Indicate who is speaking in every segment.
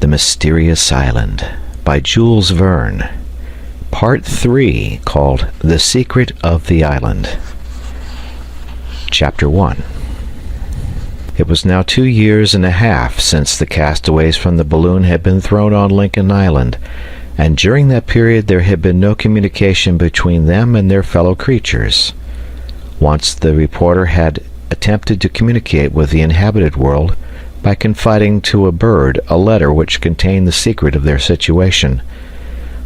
Speaker 1: The Mysterious Island by Jules Verne. Part 3, called The Secret of the Island. Chapter 1. It was now 2 years and a half since the castaways from the balloon had been thrown on Lincoln Island, and during that period there had been no communication between them and their fellow creatures. Once the reporter had attempted to communicate with the inhabited world by confiding to a bird a letter which contained the secret of their situation,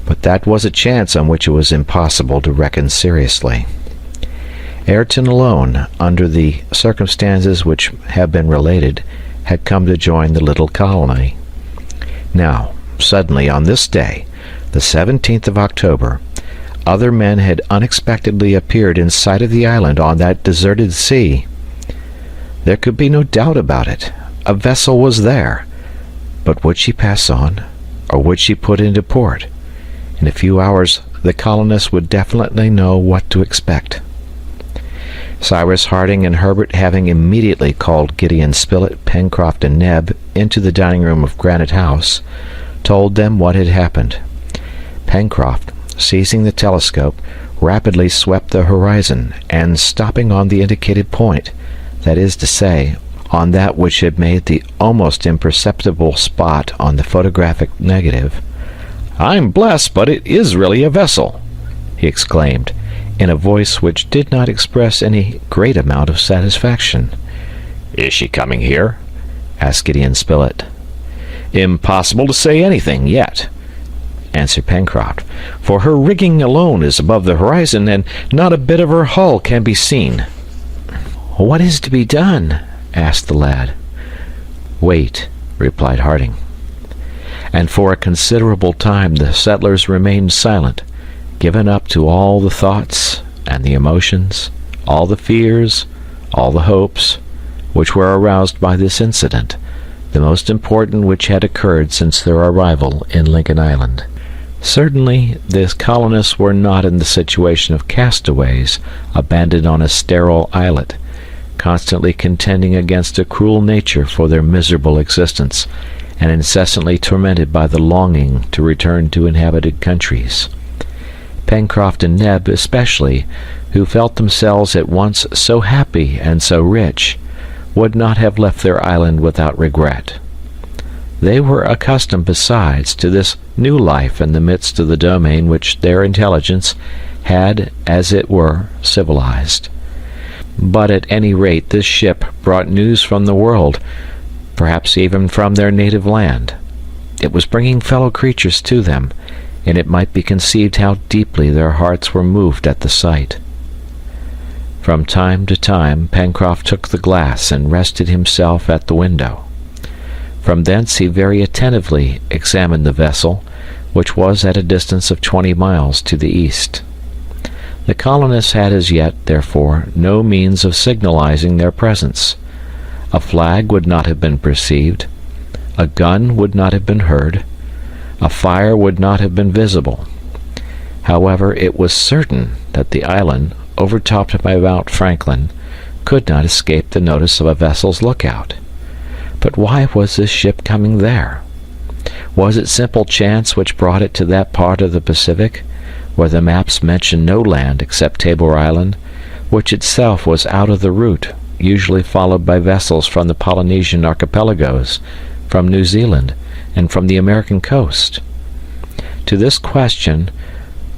Speaker 1: but that was a chance on which it was impossible to reckon seriously. Ayrton alone, under the circumstances which have been related, had come to join the little colony. Now, suddenly on this day, the 17th of October, other men had unexpectedly appeared in sight of the island on that deserted sea. There could be no doubt about it. A vessel was there, but would she pass on, or would she put into port? In a few hours the colonists would definitely know what to expect. Cyrus Harding and Herbert, having immediately called Gideon Spilett, Pencroft, and Neb into the dining room of Granite House, told them what had happened. Pencroft, seizing the telescope, rapidly swept the horizon, and stopping on the indicated point, that is to say, on that which had made the almost imperceptible spot on the photographic negative. "I'm blessed, but it is really a vessel!" he exclaimed, in a voice which did not express any great amount of satisfaction. "Is she coming here?" asked Gideon Spilett. "Impossible to say anything yet," answered Pencroft, "for her rigging alone is above the horizon, and not a bit of her hull can be seen." "What is to be done?" asked the lad. "Wait," replied Harding. And for a considerable time the settlers remained silent, given up to all the thoughts and the emotions, all the fears, all the hopes, which were aroused by this incident, the most important which had occurred since their arrival in Lincoln Island. Certainly the colonists were not in the situation of castaways abandoned on a sterile islet, constantly contending against a cruel nature for their miserable existence, and incessantly tormented by the longing to return to inhabited countries. Pencroft and Neb especially, who felt themselves at once so happy and so rich, would not have left their island without regret. They were accustomed, besides, to this new life in the midst of the domain which their intelligence had, as it were, civilized. But at any rate this ship brought news from the world, perhaps even from their native land. It was bringing fellow creatures to them, and it might be conceived how deeply their hearts were moved at the sight. From time to time Pencroft took the glass and rested himself at the window. From thence he very attentively examined the vessel, which was at a distance of 20 miles to the east. The colonists had as yet, therefore, no means of signalizing their presence. A flag would not have been perceived, a gun would not have been heard, a fire would not have been visible. However, it was certain that the island, overtopped by Mount Franklin, could not escape the notice of a vessel's lookout. But why was this ship coming there? Was it simple chance which brought it to that part of the Pacific, where the maps mentioned no land except Tabor Island, which itself was out of the route usually followed by vessels from the Polynesian archipelagos, from New Zealand, and from the American coast? To this question,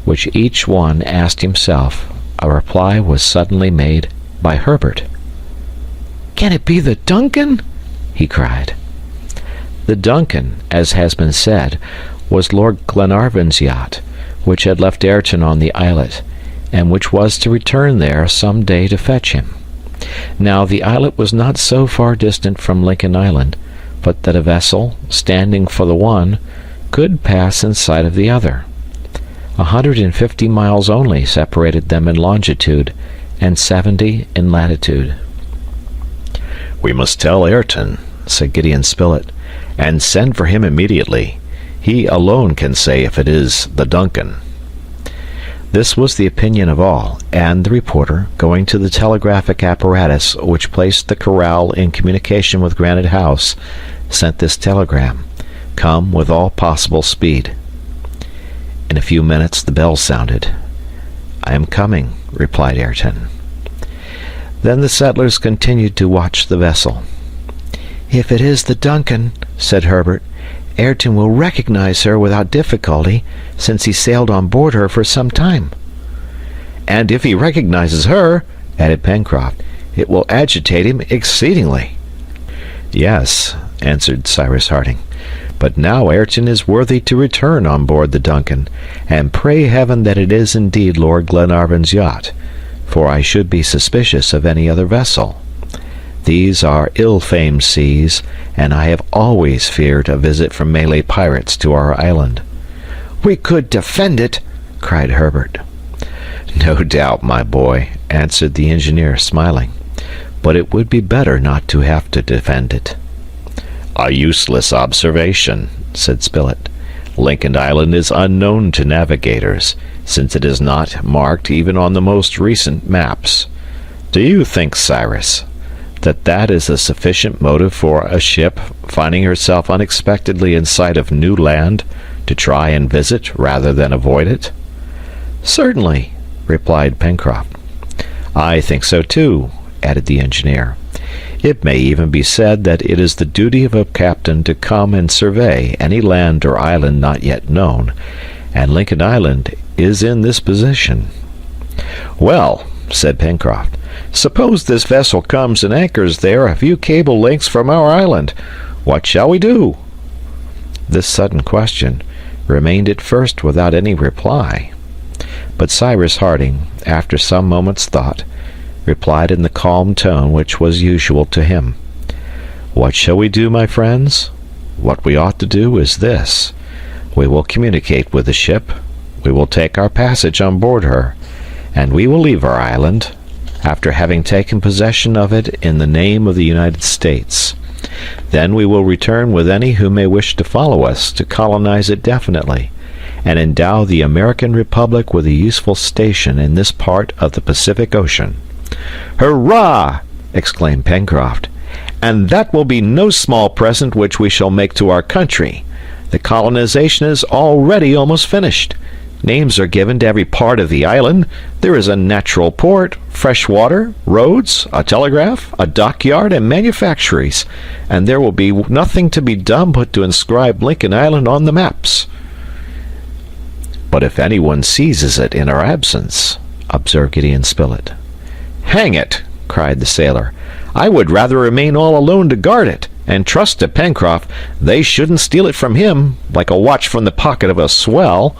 Speaker 1: which each one asked himself, a reply was suddenly made by Herbert. "Can it be the Duncan?" he cried. The Duncan, as has been said, was Lord Glenarvan's yacht, which had left Ayrton on the islet, and which was to return there some day to fetch him. Now the islet was not so far distant from Lincoln Island, but that a vessel, standing for the one, could pass in sight of the other. 150 miles only separated them in longitude, and 70 in latitude. "We must tell Ayrton," said Gideon Spilett, "and send for him immediately. He alone can say if it is the Duncan." This was the opinion of all, and the reporter, going to the telegraphic apparatus which placed the corral in communication with Granite House, sent this telegram: Come with all possible speed." In a few minutes the bell sounded. "I am coming," replied Ayrton. Then the settlers continued to watch the vessel. "If it is the Duncan," said Herbert, "Ayrton will recognize her without difficulty, since he sailed on board her for some time." "And if he recognizes her," added Pencroft, "it will agitate him exceedingly." "Yes," answered Cyrus Harding, "but now Ayrton is worthy to return on board the Duncan, and pray heaven that it is indeed Lord Glenarvan's yacht, for I should be suspicious of any other vessel. These are ill-famed seas, and I have always feared a visit from Malay pirates to our island." "We could defend it!" cried Herbert. "No doubt, my boy," answered the engineer, smiling, "but it would be better not to have to defend it." "A useless observation," said Spilett. "Lincoln Island is unknown to navigators, since it is not marked even on the most recent maps. Do you think, Cyrus, that is a sufficient motive for a ship, finding herself unexpectedly in sight of new land, to try and visit rather than avoid it?" "Certainly," replied Pencroft. "I think so too," added the engineer. "It may even be said that it is the duty of a captain to come and survey any land or island not yet known, and Lincoln Island is in this position." "Well," said Pencroft, "suppose this vessel comes and anchors there a few cable lengths from our island. What shall we do?" This sudden question remained at first without any reply, but Cyrus Harding, after some moments' thought, replied in the calm tone which was usual to him. "What shall we do, my friends? What we ought to do is this. We will communicate with the ship, we will take our passage on board her, and we will leave our island, after having taken possession of it in the name of the United States. Then we will return with any who may wish to follow us to colonize it definitely, and endow the American Republic with a useful station in this part of the Pacific Ocean." "Hurrah!" exclaimed Pencroft. "And that will be no small present which we shall make to our country. The colonization is already almost finished. Names are given to every part of the island. There is a natural port, fresh water, roads, a telegraph, a dockyard, and manufactories, and there will be nothing to be done but to inscribe Lincoln Island on the maps." "But if anyone seizes it in our absence?" observed Gideon Spilett. "Hang it!" cried the sailor. "I would rather remain all alone to guard it, and trust to Pencroft. They shouldn't steal it from him, like a watch from the pocket of a swell."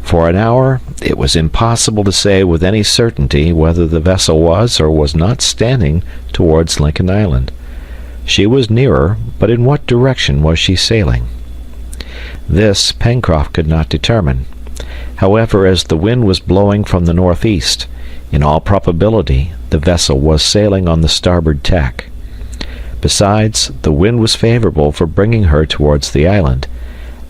Speaker 1: For an hour it was impossible to say with any certainty whether the vessel was or was not standing towards Lincoln Island. She was nearer, but in what direction was she sailing? This Pencroft could not determine. However, as the wind was blowing from the northeast, in all probability the vessel was sailing on the starboard tack. Besides, the wind was favorable for bringing her towards the island,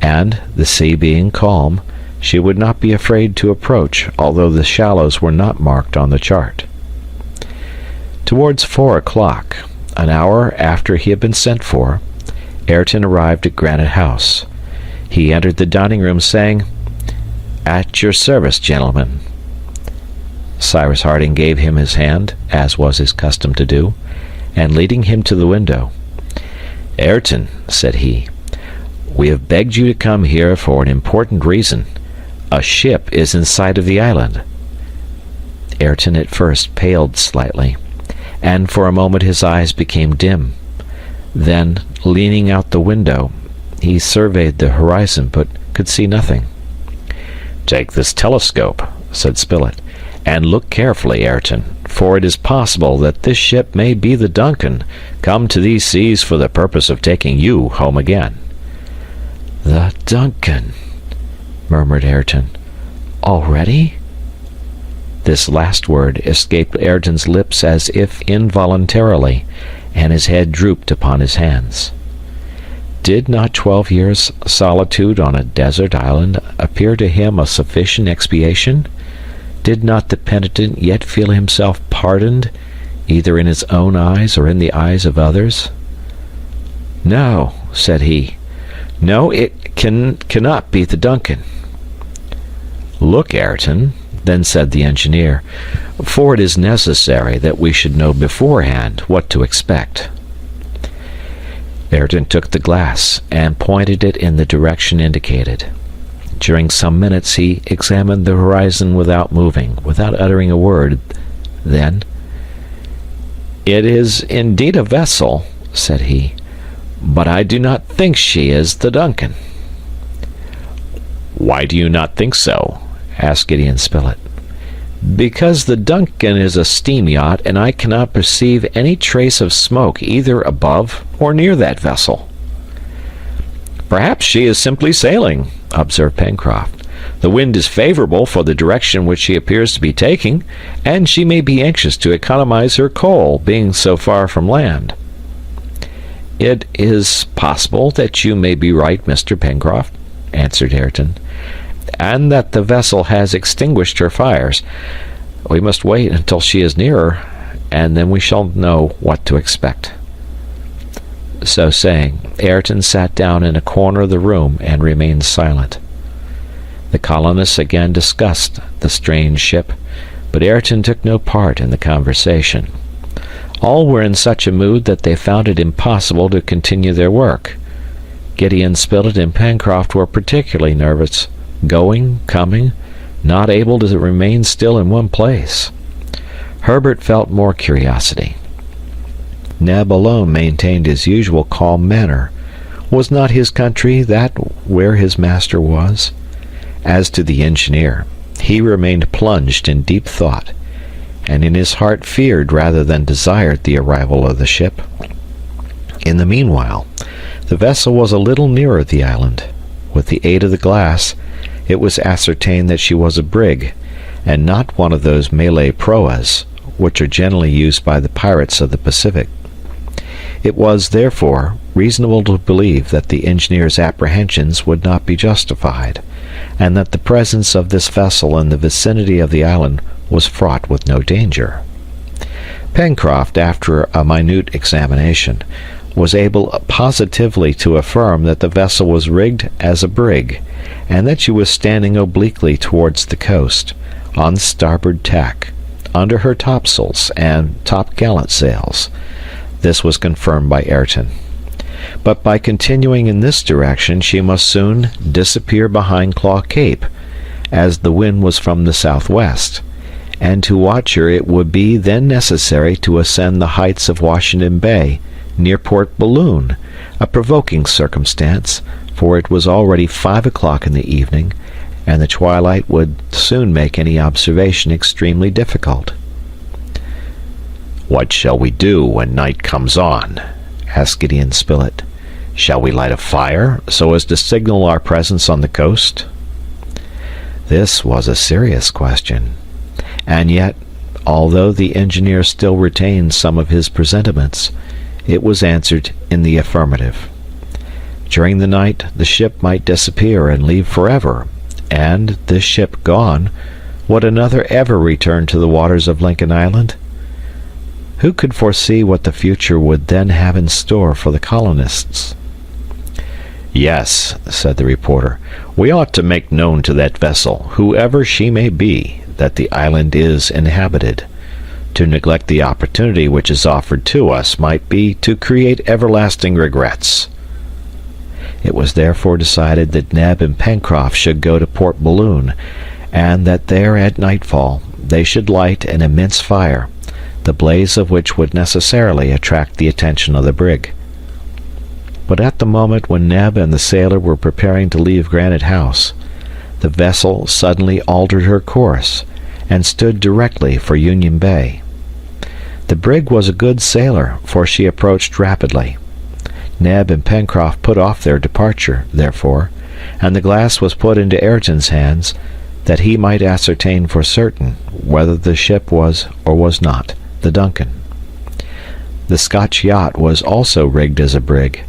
Speaker 1: and, the sea being calm, she would not be afraid to approach, although the shallows were not marked on the chart. Towards 4 o'clock, an hour after he had been sent for, Ayrton arrived at Granite House. He entered the dining room, saying, "At your service, gentlemen." Cyrus Harding gave him his hand, as was his custom to do, and leading him to the window, "Ayrton," said he, "we have begged you to come here for an important reason. A ship is in sight of the island." Ayrton at first paled slightly, and for a moment his eyes became dim. Then, leaning out the window, he surveyed the horizon, but could see nothing. "Take this telescope," said Spilett, "and look carefully, Ayrton, for it is possible that this ship may be the Duncan, come to these seas for the purpose of taking you home again." "The Duncan," murmured Ayrton. "Already?" This last word escaped Ayrton's lips as if involuntarily, and his head drooped upon his hands. Did not 12 years' solitude on a desert island appear to him a sufficient expiation? Did not the penitent yet feel himself pardoned, either in his own eyes or in the eyes of others? "No," said he, No, it cannot be the Duncan. Look, Ayrton, then said the engineer, for it is necessary that we should know beforehand what to expect. Ayrton took the glass and pointed it in the direction indicated. During some minutes he examined the horizon without moving, without uttering a word. Then, "It is indeed a vessel," said he, "but I do not think she is the Duncan." "Why do you not think so?" asked Gideon Spilett. "Because the Duncan is a steam yacht, and I cannot perceive any trace of smoke either above or near that vessel." "Perhaps she is simply sailing," observed Pencroft. "The wind is favorable for the direction which she appears to be taking, and she may be anxious to economize her coal, being so far from land." "It is possible that you may be right, Mr. Pencroft," answered Ayrton, "and that the vessel has extinguished her fires. We must wait until she is nearer, and then we shall know what to expect." So saying, Ayrton sat down in a corner of the room and remained silent. The colonists again discussed the strange ship, but Ayrton took no part in the conversation. All were in such a mood that they found it impossible to continue their work. Gideon Spilett and Pencroft were particularly nervous, going, coming, not able to remain still in one place. Herbert felt more curiosity. Neb alone maintained his usual calm manner. Was not his country that where his master was? As to the engineer, he remained plunged in deep thought, and in his heart feared rather than desired the arrival of the ship. In the meanwhile, the vessel was a little nearer the island. With the aid of the glass, it was ascertained that she was a brig, and not one of those Malay proas, which are generally used by the pirates of the Pacific. It was, therefore, reasonable to believe that the engineer's apprehensions would not be justified, and that the presence of this vessel in the vicinity of the island was fraught with no danger. Pencroft, after a minute examination, was able positively to affirm that the vessel was rigged as a brig, and that she was standing obliquely towards the coast, on starboard tack, under her topsails and topgallant sails. This was confirmed by Ayrton. But by continuing in this direction she must soon disappear behind Claw Cape, as the wind was from the southwest, and to watch her it would be then necessary to ascend the heights of Washington Bay, near Port Balloon, a provoking circumstance, for it was already 5 o'clock in the evening, and the twilight would soon make any observation extremely difficult. "What shall we do when night comes on?" asked Gideon Spilett. "Shall we light a fire, so as to signal our presence on the coast?" This was a serious question, and yet, although the engineer still retained some of his presentiments, it was answered in the affirmative. During the night the ship might disappear and leave forever, and, this ship gone, would another ever return to the waters of Lincoln Island? Who could foresee what the future would then have in store for the colonists? "Yes," said the reporter, "we ought to make known to that vessel, whoever she may be, that the island is inhabited. To neglect the opportunity which is offered to us might be to create everlasting regrets." It was therefore decided that Neb and Pencroft should go to Port Balloon, and that there at nightfall they should light an immense fire, the blaze of which would necessarily attract the attention of the brig. But at the moment when Neb and the sailor were preparing to leave Granite House, the vessel suddenly altered her course, and stood directly for Union Bay. The brig was a good sailor, for she approached rapidly. Neb and Pencroft put off their departure, therefore, and the glass was put into Ayrton's hands, that he might ascertain for certain whether the ship was or was not the Duncan. The Scotch yacht was also rigged as a brig.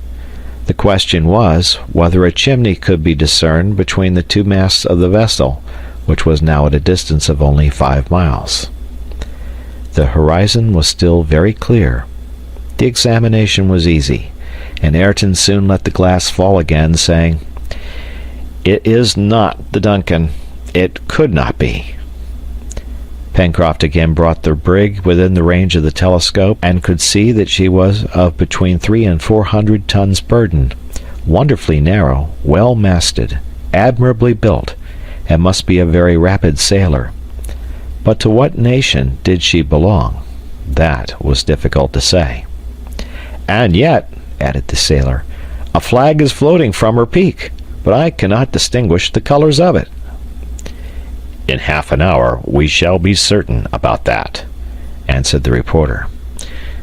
Speaker 1: The question was whether a chimney could be discerned between the two masts of the vessel, which was now at a distance of only 5 miles. The horizon was still very clear. The examination was easy, and Ayrton soon let the glass fall again, saying, "It is not the Duncan. It could not be." Pencroft again brought the brig within the range of the telescope, and could see that she was of between 300 and 400 tons burden, wonderfully narrow, well masted, admirably built, and must be a very rapid sailor. But to what nation did she belong? That was difficult to say. "And yet," added the sailor, "a flag is floating from her peak, but I cannot distinguish the colors of it." "In half an hour we shall be certain about that," answered the reporter.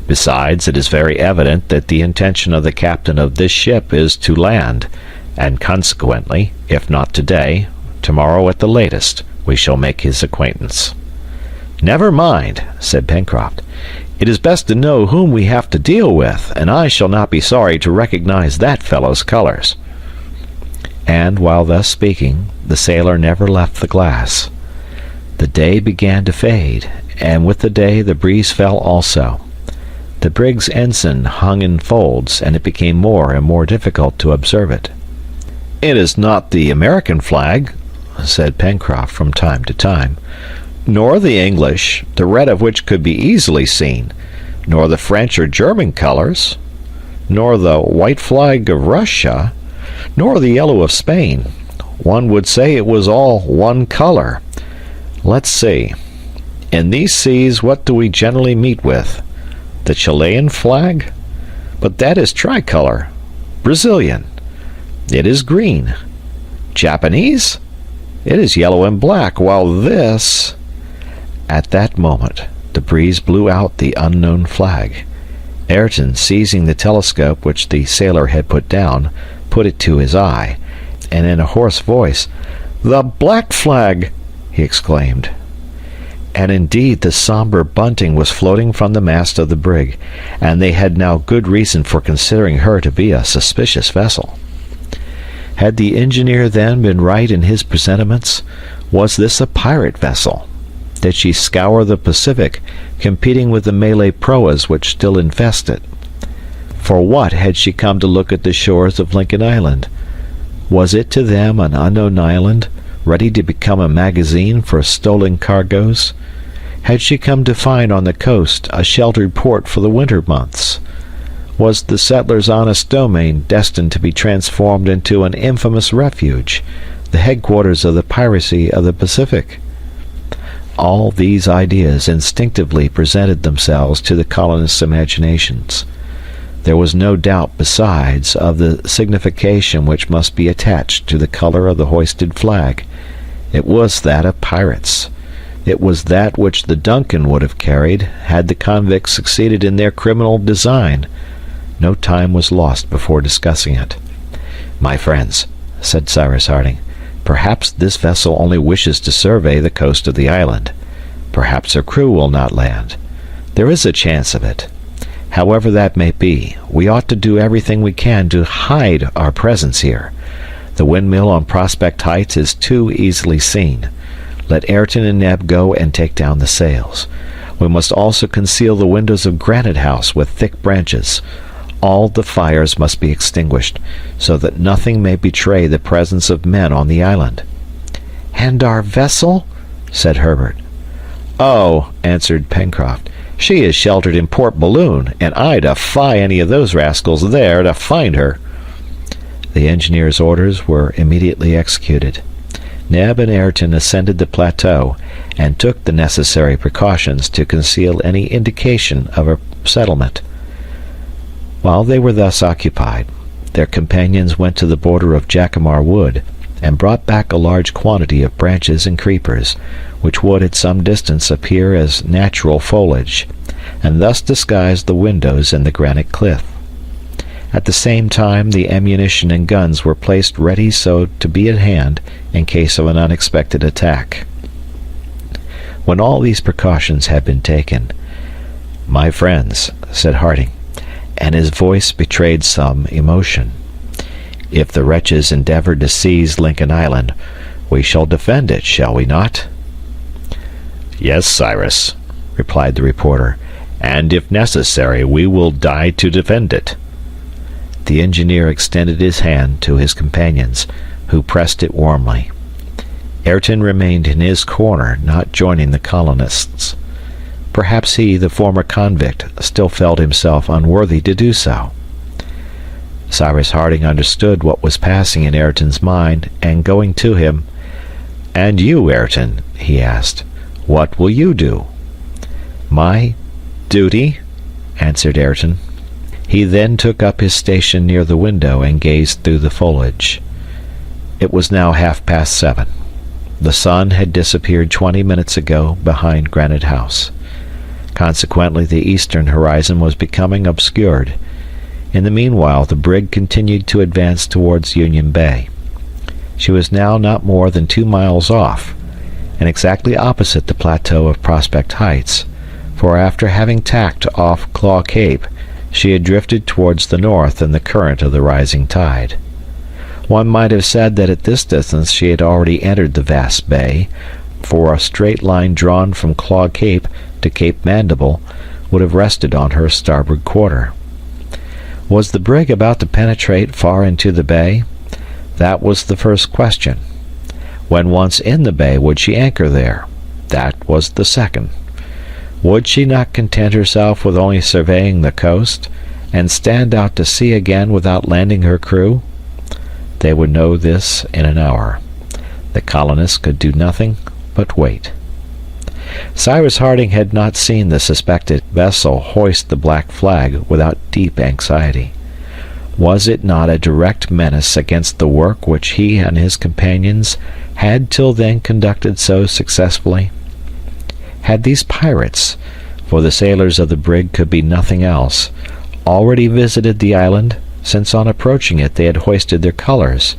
Speaker 1: "Besides, it is very evident that the intention of the captain of this ship is to land, and consequently, if not today, tomorrow at the latest, we shall make his acquaintance." "Never mind," said Pencroft. "It is best to know whom we have to deal with, and I shall not be sorry to recognize that fellow's colors." And while thus speaking, the sailor never left the glass. The day began to fade, and with the day the breeze fell also. The brig's ensign hung in folds, and it became more and more difficult to observe it. "It is not the American flag," said Pencroft from time to time, "nor the English, the red of which could be easily seen, nor the French or German colors, nor the white flag of Russia, nor the yellow of Spain. One would say it was all one color. Let's see. In these seas what do we generally meet with? The Chilean flag? But that is tricolor. Brazilian? It is green. Japanese? It is yellow and black, while this—" At that moment the breeze blew out the unknown flag. Ayrton, seizing the telescope which the sailor had put down, put it to his eye, and in a hoarse voice, "The black flag!" he exclaimed. And indeed the somber bunting was floating from the mast of the brig, and they had now good reason for considering her to be a suspicious vessel. Had the engineer then been right in his presentiments? Was this a pirate vessel? Did she scour the Pacific, competing with the Malay proas which still infest it? For what had she come to look at the shores of Lincoln Island? Was it to them an unknown island, ready to become a magazine for stolen cargoes? Had she come to find on the coast a sheltered port for the winter months? Was the settler's honest domain destined to be transformed into an infamous refuge, the headquarters of the piracy of the Pacific? All these ideas instinctively presented themselves to the colonists' imaginations. There was no doubt, besides, of the signification which must be attached to the color of the hoisted flag. It was that of pirates. It was that which the Duncan would have carried, had the convicts succeeded in their criminal design. No time was lost before discussing it. "My friends," said Cyrus Harding, "perhaps this vessel only wishes to survey the coast of the island. Perhaps her crew will not land. There is a chance of it. However that may be, we ought to do everything we can to hide our presence here. The windmill on Prospect Heights is too easily seen. Let Ayrton and Neb go and take down the sails. We must also conceal the windows of Granite House with thick branches. All the fires must be extinguished, so that nothing may betray the presence of men on the island." "And our vessel?" said Herbert. "Oh," answered Pencroft, "she is sheltered in Port Balloon, and I defy any of those rascals there to find her." The engineer's orders were immediately executed. Neb and Ayrton ascended the plateau, and took the necessary precautions to conceal any indication of a settlement. While they were thus occupied, their companions went to the border of Jacamar Wood, and brought back a large quantity of branches and creepers, which would at some distance appear as natural foliage, and thus disguise the windows in the granite cliff. At the same time the ammunition and guns were placed ready so to be at hand in case of an unexpected attack. When all these precautions had been taken, "My friends," said Harding, and his voice betrayed some emotion, "if the wretches endeavor to seize Lincoln Island, we shall defend it, shall we not?" "Yes, Cyrus," replied the reporter, "and if necessary we will die to defend it." The engineer extended his hand to his companions, who pressed it warmly. Ayrton remained in his corner, not joining the colonists. Perhaps he, the former convict, still felt himself unworthy to do so. Cyrus Harding understood what was passing in Ayrton's mind, and going to him, "And you, Ayrton," he asked, "what will you do?" "My duty," answered Ayrton. He then took up his station near the window and gazed through the foliage. It was now 7:30. The sun had disappeared 20 minutes ago behind Granite House. Consequently, the eastern horizon was becoming obscured. In the meanwhile, the brig continued to advance towards Union Bay. She was now not more than 2 miles off, and exactly opposite the plateau of Prospect Heights, for after having tacked off Claw Cape, she had drifted towards the north in the current of the rising tide. One might have said that at this distance she had already entered the vast bay, for a straight line drawn from Claw Cape to Cape Mandible would have rested on her starboard quarter. Was the brig about to penetrate far into the bay? That was the first question. When once in the bay, would she anchor there? That was the second. Would she not content herself with only surveying the coast, and stand out to sea again without landing her crew? They would know this in an hour. The colonists could do nothing but wait. Cyrus Harding had not seen the suspected vessel hoist the black flag without deep anxiety. Was it not a direct menace against the work which he and his companions had till then conducted so successfully? Had these pirates, for the sailors of the brig could be nothing else, already visited the island, since on approaching it they had hoisted their colors?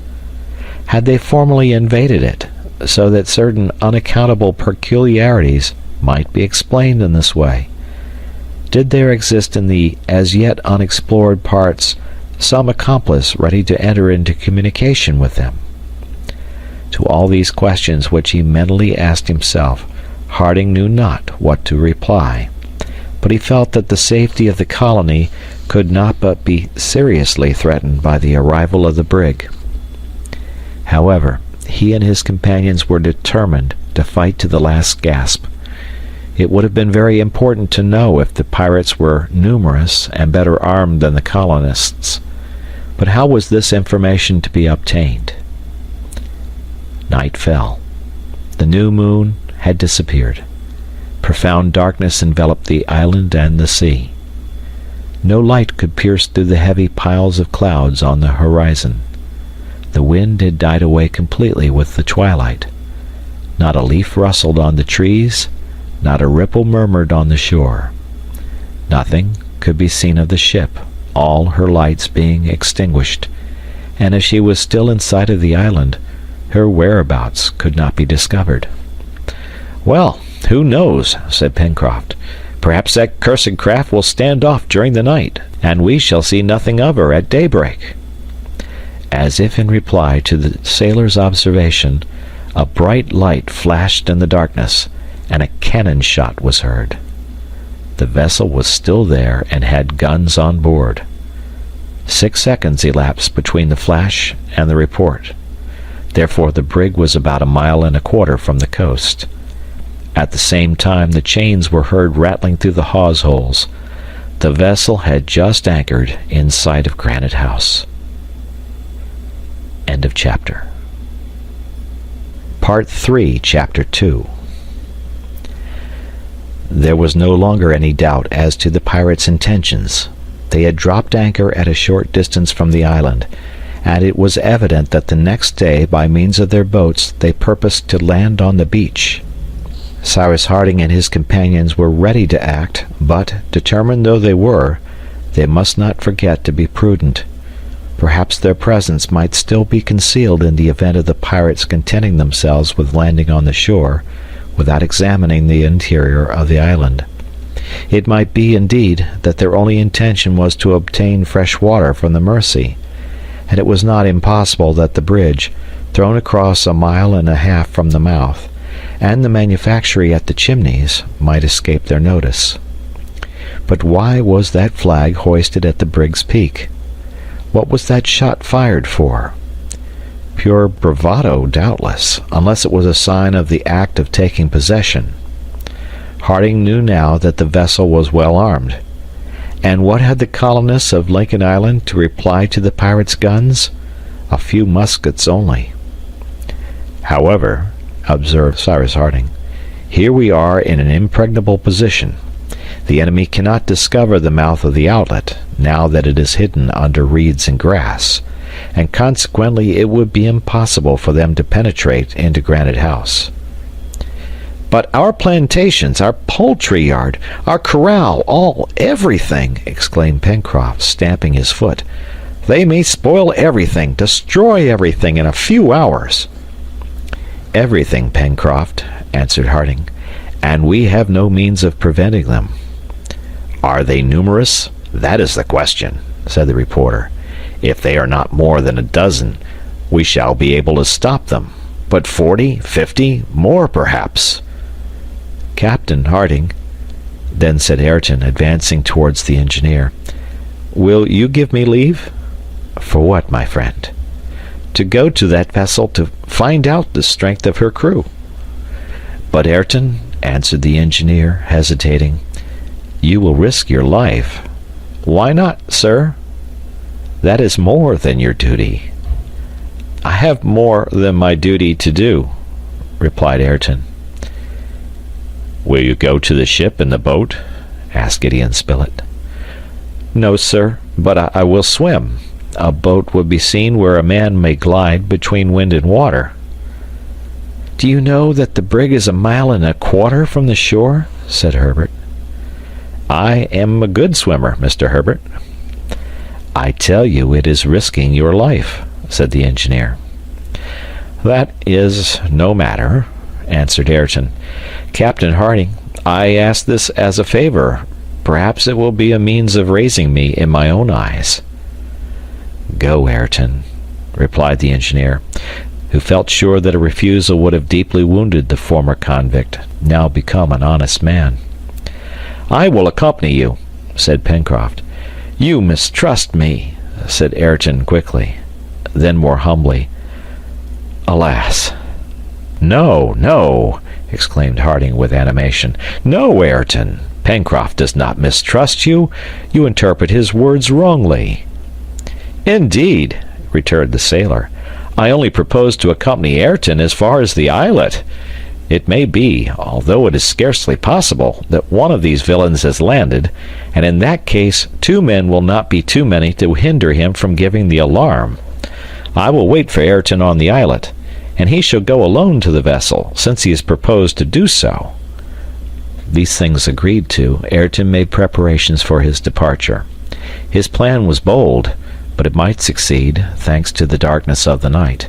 Speaker 1: Had they formally invaded it, so that certain unaccountable peculiarities might be explained in this way? Did there exist in the as yet unexplored parts some accomplice ready to enter into communication with them? To all these questions which he mentally asked himself, Harding knew not what to reply, but he felt that the safety of the colony could not but be seriously threatened by the arrival of the brig. However, he and his companions were determined to fight to the last gasp. It would have been very important to know if the pirates were numerous and better armed than the colonists. But how was this information to be obtained? Night fell. The new moon had disappeared. Profound darkness enveloped the island and the sea. No light could pierce through the heavy piles of clouds on the horizon. The wind had died away completely with the twilight. Not a leaf rustled on the trees, not a ripple murmured on the shore. Nothing could be seen of the ship, all her lights being extinguished, and as she was still in sight of the island, her whereabouts could not be discovered. "Well, who knows?" said Pencroft. "Perhaps that cursed craft will stand off during the night, and we shall see nothing of her at daybreak." As if in reply to the sailor's observation, a bright light flashed in the darkness, and a cannon shot was heard. The vessel was still there and had guns on board. 6 seconds elapsed between the flash and the report. Therefore the brig was about 1.25 miles from the coast. At the same time the chains were heard rattling through the hawse holes. The vessel had just anchored in sight of Granite House. End of chapter. Part 3, Chapter 2. There was no longer any doubt as to the pirates' intentions. They had dropped anchor at a short distance from the island, and it was evident that the next day, by means of their boats, they purposed to land on the beach. Cyrus Harding and his companions were ready to act, but, determined though they were, they must not forget to be prudent. Perhaps their presence might still be concealed in the event of the pirates contenting themselves with landing on the shore, without examining the interior of the island. It might be, indeed, that their only intention was to obtain fresh water from the Mersey, and it was not impossible that the bridge, thrown across 1.5 miles from the mouth, and the manufactory at the Chimneys, might escape their notice. But why was that flag hoisted at the brig's peak? What was that shot fired for? Pure bravado, doubtless, unless it was a sign of the act of taking possession. Harding knew now that the vessel was well armed. And what had the colonists of Lincoln Island to reply to the pirates' guns? A few muskets only. "However," observed Cyrus Harding, "here we are in an impregnable position. The enemy cannot discover the mouth of the outlet, now that it is hidden under reeds and grass, and consequently it would be impossible for them to penetrate into Granite House." "But our plantations, our poultry yard, our corral, everything," exclaimed Pencroft, stamping his foot. "They may spoil everything, destroy everything in a few hours." "Everything, Pencroft," answered Harding, "and we have no means of preventing them." "Are they numerous? That is the question," said the reporter. "If they are not more than a dozen, we shall be able to stop them. But 40, 50, more perhaps." "Captain Harding," then said Ayrton, advancing towards the engineer, "will you give me leave?" "For what, my friend?" "To go to that vessel to find out the strength of her crew." "But Ayrton," answered the engineer, hesitating, "you will risk your life." "Why not, sir?" "That is more than your duty." "I have more than my duty to do," replied Ayrton. "Will you go to the ship in the boat?" asked Gideon Spilett. "No, sir, but I will swim. A boat would be seen where a man may glide between wind and water." "Do you know that the brig is 1.25 miles from the shore?" said Herbert. "I am a good swimmer, Mr. Herbert." "I tell you it is risking your life," said the engineer. "That is no matter," answered Ayrton. "Captain Harding, I ask this as a favor. Perhaps it will be a means of raising me in my own eyes." "Go, Ayrton," replied the engineer, who felt sure that a refusal would have deeply wounded the former convict, now become an honest man. "I will accompany you," said Pencroft. "You mistrust me," said Ayrton quickly. Then more humbly, "Alas!" "No, no!" exclaimed Harding with animation. "No, Ayrton! Pencroft does not mistrust you. You interpret his words wrongly." "Indeed," returned the sailor, "I only propose to accompany Ayrton as far as the islet. It may be, although it is scarcely possible, that one of these villains has landed, and in that case 2 men will not be too many to hinder him from giving the alarm. I will wait for Ayrton on the islet, and he shall go alone to the vessel, since he has proposed to do so." These things agreed to, Ayrton made preparations for his departure. His plan was bold, but it might succeed, thanks to the darkness of the night.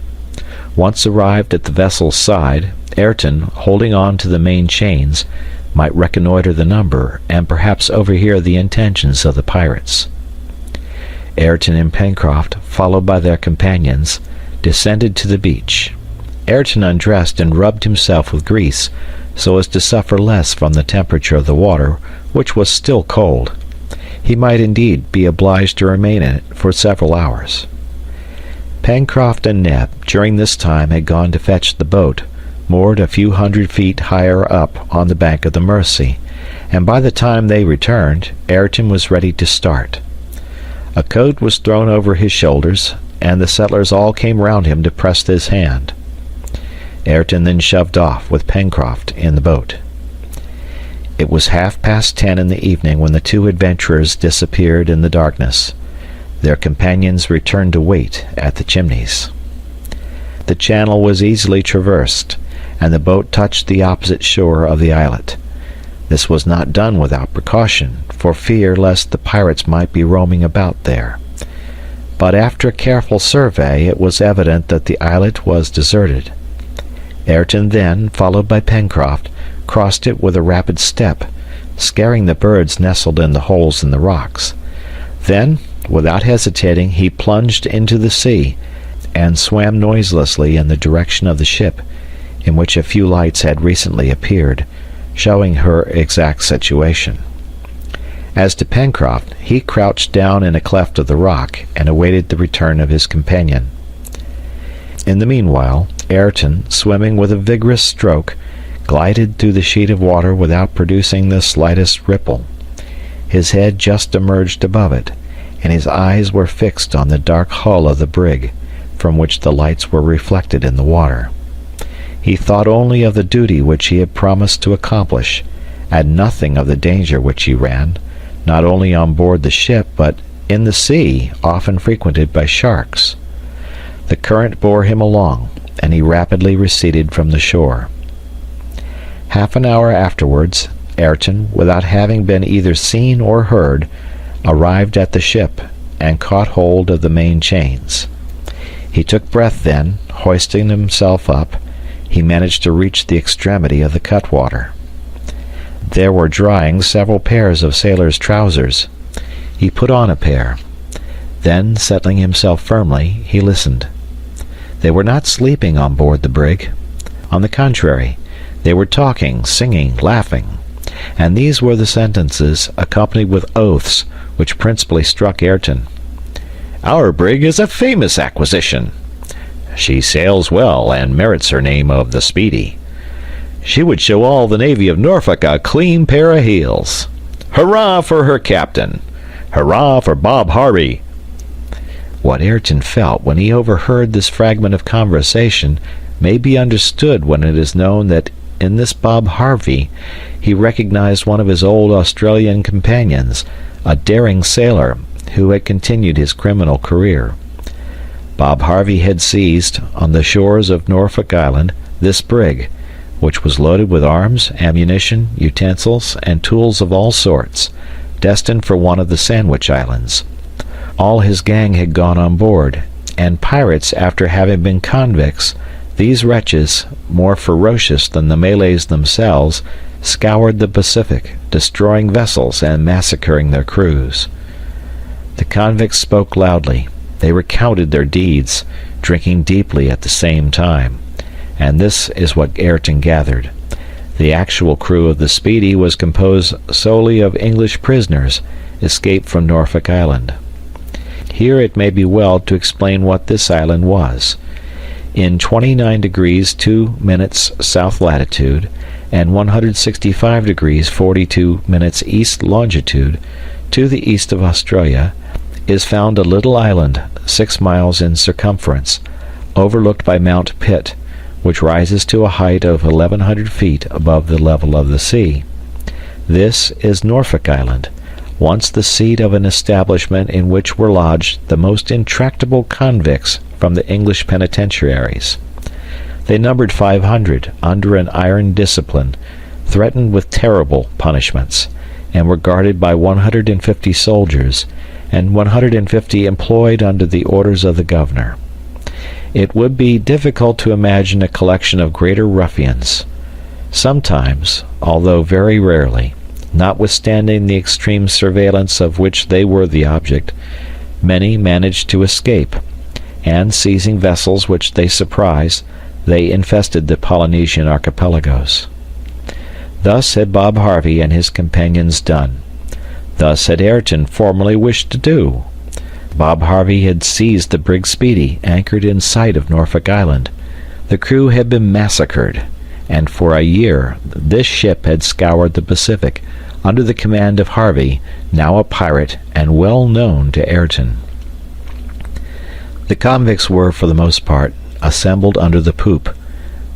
Speaker 1: Once arrived at the vessel's side, Ayrton, holding on to the main chains, might reconnoiter the number and perhaps overhear the intentions of the pirates. Ayrton and Pencroft, followed by their companions, descended to the beach. Ayrton undressed and rubbed himself with grease, so as to suffer less from the temperature of the water, which was still cold. He might indeed be obliged to remain in it for several hours. Pencroft and Neb, during this time, had gone to fetch the boat, moored a few hundred feet higher up on the bank of the Mersey, and by the time they returned, Ayrton was ready to start. A coat was thrown over his shoulders, and the settlers all came round him to press his hand. Ayrton then shoved off with Pencroft in the boat. It was 10:30 in the evening when the 2 adventurers disappeared in the darkness. Their companions returned to wait at the Chimneys. The channel was easily traversed, and the boat touched the opposite shore of the islet. This was not done without precaution, for fear lest the pirates might be roaming about there. But after a careful survey, it was evident that the islet was deserted. Ayrton then, followed by Pencroft, crossed it with a rapid step, scaring the birds nestled in the holes in the rocks. Then, without hesitating, he plunged into the sea, and swam noiselessly in the direction of the ship, in which a few lights had recently appeared, showing her exact situation. As to Pencroft, he crouched down in a cleft of the rock and awaited the return of his companion. In the meanwhile, Ayrton, swimming with a vigorous stroke, glided through the sheet of water without producing the slightest ripple. His head just emerged above it, and his eyes were fixed on the dark hull of the brig, from which the lights were reflected in the water. He thought only of the duty which he had promised to accomplish, and nothing of the danger which he ran, not only on board the ship, but in the sea, often frequented by sharks. The current bore him along, and he rapidly receded from the shore. Half an hour afterwards, Ayrton, without having been either seen or heard, arrived at the ship, and caught hold of the main chains. He took breath then, hoisting himself up, he managed to reach the extremity of the cutwater. There were drying several pairs of sailors' trousers. He put on a pair. Then, settling himself firmly, he listened. They were not sleeping on board the brig. On the contrary, they were talking, singing, laughing, and these were the sentences, accompanied with oaths, which principally struck Ayrton. "Our brig is a famous acquisition. She sails well, and merits her name of the Speedy. She would show all the navy of Norfolk a clean pair of heels. Hurrah for her captain! Hurrah for Bob Harvey!" What Ayrton felt when he overheard this fragment of conversation may be understood when it is known that in this Bob Harvey he recognized one of his old Australian companions, a daring sailor who had continued his criminal career. Bob Harvey had seized, on the shores of Norfolk Island, this brig, which was loaded with arms, ammunition, utensils, and tools of all sorts, destined for one of the Sandwich Islands. All his gang had gone on board, and pirates, after having been convicts, these wretches, more ferocious than the Malays themselves, scoured the Pacific, destroying vessels and massacring their crews. The convicts spoke loudly. They recounted their deeds, drinking deeply at the same time, and this is what Ayrton gathered. The actual crew of the Speedy was composed solely of English prisoners escaped from Norfolk Island. Here it may be well to explain what this island was. In 29 degrees 2 minutes south latitude and 165 degrees 42 minutes east longitude, to the east of Australia, is found a little island 6 miles in circumference, overlooked by Mount Pitt, which rises to a height of 1,100 feet above the level of the sea. This is Norfolk Island, once the seat of an establishment in which were lodged the most intractable convicts from the English penitentiaries. They numbered 500 under an iron discipline, threatened with terrible punishments, and were guarded by 150 soldiers, and 150 employed under the orders of the governor. It would be difficult to imagine a collection of greater ruffians. Sometimes, although very rarely, notwithstanding the extreme surveillance of which they were the object, many managed to escape, and seizing vessels which they surprised, they infested the Polynesian archipelagos. Thus had Bob Harvey and his companions done. Thus had Ayrton formerly wished to do. Bob Harvey had seized the brig Speedy, anchored in sight of Norfolk Island. The crew had been massacred, and for a year this ship had scoured the Pacific, under the command of Harvey, now a pirate and well known to Ayrton. The convicts were, for the most part, assembled under the poop,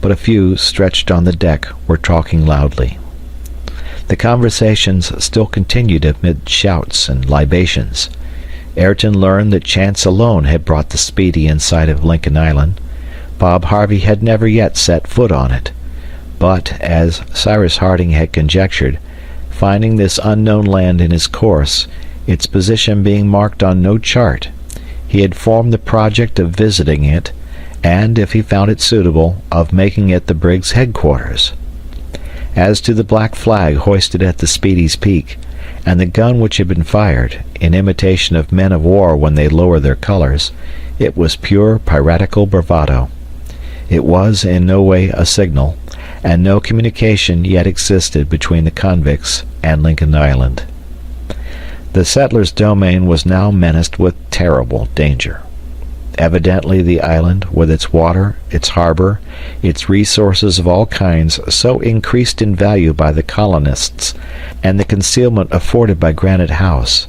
Speaker 1: but a few, stretched on the deck, were talking loudly. The conversations still continued amid shouts and libations. Ayrton learned that chance alone had brought the Speedy in sight of Lincoln Island. Bob Harvey had never yet set foot on it, but, as Cyrus Harding had conjectured, finding this unknown land in his course, its position being marked on no chart, he had formed the project of visiting it, and, if he found it suitable, of making it the brig's headquarters. As to the black flag hoisted at the Speedy's peak, and the gun which had been fired, in imitation of men of war when they lower their colors, it was pure piratical bravado. It was in no way a signal, and no communication yet existed between the convicts and Lincoln Island. The settlers' domain was now menaced with terrible danger. Evidently the island, with its water, its harbor, its resources of all kinds, so increased in value by the colonists, and the concealment afforded by Granite House,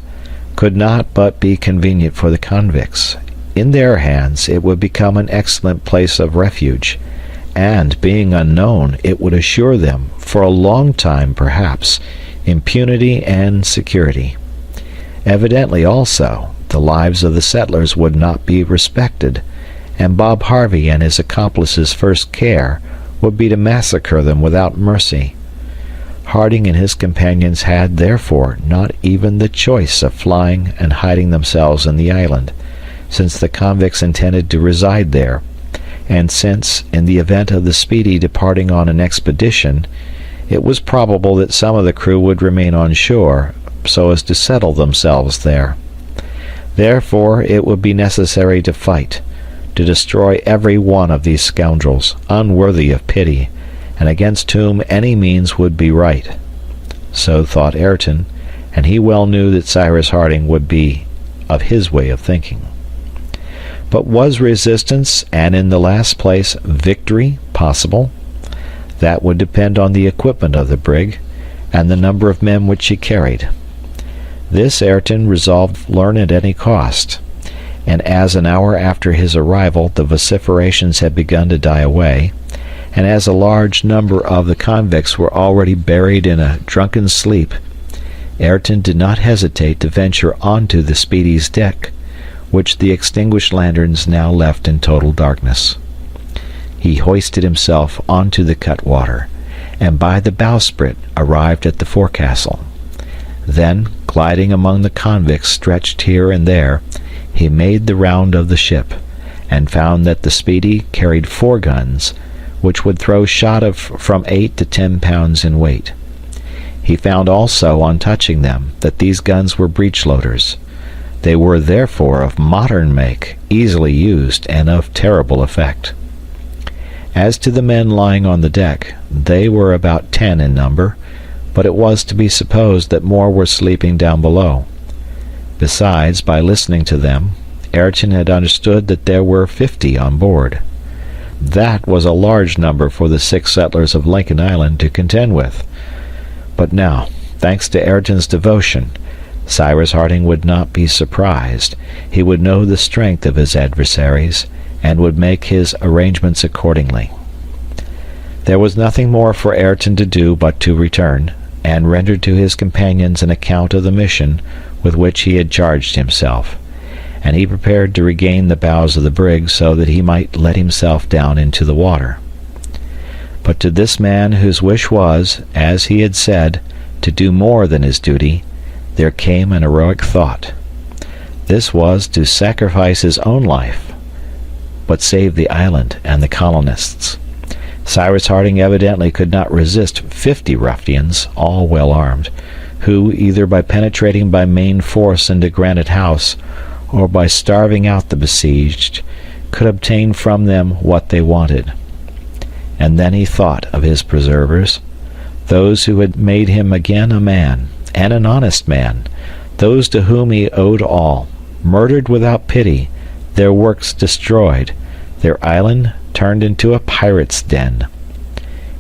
Speaker 1: could not but be convenient for the convicts. In their hands it would become an excellent place of refuge, and, being unknown, it would assure them, for a long time perhaps, impunity and security. Evidently, also, the lives of the settlers would not be respected, and Bob Harvey and his accomplices' first care would be to massacre them without mercy. Harding and his companions had, therefore, not even the choice of flying and hiding themselves in the island, since the convicts intended to reside there, and since, in the event of the Speedy departing on an expedition, it was probable that some of the crew would remain on shore, so as to settle themselves there. Therefore it would be necessary to fight, to destroy every one of these scoundrels, unworthy of pity, and against whom any means would be right. So thought Ayrton, and he well knew that Cyrus Harding would be of his way of thinking. But was resistance, and in the last place victory, possible? That would depend on the equipment of the brig, and the number of men which she carried. This Ayrton resolved to learn at any cost, and as an hour after his arrival the vociferations had begun to die away, and as a large number of the convicts were already buried in a drunken sleep, Ayrton did not hesitate to venture onto the Speedy's deck, which the extinguished lanterns now left in total darkness. He hoisted himself onto the cutwater, and by the bowsprit arrived at the forecastle. Then, gliding among the convicts stretched here and there, he made the round of the ship, and found that the Speedy carried 4 guns, which would throw shot of from 8 to 10 pounds in weight. He found also, on touching them, that these guns were breech-loaders. They were therefore of modern make, easily used, and of terrible effect. As to the men lying on the deck, they were about 10 in number, but it was to be supposed that more were sleeping down below. Besides, by listening to them, Ayrton had understood that there were 50 on board. That was a large number for the 6 settlers of Lincoln Island to contend with. But now, thanks to Ayrton's devotion, Cyrus Harding would not be surprised. He would know the strength of his adversaries, and would make his arrangements accordingly. There was nothing more for Ayrton to do but to return, and render to his companions an account of the mission with which he had charged himself, and he prepared to regain the bows of the brig so that he might let himself down into the water. But to this man, whose wish was, as he had said, to do more than his duty, there came an heroic thought. This was to sacrifice his own life, but save the island and the colonists. Cyrus Harding evidently could not resist 50 ruffians, all well armed, who, either by penetrating by main force into Granite House, or by starving out the besieged, could obtain from them what they wanted. And then he thought of his preservers, those who had made him again a man, and an honest man, those to whom he owed all, murdered without pity, their works destroyed, their island turned into a pirate's den.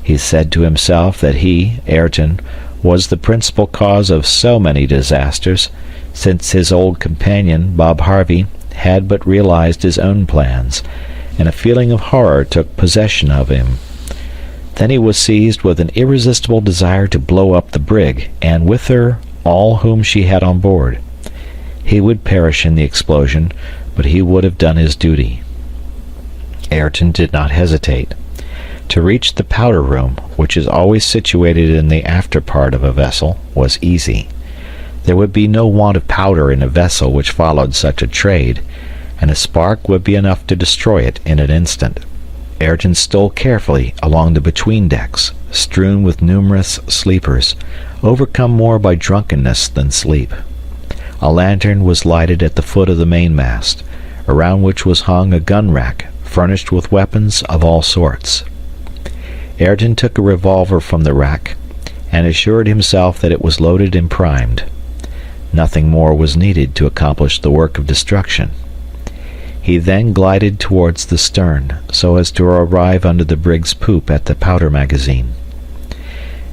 Speaker 1: He said to himself that he, Ayrton, was the principal cause of so many disasters, since his old companion, Bob Harvey, had but realized his own plans, and a feeling of horror took possession of him. Then he was seized with an irresistible desire to blow up the brig, and with her all whom she had on board. He would perish in the explosion, but he would have done his duty. Ayrton did not hesitate. To reach the powder room, which is always situated in the after part of a vessel, was easy. There would be no want of powder in a vessel which followed such a trade, and a spark would be enough to destroy it in an instant. Ayrton stole carefully along the between-decks, strewn with numerous sleepers, overcome more by drunkenness than sleep. A lantern was lighted at the foot of the mainmast, around which was hung a gun-rack furnished with weapons of all sorts. Ayrton took a revolver from the rack, and assured himself that it was loaded and primed. Nothing more was needed to accomplish the work of destruction. He then glided towards the stern, so as to arrive under the brig's poop at the powder magazine.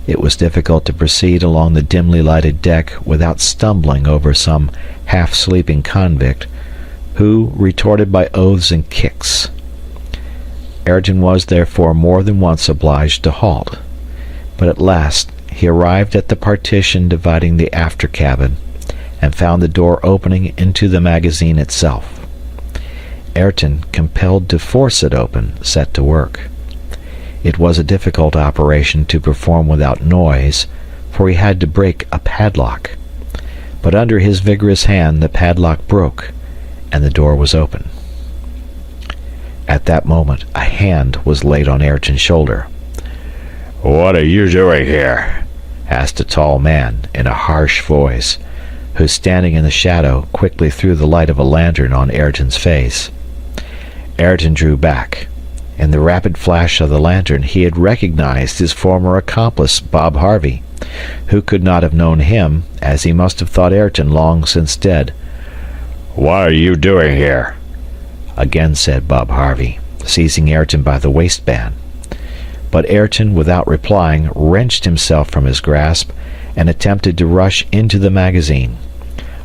Speaker 1: It was difficult to proceed along the dimly lighted deck without stumbling over some half-sleeping convict, who retorted by oaths and kicks. Ayrton was therefore more than once obliged to halt, but at last he arrived at the partition dividing the after cabin, and found the door opening into the magazine itself. Ayrton, compelled to force it open, set to work. It was a difficult operation to perform without noise, for he had to break a padlock. But under his vigorous hand the padlock broke, and the door was open. At that moment a hand was laid on Ayrton's shoulder. "What are you doing here?" asked a tall man in a harsh voice, who, standing in the shadow, quickly threw the light of a lantern on Ayrton's face. Ayrton drew back. In the rapid flash of the lantern he had recognized his former accomplice, Bob Harvey, who could not have known him, as he must have thought Ayrton long since dead. "What are you doing here?" again said Bob Harvey, seizing Ayrton by the waistband. But Ayrton, without replying, wrenched himself from his grasp and attempted to rush into the magazine.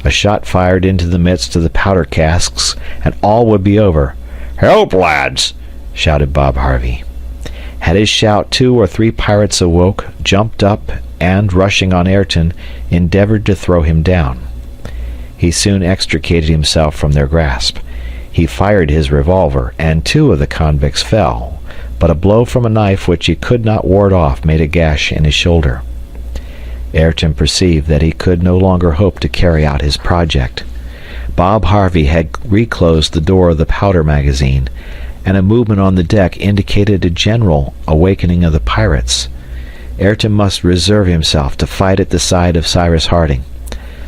Speaker 1: A shot fired into the midst of the powder casks, and all would be over. "Help, lads!" shouted Bob Harvey. At his shout 2 or 3 pirates awoke, jumped up, and, rushing on Ayrton, endeavored to throw him down. He soon extricated himself from their grasp. He fired his revolver, and 2 of the convicts fell, but a blow from a knife which he could not ward off made a gash in his shoulder. Ayrton perceived that he could no longer hope to carry out his project. Bob Harvey had reclosed the door of the powder magazine, and a movement on the deck indicated a general awakening of the pirates. Ayrton must reserve himself to fight at the side of Cyrus Harding.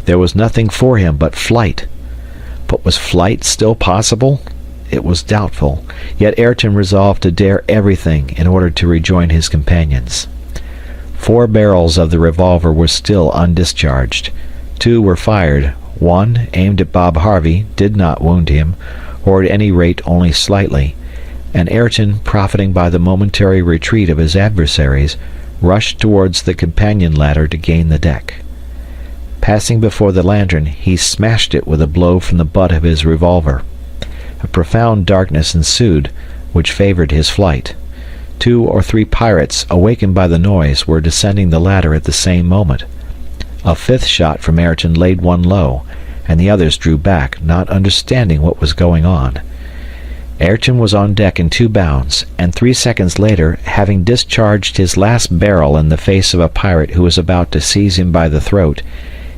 Speaker 1: There was nothing for him but flight. But was flight still possible? It was doubtful, yet Ayrton resolved to dare everything in order to rejoin his companions. 4 barrels of the revolver were still undischarged. 2 were fired. 1, aimed at Bob Harvey, did not wound him, or at any rate only slightly, and Ayrton, profiting by the momentary retreat of his adversaries, rushed towards the companion ladder to gain the deck. Passing before the lantern, he smashed it with a blow from the butt of his revolver. A profound darkness ensued, which favored his flight. 2 or 3 pirates, awakened by the noise, were descending the ladder at the same moment. A 5th shot from Ayrton laid one low, and the others drew back, not understanding what was going on. Ayrton was on deck in 2 bounds, and 3 seconds later, having discharged his last barrel in the face of a pirate who was about to seize him by the throat,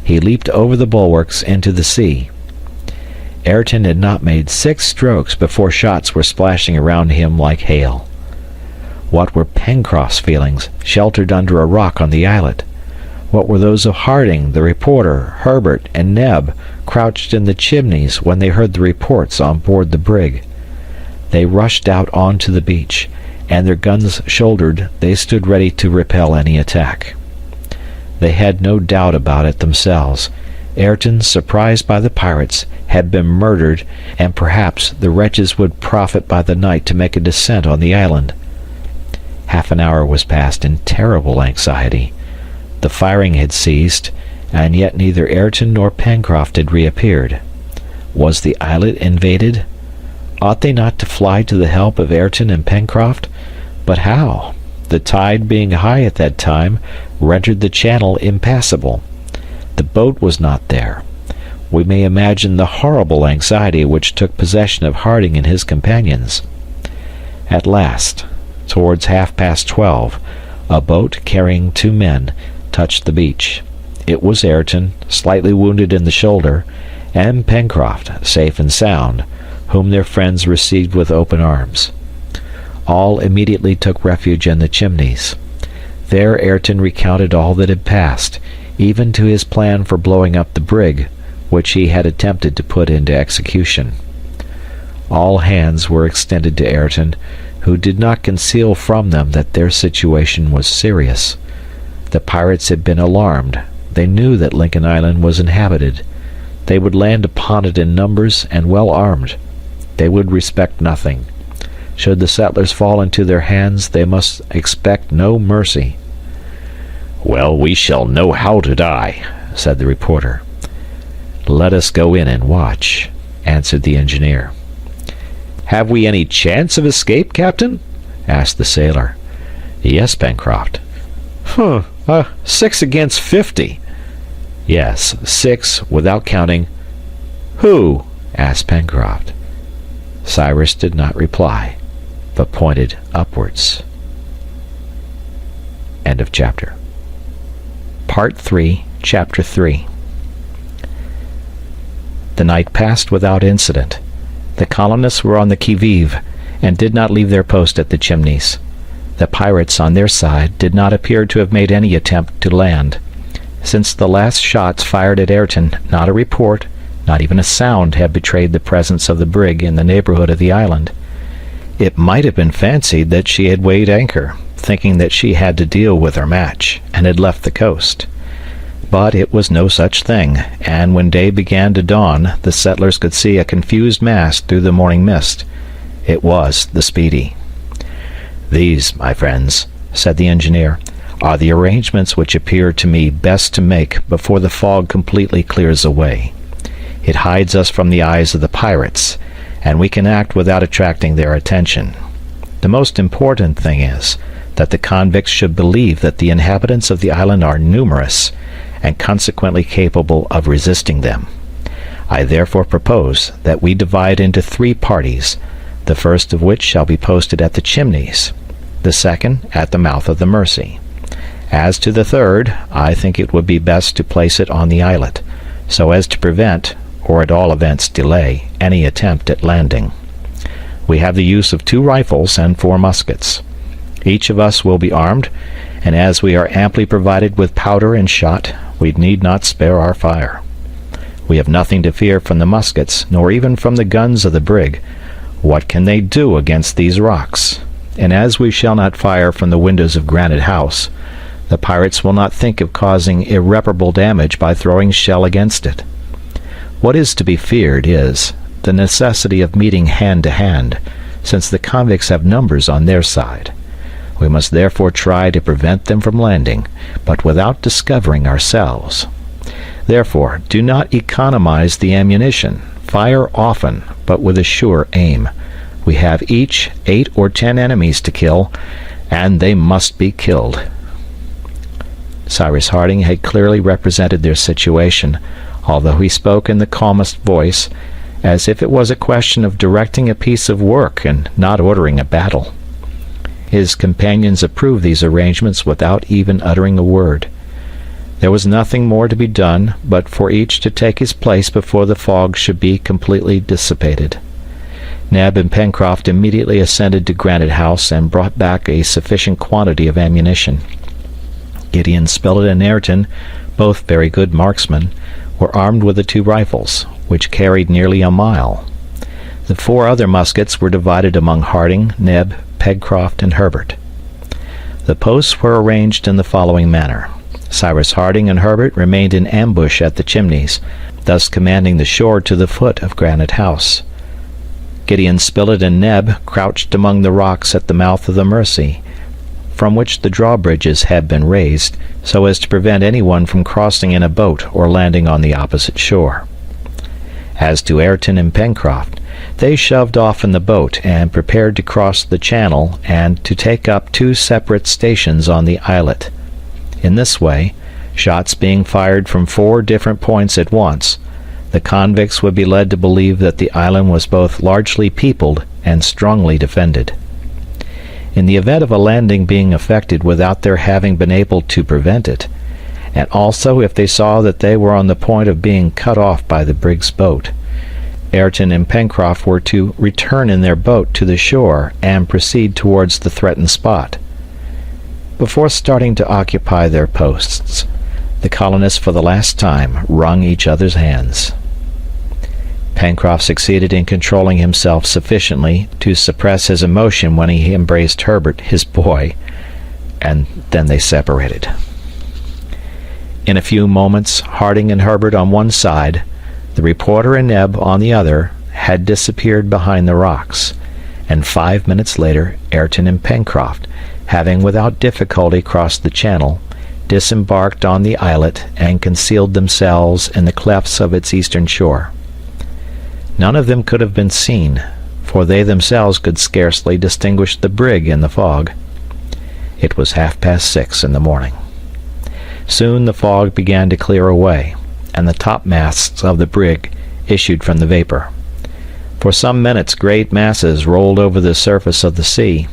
Speaker 1: he leaped over the bulwarks into the sea. Ayrton had not made 6 strokes before shots were splashing around him like hail. What were Pencroft's feelings, sheltered under a rock on the islet? What were those of Harding, the reporter, Herbert, and Neb, crouched in the chimneys when they heard the reports on board the brig? They rushed out onto the beach, and their guns shouldered, they stood ready to repel any attack. They had no doubt about it themselves. Ayrton, surprised by the pirates, had been murdered, and perhaps the wretches would profit by the night to make a descent on the island. Half an hour was passed in terrible anxiety. The firing had ceased, and yet neither Ayrton nor Pencroft had reappeared. Was the islet invaded? Ought they not to fly to the help of Ayrton and Pencroft? But how? The tide, being high at that time, rendered the channel impassable. The boat was not there. We may imagine the horrible anxiety which took possession of Harding and his companions. At last, towards 12:30, a boat carrying 2 men touched the beach. It was Ayrton, slightly wounded in the shoulder, and Pencroft, safe and sound, whom their friends received with open arms. All immediately took refuge in the chimneys. There Ayrton recounted all that had passed, even to his plan for blowing up the brig, which he had attempted to put into execution. All hands were extended to Ayrton, who did not conceal from them that their situation was serious. The pirates had been alarmed. They knew that Lincoln Island was inhabited. They would land upon it in numbers and well armed. They would respect nothing. Should the settlers fall into their hands, they must expect no mercy. "Well, we shall know how to die," said the reporter. "Let us go in and watch," answered the engineer. "Have we any chance of escape, Captain?" asked the sailor. "Yes, Pencroft." 6 against 50. "Yes, 6 without counting—" "Who?" asked Pencroft. Cyrus did not reply, but pointed upwards. End of chapter. Part 3, Chapter 3. The night passed without incident. The colonists were on the qui-vive, and did not leave their post at the Chimneys. The pirates, on their side, did not appear to have made any attempt to land. Since the last shots fired at Ayrton, not a report, not even a sound, had betrayed the presence of the brig in the neighborhood of the island. It might have been fancied that she had weighed anchor, thinking that she had to deal with her match, and had left the coast. But it was no such thing, and when day began to dawn, the settlers could see a confused mass through the morning mist. It was the Speedy. "These, my friends," said the engineer, "are the arrangements which appear to me best to make before the fog completely clears away. It hides us from the eyes of the pirates, and we can act without attracting their attention. The most important thing is that the convicts should believe that the inhabitants of the island are numerous, and consequently capable of resisting them. I therefore propose that we divide into 3 parties, the first of which shall be posted at the Chimneys, the second at the mouth of the Mersey. As to the third, I think it would be best to place it on the islet, so as to prevent, or at all events delay, any attempt at landing. We have the use of 2 rifles and 4 muskets. Each of us will be armed, and as we are amply provided with powder and shot, we need not spare our fire. We have nothing to fear from the muskets, nor even from the guns of the brig. What can they do against these rocks? And as we shall not fire from the windows of Granite House, the pirates will not think of causing irreparable damage by throwing shell against it. What is to be feared is the necessity of meeting hand to hand, since the convicts have numbers on their side. We must therefore try to prevent them from landing, but without discovering ourselves. Therefore, do not economize the ammunition. Fire often, but with a sure aim. We have each 8 or 10 enemies to kill, and they must be killed." Cyrus Harding had clearly represented their situation, although he spoke in the calmest voice, as if it was a question of directing a piece of work and not ordering a battle. His companions approved these arrangements without even uttering a word. There was nothing more to be done but for each to take his place before the fog should be completely dissipated. Neb and Pencroft immediately ascended to Granite House and brought back a sufficient quantity of ammunition. Gideon Spilett and Ayrton, both very good marksmen, were armed with the 2 rifles, which carried nearly a mile. The 4 other muskets were divided among Harding, Neb, Pencroft, and Herbert. The posts were arranged in the following manner. Cyrus Harding and Herbert remained in ambush at the Chimneys, thus commanding the shore to the foot of Granite House. Gideon Spilett and Neb crouched among the rocks at the mouth of the Mersey, from which the drawbridges had been raised, so as to prevent anyone from crossing in a boat or landing on the opposite shore. As to Ayrton and Pencroft, they shoved off in the boat and prepared to cross the channel and to take up 2 separate stations on the islet. In this way, shots being fired from 4 different points at once, the convicts would be led to believe that the island was both largely peopled and strongly defended. In the event of a landing being effected without their having been able to prevent it, and also if they saw that they were on the point of being cut off by the brig's boat, Ayrton and Pencroft were to return in their boat to the shore and proceed towards the threatened spot. Before starting to occupy their posts, the colonists for the last time wrung each other's hands. Pencroft succeeded in controlling himself sufficiently to suppress his emotion when he embraced Herbert, his boy, and then they separated. In a few moments, Harding and Herbert on one side, the reporter and Neb on the other, had disappeared behind the rocks, and 5 minutes later Ayrton and Pencroft, having without difficulty crossed the channel, disembarked on the islet and concealed themselves in the clefts of its eastern shore. None of them could have been seen, for they themselves could scarcely distinguish the brig in the fog. It was 6:30 in the morning. Soon the fog began to clear away, and the topmasts of the brig issued from the vapor. For some minutes great masses rolled over the surface of the sea.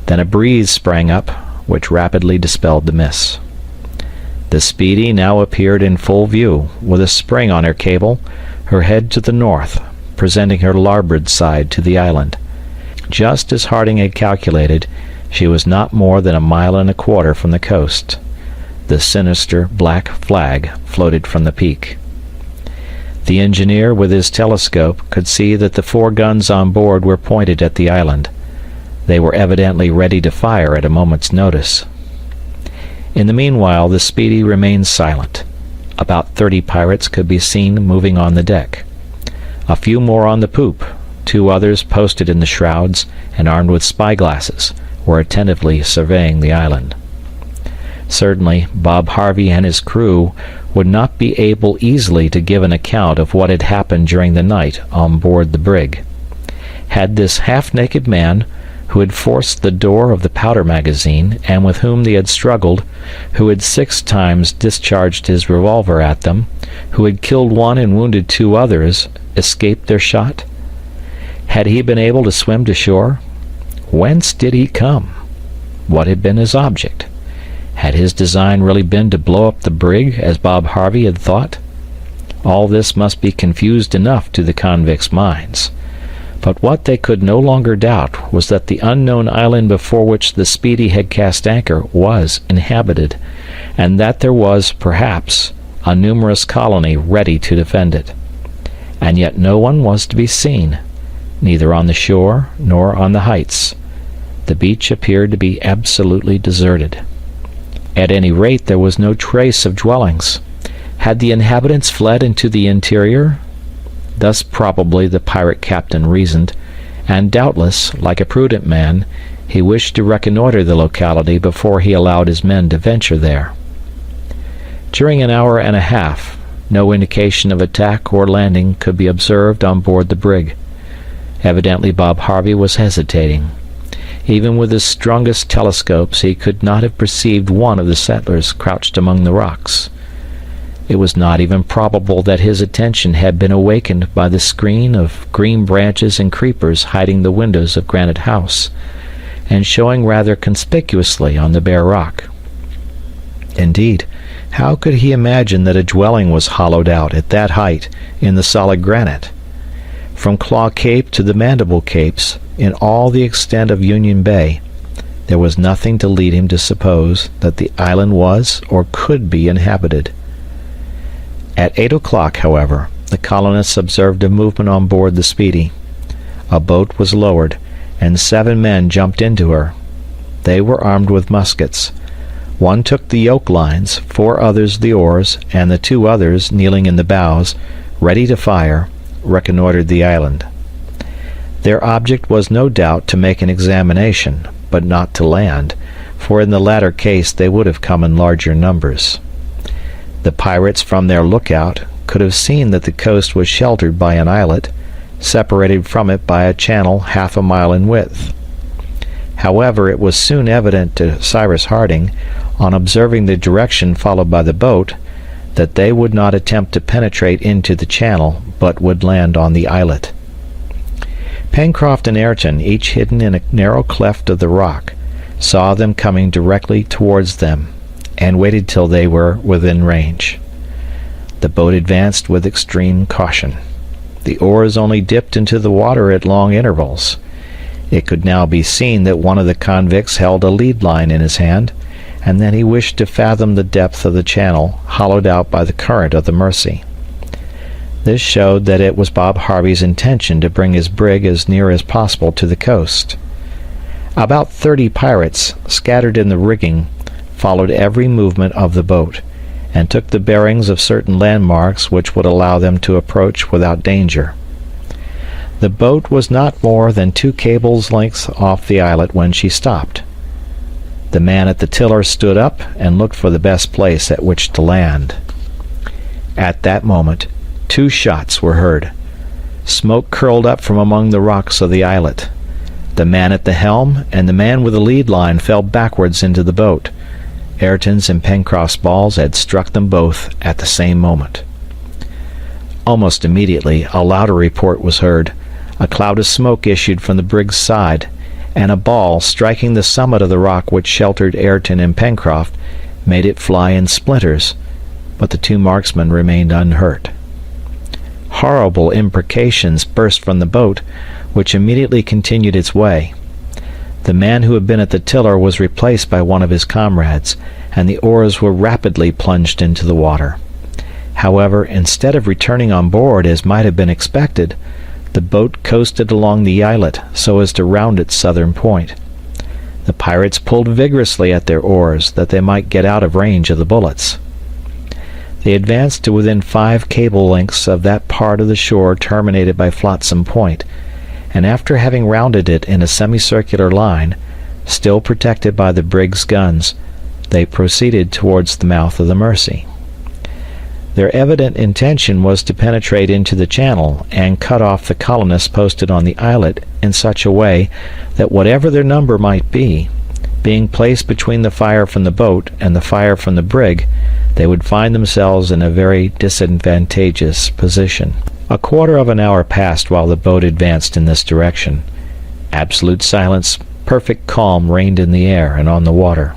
Speaker 1: Then a breeze sprang up, which rapidly dispelled the mists. The Speedy now appeared in full view, with a spring on her cable, her head to the north, presenting her larboard side to the island. Just as Harding had calculated, she was not more than 1.25 miles from the coast. The sinister black flag floated from the peak. The engineer, with his telescope, could see that the 4 guns on board were pointed at the island. They were evidently ready to fire at a moment's notice. In the meanwhile, the Speedy remained silent. About 30 pirates could be seen moving on the deck. A few more on the poop, 2 others posted in the shrouds and armed with spyglasses, were attentively surveying the island. Certainly, Bob Harvey and his crew would not be able easily to give an account of what had happened during the night on board the brig. Had this half-naked man, who had forced the door of the powder magazine, and with whom they had struggled, who had 6 times discharged his revolver at them, who had killed 1 and wounded 2 others, escaped their shot? Had he been able to swim to shore? Whence did he come? What had been his object? Had his design really been to blow up the brig, as Bob Harvey had thought? All this must be confused enough to the convicts' minds. But what they could no longer doubt was that the unknown island before which the Speedy had cast anchor was inhabited, and that there was, perhaps, a numerous colony ready to defend it. And yet no one was to be seen, neither on the shore nor on the heights. The beach appeared to be absolutely deserted. At any rate, there was no trace of dwellings. Had the inhabitants fled into the interior? Thus probably the pirate captain reasoned, and doubtless, like a prudent man, he wished to reconnoiter the locality before he allowed his men to venture there. During an hour and a half, no indication of attack or landing could be observed on board the brig. Evidently Bob Harvey was hesitating. Even with his strongest telescopes he could not have perceived one of the settlers crouched among the rocks. It was not even probable that his attention had been awakened by the screen of green branches and creepers hiding the windows of Granite House, and showing rather conspicuously on the bare rock. Indeed, how could he imagine that a dwelling was hollowed out at that height in the solid granite? From Claw Cape to the Mandible Capes, in all the extent of Union Bay, there was nothing to lead him to suppose that the island was or could be inhabited. At 8 o'clock, however, the colonists observed a movement on board the Speedy. A boat was lowered, and 7 men jumped into her. They were armed with muskets. 1 took the yoke lines, 4 others the oars, and the 2 others, kneeling in the bows, ready to fire, reconnoitered the island. Their object was no doubt to make an examination, but not to land, for in the latter case they would have come in larger numbers. The pirates from their lookout could have seen that the coast was sheltered by an islet, separated from it by a channel 1/2 mile in width. However, it was soon evident to Cyrus Harding, on observing the direction followed by the boat, that they would not attempt to penetrate into the channel, but would land on the islet. Pencroft and Ayrton, each hidden in a narrow cleft of the rock, saw them coming directly towards them, and waited till they were within range. The boat advanced with extreme caution. The oars only dipped into the water at long intervals. It could now be seen that one of the convicts held a lead line in his hand, and that he wished to fathom the depth of the channel hollowed out by the current of the Mercy. This showed that it was Bob Harvey's intention to bring his brig as near as possible to the coast. About 30 pirates, scattered in the rigging, followed every movement of the boat, and took the bearings of certain landmarks which would allow them to approach without danger. The boat was not more than 2 cables' lengths off the islet when she stopped. The man at the tiller stood up and looked for the best place at which to land. At that moment, 2 shots were heard. Smoke curled up from among the rocks of the islet. The man at the helm and the man with the lead line fell backwards into the boat. Ayrton's and Pencroft's balls had struck them both at the same moment. Almost immediately, a louder report was heard. A cloud of smoke issued from the brig's side, and a ball, striking the summit of the rock which sheltered Ayrton and Pencroft, made it fly in splinters, but the 2 marksmen remained unhurt. Horrible imprecations burst from the boat, which immediately continued its way. The man who had been at the tiller was replaced by one of his comrades, and the oars were rapidly plunged into the water. However, instead of returning on board as might have been expected, the boat coasted along the islet so as to round its southern point. The pirates pulled vigorously at their oars that they might get out of range of the bullets. They advanced to within 5 cable lengths of that part of the shore terminated by Flotsam Point, and after having rounded it in a semicircular line, still protected by the brig's guns, they proceeded towards the mouth of the Mersey. Their evident intention was to penetrate into the channel and cut off the colonists posted on the islet in such a way that whatever their number might be, being placed between the fire from the boat and the fire from the brig, they would find themselves in a very disadvantageous position. A quarter of an hour passed while the boat advanced in this direction. Absolute silence, perfect calm reigned in the air and on the water.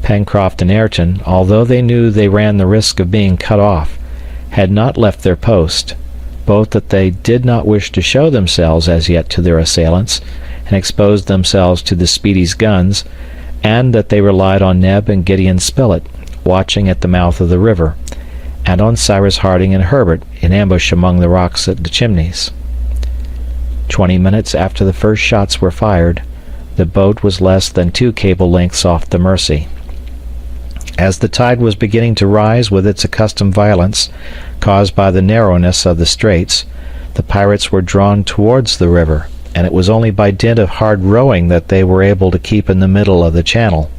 Speaker 1: Pencroft and Ayrton, although they knew they ran the risk of being cut off, had not left their post, both that they did not wish to show themselves as yet to their assailants and expose themselves to the Speedy's guns, and that they relied on Neb and Gideon Spilett watching at the mouth of the river, and on Cyrus Harding and Herbert in ambush among the rocks at the Chimneys. 20 minutes after the first shots were fired, the boat was less than 2 cable lengths off the Mersey. As the tide was beginning to rise with its accustomed violence, caused by the narrowness of the straits, the pirates were drawn towards the river, and it was only by dint of hard rowing that they were able to keep in the middle of the channel.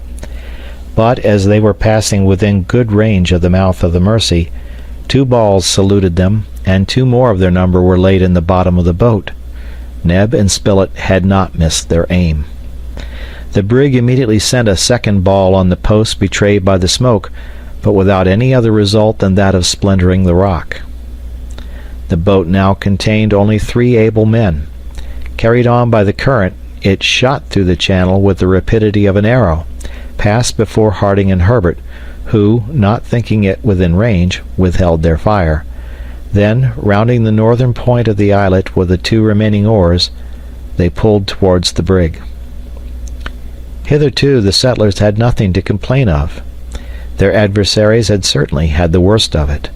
Speaker 1: But as they were passing within good range of the mouth of the Mersey, 2 balls saluted them, and 2 more of their number were laid in the bottom of the boat. Neb and Spilett had not missed their aim. The brig immediately sent a second ball on the post betrayed by the smoke, but without any other result than that of splintering the rock. The boat now contained only 3 able men. Carried on by the current, it shot through the channel with the rapidity of an arrow, passed before Harding and Herbert, who, not thinking it within range, withheld their fire. Then, rounding the northern point of the islet with the 2 remaining oars, they pulled towards the brig. Hitherto the settlers had nothing to complain of. Their adversaries had certainly had the worst of it.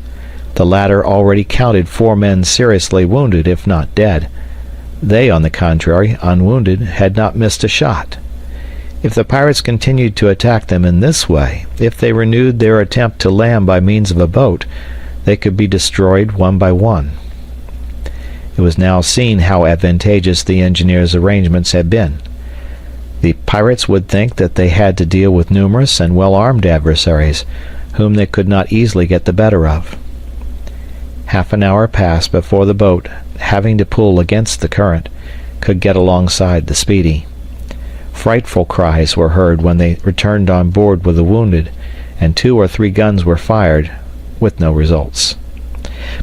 Speaker 1: The latter already counted 4 men seriously wounded, if not dead. They, on the contrary, unwounded, had not missed a shot. If the pirates continued to attack them in this way, if they renewed their attempt to land by means of a boat, they could be destroyed one by one. It was now seen how advantageous the engineers' arrangements had been. The pirates would think that they had to deal with numerous and well-armed adversaries, whom they could not easily get the better of. Half an hour passed before the boat, having to pull against the current, could get alongside the Speedy. Frightful cries were heard when they returned on board with the wounded, and 2 or 3 guns were fired, with no results.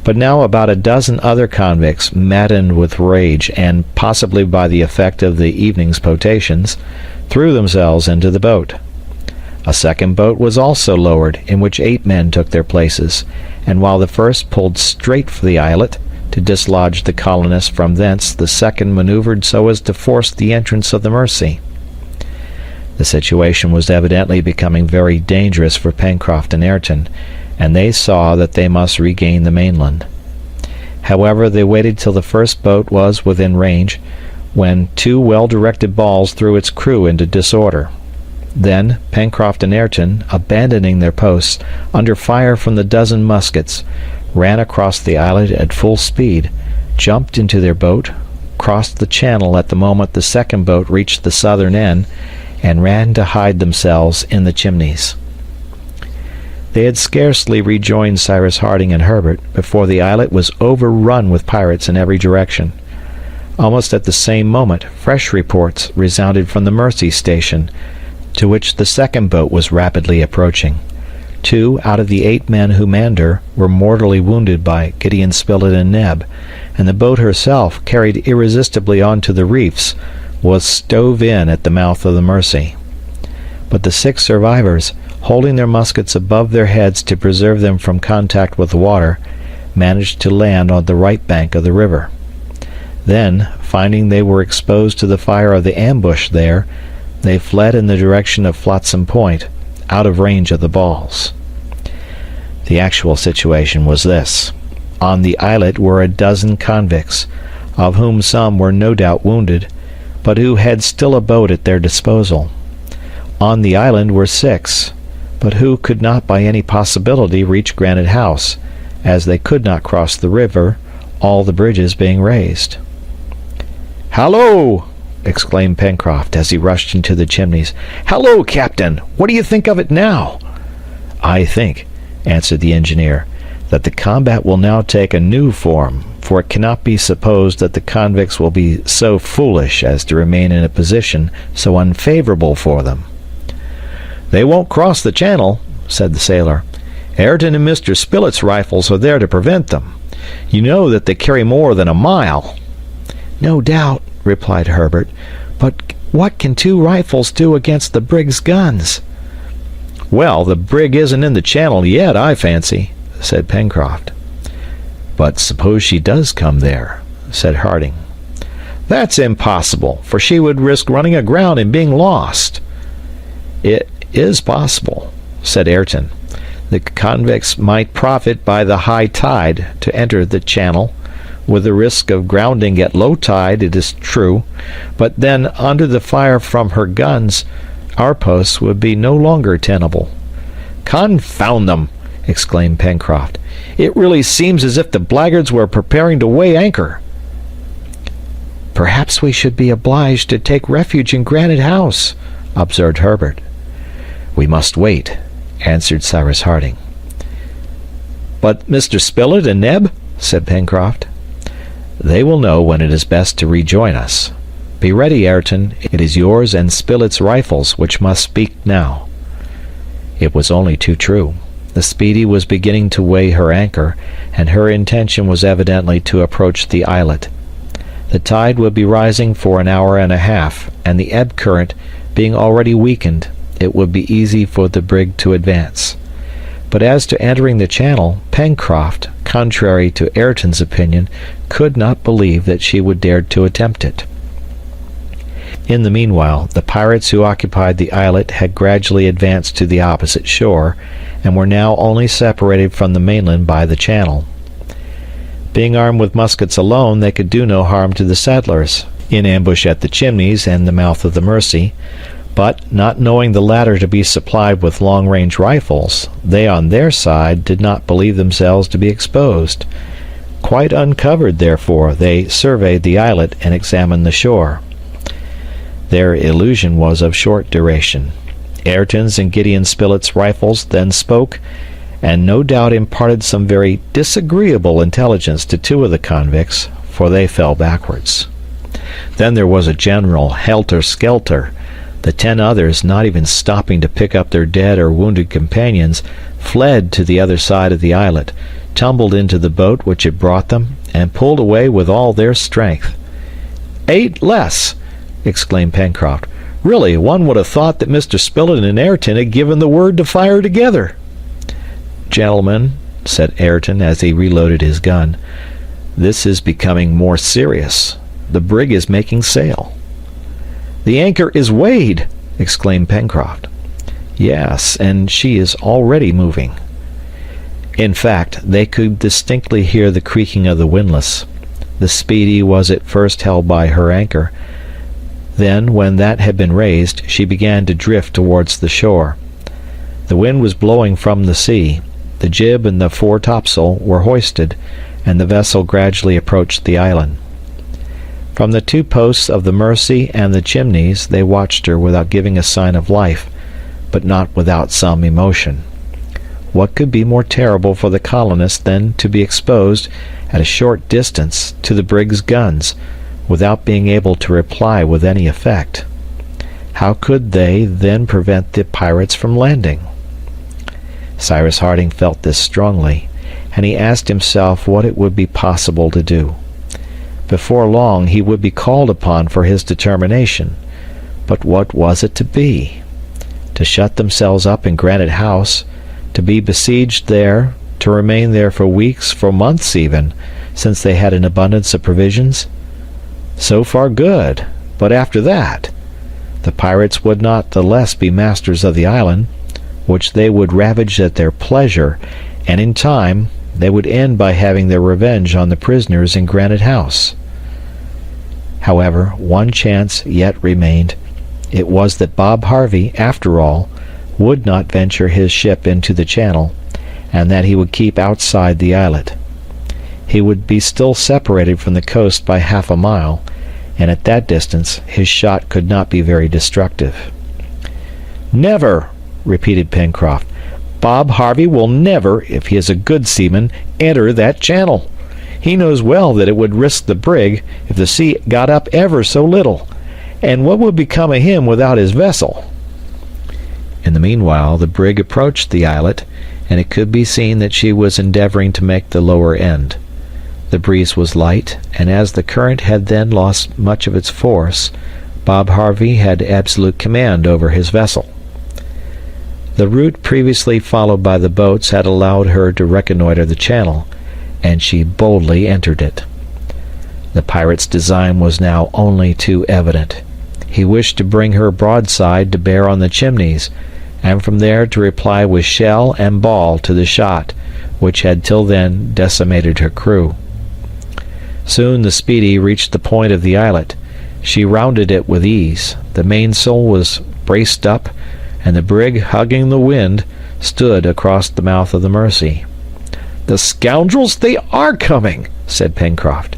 Speaker 1: But now about a dozen other convicts, maddened with rage, and possibly by the effect of the evening's potations, threw themselves into the boat. A second boat was also lowered, in which 8 men took their places, and while the first pulled straight for the islet, to dislodge the colonists from thence, the second maneuvered so as to force the entrance of the Mersey. The situation was evidently becoming very dangerous for Pencroft and Ayrton, and they saw that they must regain the mainland. However, they waited till the first boat was within range, when 2 well-directed balls threw its crew into disorder. Then Pencroft and Ayrton, abandoning their posts, under fire from the dozen muskets, ran across the islet at full speed, jumped into their boat, crossed the channel at the moment the second boat reached the southern end, and ran to hide themselves in the chimneys. They had scarcely rejoined Cyrus Harding and Herbert before the islet was overrun with pirates in every direction. Almost at the same moment, fresh reports resounded from the Mercy station, to which the second boat was rapidly approaching. 2 out of the 8 men who manned her were mortally wounded by Gideon Spilett and Neb, and the boat herself, carried irresistibly onto the reefs, was stove in at the mouth of the Mercy. But the 6 survivors, holding their muskets above their heads to preserve them from contact with the water, managed to land on the right bank of the river. Then, finding they were exposed to the fire of the ambush there, they fled in the direction of Flotsam Point, out of range of the balls. The actual situation was this. On the islet were a dozen convicts, of whom some were no doubt wounded, but who had still a boat at their disposal. On the island were 6, but who could not by any possibility reach Granite House, as they could not cross the river, all the bridges being raised. "Hallo!" exclaimed Pencroft as he rushed into the chimneys. "Hallo, Captain! What do you think of it now?" "I think," answered the engineer, "that the combat will now take a new form, for it cannot be supposed that the convicts will be so foolish as to remain in a position so unfavorable for them." "They won't cross the channel," said the sailor. "Ayrton and Mr. Spilett's rifles are there to prevent them. You know that they carry more than a mile." "No doubt," replied Herbert, "but what can 2 rifles do against the brig's guns?" "Well, the brig isn't in the channel yet, I fancy," said Pencroft. "But suppose she does come there," said Harding. "That's impossible, for she would risk running aground and being lost." "It is possible," said Ayrton. "The convicts might profit by the high tide to enter the channel, with the risk of grounding at low tide, it is true, but then under the fire from her guns our posts would be no longer tenable." "Confound them!" exclaimed Pencroft. "It really seems as if the blackguards were preparing to weigh anchor." "Perhaps we should be obliged to take refuge in Granite House," observed Herbert. "We must wait," answered Cyrus Harding. "But Mr. Spilett and Neb?" said Pencroft. "They will know when it is best to rejoin us. Be ready, Ayrton. It is yours and Spilett's rifles which must speak now." It was only too true. The Speedy was beginning to weigh her anchor, and her intention was evidently to approach the islet. The tide would be rising for an hour and a half, and the ebb current being already weakened, it would be easy for the brig to advance. But as to entering the channel, Pencroft, contrary to Ayrton's opinion, could not believe that she would dare to attempt it. In the meanwhile, the pirates who occupied the islet had gradually advanced to the opposite shore, and were now only separated from the mainland by the channel. Being armed with muskets alone, they could do no harm to the settlers, in ambush at the chimneys and the mouth of the Mercy, but, not knowing the latter to be supplied with long-range rifles, they on their side did not believe themselves to be exposed. Quite uncovered, therefore, they surveyed the islet and examined the shore. Their illusion was of short duration. Ayrton's and Gideon Spilett's rifles then spoke, and no doubt imparted some very disagreeable intelligence to 2 of the convicts, for they fell backwards. Then there was a general helter-skelter. The 10 others, not even stopping to pick up their dead or wounded companions, fled to the other side of the islet, tumbled into the boat which had brought them, and pulled away with all their strength. "8 less!" exclaimed Pencroft. "Really, one would have thought that Mr. Spilett and Ayrton had given the word to fire together." "Gentlemen," said Ayrton as he reloaded his gun, "this is becoming more serious. The brig is making sail." "The anchor is weighed!" exclaimed Pencroft. "Yes, and she is already moving." In fact, they could distinctly hear the creaking of the windlass. The Speedy was at first held by her anchor. Then, when that had been raised, she began to drift towards the shore. The wind was blowing from the sea. The jib and the fore-topsail were hoisted, and the vessel gradually approached the island. From the two posts of the Mercy and the chimneys they watched her without giving a sign of life, but not without some emotion. What could be more terrible for the colonists than to be exposed at a short distance to the brig's guns, without being able to reply with any effect? How could they then prevent the pirates from landing? Cyrus Harding felt this strongly, and he asked himself what it would be possible to do. Before long he would be called upon for his determination, but what was it to be? To shut themselves up in Granite House, to be besieged there, to remain there for weeks, for months even, since they had an abundance of provisions? So far good, but after that, the pirates would not the less be masters of the island, which they would ravage at their pleasure, and in time they would end by having their revenge on the prisoners in Granite House. However, one chance yet remained. It was that Bob Harvey, after all, would not venture his ship into the channel, and that he would keep outside the islet. He would be still separated from the coast by half a mile, and at that distance his shot could not be very destructive. "Never!" repeated Pencroft. "Bob Harvey will never, if he is a good seaman, enter that channel. He knows well that it would risk the brig if the sea got up ever so little, and what would become of him without his vessel?" In the meanwhile the brig approached the islet, and it could be seen that she was endeavoring to make the lower end. The breeze was light, and as the current had then lost much of its force, Bob Harvey had absolute command over his vessel. The route previously followed by the boats had allowed her to reconnoiter the channel, and she boldly entered it. The pirate's design was now only too evident. He wished to bring her broadside to bear on the chimneys, and from there to reply with shell and ball to the shot which had till then decimated her crew. Soon the Speedy reached the point of the islet. She rounded it with ease. The mainsail was braced up, and the brig, hugging the wind, stood across the mouth of the Mercy. "The scoundrels, they are coming!" said Pencroft.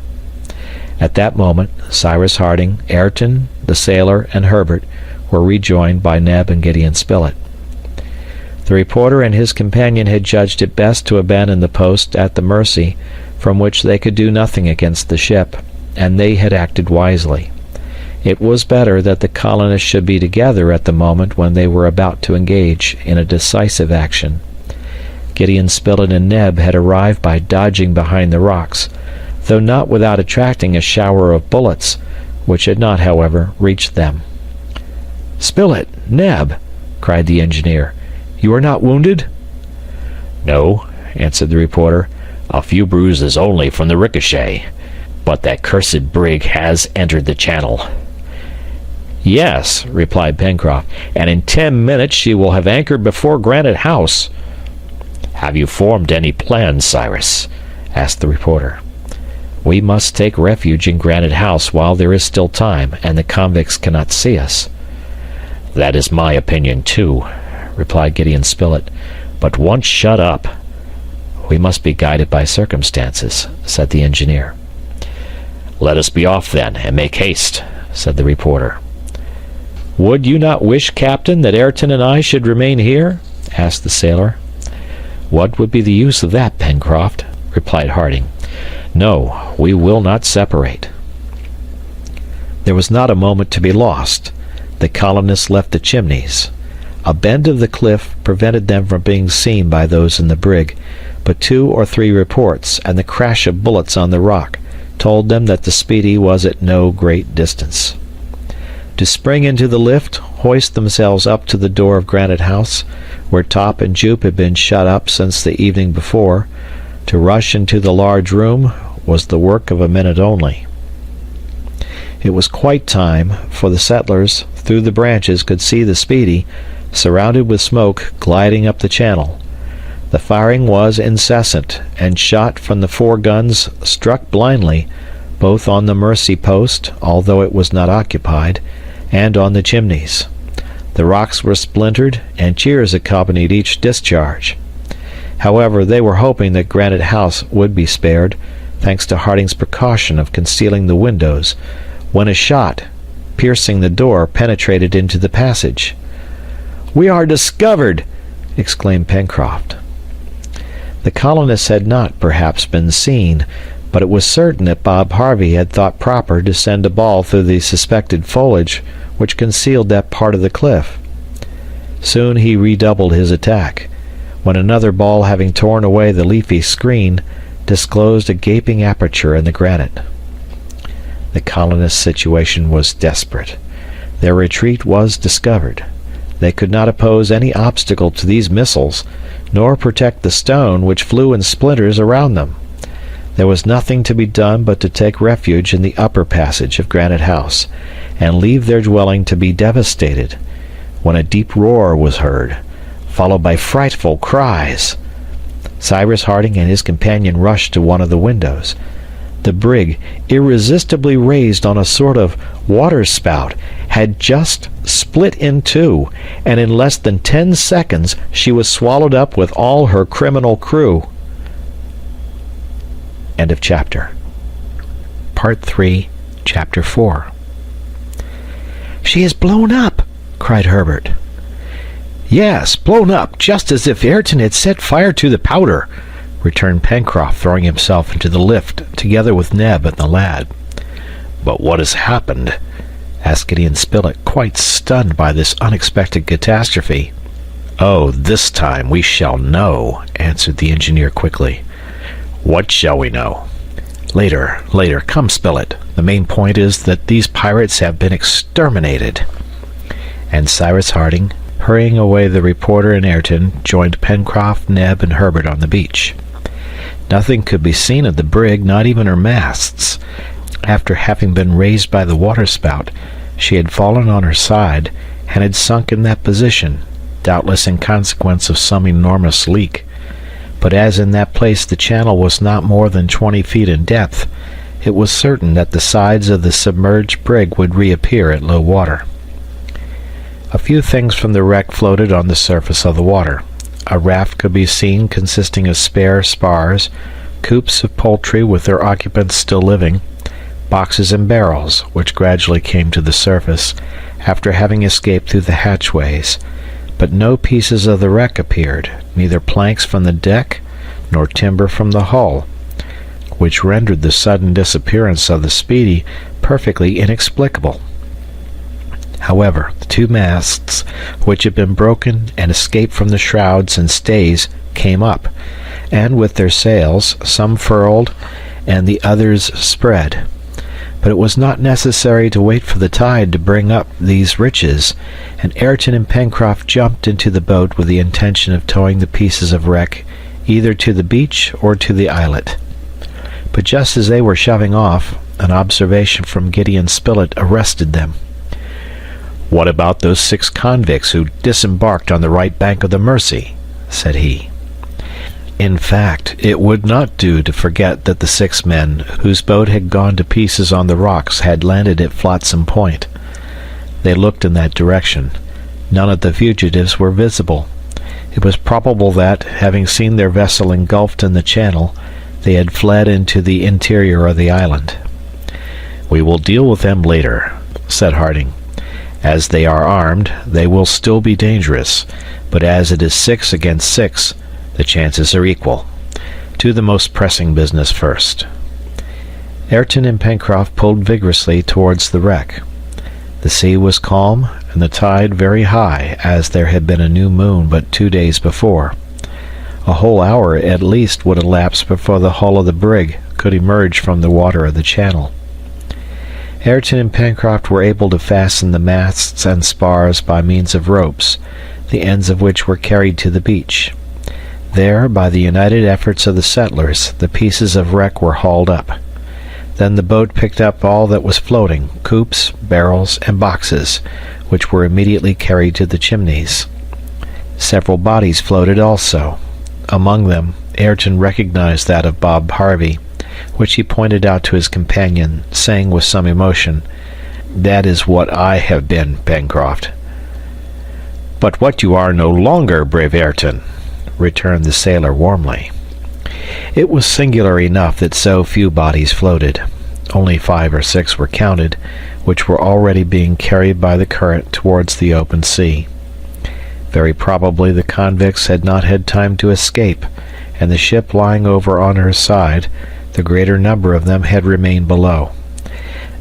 Speaker 1: At that moment Cyrus Harding, Ayrton, the sailor, and Herbert were rejoined by Neb and Gideon Spilett. The reporter and his companion had judged it best to abandon the post at the Mercy, from which they could do nothing against the ship, and they had acted wisely. It was better that the colonists should be together at the moment when they were about to engage in a decisive action. Gideon Spilett and Neb had arrived by dodging behind the rocks, though not without attracting a shower of bullets, which had not, however, reached them. "Spilett! Neb!" cried the engineer. "You are not wounded?" "No," answered the reporter. "A few bruises only from the ricochet, but that cursed brig has entered the channel." "Yes," replied Pencroft, "and in 10 minutes she will have anchored before Granite House." "Have you formed any plans, Cyrus?" asked the reporter. "We must take refuge in Granite House while there is still time, and the convicts cannot see us." "That is my opinion, too," replied Gideon Spilett. "But once shut up—" "We must be guided by circumstances," said the engineer. "Let us be off, then, and make haste," said the reporter. "Would you not wish, Captain, that Ayrton and I should remain here?" asked the sailor. "What would be the use of that, Pencroft?" replied Harding. "No, we will not separate." There was not a moment to be lost. The colonists left the chimneys. A bend of the cliff prevented them from being seen by those in the brig, but 2 or 3 reports and the crash of bullets on the rock told them that the Speedy was at no great distance. To spring into the lift, hoist themselves up to the door of Granite House, where Top and Jup had been shut up since the evening before, to rush into the large room, was the work of a minute only. It was quite time, for the settlers, through the branches, could see the Speedy, surrounded with smoke, gliding up the channel. The firing was incessant, and shot from the 4 guns struck blindly, both on the Mercy post, although it was not occupied, and on the chimneys. The rocks were splintered, and cheers accompanied each discharge. However, they were hoping that Granite House would be spared, thanks to Harding's precaution of concealing the windows, when a shot, piercing the door, penetrated into the passage. "We are discovered!" exclaimed Pencroft. The colonists had not, perhaps, been seen, but it was certain that Bob Harvey had thought proper to send a ball through the suspected foliage which concealed that part of the cliff. Soon he redoubled his attack, when another ball, having torn away the leafy screen, disclosed a gaping aperture in the granite. The colonists' situation was desperate. Their retreat was discovered. They could not oppose any obstacle to these missiles, nor protect the stone which flew in splinters around them. There was nothing to be done but to take refuge in the upper passage of Granite House, and leave their dwelling to be devastated, when a deep roar was heard, followed by frightful cries. Cyrus Harding and his companion rushed to one of the windows. The brig, irresistibly raised on a sort of water-spout, had just split in two, and in less than 10 seconds she was swallowed up with all her criminal crew. End of chapter. Part 3, Chapter 4. "She is blown up!" cried Herbert. "Yes, blown up, just as if Ayrton had set fire to the powder," returned Pencroft, throwing himself into the lift, together with Neb and the lad. "But what has happened?" asked Gideon Spilett, quite stunned by this unexpected catastrophe. "Oh, this time we shall know," answered the engineer quickly. "What shall we know?" Later. Come, Spilett. The main point is that these pirates have been exterminated." And Cyrus Harding, hurrying away the reporter and Ayrton, joined Pencroft, Neb, and Herbert on the beach. Nothing could be seen of the brig, not even her masts. After having been raised by the waterspout, she had fallen on her side, and had sunk in that position, doubtless in consequence of some enormous leak. But as in that place the channel was not more than 20 feet in depth, it was certain that the sides of the submerged brig would reappear at low water. A few things from the wreck floated on the surface of the water. A raft could be seen consisting of spare spars, coops of poultry with their occupants still living, boxes and barrels, which gradually came to the surface after having escaped through the hatchways, but no pieces of the wreck appeared, neither planks from the deck nor timber from the hull, which rendered the sudden disappearance of the Speedy perfectly inexplicable. However, the two masts, which had been broken and escaped from the shrouds and stays, came up, and with their sails, some furled and the others spread. But it was not necessary to wait for the tide to bring up these riches, and Ayrton and Pencroft jumped into the boat with the intention of towing the pieces of wreck either to the beach or to the islet. But just as they were shoving off, an observation from Gideon Spilett arrested them. "What about those 6 convicts who disembarked on the right bank of the Mercy?" said he. In fact, it would not do to forget that the 6 men whose boat had gone to pieces on the rocks had landed at Flotsam Point. They looked in that direction. None of the fugitives were visible. It was probable that, having seen their vessel engulfed in the channel, they had fled into the interior of the island. "We will deal with them later," said Harding. "As they are armed, they will still be dangerous, but as it is 6 against 6, the chances are equal. To the most pressing business first." Ayrton and Pencroft pulled vigorously towards the wreck. The sea was calm, and the tide very high, as there had been a new moon but 2 days before. A whole hour at least would elapse before the hull of the brig could emerge from the water of the channel. Ayrton and Pencroft were able to fasten the masts and spars by means of ropes, the ends of which were carried to the beach. There, by the united efforts of the settlers, the pieces of wreck were hauled up. Then the boat picked up all that was floating, coops, barrels, and boxes, which were immediately carried to the chimneys. Several bodies floated also. Among them, Ayrton recognized that of Bob Harvey, which he pointed out to his companion, saying with some emotion, That is what I have been, Pencroft. But what you are no longer, brave Ayrton, returned the sailor warmly. It was singular enough that so few bodies floated. Only 5 or 6 were counted, which were already being carried by the current towards the open sea. Very probably the convicts had not had time to escape, and the ship lying over on her side, the greater number of them had remained below.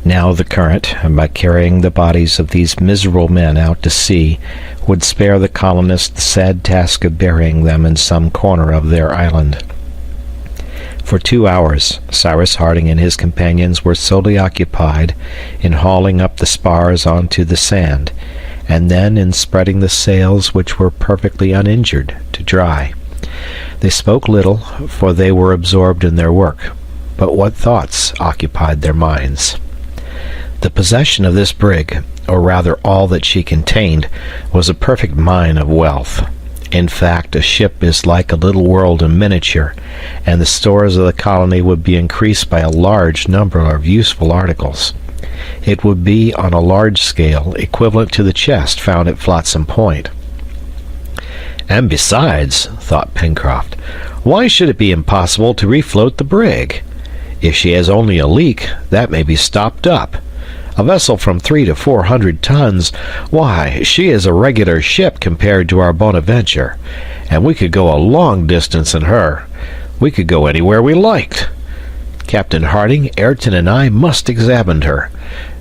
Speaker 1: Now the current, by carrying the bodies of these miserable men out to sea, would spare the colonists the sad task of burying them in some corner of their island. For 2 hours, Cyrus Harding and his companions were solely occupied in hauling up the spars onto the sand, and then in spreading the sails, which were perfectly uninjured, to dry. They spoke little, for they were absorbed in their work, but what thoughts occupied their minds? The possession of this brig, or rather all that she contained, was a perfect mine of wealth. In fact, a ship is like a little world in miniature, and the stores of the colony would be increased by a large number of useful articles. It would be, on a large scale, equivalent to the chest found at Flotsam Point. And besides, thought Pencroft, why should it be impossible to refloat the brig? If she has only a leak, that may be stopped up. A vessel from 300 to 400 tons, why, she is a regular ship compared to our Bonaventure, and we could go a long distance in her. We could go anywhere we liked. Captain Harding, Ayrton, and I must examine her.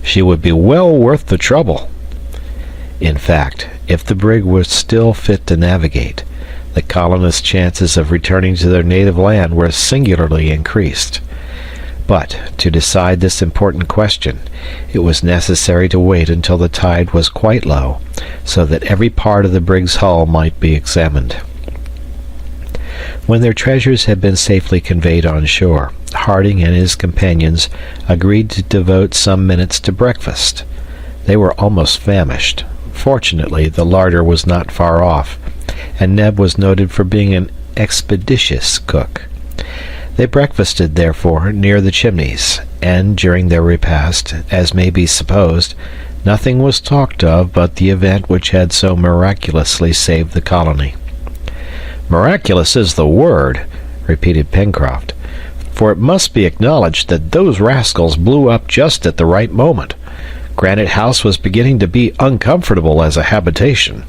Speaker 1: She would be well worth the trouble. In fact, if the brig was still fit to navigate, the colonists' chances of returning to their native land were singularly increased. But to decide this important question, it was necessary to wait until the tide was quite low, so that every part of the brig's hull might be examined. When their treasures had been safely conveyed on shore, Harding and his companions agreed to devote some minutes to breakfast. They were almost famished. Fortunately, the larder was not far off, and Neb was noted for being an expeditious cook. They breakfasted, therefore, near the chimneys, and during their repast, as may be supposed, nothing was talked of but the event which had so miraculously saved the colony. "Miraculous is the word," repeated Pencroft, "for it must be acknowledged that those rascals blew up just at the right moment. Granite House was beginning to be uncomfortable as a habitation."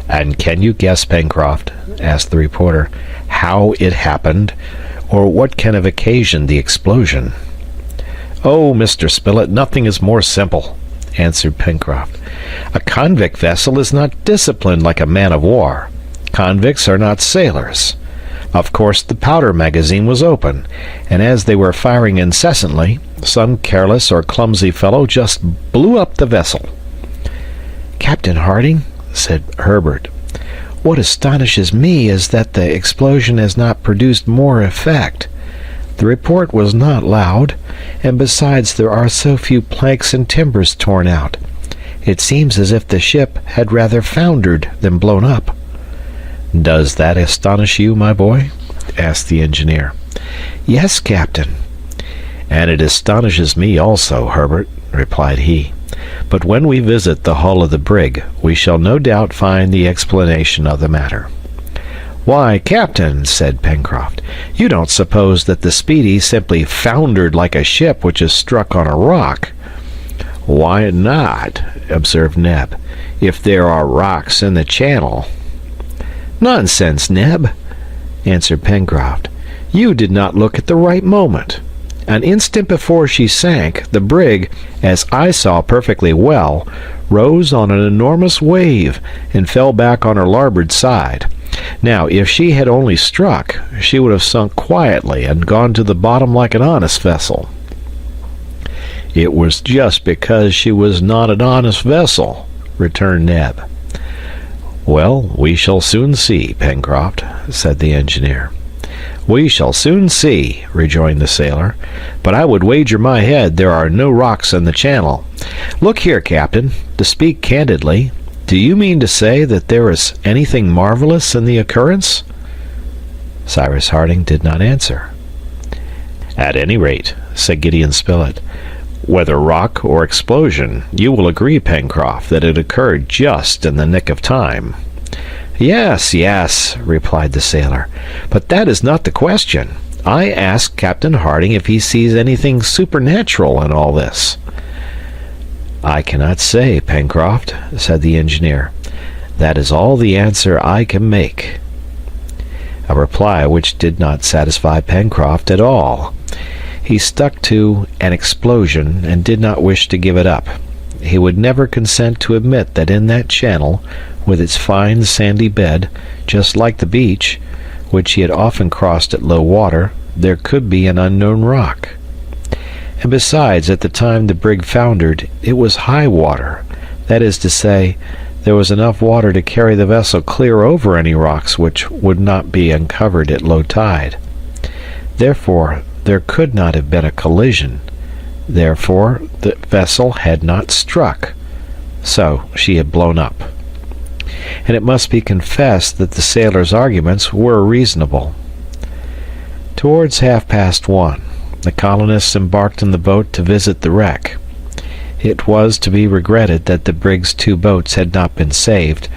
Speaker 1: "And can you guess, Pencroft," asked the reporter, "how it happened, or what can have occasioned the explosion?" "Oh, Mr. Spilett, nothing is more simple," answered Pencroft. "A convict vessel is not disciplined like a man-of-war. Convicts are not sailors. Of course the powder magazine was open, and as they were firing incessantly, some careless or clumsy fellow just blew up the vessel." "Captain Harding," said Herbert, "what astonishes me is that the explosion has not produced more effect. The report was not loud, and besides there are so few planks and timbers torn out. It seems as if the ship had rather foundered than blown up." "Does that astonish you, my boy?" asked the engineer. "Yes, Captain." "And it astonishes me also, Herbert," replied he. "But when we visit the hull of the brig, we shall no doubt find the explanation of the matter." "Why, Captain," said Pencroft, "you don't suppose that the Speedy simply foundered like a ship which is struck on a rock?" "Why not?" observed Neb, "if there are rocks in the channel." "Nonsense, Neb," answered Pencroft. "You did not look at the right moment. An instant before she sank, the brig, as I saw perfectly well, rose on an enormous wave and fell back on her larboard side. Now, if she had only struck, she would have sunk quietly and gone to the bottom like an honest vessel." "It was just because she was not an honest vessel," returned Neb. "Well, we shall soon see, Pencroft," said the engineer. "We shall soon see," rejoined the sailor, "but I would wager my head there are no rocks in the channel. Look here, Captain, to speak candidly, do you mean to say that there is anything marvelous in the occurrence?" Cyrus Harding did not answer. "At any rate," said Gideon Spilett, whether rock or explosion, you will agree, Pencroft, that it occurred just in the nick of time." "Yes, yes," replied the sailor, "but that is not the question. I asked Captain Harding if he sees anything supernatural in all this." "I cannot say, Pencroft," said the engineer. "That is all the answer I can make." A reply which did not satisfy Pencroft at all. He stuck to an explosion and did not wish to give it up. He would never consent to admit that in that channel, with its fine sandy bed, just like the beach, which he had often crossed at low water, there could be an unknown rock. And besides, at the time the brig foundered, it was high water. That is to say, there was enough water to carry the vessel clear over any rocks which would not be uncovered at low tide. Therefore, there could not have been a collision. Therefore, the vessel had not struck. So she had blown up. And it must be confessed that the sailor's arguments were reasonable. Towards 1:30, the colonists embarked in the boat to visit the wreck. It was to be regretted that the brig's 2 boats had not been saved,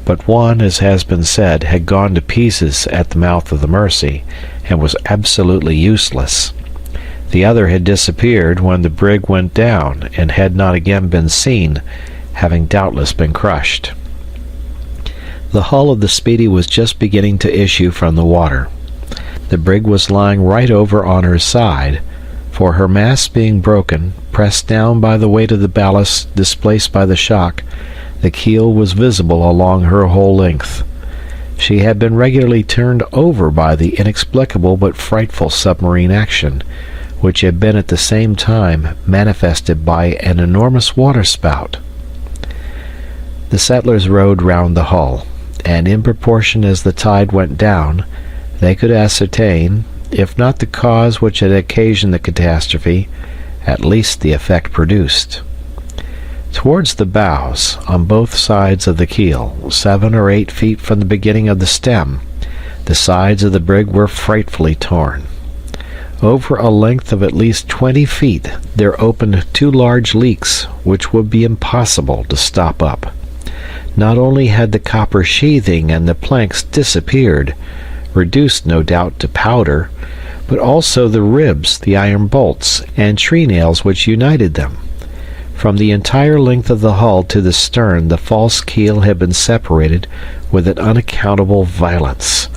Speaker 1: but one, as has been said, had gone to pieces at the mouth of the Mersey, and was absolutely useless. The other had disappeared when the brig went down, and had not again been seen, having doubtless been crushed. The hull of the Speedy was just beginning to issue from the water. The brig was lying right over on her side, for her masts being broken, pressed down by the weight of the ballast displaced by the shock, the keel was visible along her whole length. She had been regularly turned over by the inexplicable but frightful submarine action, which had been at the same time manifested by an enormous waterspout. The settlers rowed round the hull, and in proportion as the tide went down, they could ascertain, if not the cause which had occasioned the catastrophe, at least the effect produced. Towards the bows, on both sides of the keel, 7 or 8 feet from the beginning of the stem, the sides of the brig were frightfully torn. Over a length of at least 20 feet there opened 2 large leaks which would be impossible to stop up. Not only had the copper sheathing and the planks disappeared, reduced no doubt to powder, but also the ribs, the iron bolts, and tree nails which united them. From the entire length of the hull to the stern the false keel had been separated with an unaccountable violence,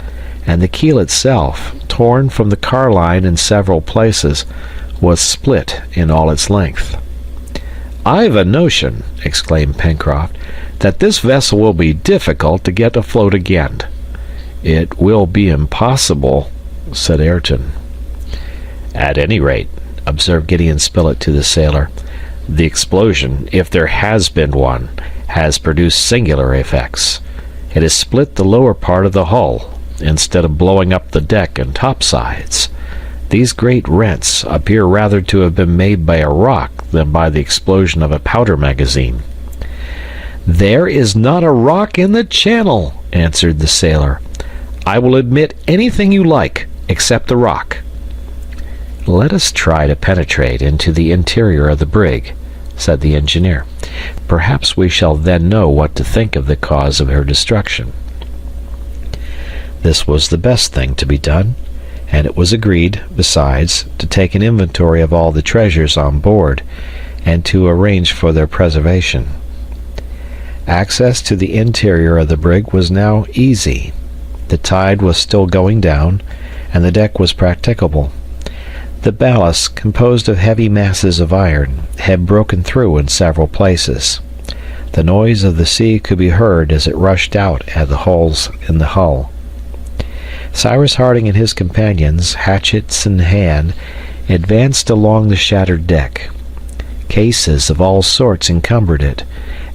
Speaker 1: and the keel itself, torn from the carline in several places, was split in all its length. "I've a notion," exclaimed Pencroft, "that this vessel will be difficult to get afloat again." "It will be impossible," said Ayrton. "At any rate," observed Gideon Spilett to the sailor, "the explosion, if there has been one, has produced singular effects. It has split the lower part of the hull, instead of blowing up the deck and topsides. These great rents appear rather to have been made by a rock than by the explosion of a powder magazine." "There is not a rock in the channel," answered the sailor. "I will admit anything you like, except the rock." "Let us try to penetrate into the interior of the brig," said the engineer. "Perhaps we shall then know what to think of the cause of her destruction." This was the best thing to be done, and it was agreed, besides, to take an inventory of all the treasures on board, and to arrange for their preservation. Access to the interior of the brig was now easy. The tide was still going down, and the deck was practicable. The ballast, composed of heavy masses of iron, had broken through in several places. The noise of the sea could be heard as it rushed out at the holes in the hull. Cyrus Harding and his companions, hatchets in hand, advanced along the shattered deck. Cases of all sorts encumbered it,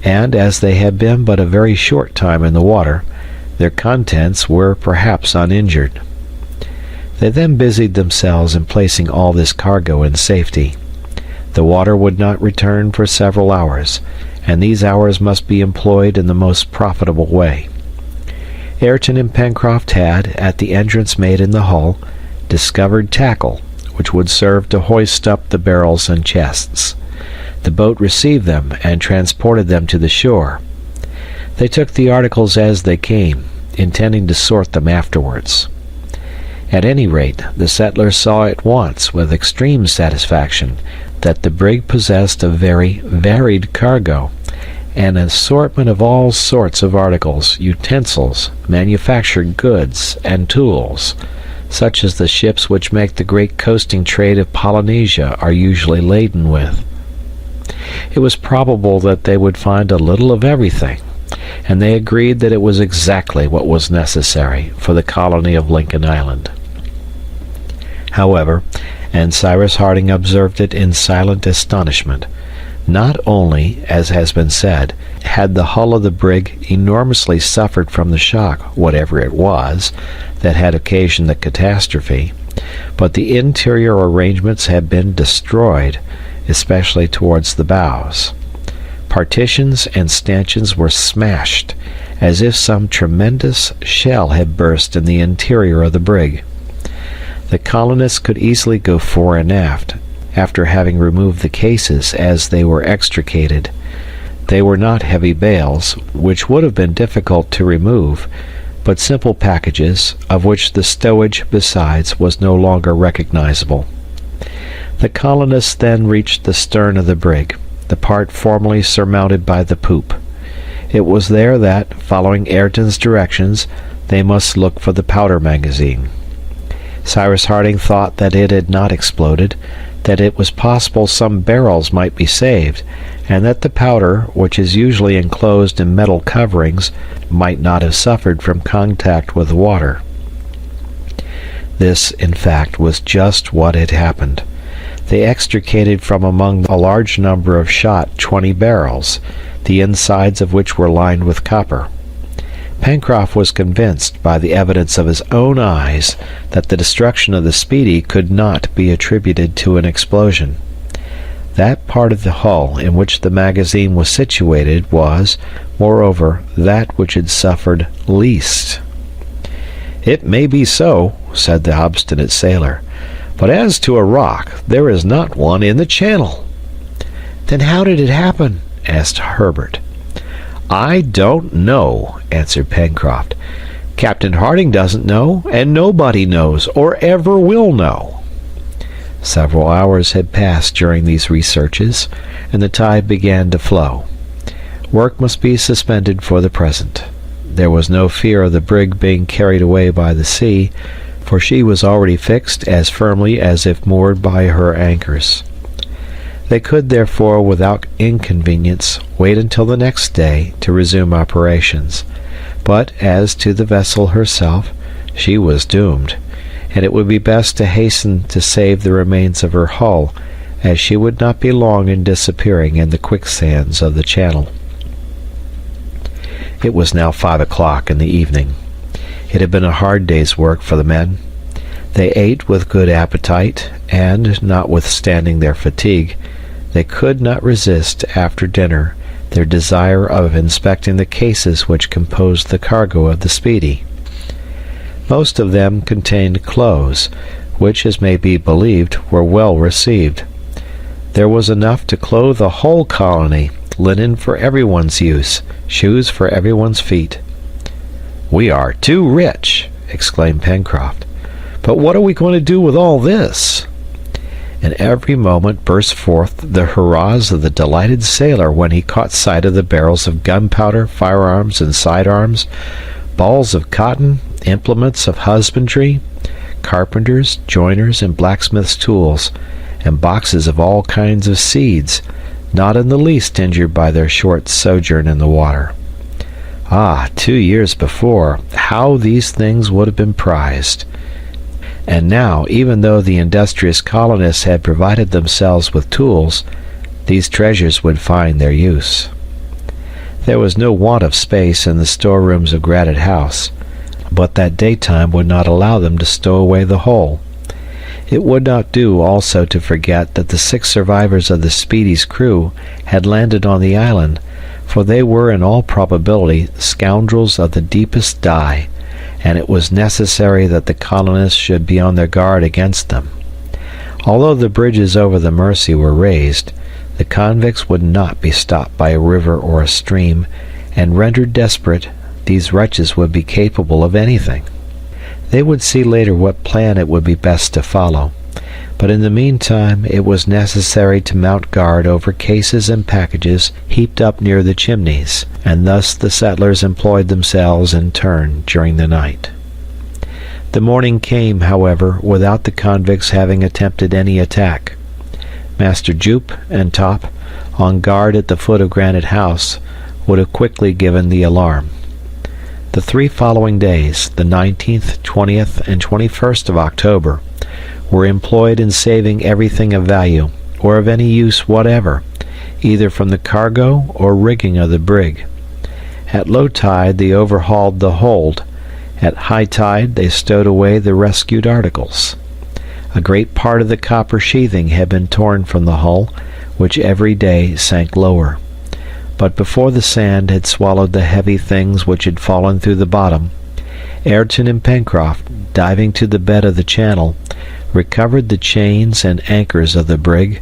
Speaker 1: and as they had been but a very short time in the water, their contents were perhaps uninjured. They then busied themselves in placing all this cargo in safety. The water would not return for several hours, and these hours must be employed in the most profitable way. Ayrton and Pencroft had, at the entrance made in the hull, discovered tackle, which would serve to hoist up the barrels and chests. The boat received them and transported them to the shore. They took the articles as they came, intending to sort them afterwards. At any rate, the settlers saw at once, with extreme satisfaction, that the brig possessed a very varied cargo, an assortment of all sorts of articles, utensils, manufactured goods, and tools, such as the ships which make the great coasting trade of Polynesia are usually laden with. It was probable that they would find a little of everything, and they agreed that it was exactly what was necessary for the colony of Lincoln Island. However, and Cyrus Harding observed it in silent astonishment, not only, as has been said, had the hull of the brig enormously suffered from the shock, whatever it was, that had occasioned the catastrophe, but the interior arrangements had been destroyed, especially towards the bows. Partitions and stanchions were smashed, as if some tremendous shell had burst in the interior of the brig. The colonists could easily go fore and aft, after having removed the cases as they were extricated. They were not heavy bales, which would have been difficult to remove, but simple packages, of which the stowage, besides, was no longer recognizable. The colonists then reached the stern of the brig, the part formerly surmounted by the poop. It was there that, following Ayrton's directions, they must look for the powder magazine. Cyrus Harding thought that it had not exploded, that it was possible some barrels might be saved, and that the powder, which is usually enclosed in metal coverings, might not have suffered from contact with the water. This, in fact, was just what had happened. They extricated from among a large number of shot 20 barrels, the insides of which were lined with copper. Pencroft was convinced by the evidence of his own eyes that the destruction of the Speedy could not be attributed to an explosion. That part of the hull in which the magazine was situated was, moreover, that which had suffered least. "It may be so," said the obstinate sailor, "but as to a rock, there is not one in the channel." "Then how did it happen?" asked Herbert. "I don't know," answered Pencroft. "Captain Harding doesn't know, and nobody knows, or ever will know." Several hours had passed during these researches, and the tide began to flow. Work must be suspended for the present. There was no fear of the brig being carried away by the sea, for she was already fixed as firmly as if moored by her anchors. They could, therefore, without inconvenience, wait until the next day to resume operations. But as to the vessel herself, she was doomed, and it would be best to hasten to save the remains of her hull, as she would not be long in disappearing in the quicksands of the channel. It was now 5 o'clock in the evening. It had been a hard day's work for the men. They ate with good appetite, and, notwithstanding their fatigue, they could not resist, after dinner, their desire of inspecting the cases which composed the cargo of the Speedy. Most of them contained clothes, which, as may be believed, were well received. There was enough to clothe the whole colony, linen for everyone's use, shoes for everyone's feet. "We are too rich!" exclaimed Pencroft. "But what are we going to do with all this?" And every moment burst forth the hurrahs of the delighted sailor when he caught sight of the barrels of gunpowder, firearms, and sidearms, balls of cotton, implements of husbandry, carpenters, joiners, and blacksmiths' tools, and boxes of all kinds of seeds, not in the least injured by their short sojourn in the water. Ah, 2 years before, how these things would have been prized! And now, even though the industrious colonists had provided themselves with tools, these treasures would find their use. There was no want of space in the storerooms of Granite House, but that daytime would not allow them to stow away the whole. It would not do also to forget that the 6 survivors of the Speedy's crew had landed on the island, for they were in all probability scoundrels of the deepest dye, and it was necessary that the colonists should be on their guard against them. Although the bridges over the Mersey were raised, The convicts would not be stopped by a river or a stream, and rendered desperate, these wretches would be capable of anything. They would see later what plan it would be best to follow, but in the meantime it was necessary to mount guard over cases and packages heaped up near the chimneys, and thus the settlers employed themselves in turn during the night. The morning came, however, without the convicts having attempted any attack. Master Jupe and Top, on guard at the foot of Granite House, would have quickly given the alarm. The 3 following days, the 19th, 20th, and 21st of October, were employed in saving everything of value, or of any use whatever, either from the cargo or rigging of the brig. At low tide they overhauled the hold. At high tide they stowed away the rescued articles. A great part of the copper sheathing had been torn from the hull, which every day sank lower. But before the sand had swallowed the heavy things which had fallen through the bottom, Ayrton and Pencroft, diving to the bed of the channel, recovered the chains and anchors of the brig,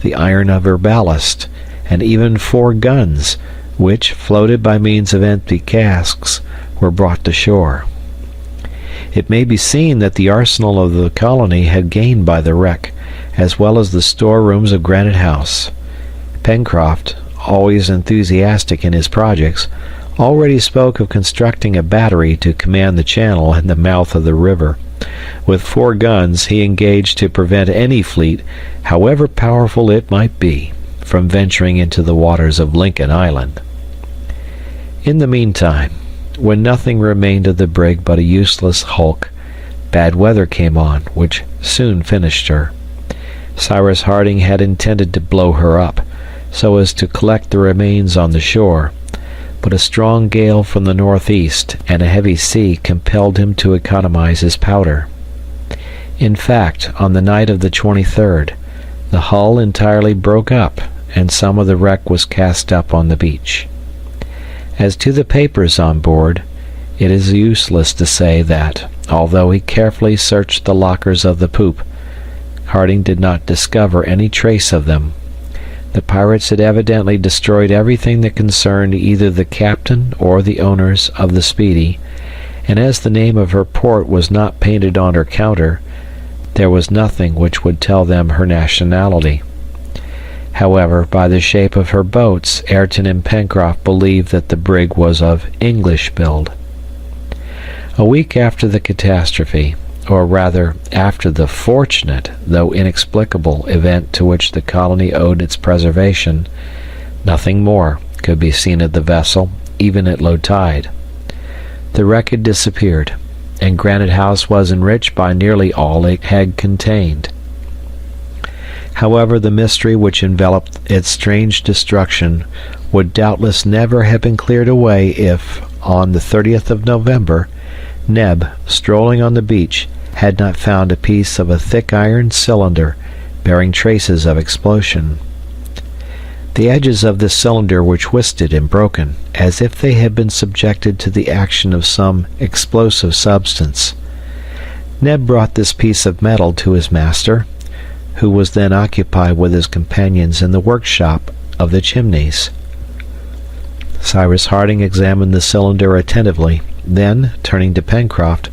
Speaker 1: the iron of her ballast, and even 4 guns, which, floated by means of empty casks, were brought to shore. It may be seen that the arsenal of the colony had gained by the wreck, as well as the storerooms of Granite House. Pencroft, always enthusiastic in his projects, already spoke of constructing a battery to command the channel and the mouth of the river. With 4 guns he engaged to prevent any fleet, however powerful it might be, from venturing into the waters of Lincoln Island. In the meantime, when nothing remained of the brig but a useless hulk, bad weather came on, which soon finished her. Cyrus Harding had intended to blow her up, so as to collect the remains on the shore, but a strong gale from the northeast and a heavy sea compelled him to economize his powder. In fact, on the night of the 23rd, the hull entirely broke up, and some of the wreck was cast up on the beach. As to the papers on board, it is useless to say that, although he carefully searched the lockers of the poop, Harding did not discover any trace of them. The pirates had evidently destroyed everything that concerned either the captain or the owners of the Speedy, and as the name of her port was not painted on her counter, there was nothing which would tell them her nationality. However, by the shape of her boats, Ayrton and Pencroft believed that the brig was of English build. A week after the catastrophe, or rather after the fortunate, though inexplicable, event to which the colony owed its preservation, nothing more could be seen of the vessel, even at low tide. The wreck had disappeared, and Granite House was enriched by nearly all it had contained. However, the mystery which enveloped its strange destruction would doubtless never have been cleared away if, on the 30th of November, Neb, strolling on the beach, had not found a piece of a thick iron cylinder bearing traces of explosion. The edges of this cylinder were twisted and broken, as if they had been subjected to the action of some explosive substance. Neb brought this piece of metal to his master, who was then occupied with his companions in the workshop of the Chimneys. Cyrus Harding examined the cylinder attentively, then, turning to Pencroft,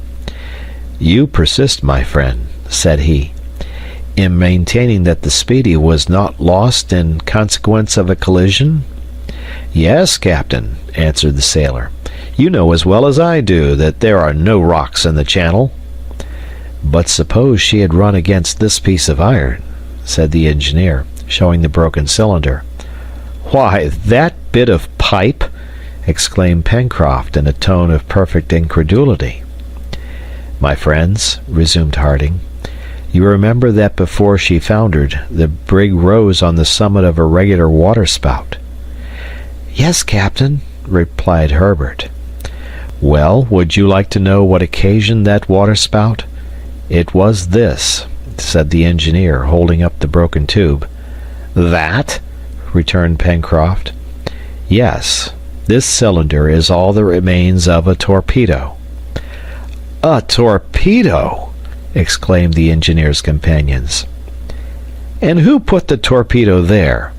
Speaker 1: "You persist, my friend," said he, "in maintaining that the Speedy was not lost in consequence of a collision?" "Yes, captain," answered the sailor. "You know as well as I do that there are no rocks in the channel." "But suppose she had run against this piece of iron," said the engineer, showing the broken cylinder. "Why, that bit of pipe!" exclaimed Pencroft in a tone of perfect incredulity. "My friends," resumed Harding, "you remember that before she foundered, the brig rose on the summit of a regular waterspout." "Yes, captain," replied Herbert. "Well, would you like to know what occasioned that waterspout? It was this," said the engineer, holding up the broken tube. "That?" returned Pencroft. "Yes, this cylinder is all that remains of a torpedo." "A torpedo!" exclaimed the engineer's companions. "And who put the torpedo there?"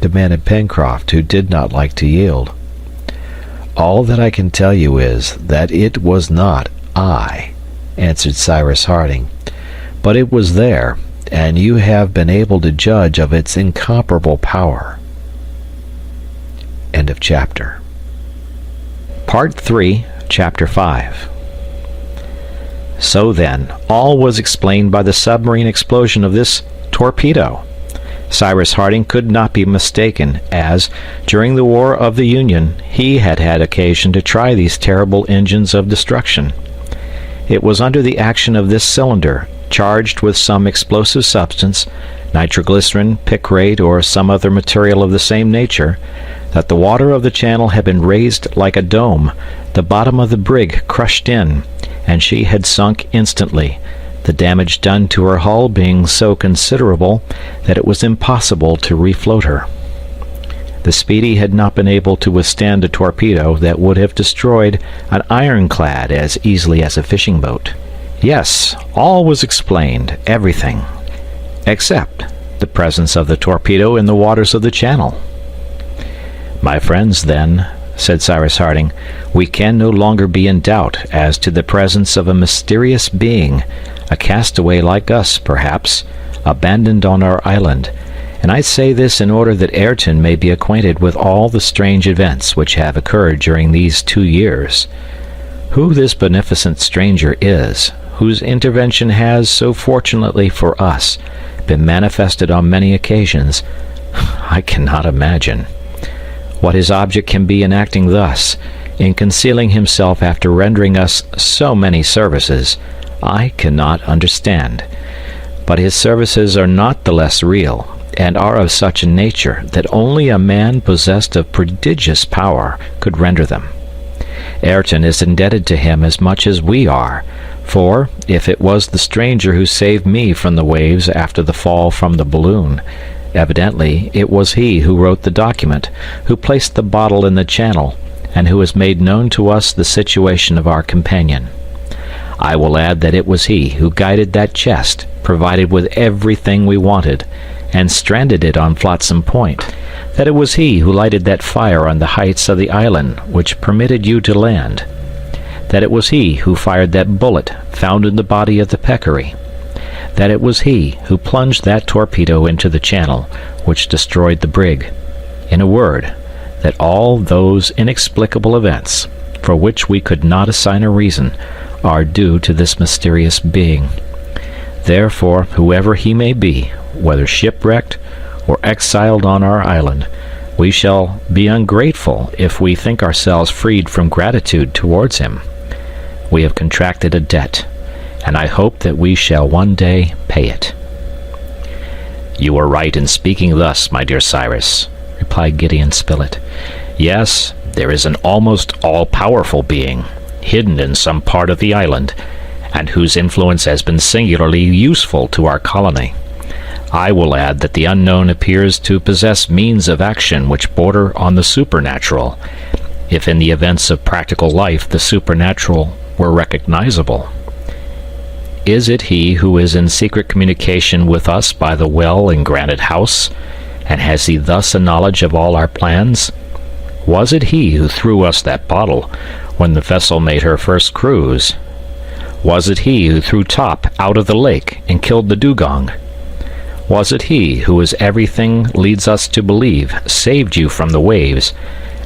Speaker 1: demanded Pencroft, who did not like to yield. "All that I can tell you is that it was not I," answered Cyrus Harding, "but it was there, and you have been able to judge of its incomparable power." End of chapter. Part 3, Chapter 5. So then, all was explained by the submarine explosion of this torpedo. Cyrus Harding could not be mistaken, as, during the War of the Union, he had had occasion to try these terrible engines of destruction. It was under the action of this cylinder, charged with some explosive substance, nitroglycerin, picrate, or some other material of the same nature, that the water of the channel had been raised like a dome, the bottom of the brig crushed in, and she had sunk instantly, the damage done to her hull being so considerable that it was impossible to refloat her. The Speedy had not been able to withstand a torpedo that would have destroyed an ironclad as easily as a fishing boat. Yes, all was explained, everything, except the presence of the torpedo in the waters of the channel. "My friends, then," said Cyrus Harding, "we can no longer be in doubt as to the presence of a mysterious being, a castaway like us, perhaps, abandoned on our island, and I say this in order that Ayrton may be acquainted with all the strange events which have occurred during these 2 years. Who this beneficent stranger is, whose intervention has, so fortunately for us, been manifested on many occasions, I cannot imagine. What his object can be in acting thus, in concealing himself after rendering us so many services, I cannot understand. But his services are not the less real, and are of such a nature that only a man possessed of prodigious power could render them. Ayrton is indebted to him as much as we are, for, if it was the stranger who saved me from the waves after the fall from the balloon, evidently it was he who wrote the document, who placed the bottle in the channel, and who has made known to us the situation of our companion. I will add that it was he who guided that chest, provided with everything we wanted, and stranded it on Flotsam Point, that it was he who lighted that fire on the heights of the island which permitted you to land, that it was he who fired that bullet found in the body of the peccary, that it was he who plunged that torpedo into the channel which destroyed the brig. In a word, that all those inexplicable events, for which we could not assign a reason, are due to this mysterious being. Therefore, whoever he may be, whether shipwrecked or exiled on our island, we shall be ungrateful if we think ourselves freed from gratitude towards him. We have contracted a debt, and I hope that we shall one day pay it." "You are right in speaking thus, my dear Cyrus," replied Gideon Spilett. "Yes, there is an almost all-powerful being, hidden in some part of the island, and whose influence has been singularly useful to our colony. I will add that the unknown appears to possess means of action which border on the supernatural, if in the events of practical life the supernatural were recognizable. Is it he who is in secret communication with us by the well in Granite House, and has he thus a knowledge of all our plans? Was it he who threw us that bottle when the vessel made her first cruise? Was it he who threw Top out of the lake and killed the dugong? Was it he who, as everything leads us to believe, saved you from the waves,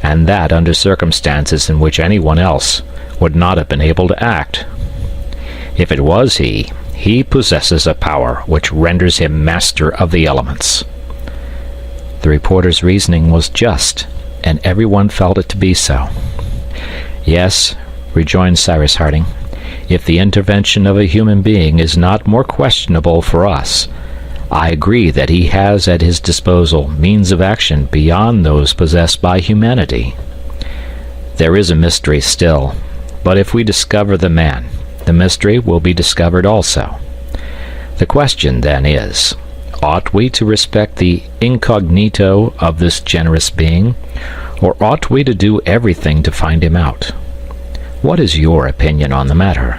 Speaker 1: and that under circumstances in which anyone else would not have been able to act? If it was he possesses a power which renders him master of the elements." The reporter's reasoning was just, and everyone felt it to be so. "Yes," rejoined Cyrus Harding, "if the intervention of a human being is not more questionable for us, I agree that he has at his disposal means of action beyond those possessed by humanity. There is a mystery still, but if we discover the man, the mystery will be discovered also. The question, then, is, ought we to respect the incognito of this generous being, or ought we to do everything to find him out? What is your opinion on the matter?"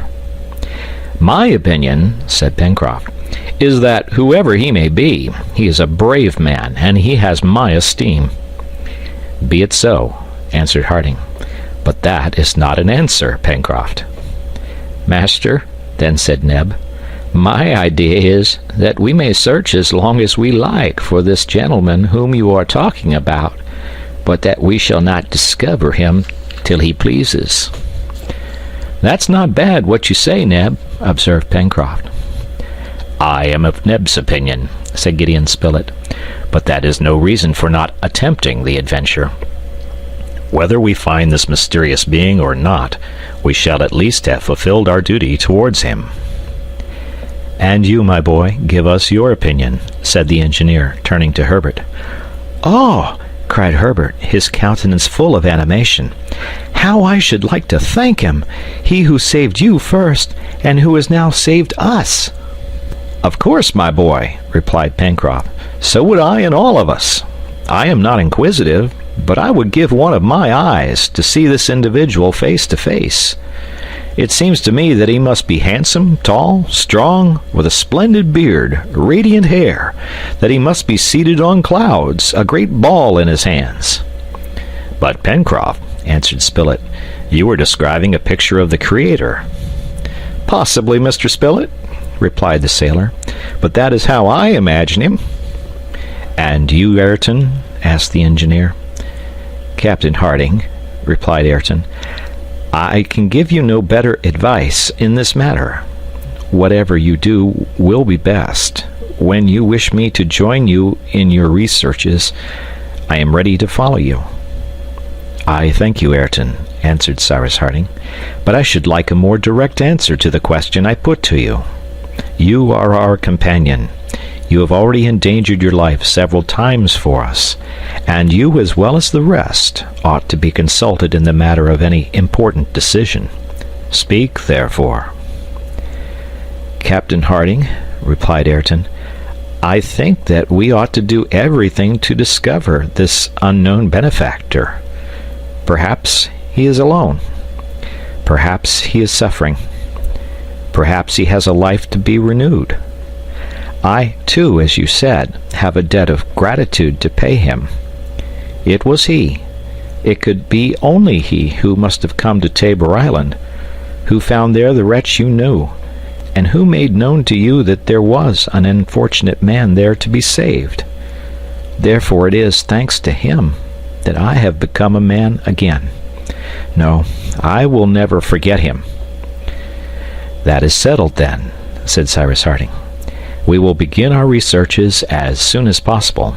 Speaker 1: "My opinion," said Pencroft,
Speaker 2: is that, whoever he may be, he is a brave man, and he has my esteem." "Be it so," answered Harding. "But that is not an answer, Pencroft." "Master," then said Neb, "my idea is that we may search as long as we like for this gentleman whom you are talking about, but that we shall not discover him till he pleases." "That's not bad what you say, Neb," observed Pencroft. "I am of Neb's opinion," said Gideon Spilett, "but that is no reason for not attempting the adventure. Whether we find this mysterious being or not, we shall at least have fulfilled our duty towards him." "And you, my boy, give us your opinion," said the engineer, turning to Herbert. "Oh!" cried Herbert, his countenance full of animation. "How I should like to thank him, he who saved you first, and who has now saved us!" "Of course, my boy," replied Pencroft. "So would I and all of us. I am not inquisitive, but I would give one of my eyes to see this individual face to face. It seems to me that he must be handsome, tall, strong, with a splendid beard, radiant hair, that he must be seated on clouds, a great ball in his hands." "But, Pencroft," answered Spilett, "you are describing a picture of the Creator." "Possibly, Mr. Spilett," replied the sailor, "but that is how I imagine him." "And you, Ayrton?" asked the engineer. "Captain Harding," replied Ayrton, "I can give you no better advice in this matter. Whatever you do will be best. When you wish me to join you in your researches, I am ready to follow you." "I thank you, Ayrton," answered Cyrus Harding, "but I should like a more direct answer to the question I put to you. You are our companion. You have already endangered your life several times for us, and you, as well as the rest, ought to be consulted in the matter of any important decision. Speak, therefore." "Captain Harding," replied Ayrton, "I think that we ought to do everything to discover this unknown benefactor. Perhaps he is alone. Perhaps he is suffering. Perhaps he has a life to be renewed. I, too, as you said, have a debt of gratitude to pay him. It was he, it could be only he, who must have come to Tabor Island, who found there the wretch you knew, and who made known to you that there was an unfortunate man there to be saved. Therefore it is thanks to him that I have become a man again. No, I will never forget him." "That is settled, then," said Cyrus Harding. "We will begin our researches as soon as possible.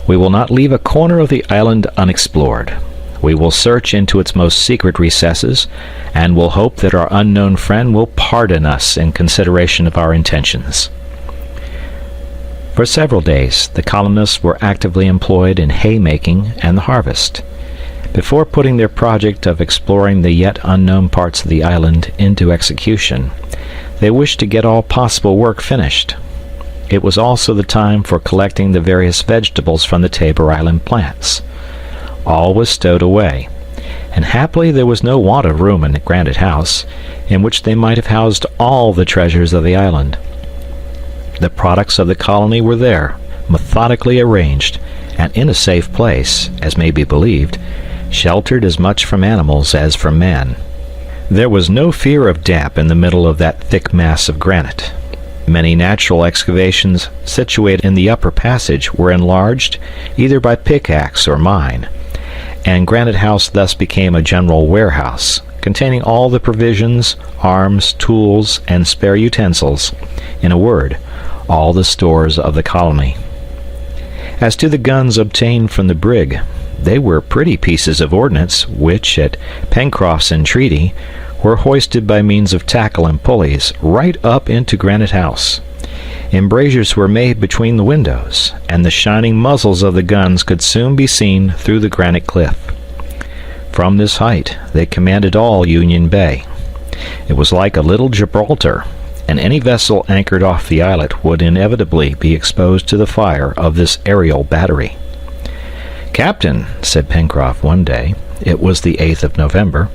Speaker 2: We will not leave a corner of the island unexplored. We will search into its most secret recesses, and will hope that our unknown friend will pardon us in consideration of our intentions." For several days the colonists were actively employed in haymaking and the harvest. Before putting their project of exploring the yet unknown parts of the island into execution, they wished to get all possible work finished. It was also the time for collecting the various vegetables from the Tabor Island plants. All was stowed away, and happily there was no want of room in Granite House, in which they might have housed all the treasures of the island. The products of the colony were there, methodically arranged, and in a safe place, as may be believed, sheltered as much from animals as from man. There was no fear of damp in the middle of that thick mass of granite. Many natural excavations situated in the upper passage were enlarged either by pickaxe or mine, and Granite House thus became a general warehouse, containing all the provisions, arms, tools, and spare utensils, in a word, all the stores of the colony. As to the guns obtained from the brig, they were pretty pieces of ordnance which, at Pencroft's entreaty, were hoisted by means of tackle and pulleys right up into Granite House. Embrasures were made between the windows, and the shining muzzles of the guns could soon be seen through the granite cliff. From this height they commanded all Union Bay. It was like a little Gibraltar, and any vessel anchored off the islet would inevitably be exposed to the fire of this aerial battery. "Captain," said Pencroft one day, it was the 8th of November,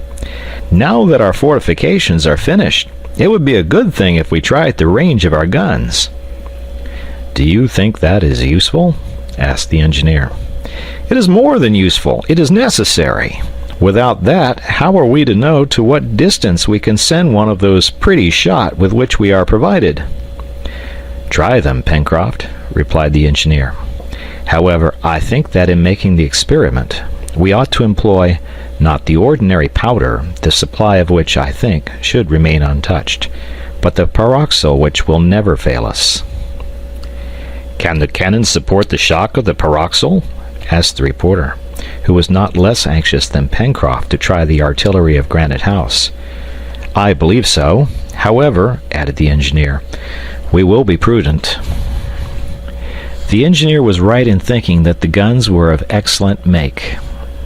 Speaker 2: "now that our fortifications are finished, it would be a good thing if we tried the range of our guns. "Do you think that is useful?" asked the engineer. "It is more than useful. It is necessary. Without that, how are we to know to what distance we can send one of those pretty shot with which we are provided?" "Try them, Pencroft," replied the engineer. "However, I think that in making the experiment, we ought to employ not the ordinary powder, the supply of which, I think, should remain untouched, but the pyroxyle, which will never fail us." "Can the cannon support the shock of the pyroxyle?" asked the reporter, who was not less anxious than Pencroft to try the artillery of Granite House. "I believe so. However," added the engineer, "we will be prudent." The engineer was right in thinking that the guns were of excellent make.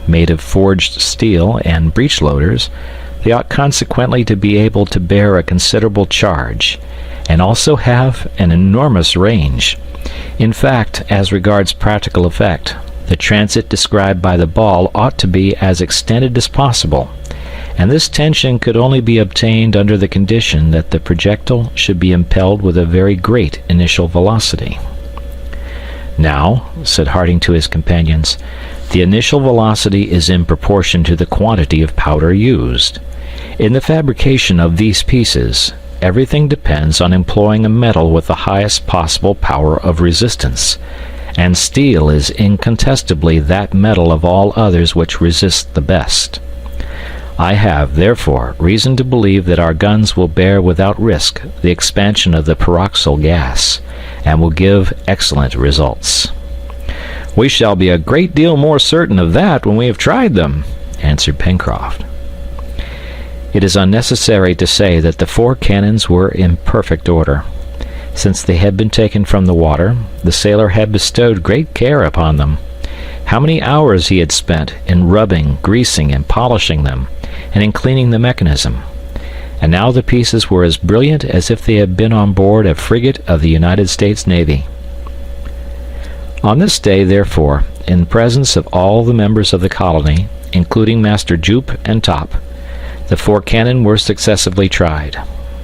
Speaker 2: Made of forged steel and breech-loaders, they ought consequently to be able to bear a considerable charge, and also have an enormous range. In fact, as regards practical effect, the transit described by the ball ought to be as extended as possible, and this tension could only be obtained under the condition that the projectile should be impelled with a very great initial velocity. "Now," said Harding to his companions, "the initial velocity is in proportion to the quantity of powder used. In the fabrication of these pieces, everything depends on employing a metal with the highest possible power of resistance, and steel is incontestably that metal of all others which resists the best. I have, therefore, reason to believe that our guns will bear without risk the expansion of the pyroxyle gas, and will give excellent results." "We shall be a great deal more certain of that when we have tried them," answered Pencroft. It is unnecessary to say that the 4 cannons were in perfect order. Since they had been taken from the water, the sailor had bestowed great care upon them. How many hours he had spent in rubbing, greasing, and polishing them, and in cleaning the mechanism! And now the pieces were as brilliant as if they had been on board a frigate of the United States Navy. On this day, therefore, in presence of all the members of the colony, including Master Jup and Top, the 4 cannon were successively tried.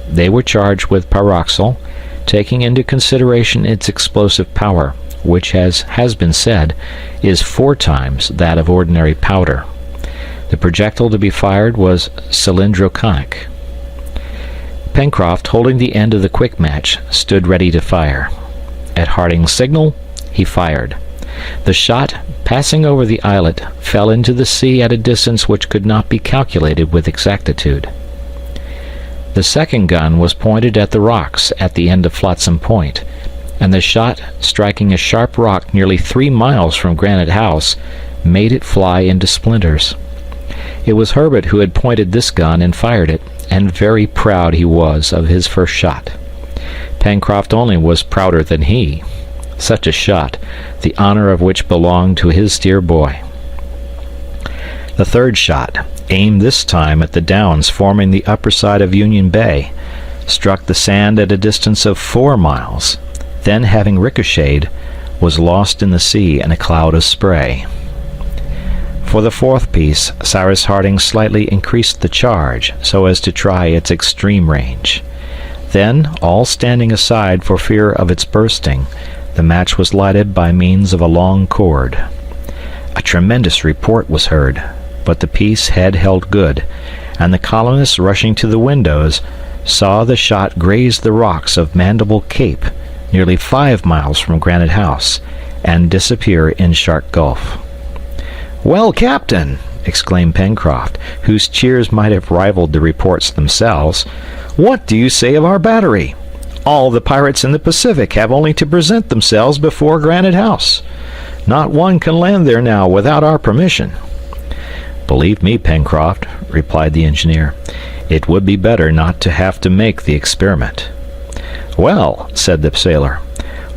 Speaker 2: They were charged with pyroxyle, taking into consideration its explosive power, which, as has been said, is 4 times that of ordinary powder. The projectile to be fired was cylindro-conic. Pencroft, holding the end of the quick match, stood ready to fire. At Harding's signal, he fired. The shot, passing over the islet, fell into the sea at a distance which could not be calculated with exactitude. The second gun was pointed at the rocks at the end of Flotsam Point, and the shot, striking a sharp rock nearly 3 miles from Granite House, made it fly into splinters. It was Herbert who had pointed this gun and fired it, and very proud he was of his first shot. Pencroft only was prouder than he. Such a shot, the honor of which belonged to his dear boy. The third shot, aimed this time at the downs forming the upper side of Union Bay, struck the sand at a distance of 4 miles, then, having ricocheted, was lost in the sea in a cloud of spray. For the fourth piece, Cyrus Harding slightly increased the charge so as to try its extreme range. Then, all standing aside for fear of its bursting, the match was lighted by means of a long cord. A tremendous report was heard, but the piece had held good, and the colonists, rushing to the windows, saw the shot graze the rocks of Mandible Cape, nearly 5 miles from Granite House, and disappear in Shark Gulf. "Well, Captain," exclaimed Pencroft, whose cheers might have rivaled the reports themselves, "what do you say of our battery? All the pirates in the Pacific have only to present themselves before Granite House. Not one can land there now without our permission." "Believe me, Pencroft," replied the engineer, "it would be better not to have to make the experiment." "Well," said the sailor,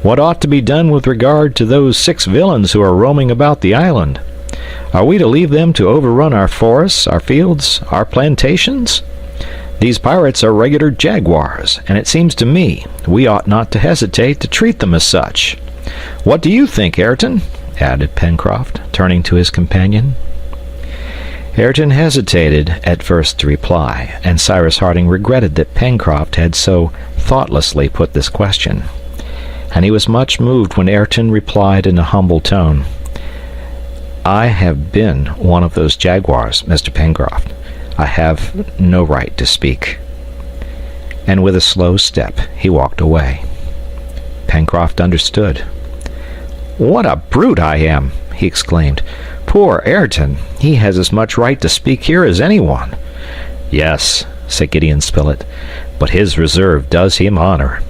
Speaker 2: "what ought to be done with regard to those 6 villains who are roaming about the island? Are we to leave them to overrun our forests, our fields, our plantations? These pirates are regular jaguars, and it seems to me we ought not to hesitate to treat them as such. What do you think, Ayrton?" added Pencroft, turning to his companion. Ayrton hesitated at first to reply, and Cyrus Harding regretted that Pencroft had so thoughtlessly put this question. and he was much moved when Ayrton replied in a humble tone, "I have been one of those jaguars, Mr. Pencroft. I have no right to speak." And with a slow step he walked away. Pencroft understood. "What a brute I am!" he exclaimed. "Poor Ayrton! He has as much right to speak here as anyone." "Yes," said Gideon Spilett, "but his reserve does him honor,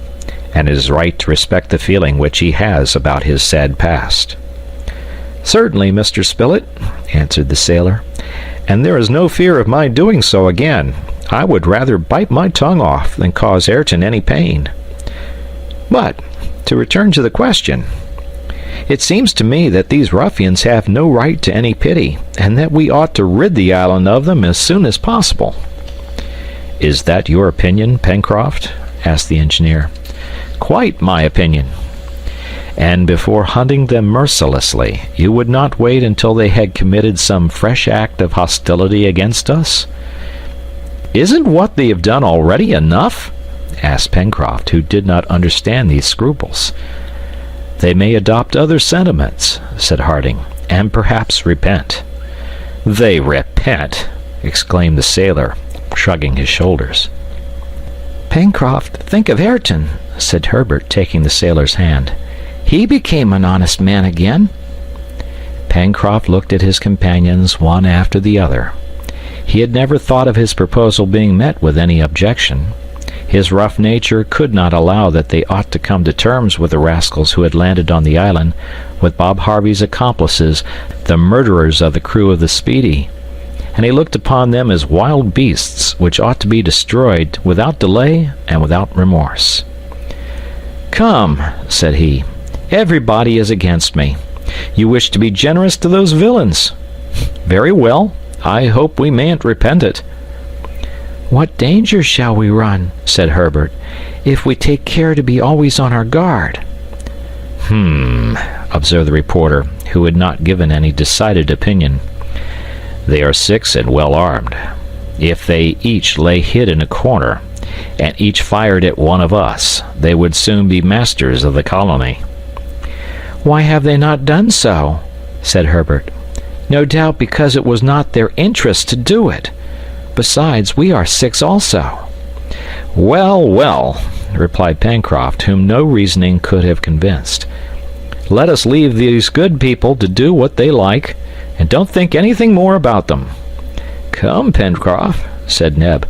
Speaker 2: and it is right to respect the feeling which he has about his sad past." "Certainly, Mr. Spilett," answered the sailor, "and there is no fear of my doing so again. I would rather bite my tongue off than cause Ayrton any pain. But, to return to the question, it seems to me that these ruffians have no right to any pity, and that we ought to rid the island of them as soon as possible." "Is that your opinion, Pencroft?" asked the engineer. "Quite my opinion." "And before hunting them mercilessly, you would not wait until they had committed some fresh act of hostility against us?" "Isn't what they have done already enough?" asked Pencroft, who did not understand these scruples. "They may adopt other sentiments," said Harding, "and perhaps repent." "They repent!" exclaimed the sailor, shrugging his shoulders.
Speaker 3: "Pencroft, think of Ayrton," said Herbert, taking the sailor's hand. "He became an honest man again."
Speaker 2: Pencroft looked at his companions one after the other. He had never thought of his proposal being met with any objection. His rough nature could not allow that they ought to come to terms with the rascals who had landed on the island, with Bob Harvey's accomplices, the murderers of the crew of the Speedy, and he looked upon them as wild beasts which ought to be destroyed without delay and without remorse. "Come," said he, "everybody is against me. You wish to be generous to those villains. Very well, I hope we mayn't repent it."
Speaker 3: "What danger shall we run," said Herbert, "if we take care to be always on our guard?"
Speaker 2: Observed the reporter, who had not given any decided opinion. "They are 6 and well armed. If they each lay hid in a corner, and each fired at one of us, they would soon be masters of the colony."
Speaker 3: "Why have they not done so?" said Herbert. "No doubt because it was not their interest to do it. Besides, we are 6 also."
Speaker 2: "Well, well," replied Pencroft, whom no reasoning could have convinced. "Let us leave these good people to do what they like, and don't think anything more about them." "Come, Pencroft," said Neb,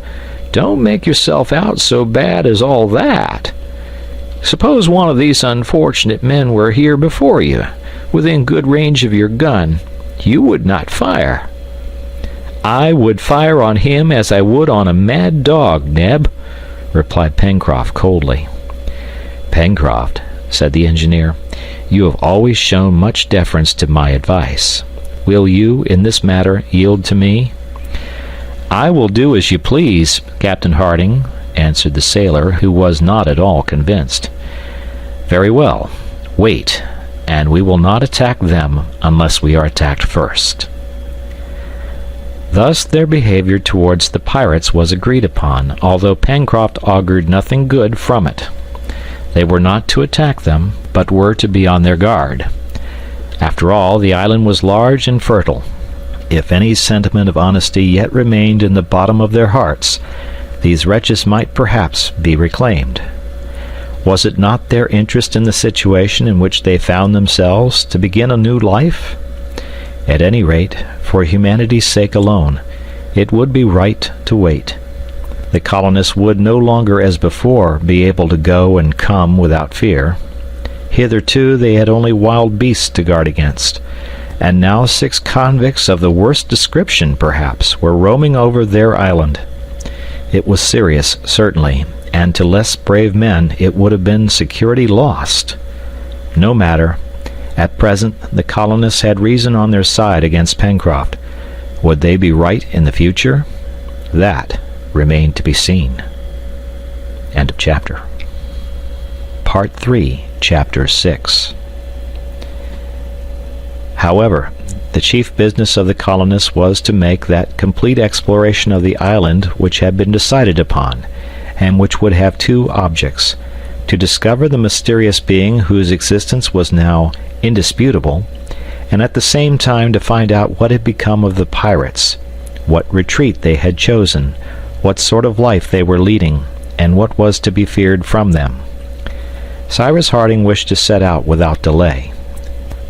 Speaker 2: "don't make yourself out so bad as all that. Suppose one of these unfortunate men were here before you, within good range of your gun, you would not fire." "I would fire on him as I would on a mad dog, Neb," replied Pencroft coldly. "Pencroft," said the engineer, "you have always shown much deference to my advice. Will you, in this matter, yield to me?" "I will do as you please, Captain Harding," answered the sailor, who was not at all convinced. "Very well. Wait, and we will not attack them unless we are attacked first." Thus their behavior towards the pirates was agreed upon, although Pencroft augured nothing good from it. They were not to attack them, but were to be on their guard. After all, the island was large and fertile. If any sentiment of honesty yet remained in the bottom of their hearts, these wretches might perhaps be reclaimed. Was it not their interest in the situation in which they found themselves to begin a new life? At any rate, for humanity's sake alone, it would be right to wait. The colonists would no longer, as before, be able to go and come without fear. Hitherto they had only wild beasts to guard against, and now 6 convicts of the worst description, perhaps, were roaming over their island. It was serious, certainly, and to less brave men it would have been security lost. No matter. At present the colonists had reason on their side against Pencroft. Would they be right in the future? That remained to be seen. End of chapter. Part 3, Chapter 6. However, the chief business of the colonists was to make that complete exploration of the island which had been decided upon, and which would have 2 objects: to discover the mysterious being whose existence was now indisputable, and at the same time to find out what had become of the pirates, what retreat they had chosen, what sort of life they were leading, and what was to be feared from them. Cyrus Harding wished to set out without delay,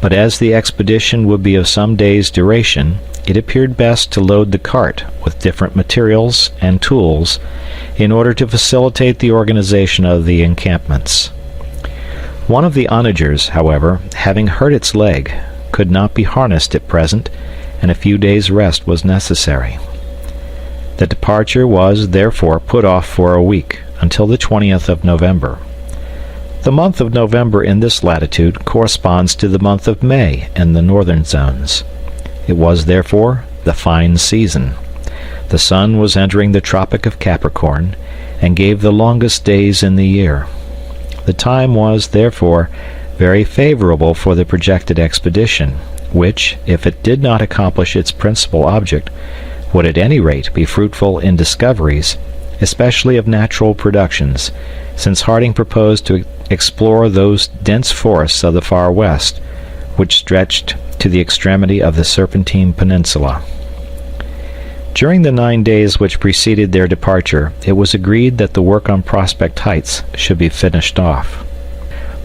Speaker 2: but as the expedition would be of some days' duration, it appeared best to load the cart with different materials and tools in order to facilitate the organization of the encampments. One of the onagers, however, having hurt its leg, could not be harnessed at present, and a few days' rest was necessary. The departure was, therefore, put off for a week, until the 20th of November. The month of November in this latitude corresponds to the month of May in the northern zones. It was, therefore, the fine season. The sun was entering the Tropic of Capricorn, and gave the longest days in the year. The time was, therefore, very favorable for the projected expedition, which, if it did not accomplish its principal object, would at any rate be fruitful in discoveries, especially of natural productions, since Harding proposed to explore those dense forests of the far west, which stretched to the extremity of the Serpentine Peninsula. During the 9 days which preceded their departure, it was agreed that the work on Prospect Heights should be finished off.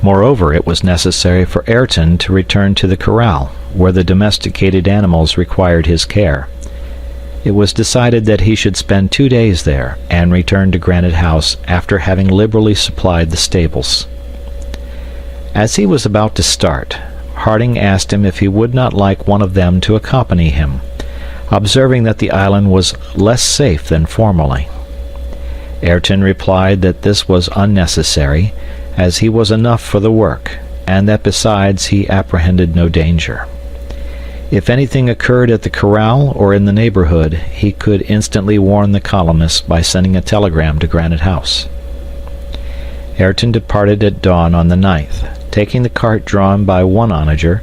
Speaker 2: Moreover, it was necessary for Ayrton to return to the corral, where the domesticated animals required his care. It was decided that he should spend 2 days there, and return to Granite House after having liberally supplied the stables. As he was about to start, Harding asked him if he would not like one of them to accompany him, observing that the island was less safe than formerly. Ayrton replied that this was unnecessary, as he was enough for the work, and that besides he apprehended no danger. If anything occurred at the corral or in the neighborhood, he could instantly warn the colonists by sending a telegram to Granite House. Ayrton departed at dawn on the 9th, taking the cart drawn by one onager,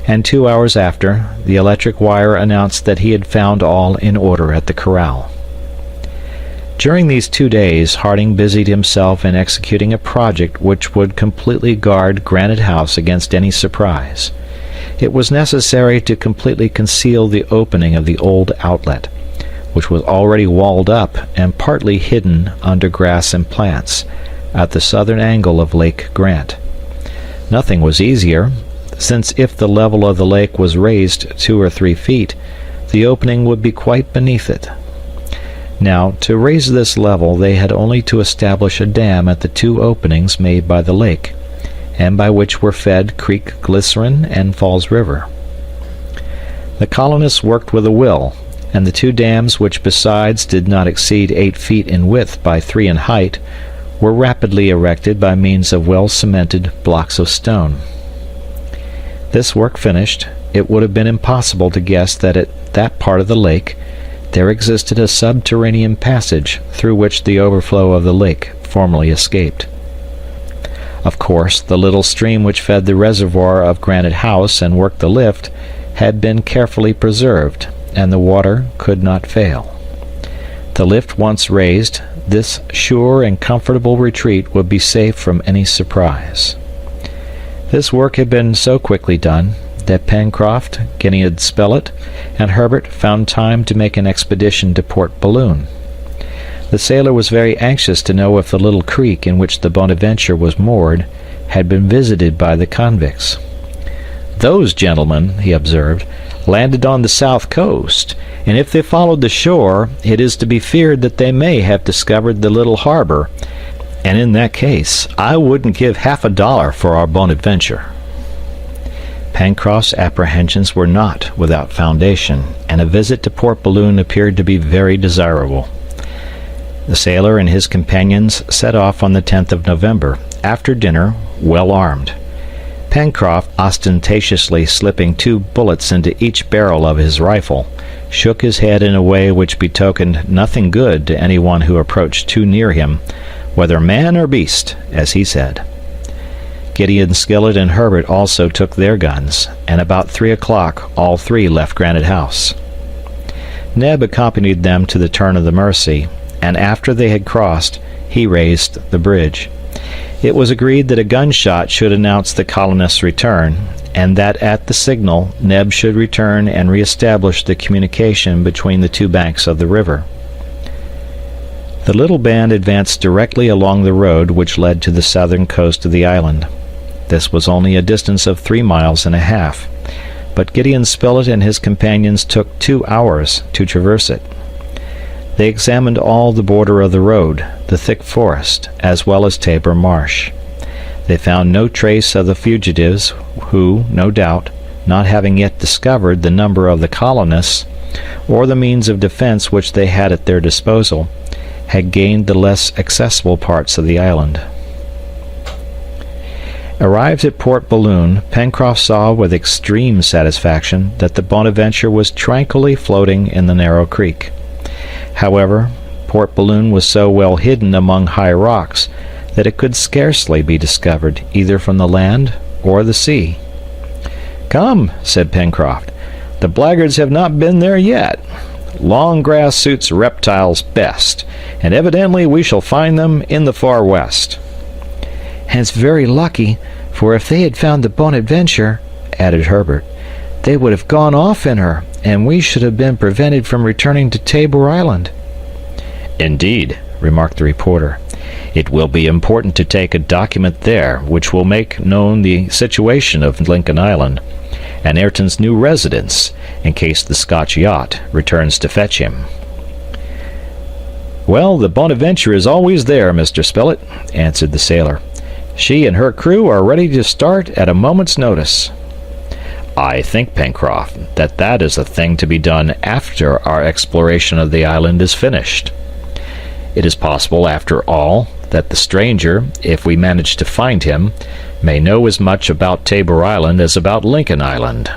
Speaker 2: and 2 hours after, the electric wire announced that he had found all in order at the corral. During these 2 days, Harding busied himself in executing a project which would completely guard Granite House against any surprise. It was necessary to completely conceal the opening of the old outlet, which was already walled up and partly hidden under grass and plants, at the southern angle of Lake Grant. Nothing was easier, since if the level of the lake was raised 2 or 3 feet, the opening would be quite beneath it. Now, to raise this level, they had only to establish a dam at the 2 openings made by the lake, and by which were fed Creek Glycerin and Falls River. The colonists worked with a will, and the 2 dams, which besides did not exceed 8 feet in width by 3 in height, were rapidly erected by means of well-cemented blocks of stone. This work finished, it would have been impossible to guess that at that part of the lake there existed a subterranean passage through which the overflow of the lake formerly escaped. Of course, the little stream which fed the reservoir of Granite House and worked the lift had been carefully preserved, and the water could not fail. The lift once raised, this sure and comfortable retreat would be safe from any surprise. This work had been so quickly done that Pencroft, Gideon Spilett, and Herbert found time to make an expedition to Port Balloon. The sailor was very anxious to know if the little creek in which the Bonadventure was moored had been visited by the convicts. "Those gentlemen," he observed, "landed on the south coast, and if they followed the shore, it is to be feared that they may have discovered the little harbor, and in that case I wouldn't give $50 for our Bonadventure." Pencroft's apprehensions were not without foundation, and a visit to Port Balloon appeared to be very desirable. The sailor and his companions set off on the 10th of November, after dinner, well armed. Pencroft, ostentatiously slipping 2 bullets into each barrel of his rifle, shook his head in a way which betokened nothing good to anyone who approached too near him, whether man or beast, as he said. Gideon Spilett and Herbert also took their guns, and about 3 o'clock all 3 left Granite House. Neb accompanied them to the turn of the Mercy, and after they had crossed, he raised the bridge. It was agreed that a gunshot should announce the colonists' return, and that at the signal Neb should return and re-establish the communication between the two banks of the river. The little band advanced directly along the road which led to the southern coast of the island. This was only a distance of 3.5 miles, but Gideon Spilett and his companions took 2 hours to traverse it. They examined all the border of the road, the thick forest, as well as Tabor Marsh. They found no trace of the fugitives who, no doubt, not having yet discovered the number of the colonists, or the means of defense which they had at their disposal, had gained the less accessible parts of the island. Arrived at Port Balloon, Pencroft saw with extreme satisfaction that the Bonadventure was tranquilly floating in the narrow creek. However, Port Balloon was so well hidden among high rocks that it could scarcely be discovered either from the land or the sea. "Come," said Pencroft, "the blackguards have not been there yet. Long grass suits reptiles best, and evidently we shall find them in the far west."
Speaker 3: "And it's very lucky, for if they had found the Bonadventure," added Herbert, "they would have gone off in her, and we should have been prevented from returning to Tabor Island."
Speaker 2: "Indeed," remarked the reporter, "it will be important to take a document there which will make known the situation of Lincoln Island, and Ayrton's new residence, in case the Scotch yacht returns to fetch him." "Well, the Bonadventure is always there, Mr. Spilett," answered the sailor. "She and her crew are ready to start at a moment's notice." "I think, Pencroft, that is a thing to be done after our exploration of the island is finished. It is possible, after all, that the stranger, if we manage to find him, may know as much about Tabor Island as about Lincoln Island.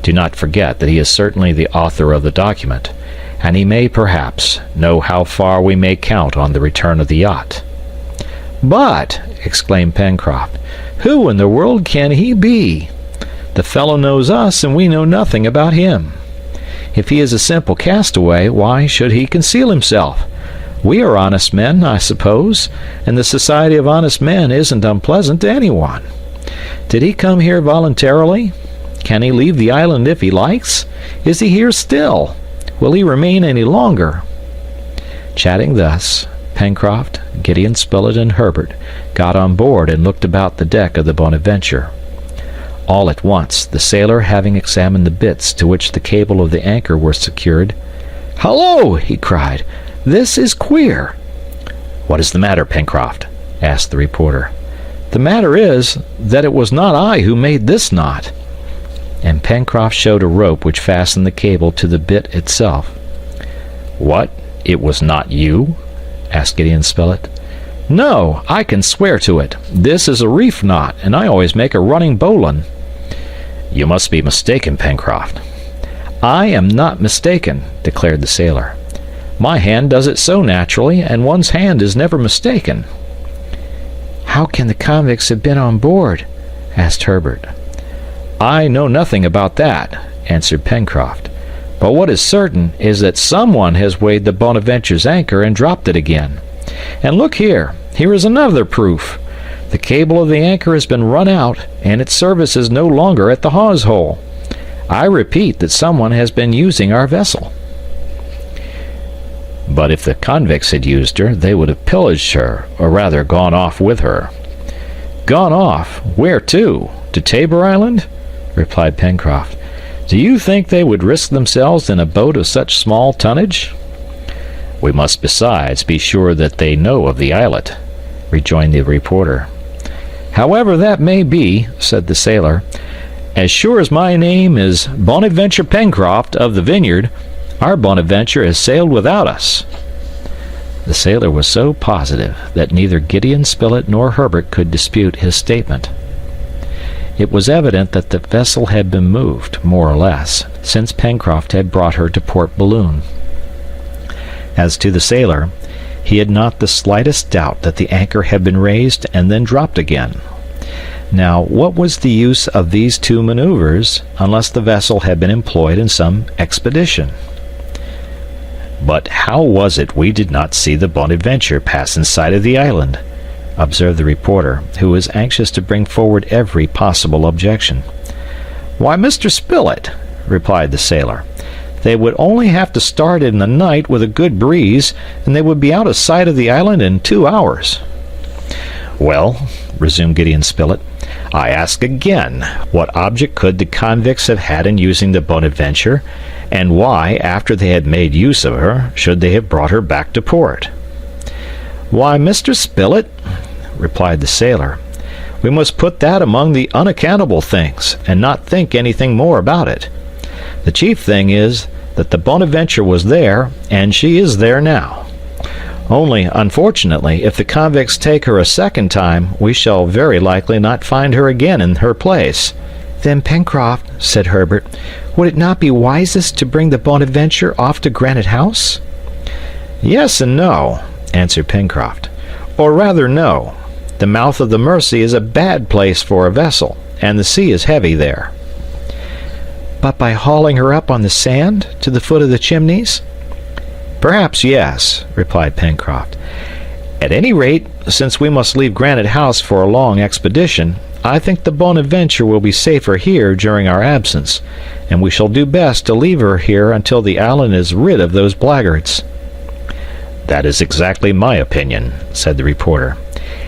Speaker 2: Do not forget that he is certainly the author of the document, and he may, perhaps, know how far we may count on the return of the yacht."
Speaker 3: "But," exclaimed Pencroft, "who in the world can he be? The fellow knows us, and we know nothing about him. If he is a simple castaway, why should he conceal himself? We are honest men, I suppose, and the society of honest men isn't unpleasant to anyone. Did he come here voluntarily? Can he leave the island if he likes? Is he here still? Will he remain any longer?" Chatting thus, Pencroft, Gideon Spilett, and Herbert got on board and looked about the deck of the Bonadventure. All at once, the sailor, having examined the bits to which the cable of the anchor were secured, "Hallo!" he cried. "This is queer."
Speaker 2: "What is the matter, Pencroft?" asked the reporter.
Speaker 3: "The matter is that it was not I who made this knot." And Pencroft showed a rope which fastened the cable to the bit itself.
Speaker 2: "What? It was not you?" asked Gideon Spilett.
Speaker 3: "No, I can swear to it. This is a reef knot, and I always make a running bowline."
Speaker 2: "You must be mistaken, Pencroft."
Speaker 3: "I am not mistaken," declared the sailor. "My hand does it so naturally, and one's hand is never mistaken." "How can the convicts have been on board?" asked Herbert. "I know nothing about that," answered Pencroft. "But what is certain is that someone has weighed the Bonadventure's anchor and dropped it again. And look here, here is another proof. The cable of the anchor has been run out, and its service is no longer at the hawse-hole. I repeat that someone has been using our vessel."
Speaker 2: "But if the convicts had used her, they would have pillaged her, or rather gone off with her."
Speaker 3: "Gone off? Where to? To Tabor Island?" replied Pencroft. "Do you think they would risk themselves in a boat of such small tonnage?"
Speaker 2: "We must besides be sure that they know of the islet," rejoined the reporter.
Speaker 3: "However that may be," said the sailor, "as sure as my name is Bonadventure Pencroft of the Vineyard, our Bonadventure has sailed without us." The sailor was so positive that neither Gideon Spilett nor Herbert could dispute his statement. It was evident that the vessel had been moved, more or less, since Pencroft had brought her to Port Balloon. As to the sailor, he had not the slightest doubt that the anchor had been raised and then dropped again. Now, what was the use of these two maneuvers unless the vessel had been employed in some expedition?
Speaker 2: "But how was it we did not see the Bonadventure pass in sight of the island?" observed the reporter, who was anxious to bring forward every possible objection. "Why, Mr. Spilett," replied the sailor, "they would only have to start in the night with a good breeze, and they would be out of sight of the island in 2 hours." "Well," resumed Gideon Spilett, "I ask again, what object could the convicts have had in using the Bonadventure, and why, after they had made use of her, should they have brought her back to port?" "Why, Mr. Spilett," replied the sailor, "we must put that among the unaccountable things, and not think anything more about it. The chief thing is that the Bonadventure was there, and she is there now. Only, unfortunately, if the convicts take her a second time, we shall very likely not find her again in her place."
Speaker 1: "Then, Pencroft," said Herbert, "would it not be wisest to bring the Bonadventure off to Granite House?"
Speaker 2: "Yes and no," answered Pencroft. "Or rather, no. The mouth of the Mersey is a bad place for a vessel, and the sea is heavy there."
Speaker 1: "But by hauling her up on the sand to the foot of the Chimneys?"
Speaker 2: "Perhaps yes," replied Pencroft. "At any rate, since we must leave Granite House for a long expedition, I think the Bonadventure will be safer here during our absence, and we shall do best to leave her here until the island is rid of those blackguards." "That is exactly my opinion," said the reporter.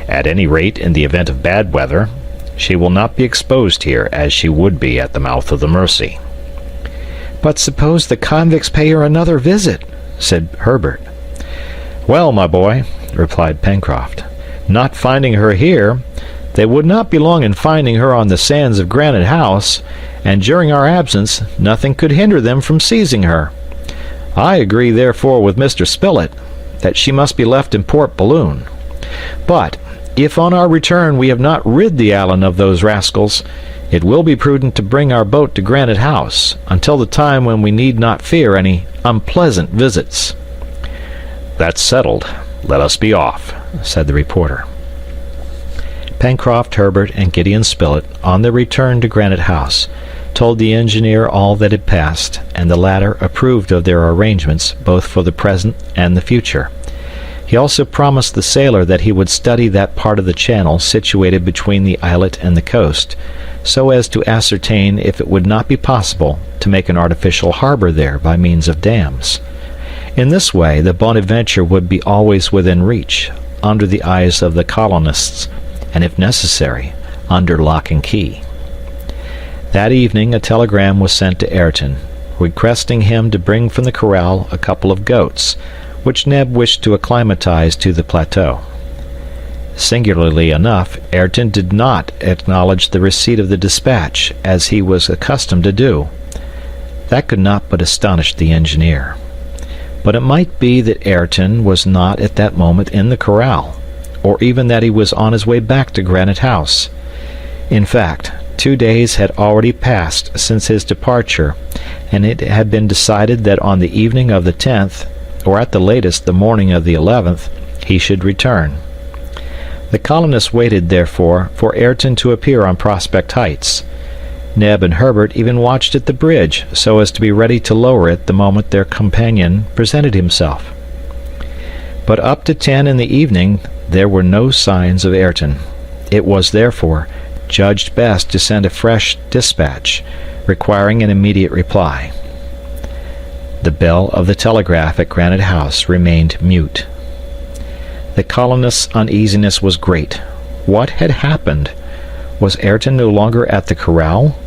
Speaker 2: "At any rate, in the event of bad weather, she will not be exposed here as she would be at the mouth of the Mersey."
Speaker 1: "But suppose the convicts pay her another visit?" said Herbert.
Speaker 2: "Well, my boy," replied Pencroft, "not finding her here, they would not be long in finding her on the sands of Granite House, and during our absence nothing could hinder them from seizing her. I agree, therefore, with Mr. Spilett, that she must be left in Port Balloon. But if on our return we have not rid the island of those rascals, it will be prudent to bring our boat to Granite House, until the time when we need not fear any unpleasant visits." "That's settled. Let us be off," said the reporter.
Speaker 3: Pencroft, Herbert, and Gideon Spilett, on their return to Granite House, told the engineer all that had passed, and the latter approved of their arrangements both for the present and the future. He also promised the sailor that he would study that part of the channel situated between the islet and the coast, so as to ascertain if it would not be possible to make an artificial harbor there by means of dams. In this way the Bonadventure would be always within reach, under the eyes of the colonists, and if necessary, under lock and key. That evening a telegram was sent to Ayrton, requesting him to bring from the corral a couple of goats, which Neb wished to acclimatize to the plateau. Singularly enough, Ayrton did not acknowledge the receipt of the dispatch, as he was accustomed to do. That could not but astonish the engineer. But it might be that Ayrton was not at that moment in the corral, or even that he was on his way back to Granite House. In fact, 2 days had already passed since his departure, and it had been decided that on the evening of the 10th, or at the latest the morning of the 11th, he should return. The colonists waited, therefore, for Ayrton to appear on Prospect Heights. Neb and Herbert even watched at the bridge, so as to be ready to lower it the moment their companion presented himself. But up to 10 in the evening there were no signs of Ayrton. It was, therefore, judged best to send a fresh dispatch, requiring an immediate reply. The bell of the telegraph at Granite House remained mute. The colonists' uneasiness was great. What had happened? Was Ayrton no longer at the corral?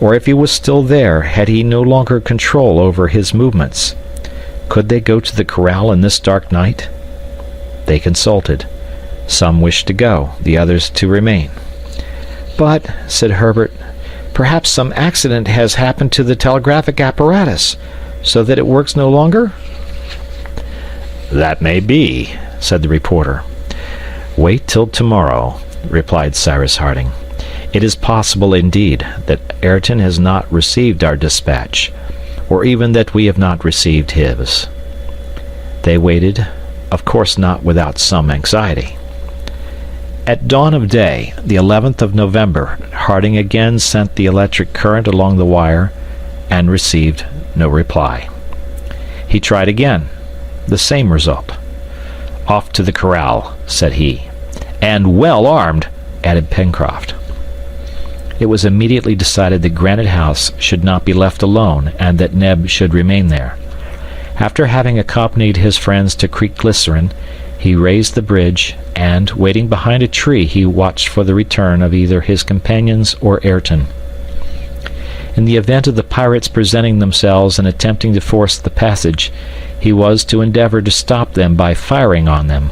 Speaker 3: Or if he was still there, had he no longer control over his movements? Could they go to the corral in this dark night? They consulted. Some wished to go, the others to remain.
Speaker 1: "But," said Herbert, "perhaps some accident has happened to the telegraphic apparatus, so that it works no longer?"
Speaker 2: "That may be," said the reporter.
Speaker 3: "Wait till tomorrow," replied Cyrus Harding. "It is possible, indeed, that Ayrton has not received our dispatch, or even that we have not received his." They waited, of course not without some anxiety. At dawn of day, the 11th of November, Harding again sent the electric current along the wire, and received no reply. He tried again. The same result. "Off to the corral," said he, "And well armed," added Pencroft. It was immediately decided that Granite House should not be left alone, and that Neb should remain there. After having accompanied his friends to Creek Glycerine, he raised the bridge, and, waiting behind a tree, he watched for the return of either his companions or Ayrton. In the event of the pirates presenting themselves and attempting to force the passage, he was to endeavor to stop them by firing on them,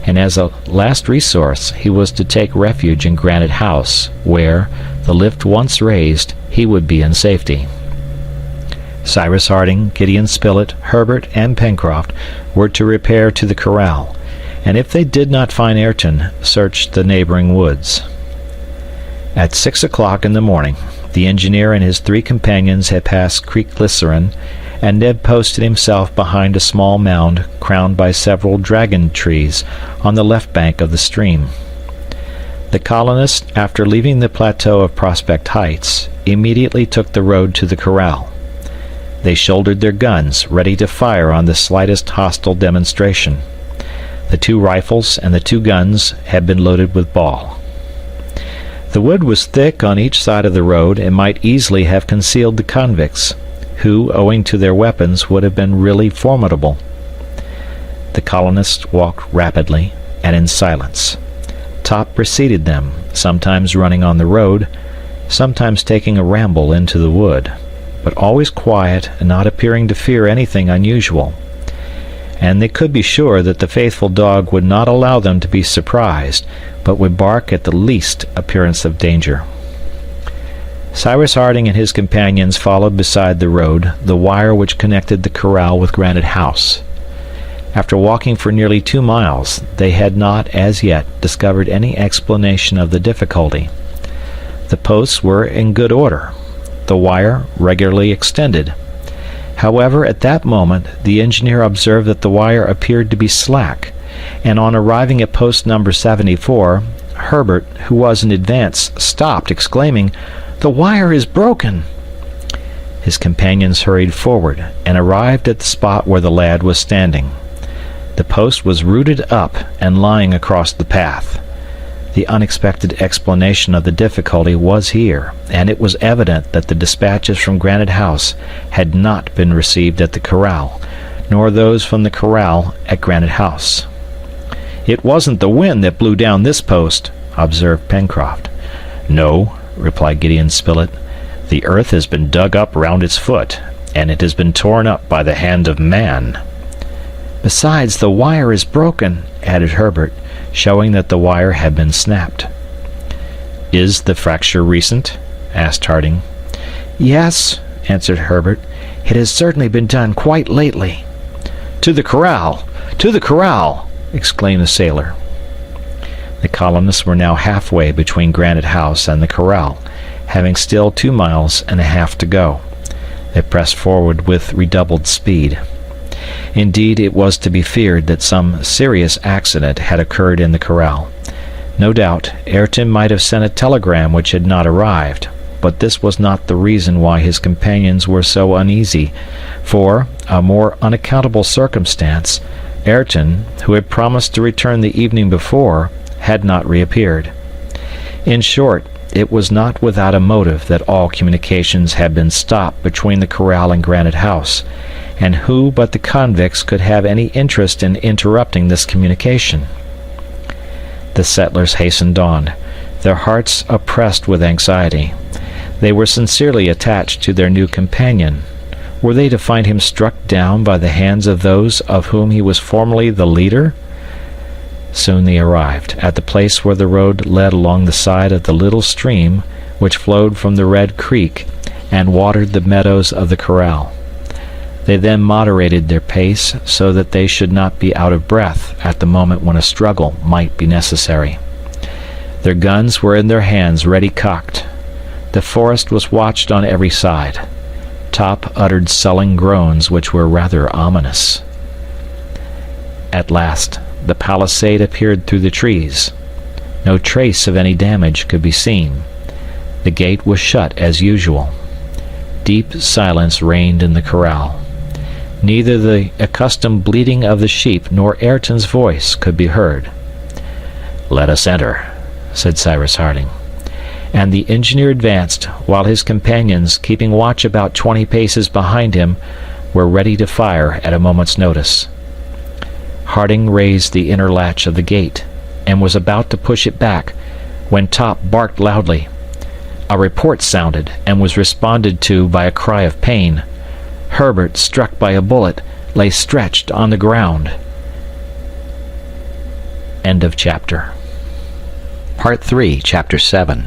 Speaker 3: and as a last resource he was to take refuge in Granite House, where, the lift once raised, he would be in safety. Cyrus Harding, Gideon Spilett, Herbert, and Pencroft were to repair to the corral, and if they did not find Ayrton, search the neighboring woods. At 6 o'clock in the morning, the engineer and his 3 companions had passed Creek Glycerine, and Neb posted himself behind a small mound crowned by several dragon trees on the left bank of the stream. The colonists, after leaving the plateau of Prospect Heights, immediately took the road to the corral. They shouldered their guns, ready to fire on the slightest hostile demonstration. The 2 rifles and the 2 guns had been loaded with ball. The wood was thick on each side of the road and might easily have concealed the convicts, who, owing to their weapons, would have been really formidable. The colonists walked rapidly and in silence. Top preceded them, sometimes running on the road, sometimes taking a ramble into the wood, but always quiet and not appearing to fear anything unusual. And they could be sure that the faithful dog would not allow them to be surprised, but would bark at the least appearance of danger. Cyrus Harding and his companions followed beside the road the wire which connected the corral with Granite House. After walking for nearly 2 miles, they had not as yet discovered any explanation of the difficulty. The posts were in good order, the wire regularly extended. However, at that moment the engineer observed that the wire appeared to be slack, and on arriving at post number 74, Herbert, who was in advance, stopped, exclaiming, "The wire is broken!" His companions hurried forward, and arrived at the spot where the lad was standing. The post was rooted up and lying across the path. The unexpected explanation of the difficulty was here, and it was evident that the dispatches from Granite House had not been received at the corral, nor those from the corral at Granite House. "It wasn't the wind that blew down this post," observed Pencroft. "No," replied Gideon Spilett. "The earth has been dug up round its foot, and it has been torn up by the hand of man." "Besides, the wire is broken," added Herbert, showing that the wire had been snapped. "Is the fracture recent?" asked Harding. "Yes," answered Herbert. "It has certainly been done quite lately." "To the corral! To the corral!" exclaimed the sailor. The colonists were now halfway between Granite House and the corral, having still 2 miles and a half to go. They pressed forward with redoubled speed. Indeed, it was to be feared that some serious accident had occurred in the corral. No doubt, Ayrton might have sent a telegram which had not arrived, but this was not the reason why his companions were so uneasy, for, a more unaccountable circumstance, Ayrton, who had promised to return the evening before, had not reappeared. In short, it was not without a motive that all communications had been stopped between the corral and Granite House, and who but the convicts could have any interest in interrupting this communication? The settlers hastened on, their hearts oppressed with anxiety. They were sincerely attached to their new companion. Were they to find him struck down by the hands of those of whom he was formerly the leader? Soon they arrived at the place where the road led along the side of the little stream which flowed from the Red Creek and watered the meadows of the corral. They then moderated their pace so that they should not be out of breath at the moment when a struggle might be necessary. Their guns were in their hands, ready cocked. The forest was watched on every side. Top uttered sullen groans which were rather ominous. At last the palisade appeared through the trees. No trace of any damage could be seen. The gate was shut as usual. Deep silence reigned in the corral. Neither the accustomed bleating of the sheep nor Ayrton's voice could be heard. "Let us enter," said Cyrus Harding. And the engineer advanced, while his companions, keeping watch about 20 paces behind him, were ready to fire at a moment's notice. Harding raised the inner latch of the gate, and was about to push it back, when Top barked loudly. A report sounded, and was responded to by a cry of pain. Herbert, struck by a bullet, lay stretched on the ground. End of chapter.
Speaker 1: Part 3, Chapter 7.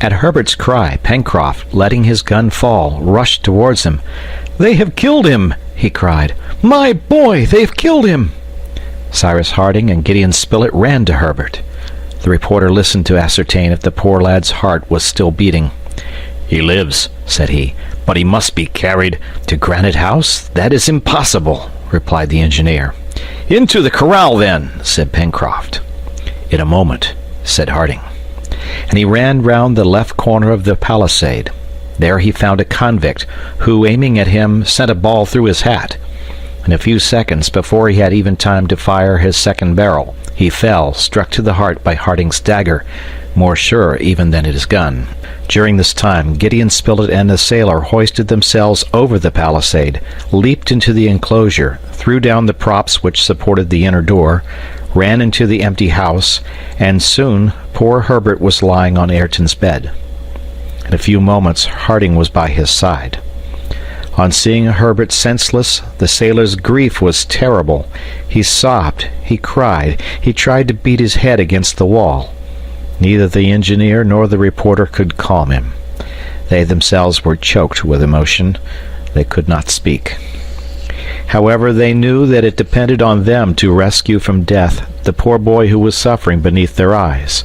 Speaker 1: At Herbert's cry, Pencroft, letting his gun fall, rushed towards him. "They have killed him!" he cried. "My boy, they've killed him!" Cyrus Harding and Gideon Spilett ran to Herbert. The reporter listened to ascertain if the poor lad's heart was still beating. "He lives," said he, "but he must be carried to Granite House? That is impossible," replied the engineer. "Into the corral, then," said Pencroft. "In a moment," said Harding. And he ran round the left corner of the palisade. There he found a convict, who, aiming at him, sent a ball through his hat. In a few seconds, before he had even time to fire his second barrel, he fell, struck to the heart by Harding's dagger, more sure even than his gun. During this time, Gideon Spilett and the sailor hoisted themselves over the palisade, leaped into the enclosure, threw down the props which supported the inner door, ran into the empty house, and soon poor Herbert was lying on Ayrton's bed. In a few moments Harding was by his side. On seeing Herbert senseless, the sailor's grief was terrible. He sobbed, he cried, he tried to beat his head against the wall. Neither the engineer nor the reporter could calm him. They themselves were choked with emotion. They could not speak. However, they knew that it depended on them to rescue from death the poor boy who was suffering beneath their eyes.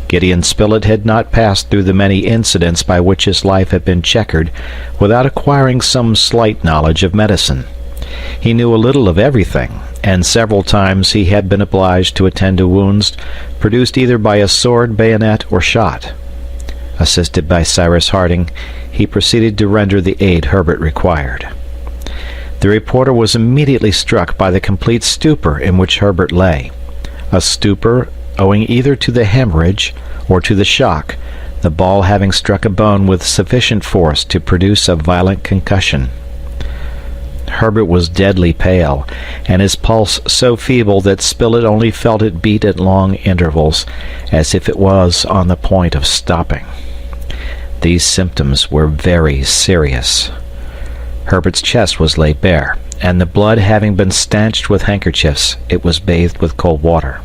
Speaker 1: Gideon Spilett had not passed through the many incidents by which his life had been checkered without acquiring some slight knowledge of medicine. He knew a little of everything, and several times he had been obliged to attend to wounds produced either by a sword, bayonet, or shot. Assisted by Cyrus Harding, he proceeded to render the aid Herbert required. The reporter was immediately struck by the complete stupor in which Herbert lay, a stupor owing either to the hemorrhage or to the shock, the ball having struck a bone with sufficient force to produce a violent concussion. Herbert was deadly pale, and his pulse so feeble that Spilett only felt it beat at long intervals, as if it was on the point of stopping. These symptoms were very serious. Herbert's chest was laid bare, and the blood having been stanched with handkerchiefs, it was bathed with cold water.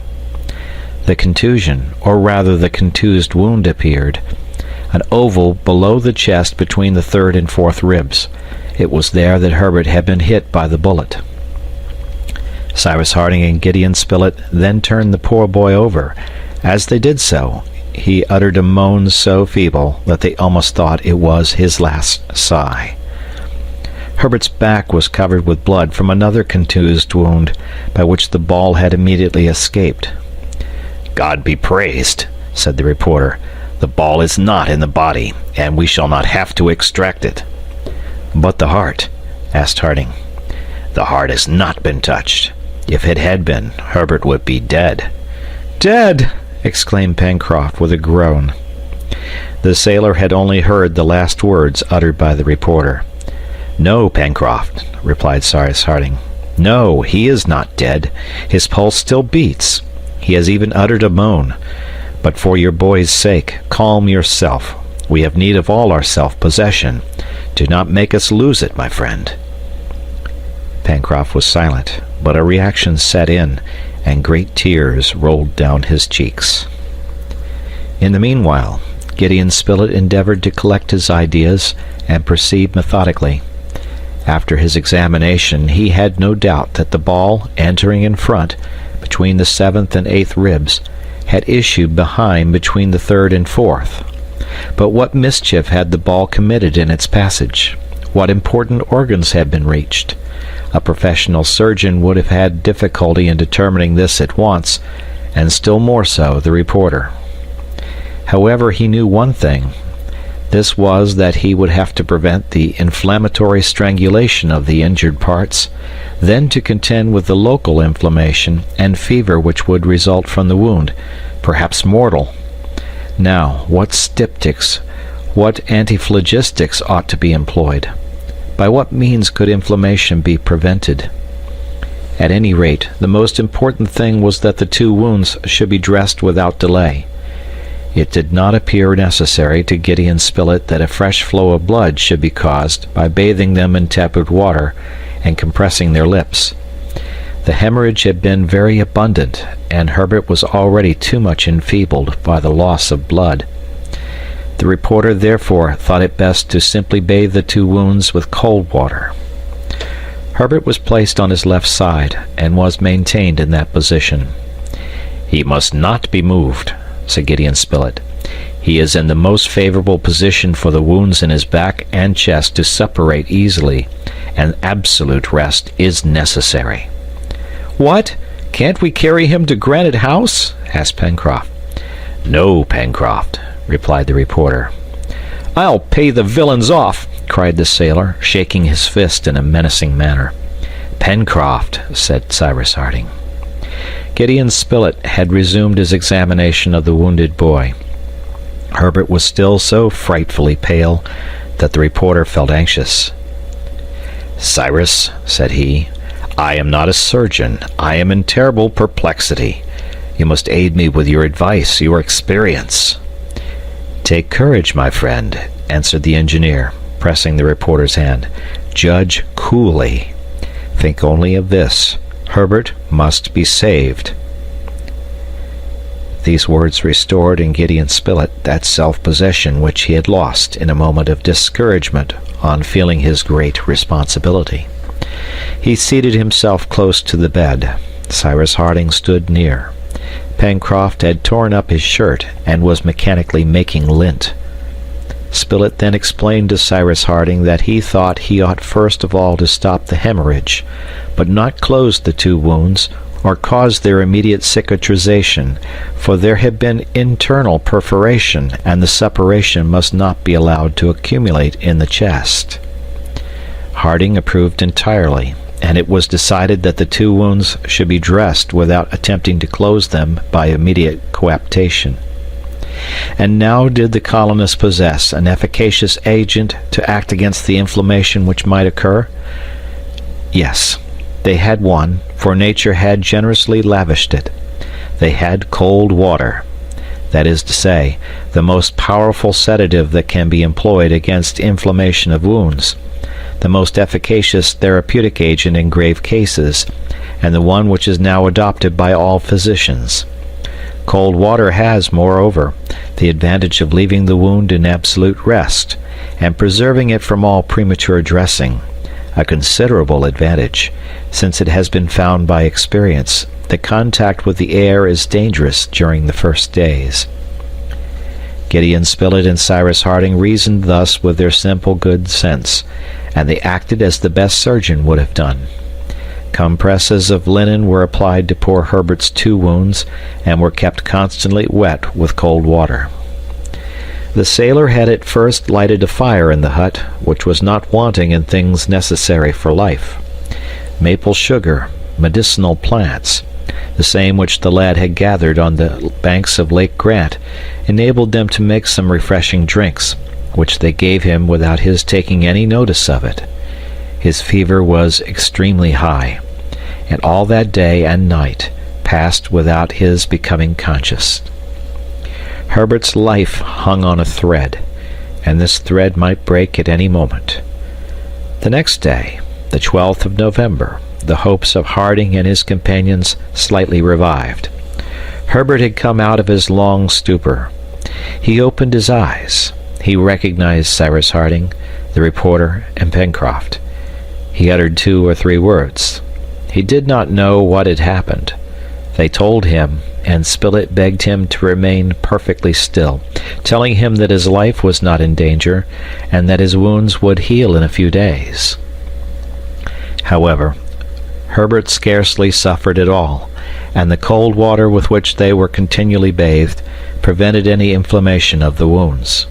Speaker 1: The contusion, or rather the contused wound, appeared, an oval below the chest between the third and fourth ribs. It was there that Herbert had been hit by the bullet. Cyrus Harding and Gideon Spilett then turned the poor boy over. As they did so, he uttered a moan so feeble that they almost thought it was his last sigh. Herbert's back was covered with blood from another contused wound, by which the ball had immediately escaped. "God be praised," said the reporter. "The ball is not in the body, and we shall not have to extract it." "But the heart?" asked Harding. "The heart has not been touched. If it had been, Herbert would be dead." "Dead!" exclaimed Pencroft with a groan. The sailor had only heard the last words uttered by the reporter. "No, Pencroft," replied Cyrus Harding. "No, he is not dead. His pulse still beats. He has even uttered a moan. But for your boy's sake, calm yourself. We have need of all our self-possession. Do not make us lose it, my friend." Pencroft was silent, but a reaction set in, and great tears rolled down his cheeks. In the meanwhile, Gideon Spilett endeavored to collect his ideas and proceed methodically. After his examination, he had no doubt that the ball, entering in front, between the seventh and eighth ribs, had issued behind between the third and fourth. But what mischief had the ball committed in its passage? What important organs had been reached? A professional surgeon would have had difficulty in determining this at once, and still more so the reporter. However, he knew one thing.
Speaker 2: This was that he would have to prevent the inflammatory strangulation of the injured parts, then to contend with the local inflammation and fever which would result from the wound, perhaps mortal. Now, what styptics, what antiphlogistics ought to be employed? By what means could inflammation be prevented? At any rate, the most important thing was that the 2 wounds should be dressed without delay. It did not appear necessary to Gideon Spilett that a fresh flow of blood should be caused by bathing them in tepid water and compressing their lips. The hemorrhage had been very abundant, and Herbert was already too much enfeebled by the loss of blood. The reporter therefore thought it best to simply bathe the 2 wounds with cold water. Herbert was placed on his left side, and was maintained in that position. "He must not be moved," said Gideon Spilett. "He is in the most favorable position for the wounds in his back and chest to suppurate easily, and absolute rest is necessary." "What? Can't we carry him to Granite House?" asked Pencroft. "No, Pencroft," replied the reporter. "I'll pay the villains off!" cried the sailor, shaking his fist in a menacing manner. "Pencroft," said Cyrus Harding. Gideon Spilett had resumed his examination of the wounded boy. Herbert was still so frightfully pale that the reporter felt anxious. "Cyrus," said he, "I am not a surgeon. I am in terrible perplexity. You must aid me with your advice, your experience." "Take courage, my friend," answered the engineer, pressing the reporter's hand. "Judge coolly. Think only of this: Herbert must be saved." These words restored in Gideon Spilett that self-possession which he had lost in a moment of discouragement on feeling his great responsibility. He seated himself close to the bed. Cyrus Harding stood near. Pencroft had torn up his shirt and was mechanically making lint. Spilett then explained to Cyrus Harding that he thought he ought first of all to stop the hemorrhage, but not close the 2 wounds or cause their immediate cicatrization, for there had been internal perforation, and the suppuration must not be allowed to accumulate in the chest. Harding approved entirely, and it was decided that the 2 wounds should be dressed without attempting to close them by immediate coaptation. And now did the colonists possess an efficacious agent to act against the inflammation which might occur? Yes, they had one, for nature had generously lavished it. They had cold water, that is to say, the most powerful sedative that can be employed against inflammation of wounds, the most efficacious therapeutic agent in grave cases, and the one which is now adopted by all physicians. Cold water has, moreover, the advantage of leaving the wound in absolute rest, and preserving it from all premature dressing, a considerable advantage, since it has been found by experience that contact with the air is dangerous during the first days. Gideon Spilett and Cyrus Harding reasoned thus with their simple good sense, and they acted as the best surgeon would have done. Compresses of linen were applied to poor Herbert's 2 wounds, and were kept constantly wet with cold water. The sailor had at first lighted a fire in the hut, which was not wanting in things necessary for life. Maple sugar, medicinal plants, the same which the lad had gathered on the banks of Lake Grant, enabled them to make some refreshing drinks, which they gave him without his taking any notice of it. His fever was extremely high, and all that day and night passed without his becoming conscious. Herbert's life hung on a thread, and this thread might break at any moment. The next day, the 12th of November, the hopes of Harding and his companions slightly revived. Herbert had come out of his long stupor. He opened his eyes. He recognized Cyrus Harding, the reporter, and Pencroft. He uttered 2 or 3 words. He did not know what had happened. They told him, and Spilett begged him to remain perfectly still, telling him that his life was not in danger, and that his wounds would heal in a few days. However, Herbert scarcely suffered at all, and the cold water with which they were continually bathed prevented any inflammation of the wounds.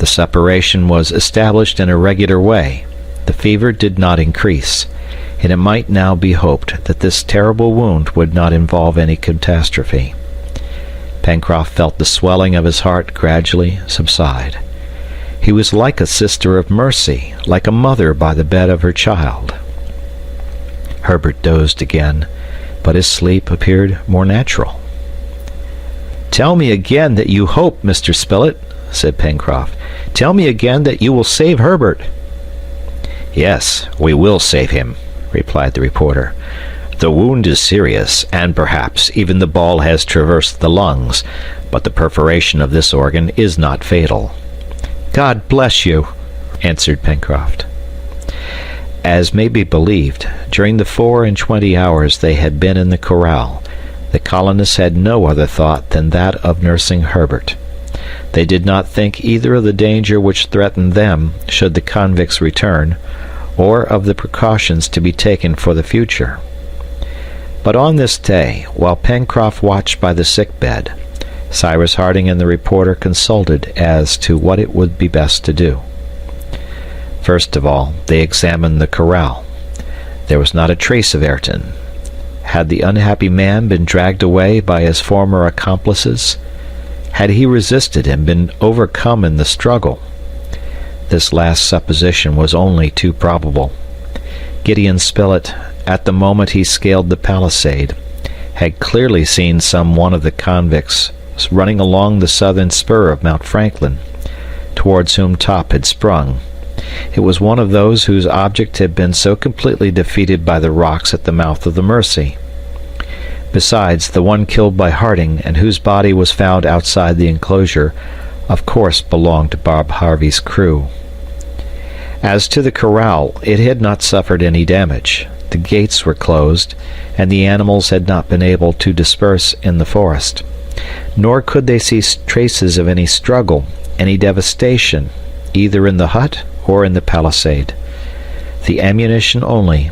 Speaker 2: The separation was established in a regular way. The fever did not increase, and it might now be hoped that this terrible wound would not involve any catastrophe. Pencroft felt the swelling of his heart gradually subside. He was like a sister of mercy, like a mother by the bed of her child. Herbert dozed again, but his sleep appeared more natural. "Tell me again that you hope, Mr. Spilett," said Pencroft. "Tell me again that you will save Herbert." "Yes, we will save him," replied the reporter. "The wound is serious, and perhaps even the ball has traversed the lungs, but the perforation of this organ is not fatal." "God bless you," answered Pencroft. As may be believed, during the 24 hours they had been in the corral, the colonists had no other thought than that of nursing Herbert. They did not think either of the danger which threatened them should the convicts return, or of the precautions to be taken for the future. But on this day, while Pencroft watched by the sick bed, Cyrus Harding and the reporter consulted as to what it would be best to do. First of all, they examined the corral. There was not a trace of Ayrton. Had the unhappy man been dragged away by his former accomplices? Had he resisted and been overcome in the struggle? This last supposition was only too probable. Gideon Spilett, at the moment he scaled the palisade, had clearly seen some one of the convicts running along the southern spur of Mount Franklin, towards whom Top had sprung. It was one of those whose object had been so completely defeated by the rocks at the mouth of the Mercy. Besides, the one killed by Harding, and whose body was found outside the enclosure, of course belonged to Bob Harvey's crew. As to the corral, it had not suffered any damage. The gates were closed, and the animals had not been able to disperse in the forest. Nor could they see traces of any struggle, any devastation, either in the hut or in the palisade. The ammunition only,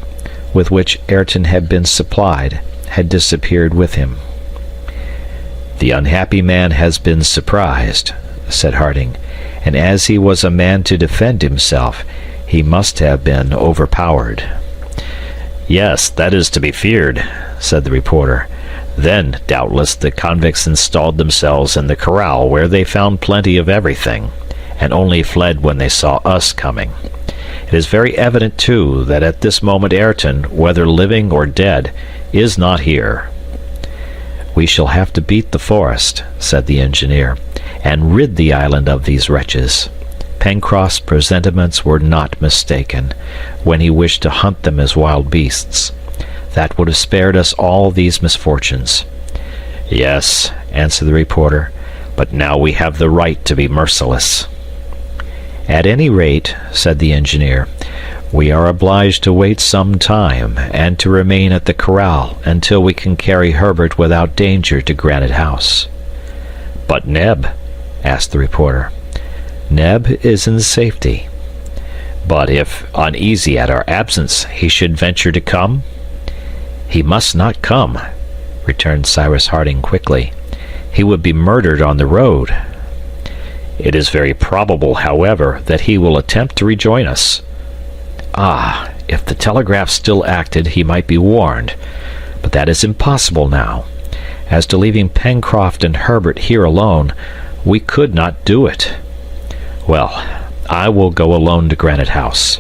Speaker 2: with which Ayrton had been supplied, had disappeared with him. "The unhappy man has been surprised," said Harding, "and as he was a man to defend himself, he must have been overpowered." "Yes, that is to be feared," said the reporter. "Then, doubtless, the convicts installed themselves in the corral, where they found plenty of everything, and only fled when they saw us coming. It is very evident, too, that at this moment Ayrton, whether living or dead, is not here." "We shall have to beat the forest," said the engineer, "and rid the island of these wretches." Pencroft's presentiments were not mistaken when he wished to hunt them as wild beasts. That would have spared us all these misfortunes. "Yes," answered the reporter, "but now we have the right to be merciless." "At any rate," said the engineer, "we are obliged to wait some time, and to remain at the corral until we can carry Herbert without danger to Granite House." "But Neb?" asked the reporter. "Neb is in safety." "But if, uneasy at our absence, he should venture to come?" "He must not come," returned Cyrus Harding quickly. "He would be murdered on the road." "It is very probable, however, that he will attempt to rejoin us." "Ah, if the telegraph still acted, he might be warned. But that is impossible now. As to leaving Pencroft and Herbert here alone, we could not do it." "Well, I will go alone to Granite House."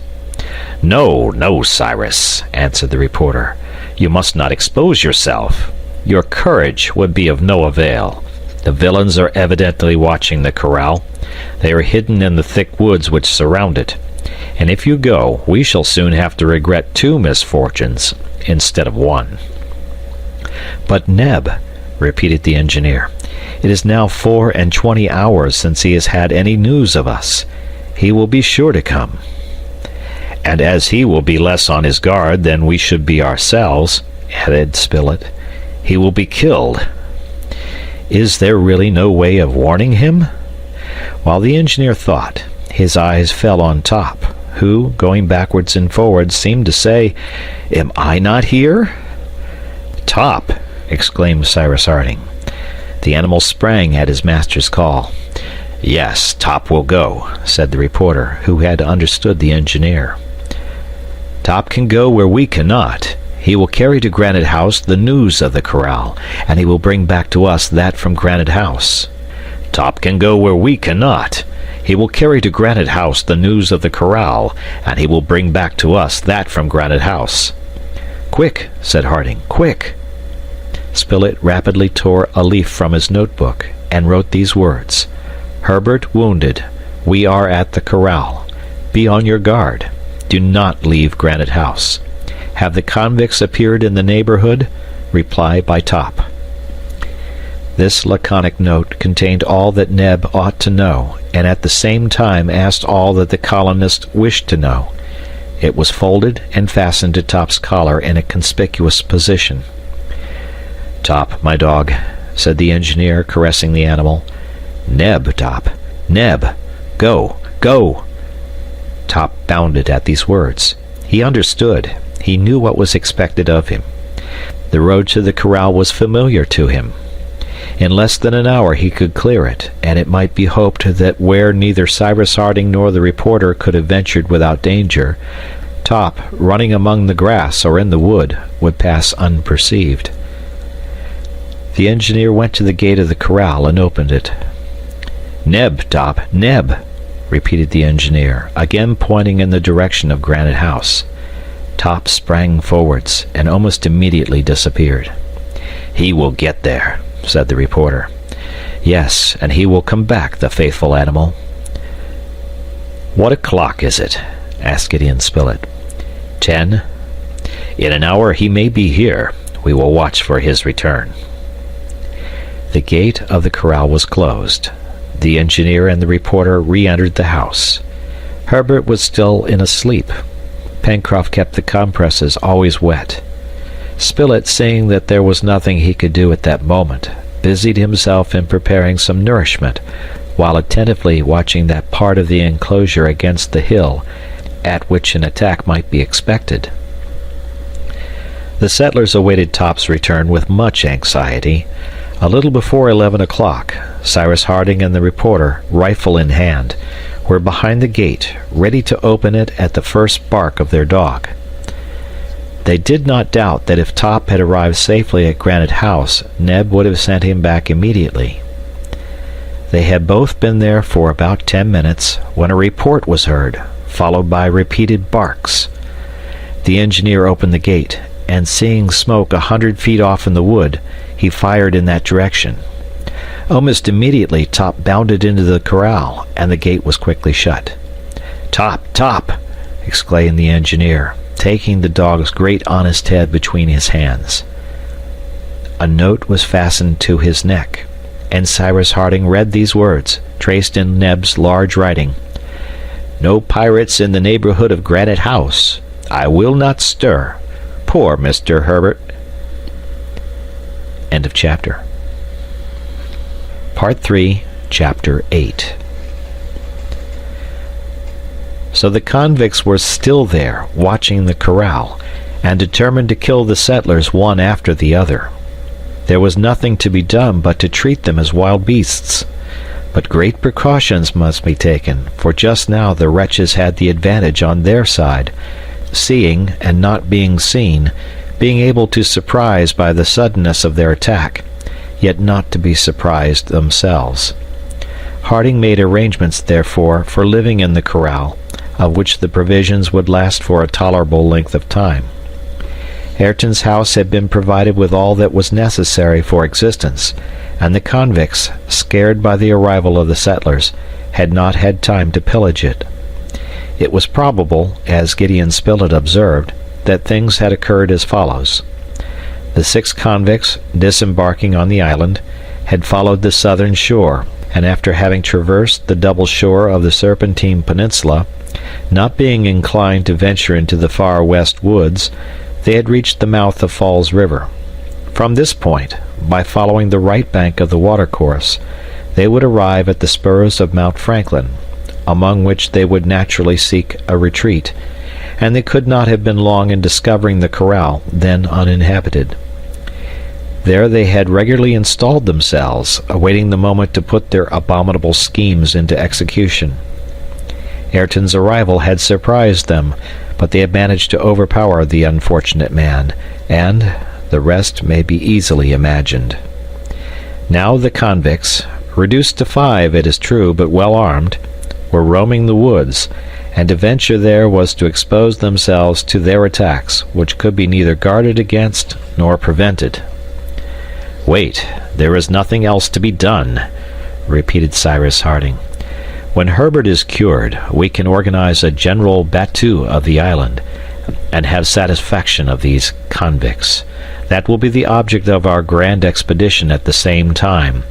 Speaker 2: "No, no, Cyrus," answered the reporter. "You must not expose yourself. Your courage would be of no avail. The villains are evidently watching the corral. They are hidden in the thick woods which surround it. And if you go, we shall soon have to regret 2 misfortunes instead of 1. "But Neb," repeated the engineer. "It is now 24 hours since he has had any news of us. He will be sure to come." "And as he will be less on his guard than we should be ourselves," added Spilett, "he will be killed." "Is there really no way of warning him?" While the engineer thought, his eyes fell on Top, who, going backwards and forwards, seemed to say, "Am I not here?" "Top!" exclaimed Cyrus Harding. The animal sprang at his master's call. "Yes, Top will go," said the reporter, who had understood the engineer. "Top can go where we cannot. He will carry to Granite House the news of the corral, and he will bring back to us that from Granite House." "Top can go where we cannot. He will carry to Granite House the news of the corral, and he will bring back to us that from Granite House." "Quick," said Harding, "quick!" Spilett rapidly tore a leaf from his notebook and wrote these words: "Herbert wounded. We are at the corral. Be on your guard. Do not leave Granite House. Have the convicts appeared in the neighborhood? Reply by Top." This laconic note contained all that Neb ought to know, and at the same time asked all that the colonist wished to know. It was folded and fastened to Top's collar in a conspicuous position. "Top, my dog," said the engineer, caressing the animal. "Neb, Top. Neb. Go. Go." Top bounded at these words. He understood. He knew what was expected of him. The road to the corral was familiar to him. In less than an hour he could clear it, and it might be hoped that where neither Cyrus Harding nor the reporter could have ventured without danger, Top, running among the grass or in the wood, would pass unperceived. The engineer went to the gate of the corral and opened it. "Neb, Top, Neb," repeated the engineer, again pointing in the direction of Granite House. Top sprang forwards and almost immediately disappeared. "He will get there," said the reporter. "Yes, and he will come back, the faithful animal." "What o'clock is it?" asked Gideon Spilett. 10. "In an hour he may be here. We will watch for his return." The gate of the corral was closed. The engineer and the reporter re-entered the house. Herbert was still in a sleep. Pencroft kept the compresses always wet. Spilett, seeing that there was nothing he could do at that moment, busied himself in preparing some nourishment, while attentively watching that part of the enclosure against the hill at which an attack might be expected. The settlers awaited Top's return with much anxiety. A little before 11 o'clock, Cyrus Harding and the reporter, rifle in hand, were behind the gate, ready to open it at the first bark of their dog. They did not doubt that if Top had arrived safely at Granite House, Neb would have sent him back immediately. They had both been there for about 10 minutes when a report was heard, followed by repeated barks. The engineer opened the gate, and seeing smoke 100 feet off in the wood, he fired in that direction. Almost immediately Top bounded into the corral, and the gate was quickly shut. "Top! Top!" exclaimed the engineer, taking the dog's great honest head between his hands. A note was fastened to his neck, and Cyrus Harding read these words, traced in Neb's large writing: "No pirates in the neighborhood of Granite House. I will not stir. Poor Mr. Herbert." End of chapter. Part 3, Chapter 8. So the convicts were still there, watching the corral, and determined to kill the settlers one after the other. There was nothing to be done but to treat them as wild beasts. But great precautions must be taken, for just now the wretches had the advantage on their side, seeing and not being seen, being able to surprise by the suddenness of their attack, yet not to be surprised themselves. Harding made arrangements, therefore, for living in the corral, of which the provisions would last for a tolerable length of time. Ayrton's house had been provided with all that was necessary for existence, and the convicts, scared by the arrival of the settlers, had not had time to pillage it. It was probable, as Gideon Spilett observed, that things had occurred as follows. The 6 convicts, disembarking on the island, had followed the southern shore, and after having traversed the double shore of the Serpentine Peninsula, not being inclined to venture into the far west woods, they had reached the mouth of Falls River. From this point, by following the right bank of the watercourse, they would arrive at the spurs of Mount Franklin, among which they would naturally seek a retreat, and they could not have been long in discovering the corral, then uninhabited. There they had regularly installed themselves, awaiting the moment to put their abominable schemes into execution. Ayrton's arrival had surprised them, but they had managed to overpower the unfortunate man, and the rest may be easily imagined. Now the convicts, reduced to 5, it is true, but well armed, were roaming the woods, and to venture there was to expose themselves to their attacks, which could be neither guarded against nor prevented. "Wait, there is nothing else to be done," repeated Cyrus Harding. "When Herbert is cured, we can organize a general battue of the island, and have satisfaction of these convicts. That will be the object of our grand expedition at the same time."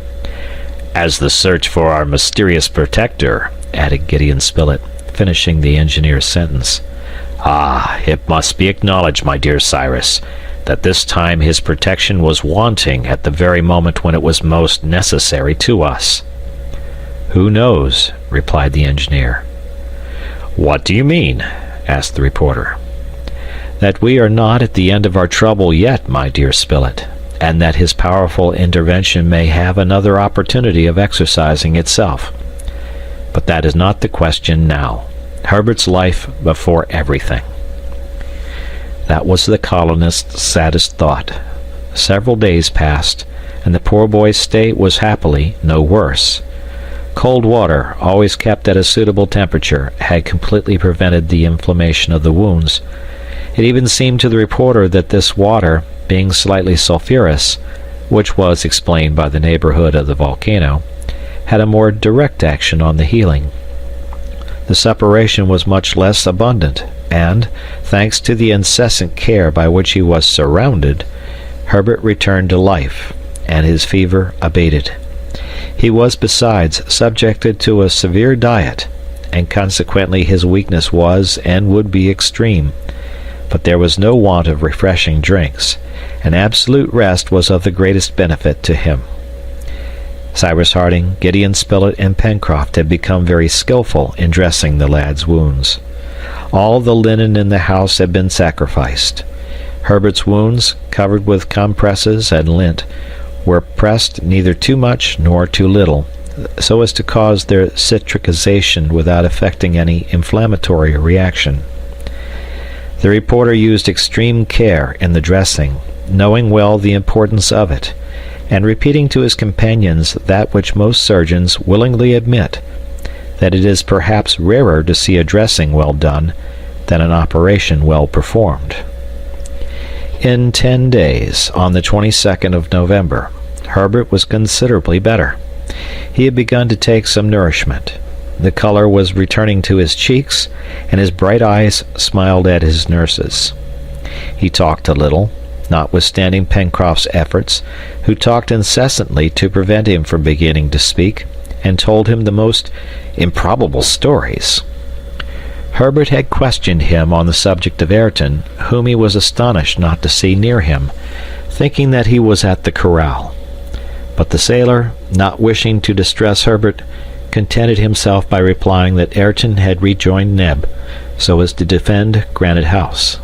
Speaker 2: "As the search for our mysterious protector," added Gideon Spilett, finishing the engineer's sentence. "Ah, it must be acknowledged, my dear Cyrus, that this time his protection was wanting at the very moment when it was most necessary to us." "Who knows?" replied the engineer. "What do you mean?" asked the reporter. "That we are not at the end of our trouble yet, my dear Spilett, and that his powerful intervention may have another opportunity of exercising itself. But that is not the question now. Herbert's life before everything." That was the colonist's saddest thought. Several days passed, and the poor boy's state was happily no worse. Cold water, always kept at a suitable temperature, had completely prevented the inflammation of the wounds. It even seemed to the reporter that this water, being slightly sulphurous, which was explained by the neighborhood of the volcano, had a more direct action on the healing. The suppuration was much less abundant, and, thanks to the incessant care by which he was surrounded, Herbert returned to life, and his fever abated. He was, besides, subjected to a severe diet, and consequently his weakness was and would be extreme. But there was no want of refreshing drinks, and absolute rest was of the greatest benefit to him. Cyrus Harding, Gideon Spilett, and Pencroft had become very skillful in dressing the lad's wounds. All the linen in the house had been sacrificed. Herbert's wounds, covered with compresses and lint, were pressed neither too much nor too little, so as to cause their cicatrization without affecting any inflammatory reaction. The reporter used extreme care in the dressing, knowing well the importance of it, and repeating to his companions that which most surgeons willingly admit, that it is perhaps rarer to see a dressing well done than an operation well performed. In 10 days, on the 22nd of November, Herbert was considerably better. He had begun to take some nourishment. The color was returning to his cheeks, and his bright eyes smiled at his nurses. He talked a little, notwithstanding Pencroft's efforts, who talked incessantly to prevent him from beginning to speak, and told him the most improbable stories. Herbert had questioned him on the subject of Ayrton, whom he was astonished not to see near him, thinking that he was at the corral. But the sailor, not wishing to distress Herbert, contented himself by replying that Ayrton had rejoined Neb, so as to defend Granite House.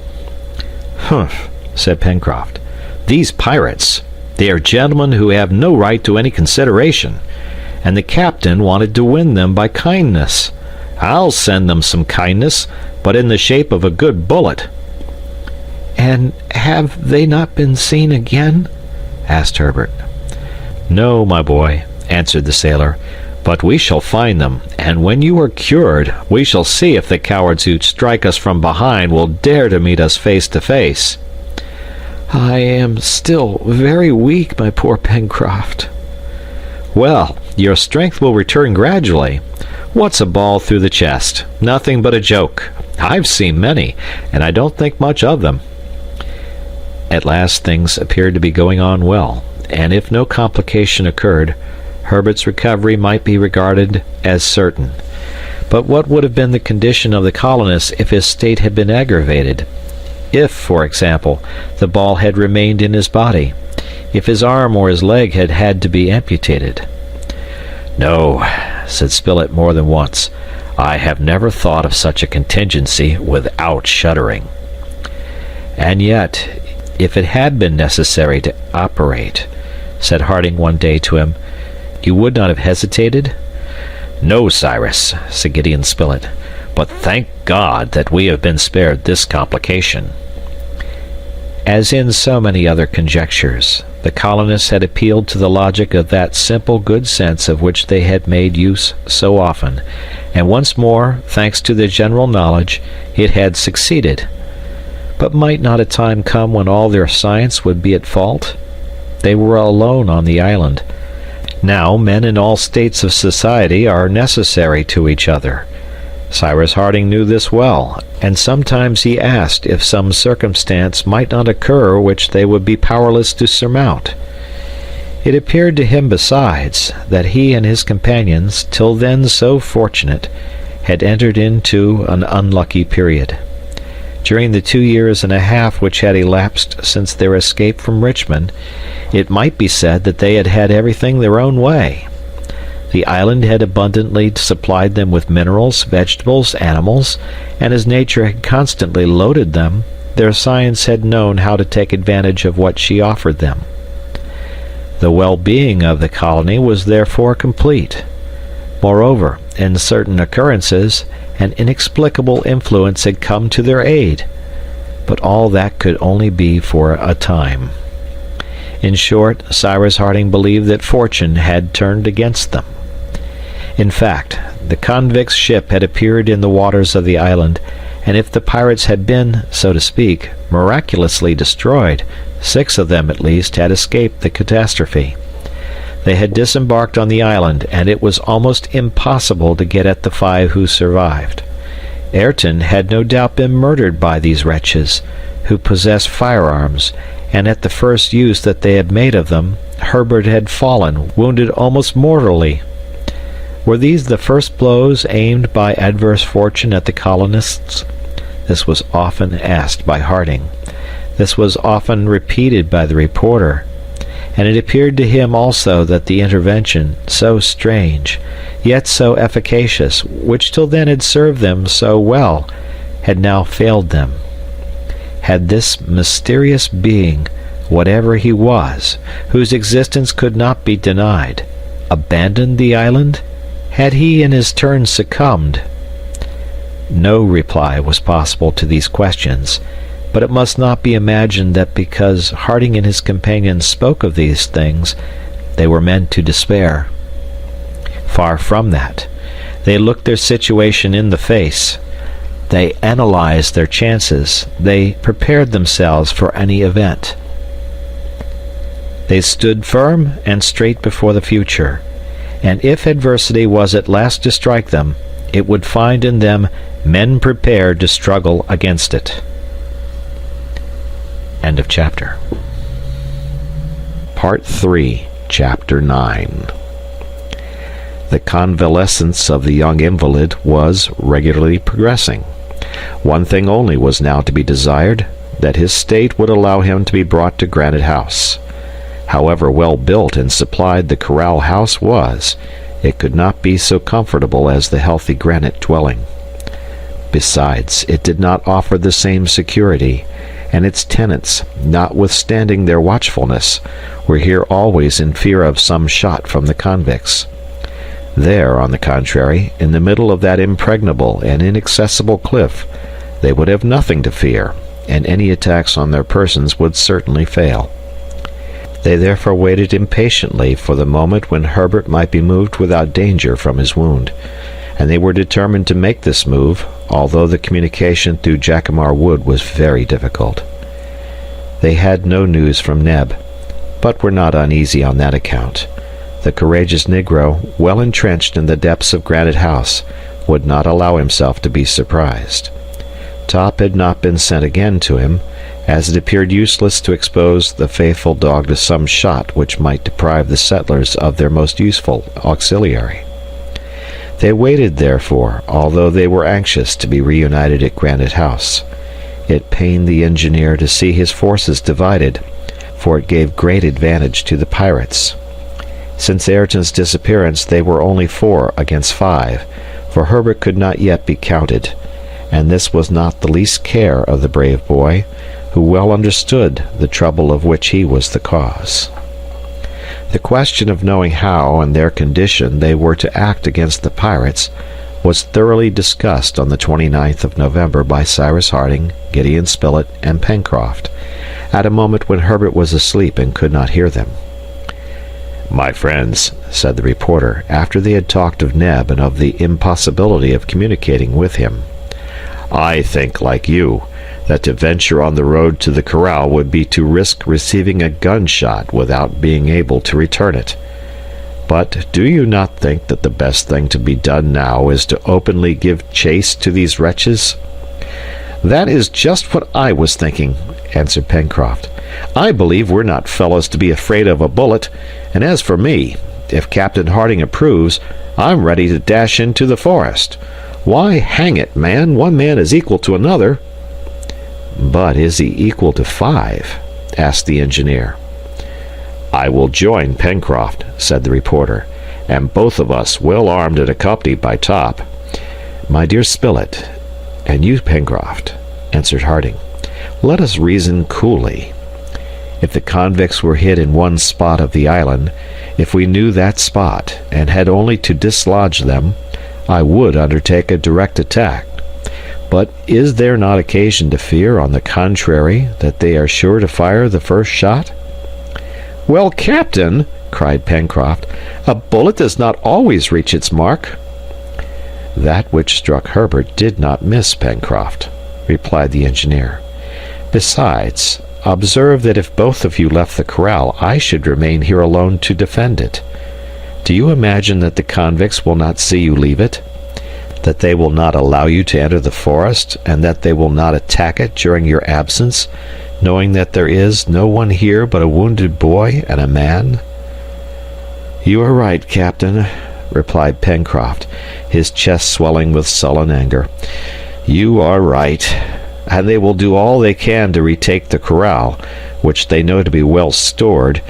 Speaker 2: "Humph," said Pencroft. "These pirates! They are gentlemen who have no right to any consideration, and the captain wanted to win them by kindness. I'll send them some kindness, but in the shape of a good bullet." "And have they not been seen again?" asked Herbert. "No, my boy," answered the sailor, "but we shall find them, and when you are cured, we shall see if the cowards who strike us from behind will dare to meet us face to face." "I am still very weak, my poor Pencroft." "Well, your strength will return gradually. What's a ball through the chest? Nothing but a joke. I've seen many, and I don't think much of them." At last things appeared to be going on well, and if no complication occurred, Herbert's recovery might be regarded as certain. But what would have been the condition of the colonists if his state had been aggravated? If, for example, the ball had remained in his body? If his arm or his leg had had to be amputated? "No," said Spilett more than once, "I have never thought of such a contingency without shuddering." And yet, If it had been necessary to operate, said Harding one day to him, you would not have hesitated? No, Cyrus, said Gideon Spilett, but thank God that we have been spared this complication. As in so many other conjectures, the colonists had appealed to the logic of that simple good sense of which they had made use so often, and once more, thanks to their general knowledge, it had succeeded. But might not a time come when all their science would be at fault? They were alone on the island. Now men in all states of society are necessary to each other. Cyrus Harding knew this well, and sometimes he asked if some circumstance might not occur which they would be powerless to surmount. It appeared to him, besides, that he and his companions, till then so fortunate, had entered into an unlucky period. During the 2 years and a half which had elapsed since their escape from Richmond, it might be said that they had had everything their own way. The island had abundantly supplied them with minerals, vegetables, animals, and as nature had constantly loaded them, their science had known how to take advantage of what she offered them. The well-being of the colony was therefore complete. Moreover, in certain occurrences, an inexplicable influence had come to their aid, but all that could only be for a time. In short, Cyrus Harding believed that fortune had turned against them. In fact, the convicts' ship had appeared in the waters of the island, and if the pirates had been, so to speak, miraculously destroyed, 6 of them at least had escaped the catastrophe. They had disembarked on the island, and it was almost impossible to get at the 5 who survived. Ayrton had no doubt been murdered by these wretches, who possessed firearms, and at the first use that they had made of them, Herbert had fallen, wounded almost mortally. Were these the first blows aimed by adverse fortune at the colonists? This was often asked by Harding. This was often repeated by the reporter, and it appeared to him also that the intervention, so strange, yet so efficacious, which till then had served them so well, had now failed them. Had this mysterious being, whatever he was, whose existence could not be denied, abandoned the island? Had he in his turn succumbed? No reply was possible to these questions, but it must not be imagined that because Harding and his companions spoke of these things, they were meant to despair. Far from that. They looked their situation in the face. They analyzed their chances. They prepared themselves for any event. They stood firm and straight before the future, and if adversity was at last to strike them, it would find in them men prepared to struggle against it. End of chapter. Part 3, Chapter 9. The convalescence of the young invalid was regularly progressing. One thing only was now to be desired, that his state would allow him to be brought to Granite House. However well built and supplied the corral house was, it could not be so comfortable as the healthy granite dwelling. Besides, it did not offer the same security, and its tenants, notwithstanding their watchfulness, were here always in fear of some shot from the convicts. There, on the contrary, in the middle of that impregnable and inaccessible cliff, they would have nothing to fear, and any attacks on their persons would certainly fail. They therefore waited impatiently for the moment when Herbert might be moved without danger from his wound, and they were determined to make this move, although the communication through Jacamar Wood was very difficult. They had no news from Neb, but were not uneasy on that account. The courageous Negro, well entrenched in the depths of Granite House, would not allow himself to be surprised. Top had not been sent again to him, as it appeared useless to expose the faithful dog to some shot which might deprive the settlers of their most useful auxiliary. They waited, therefore, although they were anxious to be reunited at Granite House. It pained the engineer to see his forces divided, for it gave great advantage to the pirates. Since Ayrton's disappearance they were only 4 against 5, for Herbert could not yet be counted, and this was not the least care of the brave boy,
Speaker 1: who well understood the trouble of which he was the cause. The question of knowing how, in their condition, they were to act against the pirates was thoroughly discussed on the 29th of November by Cyrus Harding, Gideon Spilett, and Pencroft, at a moment when Herbert was asleep and could not hear them. "My friends," said the reporter, after they had talked of Neb and of the impossibility of communicating with him, "I think, like you, that to venture on the road to the corral would be to risk receiving a gunshot without being able to return it. But do you not think that the best thing to be done now is to openly give chase to these wretches?" "That is just what I was thinking," answered Pencroft. "I believe we're not fellows to be afraid of a bullet, and as for me, if Captain Harding approves, I'm ready to dash into the forest. Why, hang it, man, one man is equal to another." "But is he equal to 5?" asked the engineer. "I will join Pencroft," said the reporter, "and both of us well armed and accompanied by Top." "My dear Spilett, and you, Pencroft," answered Harding, "let us reason coolly. If the convicts were hid in one spot of the island, if we knew that spot, and had only to dislodge them, I would undertake a direct attack. But is there not occasion to fear, on the contrary, that they are sure to fire the first shot?" "Well, Captain," cried Pencroft, "a bullet does not always reach its mark." "That which struck Herbert did not miss, Pencroft," replied the engineer. "Besides, observe that if both of you left the corral, I should remain here alone to defend it. Do you imagine that the convicts will not see you leave it? That they will not allow you to enter the forest, and that they will not attack it during your absence, knowing that there is no one here but a wounded boy and a man?" "You are right, Captain," replied Pencroft, his chest swelling with sullen anger. "You are right, and they will do all they can to retake the corral, which they know to be well stored,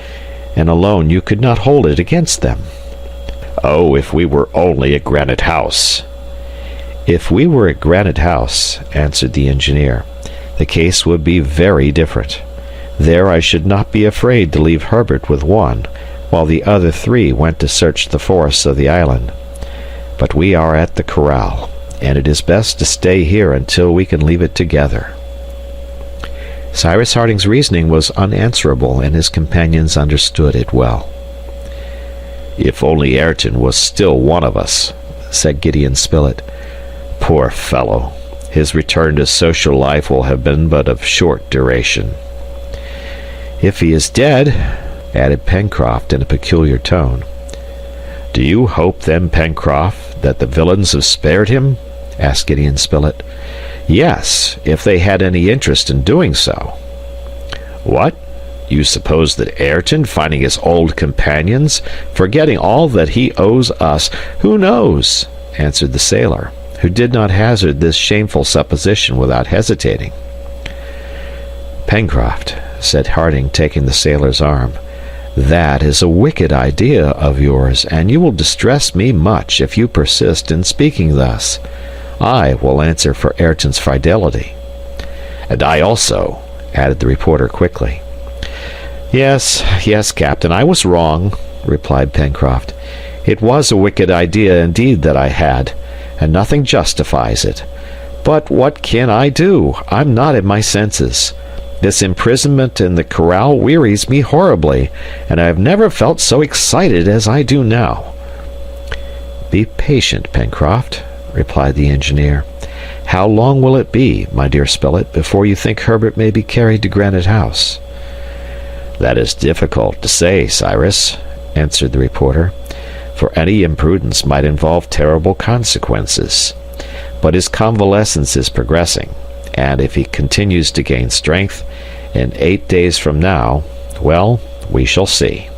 Speaker 1: and alone you could not hold it against them." "Oh, if we were only at Granite House!" "If we were at Granite House," answered the engineer, "the case would be very different. There I should not be afraid to leave Herbert with one, while the other 3 went to search the forests of the island. But we are at the corral, and it is best to stay here until we can leave it together." Cyrus Harding's reasoning was unanswerable, and his companions understood it well. "If only Ayrton was still one of us," said Gideon Spilett. "Poor fellow! His return to social life will have been but of short duration." "If he is dead," added Pencroft in a peculiar tone. "Do you hope, then, Pencroft, that the villains have spared him?" asked Gideon Spilett. "Yes, if they had any interest in doing so." "What? You suppose that Ayrton, finding his old companions, forgetting all that he owes us—" "Who knows?" answered the sailor, who did not hazard this shameful supposition without hesitating. "Pencroft," said Harding, taking the sailor's arm, "that is a wicked idea of yours, and you will distress me much if you persist in speaking thus. I will answer for Ayrton's fidelity." "And I also," added the reporter quickly. Yes, Captain, I was wrong," replied Pencroft. "It was a wicked idea indeed that I had, and nothing justifies it. But what can I do? I'm not in my senses. This imprisonment in the corral wearies me horribly, and I have never felt so excited as I do now." "Be patient, Pencroft," replied the engineer. "How long will it be, my dear Spilett, before you think Herbert may be carried to Granite House?" "That is difficult to say, Cyrus," answered the reporter, "for any imprudence might involve terrible consequences. But his convalescence is progressing, and if he continues to gain strength, in 8 days from now, well, we shall see."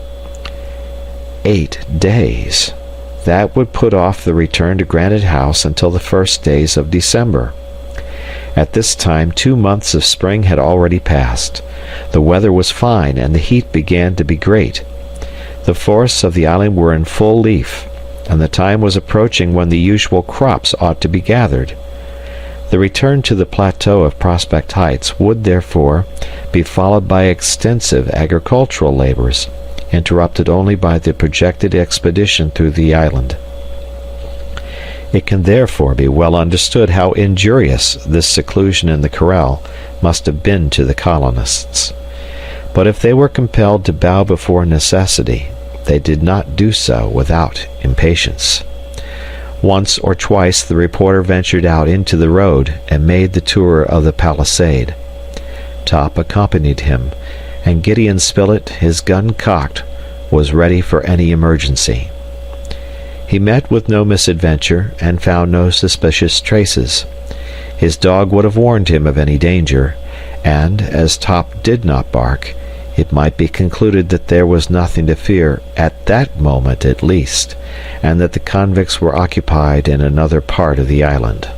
Speaker 1: 8 days! That would put off the return to Granite House until the first days of December. At this time 2 months of spring had already passed. The weather was fine, and the heat began to be great. The forests of the island were in full leaf, and the time was approaching when the usual crops ought to be gathered. The return to the plateau of Prospect Heights would, therefore, be followed by extensive agricultural labors, interrupted only by the projected expedition through the island. It can therefore be well understood how injurious this seclusion in the corral must have been to the colonists. But if they were compelled to bow before necessity, they did not do so without impatience. Once or twice the reporter ventured out into the road and made the tour of the palisade. Top accompanied him, and Gideon Spilett, his gun cocked, was ready for any emergency. He met with no misadventure and found no suspicious traces. His dog would have warned him of any danger, and, as Top did not bark, it might be concluded that there was nothing to fear, at that moment at least, and that the convicts were occupied in another part of the island.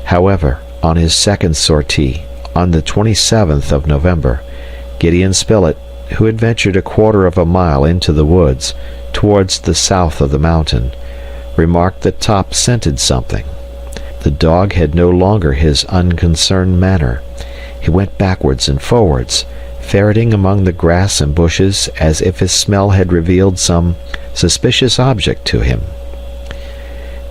Speaker 1: However, on his second sortie, on the 27th of November, Gideon Spilett, who had ventured a quarter of a mile into the woods, towards the south of the mountain, remarked that Top scented something. The dog had no longer his unconcerned manner. He went backwards and forwards, ferreting among the grass and bushes as if his smell had revealed some suspicious object to him.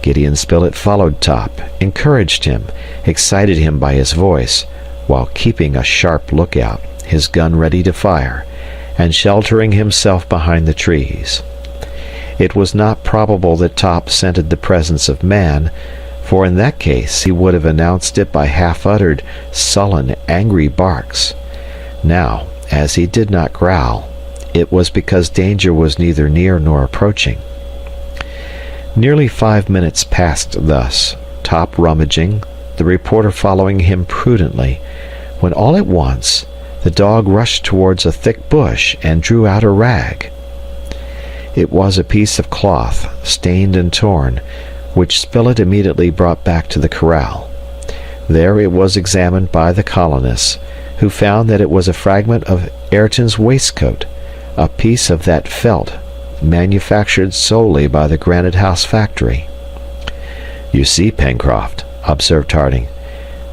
Speaker 1: Gideon Spilett followed Top, encouraged him, excited him by his voice, while keeping a sharp lookout, his gun ready to fire, and sheltering himself behind the trees. It was not probable that Top scented the presence of man, for in that case he would have announced it by half-uttered, sullen, angry barks. Now, as he did not growl, it was because danger was neither near nor approaching. Nearly 5 minutes passed thus, Top rummaging, the reporter following him prudently, when all at once the dog rushed towards a thick bush and drew out a rag. It was a piece of cloth, stained and torn, which Spilett immediately brought back to the corral. There it was examined by the colonists, who found that it was a fragment of Ayrton's waistcoat, a piece of that felt manufactured solely by the Granite House factory. "You see, Pencroft," observed Harding,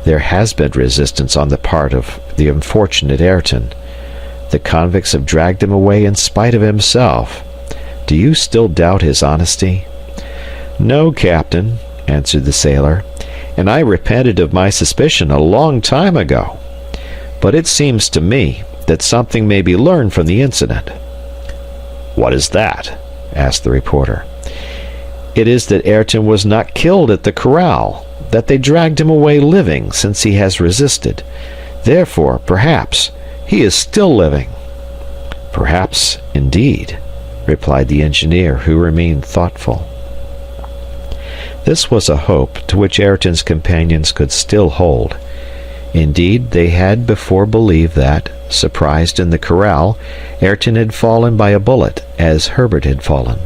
Speaker 1: "there has been resistance on the part of the unfortunate Ayrton. The convicts have dragged him away in spite of himself. Do you still doubt his honesty?" "No, Captain," answered the sailor, "and I repented of my suspicion a long time ago. But it seems to me that something may be learned from the incident." "What is that?" asked the reporter. "It is that Ayrton was not killed at the corral, that they dragged him away living, since he has resisted. Therefore, perhaps, he is still living." "Perhaps, indeed," replied the engineer, who remained thoughtful. This was a hope to which Ayrton's companions could still hold. Indeed, they had before believed that, surprised in the corral, Ayrton had fallen by a bullet, as Herbert had fallen.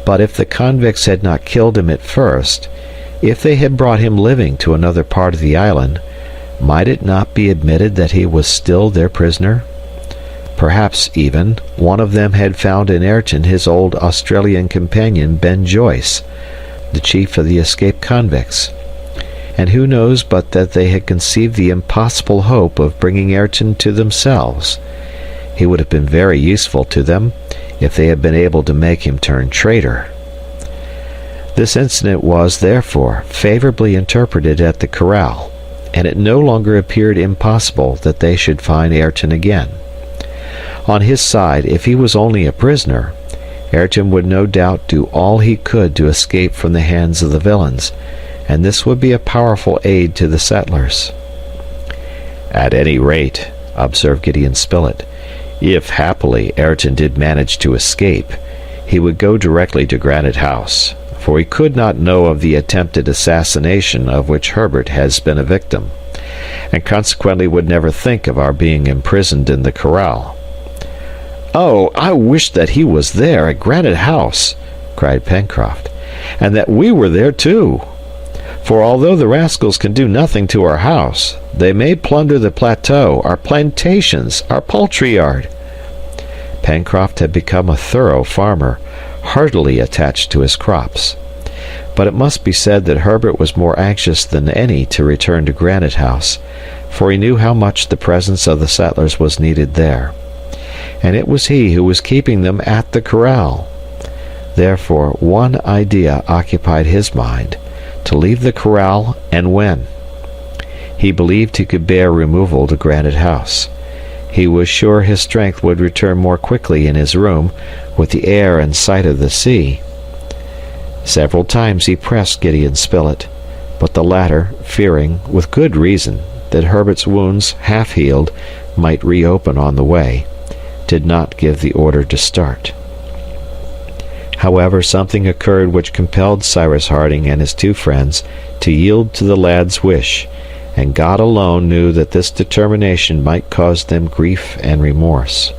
Speaker 1: But if the convicts had not killed him at first, if they had brought him living to another part of the island, might it not be admitted that he was still their prisoner? Perhaps, even, one of them had found in Ayrton his old Australian companion Ben Joyce, the chief of the escaped convicts. And who knows but that they had conceived the impossible hope of bringing Ayrton to themselves? He would have been very useful to them if they had been able to make him turn traitor. This incident was, therefore, favorably interpreted at the corral, and it no longer appeared impossible that they should find Ayrton again. On his side, if he was only a prisoner, Ayrton would no doubt do all he could to escape from the hands of the villains, and this would be a powerful aid to the settlers. "At any rate," observed Gideon Spilett, "if happily Ayrton did manage to escape, he would go directly to Granite House, for he could not know of the attempted assassination of which Herbert has been a victim, and consequently would never think of our being imprisoned in the corral." "Oh, I wish that he was there at Granite House," cried Pencroft, "and that we were there too. For although the rascals can do nothing to our house, they may plunder the plateau, our plantations, our poultry yard." Pencroft had become a thorough farmer, heartily attached to his crops. But it must be said that Herbert was more anxious than any to return to Granite House, for he knew how much the presence of the settlers was needed there, and it was he who was keeping them at the corral. Therefore, one idea occupied his mind: to leave the corral, and when. He believed he could bear removal to Granite House. He was sure his strength would return more quickly in his room, with the air and sight of the sea. Several times he pressed Gideon Spilett, but the latter, fearing, with good reason, that Herbert's wounds, half healed, might reopen on the way, did not give the order to start. However, something occurred which compelled Cyrus Harding and his two friends to yield to the lad's wish, and God alone knew that this determination might cause them grief and remorse.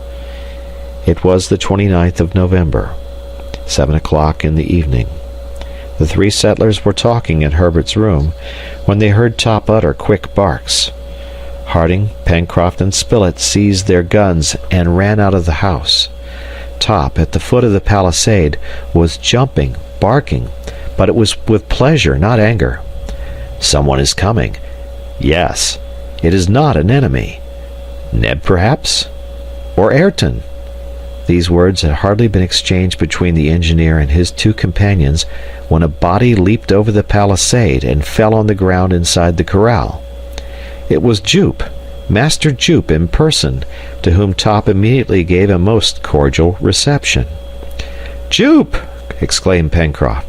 Speaker 1: It was the 29th of November, 7 o'clock in the evening. The three settlers were talking in Herbert's room when they heard Top utter quick barks. Harding, Pencroft, and Spilett seized their guns and ran out of the house. Top, at the foot of the palisade, was jumping, barking, but it was with pleasure, not anger. "Someone is coming." "Yes, it is not an enemy." "Neb, perhaps? Or Ayrton?" These words had hardly been exchanged between the engineer and his two companions when a body leaped over the palisade and fell on the ground inside the corral. It was Jup, Master Jup in person, to whom Top immediately gave a most cordial reception. "Jup!" exclaimed Pencroft.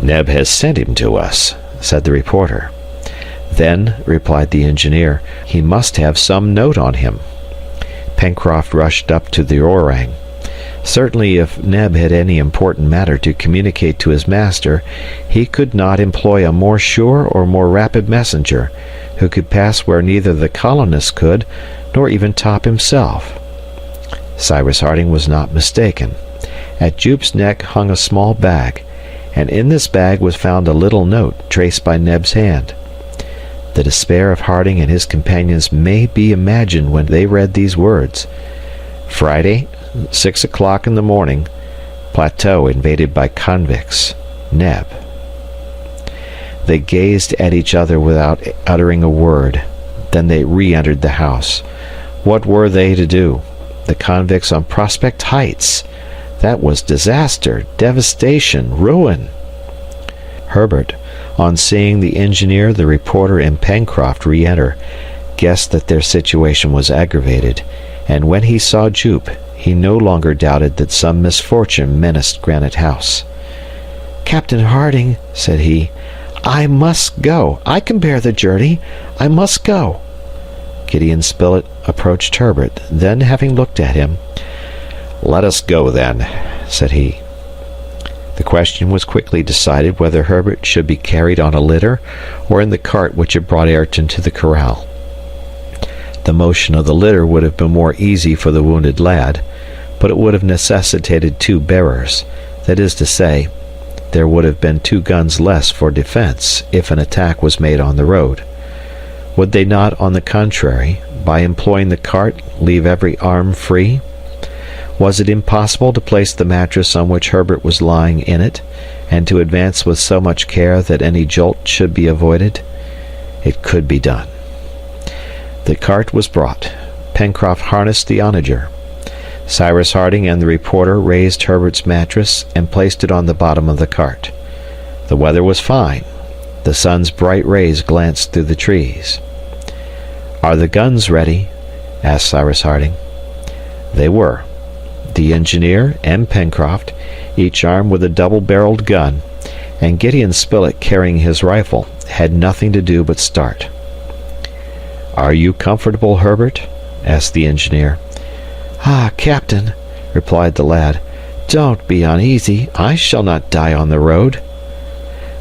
Speaker 1: "Neb has sent him to us," said the reporter. "Then," replied the engineer, "he must have some note on him." Pencroft rushed up to the orang. Certainly, if Neb had any important matter to communicate to his master, he could not employ a more sure or more rapid messenger, who could pass where neither the colonists could, nor even Top himself. Cyrus Harding was not mistaken. At Jup's neck hung a small bag, and in this bag was found a little note traced by Neb's hand. The despair of Harding and his companions may be imagined when they read these words: "Friday, 6 o'clock in the morning. Plateau invaded by convicts. Neb." They gazed at each other without uttering a word. Then they re-entered the house. What were they to do? The convicts on Prospect Heights! That was disaster, devastation, ruin. Herbert, on seeing the engineer, the reporter, and Pencroft re-enter, guessed that their situation was aggravated, and when he saw Jup, he no longer doubted that some misfortune menaced Granite House. "Captain Harding," said he, "I must go. I can bear the journey. I must go." Gideon Spilett approached Herbert, then, having looked at him, "Let us go, then," said he. The question was quickly decided whether Herbert should be carried on a litter or in the cart which had brought Ayrton to the corral. The motion of the litter would have been more easy for the wounded lad, but it would have necessitated two bearers. That is to say, there would have been two guns less for defense if an attack was made on the road. Would they not, on the contrary, by employing the cart, leave every arm free? Was it impossible to place the mattress on which Herbert was lying in it, and to advance with so much care that any jolt should be avoided? It could be done. The cart was brought. Pencroft harnessed the onager. Cyrus Harding and the reporter raised Herbert's mattress and placed it on the bottom of the cart. The weather was fine. The sun's bright rays glanced through the trees. "Are the guns ready?" asked Cyrus Harding. They were. The engineer and Pencroft, each armed with a double-barreled gun, and Gideon Spilett carrying his rifle, had nothing to do but start. "Are you comfortable, Herbert?" asked the engineer. "Ah, Captain," replied the lad, "don't be uneasy. I shall not die on the road."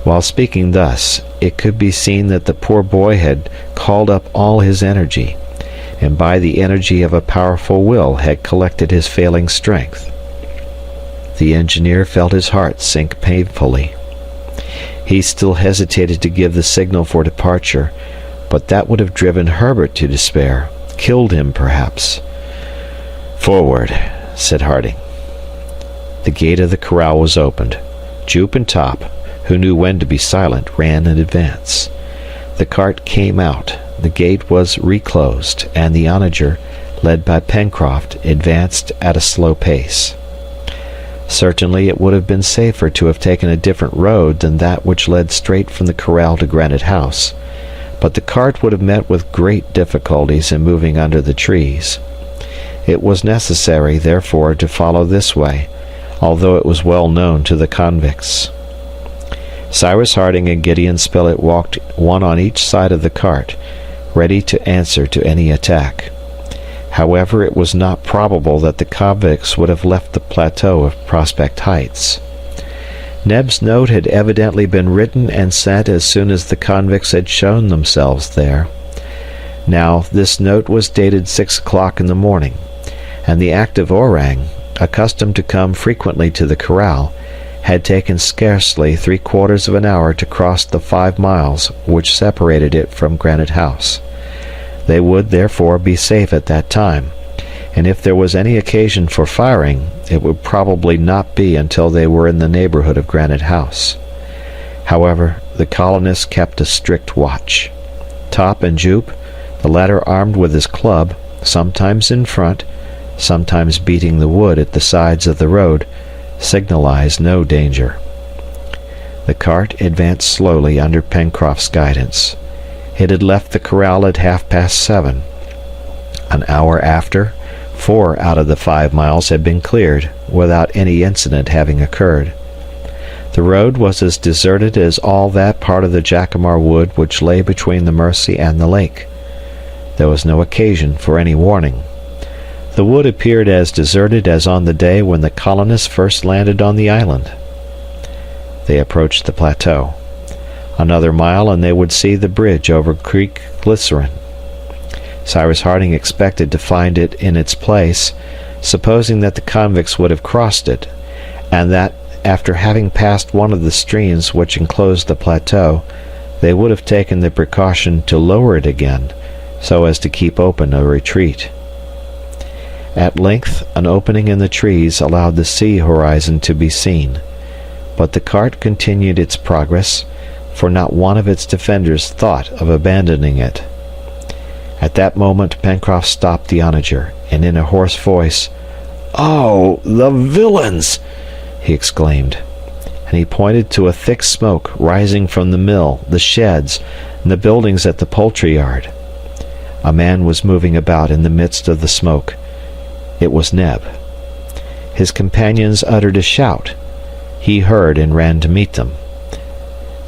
Speaker 1: While speaking thus, it could be seen that the poor boy had called up all his energy, and by the energy of a powerful will had collected his failing strength. The engineer felt his heart sink painfully. He still hesitated to give the signal for departure, but that would have driven Herbert to despair, killed him perhaps. "Forward," said Harding. The gate of the corral was opened. Jup and Top, who knew when to be silent, ran in advance. The cart came out, the gate was reclosed, and the onager, led by Pencroft, advanced at a slow pace. Certainly it would have been safer to have taken a different road than that which led straight from the corral to Granite House, but the cart would have met with great difficulties in moving under the trees. It was necessary, therefore, to follow this way, although it was well known to the convicts. Cyrus Harding and Gideon Spilett walked one on each side of the cart, ready to answer to any attack. However, it was not probable that the convicts would have left the plateau of Prospect Heights. Neb's note had evidently been written and sent as soon as the convicts had shown themselves there. Now, this note was dated 6 o'clock in the morning, and the active orang, accustomed to come frequently to the corral, had taken scarcely 3/4 of an hour to cross the 5 miles which separated it from Granite House. They would, therefore, be safe at that time, and if there was any occasion for firing, it would probably not be until they were in the neighborhood of Granite House. However, the colonists kept a strict watch. Top and Jup, the latter armed with his club, sometimes in front, sometimes beating the wood at the sides of the road, signalized no danger. The cart advanced slowly under Pencroft's guidance. It had left the corral at 7:30. An hour after, 4 out of the 5 miles had been cleared, without any incident having occurred. The road was as deserted as all that part of the Jacamar Wood which lay between the Mercy and the lake. There was no occasion for any warning. The wood appeared as deserted as on the day when the colonists first landed on the island. They approached the plateau. Another mile and they would see the bridge over Creek Glycerine. Cyrus Harding expected to find it in its place, supposing that the convicts would have crossed it, and that, after having passed one of the streams which enclosed the plateau, they would have taken the precaution to lower it again, so as to keep open a retreat. At length an opening in the trees allowed the sea horizon to be seen, but the cart continued its progress, for not one of its defenders thought of abandoning it. At that moment Pencroft stopped the onager, and in a hoarse voice, "Oh, the villains!" he exclaimed, and he pointed to a thick smoke rising from the mill, the sheds, and the buildings at the poultry yard. A man was moving about in the midst of the smoke. It was Neb. His companions uttered a shout. He heard and ran to meet them.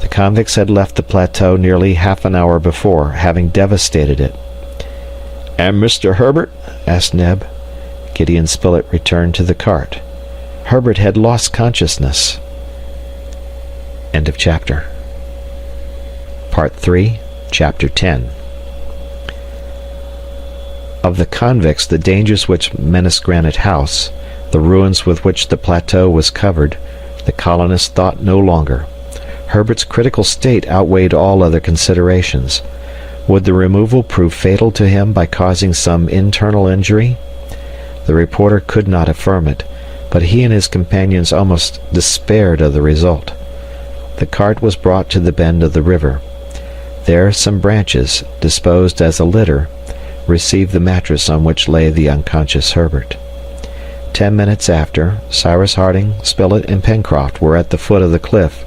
Speaker 1: The convicts had left the plateau nearly half an hour before, having devastated it. "And Mr. Herbert?" asked Neb. Gideon Spilett returned to the cart. Herbert had lost consciousness. End of chapter. Part 3, Chapter 10. Of the convicts, the dangers which menaced Granite House, the ruins with which the plateau was covered, the colonists thought no longer. Herbert's critical state outweighed all other considerations. Would the removal prove fatal to him by causing some internal injury? The reporter could not affirm it, but he and his companions almost despaired of the result. The cart was brought to the bend of the river. There some branches, disposed as a litter, received the mattress on which lay the unconscious Herbert. 10 minutes after, Cyrus Harding, Spilett, and Pencroft were at the foot of the cliff,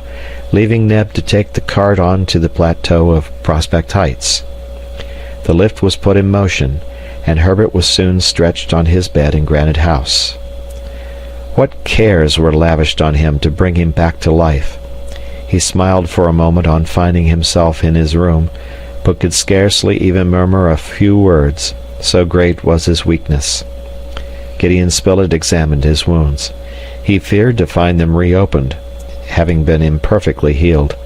Speaker 1: leaving Neb to take the cart on to the plateau of Prospect Heights. The lift was put in motion, and Herbert was soon stretched on his bed in Granite House. What cares were lavished on him to bring him back to life! He smiled for a moment on finding himself in his room, but could scarcely even murmur a few words, so great was his weakness. Gideon Spilett examined his wounds. He feared to find them reopened, having been imperfectly healed.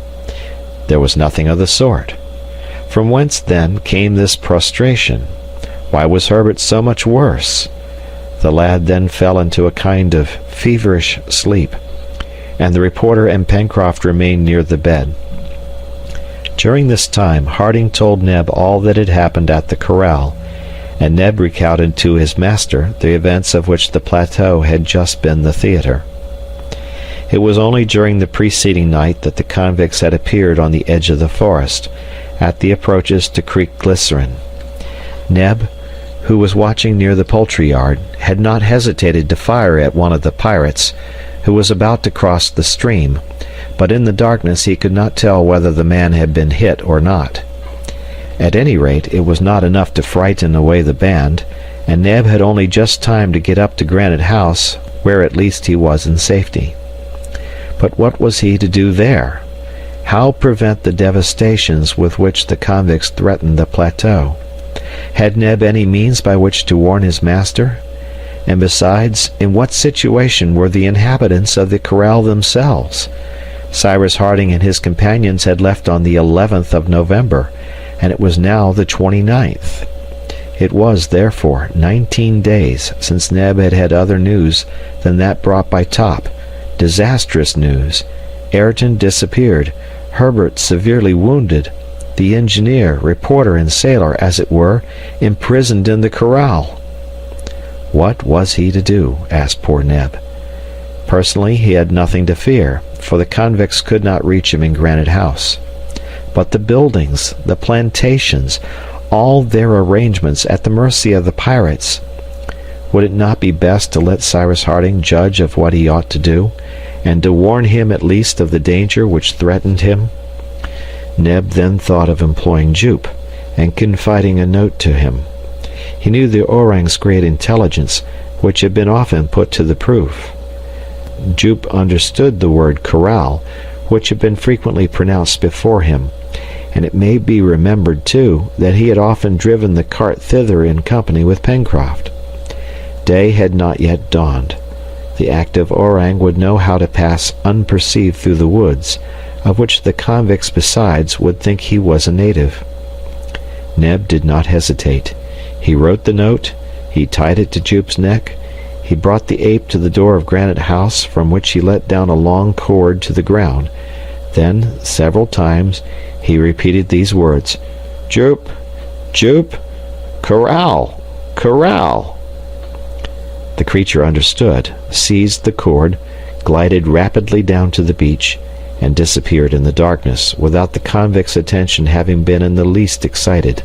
Speaker 1: There was nothing of the sort. From whence, then, came this prostration? Why was Herbert so much worse? The lad then fell into a kind of feverish sleep, and the reporter and Pencroft remained near the bed. During this time Harding told Neb all that had happened at the corral, and Neb recounted to his master the events of which the plateau had just been the theater. It was only during the preceding night that the convicts had appeared on the edge of the forest, at the approaches to Creek Glycerin. Neb, who was watching near the poultry yard, had not hesitated to fire at one of the pirates, who was about to cross the stream, but in the darkness he could not tell whether the man had been hit or not. At any rate, it was not enough to frighten away the band, and Neb had only just time to get up to Granite House, where at least he was in safety. But what was he to do there? How prevent the devastations with which the convicts threatened the plateau? Had Neb any means by which to warn his master? And besides, in what situation were the inhabitants of the corral themselves? Cyrus Harding and his companions had left on the 11th of November, and it was now the 29th. It was, therefore, 19 days since Neb had had other news than that brought by Top. Disastrous news. Ayrton disappeared, Herbert severely wounded, the engineer, reporter, and sailor, as it were, imprisoned in the corral. What was he to do? Asked poor Neb. Personally, he had nothing to fear, for the convicts could not reach him in Granite House. But the buildings, the plantations, all their arrangements at the mercy of the pirates. Would it not be best to let Cyrus Harding judge of what he ought to do, and to warn him at least of the danger which threatened him? Neb then thought of employing Jup, and confiding a note to him. He knew the orang's great intelligence, which had been often put to the proof. Jup understood the word corral, which had been frequently pronounced before him, and it may be remembered, too, that he had often driven the cart thither in company with Pencroft. Day had not yet dawned. The active orang would know how to pass unperceived through the woods, of which the convicts besides would think he was a native. Neb did not hesitate. He wrote the note, he tied it to Jup's neck, he brought the ape to the door of Granite House, from which he let down a long cord to the ground. Then, several times, he repeated these words, "Jup! Jup! Corral! Corral!" The creature understood, seized the cord, glided rapidly down to the beach, and disappeared in the darkness, without the convict's attention having been in the least excited.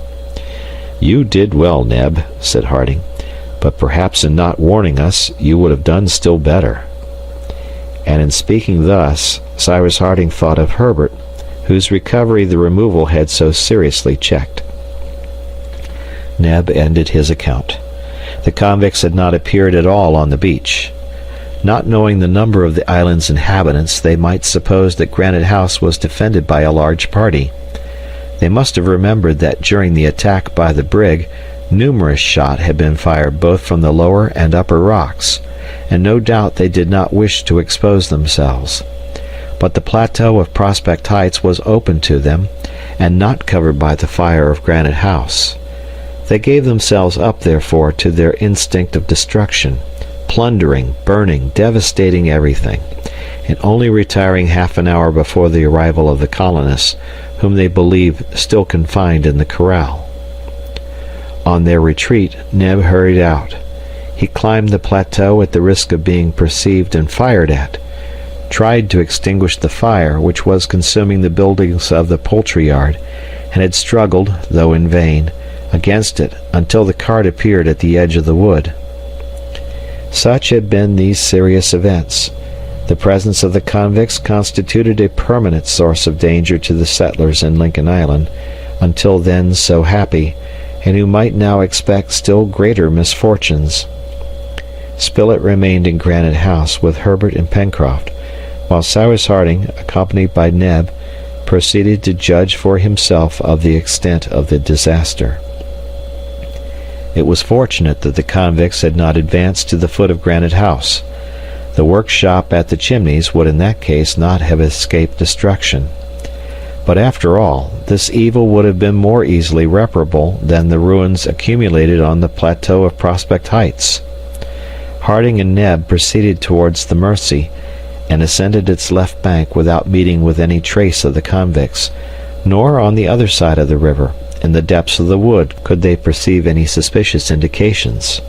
Speaker 1: "You did well, Neb," said Harding, "but perhaps in not warning us you would have done still better." And in speaking thus, Cyrus Harding thought of Herbert, whose recovery the removal had so seriously checked. Neb ended his account. The convicts had not appeared at all on the beach. Not knowing the number of the island's inhabitants, they might suppose that Granite House was defended by a large party. They must have remembered that during the attack by the brig, numerous shot had been fired both from the lower and upper rocks, and no doubt they did not wish to expose themselves. But the plateau of Prospect Heights was open to them, and not covered by the fire of Granite House. They gave themselves up, therefore, to their instinct of destruction, plundering, burning, devastating everything, and only retiring half an hour before the arrival of the colonists, whom they believed still confined in the corral. On their retreat, Neb hurried out. He climbed the plateau at the risk of being perceived and fired at, tried to extinguish the fire which was consuming the buildings of the poultry yard, and had struggled, though in vain, against it until the cart appeared at the edge of the wood. Such had been these serious events. The presence of the convicts constituted a permanent source of danger to the settlers in Lincoln Island, until then so happy, and who might now expect still greater misfortunes. Spilett remained in Granite House with Herbert and Pencroft, while Cyrus Harding, accompanied by Neb, proceeded to judge for himself of the extent of the disaster. It was fortunate that the convicts had not advanced to the foot of Granite House. The workshop at the Chimneys would in that case not have escaped destruction. But after all, this evil would have been more easily reparable than the ruins accumulated on the plateau of Prospect Heights. Harding and Neb proceeded towards the Mercy, and ascended its left bank without meeting with any trace of the convicts, nor on the other side of the river, in the depths of the wood, could they perceive any suspicious indications.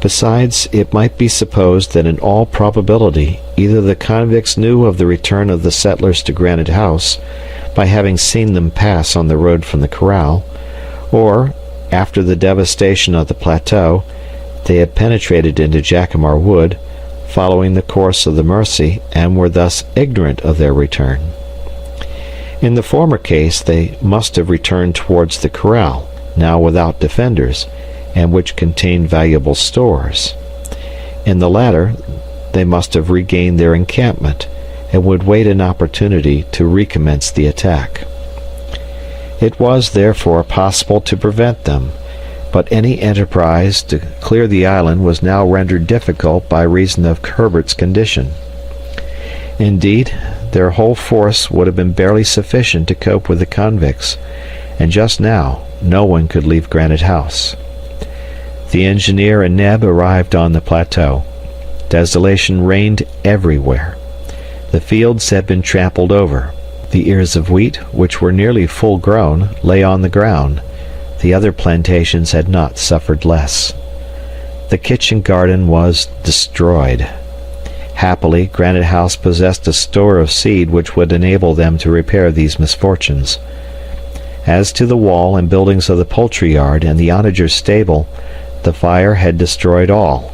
Speaker 1: Besides, it might be supposed that in all probability either the convicts knew of the return of the settlers to Granite House by having seen them pass on the road from the corral, or, after the devastation of the plateau, they had penetrated into Jacamar Wood, following the course of the Mersey, and were thus ignorant of their return. In the former case, they must have returned towards the corral, now without defenders, and which contained valuable stores. In the latter, they must have regained their encampment, and would wait an opportunity to recommence the attack. It was, therefore, possible to prevent them, but any enterprise to clear the island was now rendered difficult by reason of Herbert's condition. Indeed, their whole force would have been barely sufficient to cope with the convicts, and just now no one could leave Granite House. The engineer and Neb arrived on the plateau. Desolation reigned everywhere. The fields had been trampled over. The ears of wheat, which were nearly full grown, lay on the ground. The other plantations had not suffered less. The kitchen garden was destroyed. Happily, Granite House possessed a store of seed which would enable them to repair these misfortunes. As to the wall and buildings of the poultry yard and the onager's stable, the fire had destroyed all.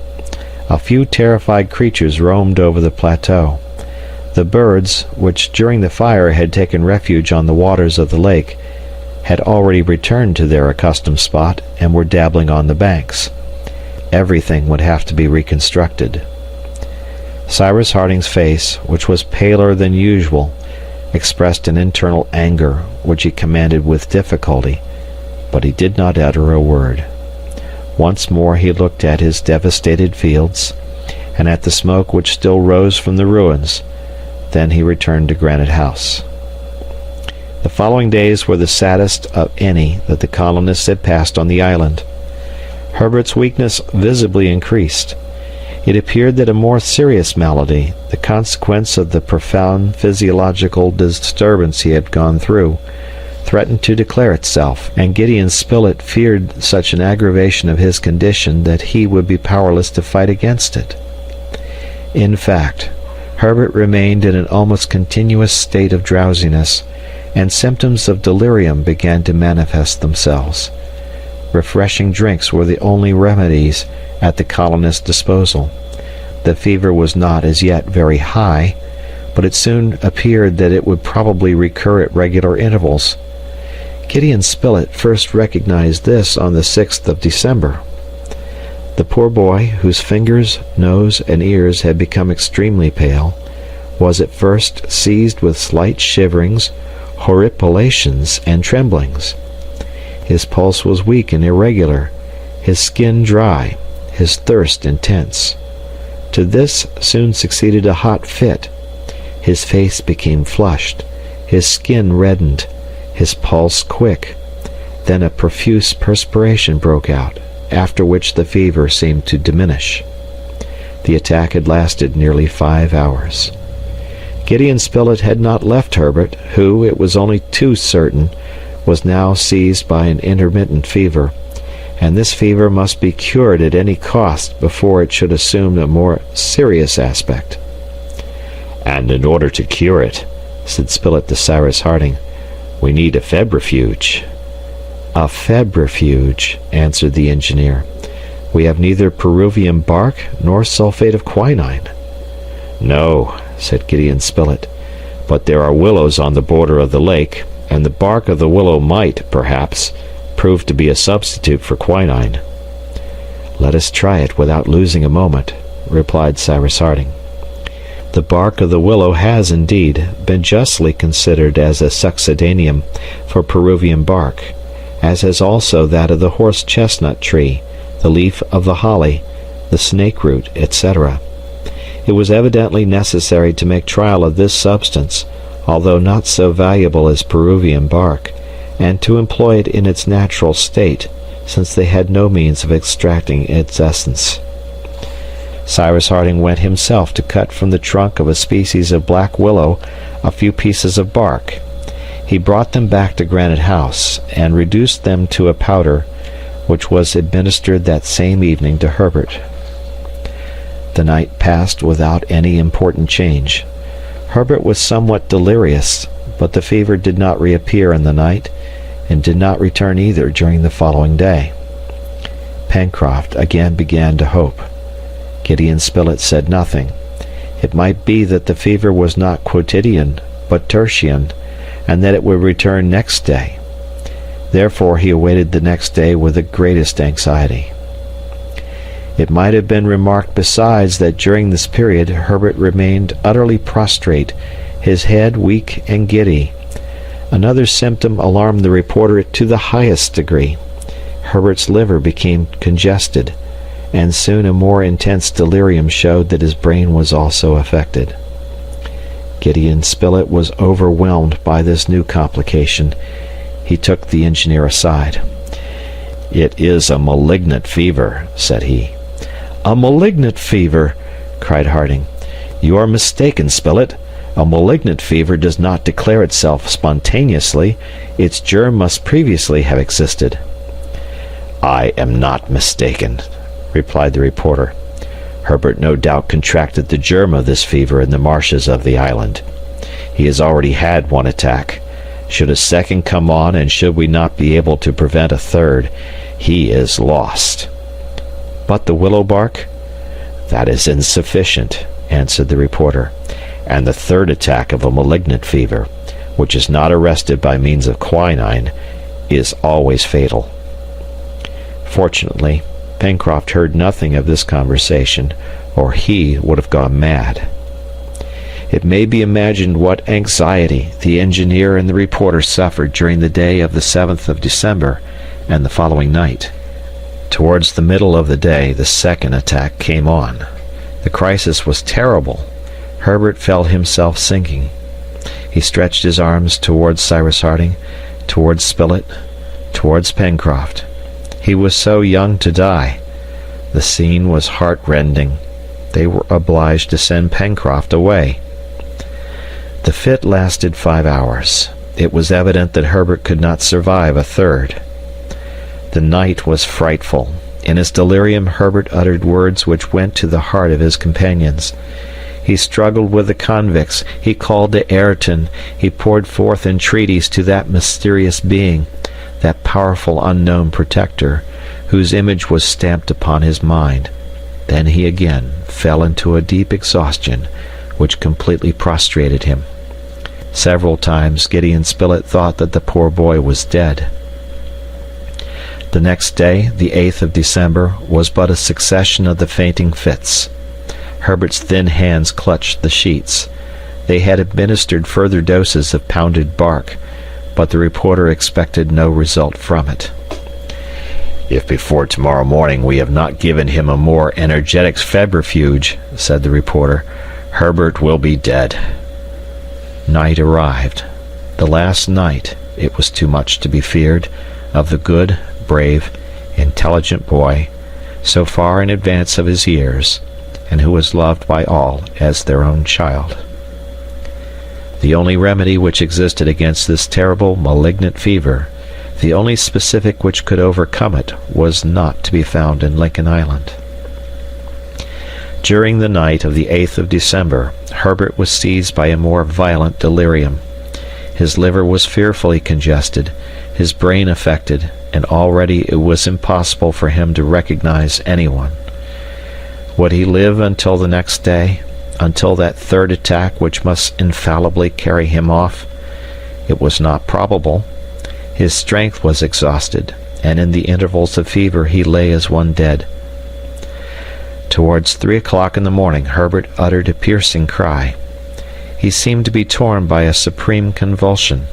Speaker 1: A few terrified creatures roamed over the plateau. The birds, which during the fire had taken refuge on the waters of the lake, had already returned to their accustomed spot and were dabbling on the banks. Everything would have to be reconstructed. Cyrus Harding's face, which was paler than usual, expressed an internal anger which he commanded with difficulty, but he did not utter a word. Once more he looked at his devastated fields, and at the smoke which still rose from the ruins. Then he returned to Granite House. The following days were the saddest of any that the colonists had passed on the island. Herbert's weakness visibly increased. It appeared that a more serious malady, the consequence of the profound physiological disturbance he had gone through, threatened to declare itself, and Gideon Spilett feared such an aggravation of his condition that he would be powerless to fight against it. In fact, Herbert remained in an almost continuous state of drowsiness, and symptoms of delirium began to manifest themselves. Refreshing drinks were the only remedies at the colonists' disposal. The fever was not as yet very high, but it soon appeared that it would probably recur at regular intervals. Gideon Spilett first recognized this on the 6th of December. The poor boy, whose fingers, nose, and ears had become extremely pale, was at first seized with slight shiverings, horripilations, and tremblings. His pulse was weak and irregular, his skin dry, his thirst intense. To this soon succeeded a hot fit. His face became flushed, his skin reddened, his pulse quick. Then a profuse perspiration broke out, after which the fever seemed to diminish. The attack had lasted nearly 5 hours. Gideon Spilett had not left Herbert, who, it was only too certain, was now seized by an intermittent fever, and this fever must be cured at any cost before it should assume a more serious aspect. "And in order to cure it," said Spilett to Cyrus Harding, "we need a febrifuge." "A febrifuge," answered the engineer. "We have neither Peruvian bark nor sulfate of quinine." "No," said Gideon Spilett, "but there are willows on the border of the lake, and the bark of the willow might, perhaps, prove to be a substitute for quinine." "Let us try it without losing a moment," replied Cyrus Harding. The bark of the willow has, indeed, been justly considered as a succedaneum for Peruvian bark, as has also that of the horse-chestnut tree, the leaf of the holly, the snake-root, etc. It was evidently necessary to make trial of this substance, although not so valuable as Peruvian bark, and to employ it in its natural state, since they had no means of extracting its essence. Cyrus Harding went himself to cut from the trunk of a species of black willow a few pieces of bark. He brought them back to Granite House, and reduced them to a powder, which was administered that same evening to Herbert. The night passed without any important change. Herbert was somewhat delirious, but the fever did not reappear in the night, and did not return either during the following day. Pencroft again began to hope. Gideon Spilett said nothing. It might be that the fever was not quotidian, but tertian, and that it would return next day. Therefore he awaited the next day with the greatest anxiety. It might have been remarked besides that during this period Herbert remained utterly prostrate, his head weak and giddy. Another symptom alarmed the reporter to the highest degree. Herbert's liver became congested, and soon a more intense delirium showed that his brain was also affected. Gideon Spilett was overwhelmed by this new complication. He took the engineer aside. "It is a malignant fever," said he. "A malignant fever!" cried Harding. "You are mistaken, Spilett. A malignant fever does not declare itself spontaneously. Its germ must previously have existed." "I am not mistaken," replied the reporter. "Herbert no doubt contracted the germ of this fever in the marshes of the island. He has already had one attack. Should a second come on, and should we not be able to prevent a third, he is lost." "But the willow bark?" "That is insufficient," answered the reporter. "And the third attack of a malignant fever, which is not arrested by means of quinine, is always fatal." Fortunately, Pencroft heard nothing of this conversation, or he would have gone mad. It may be imagined what anxiety the engineer and the reporter suffered during the day of the 7th of December and the following night. Towards the middle of the day the second attack came on. The crisis was terrible. Herbert felt himself sinking. He stretched his arms towards Cyrus Harding, towards Spilett, towards Pencroft. He was so young to die. The scene was heart-rending. They were obliged to send Pencroft away. The fit lasted 5 hours. It was evident that Herbert could not survive a third. The night was frightful. In his delirium Herbert uttered words which went to the heart of his companions. He struggled with the convicts, he called to Ayrton, he poured forth entreaties to that mysterious being, that powerful unknown protector, whose image was stamped upon his mind. Then he again fell into a deep exhaustion, which completely prostrated him. Several times Gideon Spilett thought that the poor boy was dead. The next day, the 8th of December, was but a succession of the fainting fits. Herbert's thin hands clutched the sheets. They had administered further doses of pounded bark, but the reporter expected no result from it. "If before tomorrow morning we have not given him a more energetic febrifuge," said the reporter, "Herbert will be dead." Night arrived. The last night, it was too much to be feared, of the good, brave, intelligent boy, so far in advance of his years, and who was loved by all as their own child. The only remedy which existed against this terrible malignant fever, the only specific which could overcome it, was not to be found in Lincoln Island. During the night of the 8th of December, Herbert was seized by a more violent delirium. His liver was fearfully congested, his brain affected, and already it was impossible for him to recognize anyone. Would he live until the next day, until that third attack which must infallibly carry him off? It was not probable. His strength was exhausted, and in the intervals of fever he lay as one dead. Towards 3 o'clock in the morning Herbert uttered a piercing cry. He seemed to be torn by a supreme convulsion.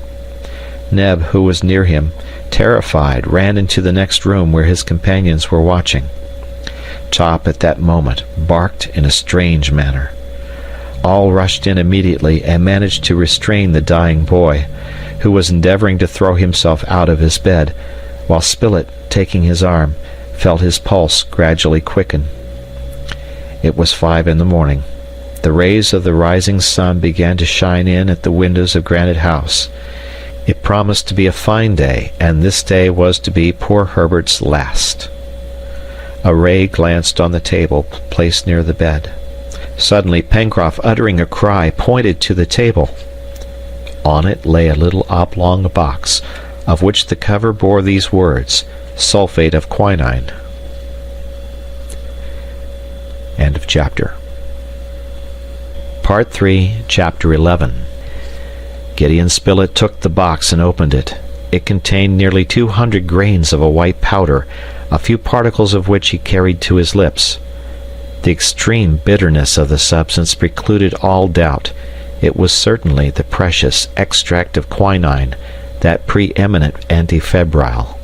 Speaker 1: Neb, who was near him, terrified, ran into the next room where his companions were watching. Top at that moment barked in a strange manner. All rushed in immediately and managed to restrain the dying boy, who was endeavoring to throw himself out of his bed, while Spilett, taking his arm, felt his pulse gradually quicken. It was 5 in the morning. The rays of the rising sun began to shine in at the windows of Granite House. It promised to be a fine day, and this day was to be poor Herbert's last.
Speaker 2: A ray glanced on the table placed near the bed. Suddenly, Pencroft, uttering a cry, pointed to the table. On it lay a little oblong box, of which the cover bore these words, "Sulfate of quinine." End of chapter. Part 3, Chapter 11. Gideon Spilett took the box and opened it. It contained nearly 200 grains of a white powder, a few particles of which he carried to his lips. The extreme bitterness of the substance precluded all doubt. It was certainly the precious extract of quinine, that preeminent antifebrile.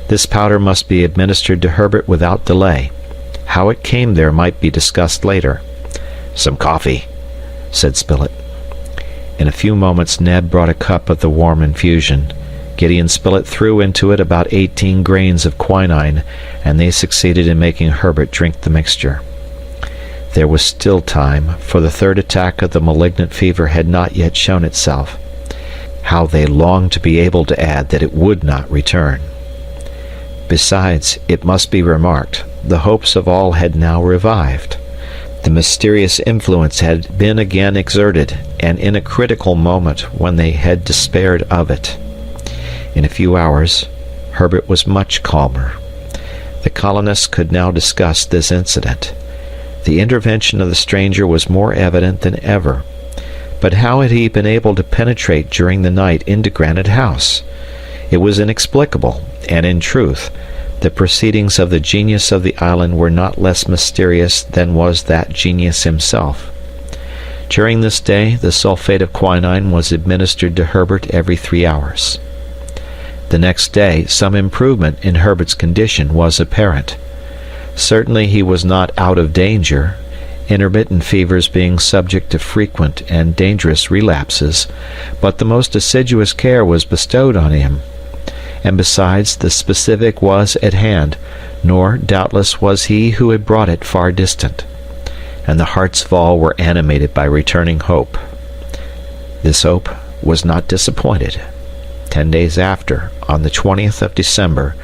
Speaker 2: This powder must be administered to Herbert without delay. How it came there might be discussed later. "Some coffee," said Spilett. In a few moments Ned brought a cup of the warm infusion. Gideon Spilett threw into it about 18 grains of quinine, and they succeeded in making Herbert drink the mixture. There was still time, for the third attack of the malignant fever had not yet shown itself. How they longed to be able to add that it would not return. Besides, it must be remarked, the hopes of all had now revived. The mysterious influence had been again exerted, and in a critical moment when they had despaired of it. In a few hours, Herbert was much calmer. The colonists could now discuss this incident. The intervention of the stranger was more evident than ever. But how had he been able to penetrate during the night into Granite House? It was inexplicable, and in truth, the proceedings of the genius of the island were not less mysterious than was that genius himself. During this day, the sulfate of quinine was administered to Herbert every 3 hours. The next day, some improvement in Herbert's condition was apparent. Certainly he was not out of danger, intermittent fevers being subject to frequent and dangerous relapses, but the most assiduous care was bestowed on him. And besides, the specific was at hand, nor, doubtless, was he who had brought it far distant. And the hearts of all were animated by returning hope. This hope was not disappointed. 10 days after, on the 20th of December,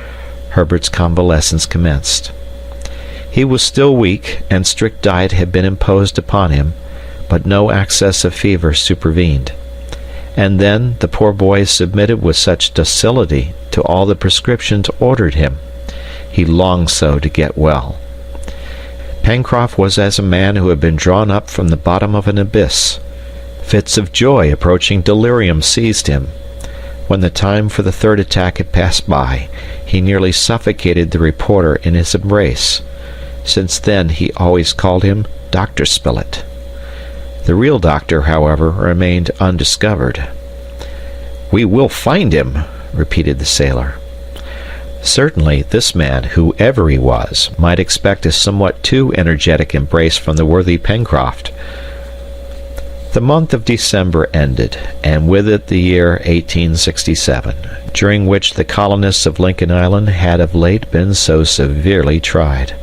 Speaker 2: Herbert's convalescence commenced. He was still weak, and strict diet had been imposed upon him, but no access of fever supervened. And then the poor boy submitted with such docility to all the prescriptions ordered him. He longed so to get well. Pencroft was as a man who had been drawn up from the bottom of an abyss. Fits of joy approaching delirium seized him. When the time for the third attack had passed by, he nearly suffocated the reporter in his embrace. Since then he always called him Dr. Spilett. The real doctor, however, remained undiscovered. "We will find him," repeated the sailor. Certainly this man, whoever he was, might expect a somewhat too energetic embrace from the worthy Pencroft. The month of December ended, and with it the year 1867, during which the colonists of Lincoln Island had of late been so severely tried.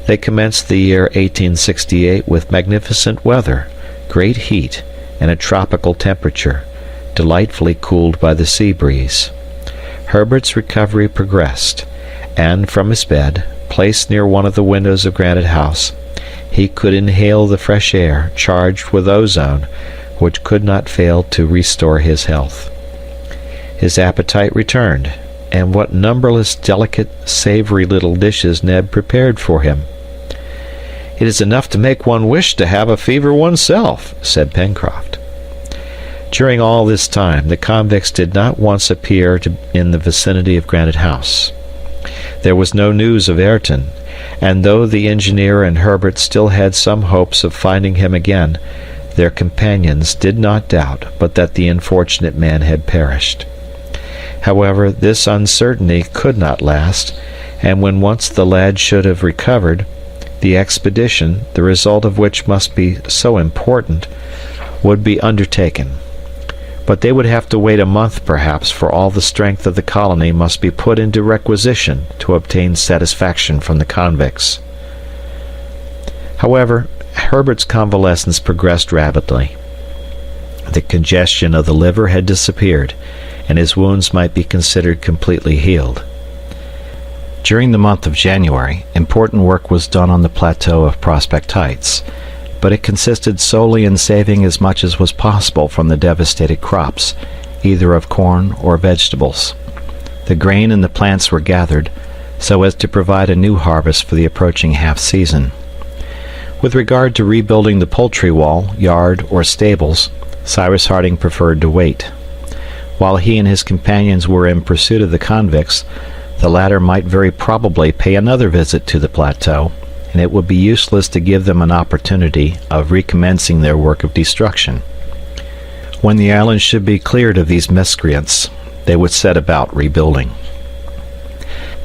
Speaker 2: They commenced the year 1868 with magnificent weather, great heat, and a tropical temperature, delightfully cooled by the sea breeze. Herbert's recovery progressed, and from his bed, placed near one of the windows of Granite House, he could inhale the fresh air charged with ozone, which could not fail to restore his health. His appetite returned, and what numberless delicate, savory little dishes Ned prepared for him. "It is enough to make one wish to have a fever oneself," said Pencroft. During all this time the convicts did not once appear in the vicinity of Granite House. There was no news of Ayrton, and though the engineer and Herbert still had some hopes of finding him again, their companions did not doubt but that the unfortunate man had perished. However, this uncertainty could not last, and when once the lad should have recovered, the expedition, the result of which must be so important, would be undertaken. But they would have to wait a month perhaps, for all the strength of the colony must be put into requisition to obtain satisfaction from the convicts. However, Herbert's convalescence progressed rapidly. The congestion of the liver had disappeared, and his wounds might be considered completely healed.
Speaker 1: During the month of January, important work was done on the plateau of Prospect Heights, but it consisted solely in saving as much as was possible from the devastated crops, either of corn or vegetables. The grain and the plants were gathered so as to provide a new harvest for the approaching half-season. With regard to rebuilding the poultry wall, yard, or stables, Cyrus Harding preferred to wait. While he and his companions were in pursuit of the convicts, the latter might very probably pay another visit to the plateau, and it would be useless to give them an opportunity of recommencing their work of destruction. When the island should be cleared of these miscreants, they would set about rebuilding.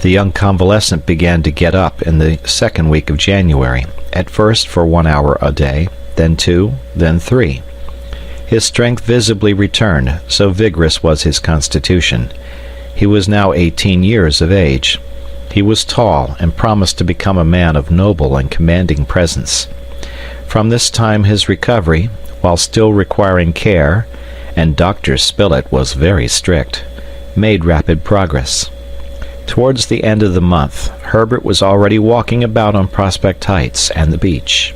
Speaker 1: The young convalescent began to get up in the second week of January, at first for 1 hour a day, then 2, then 3. His strength visibly returned, so vigorous was his constitution. He was now 18 years of age. He was tall and promised to become a man of noble and commanding presence. From this time his recovery, while still requiring care, and Dr. Spilett was very strict, made rapid progress. Towards the end of the month, Herbert was already walking about on Prospect Heights and the beach.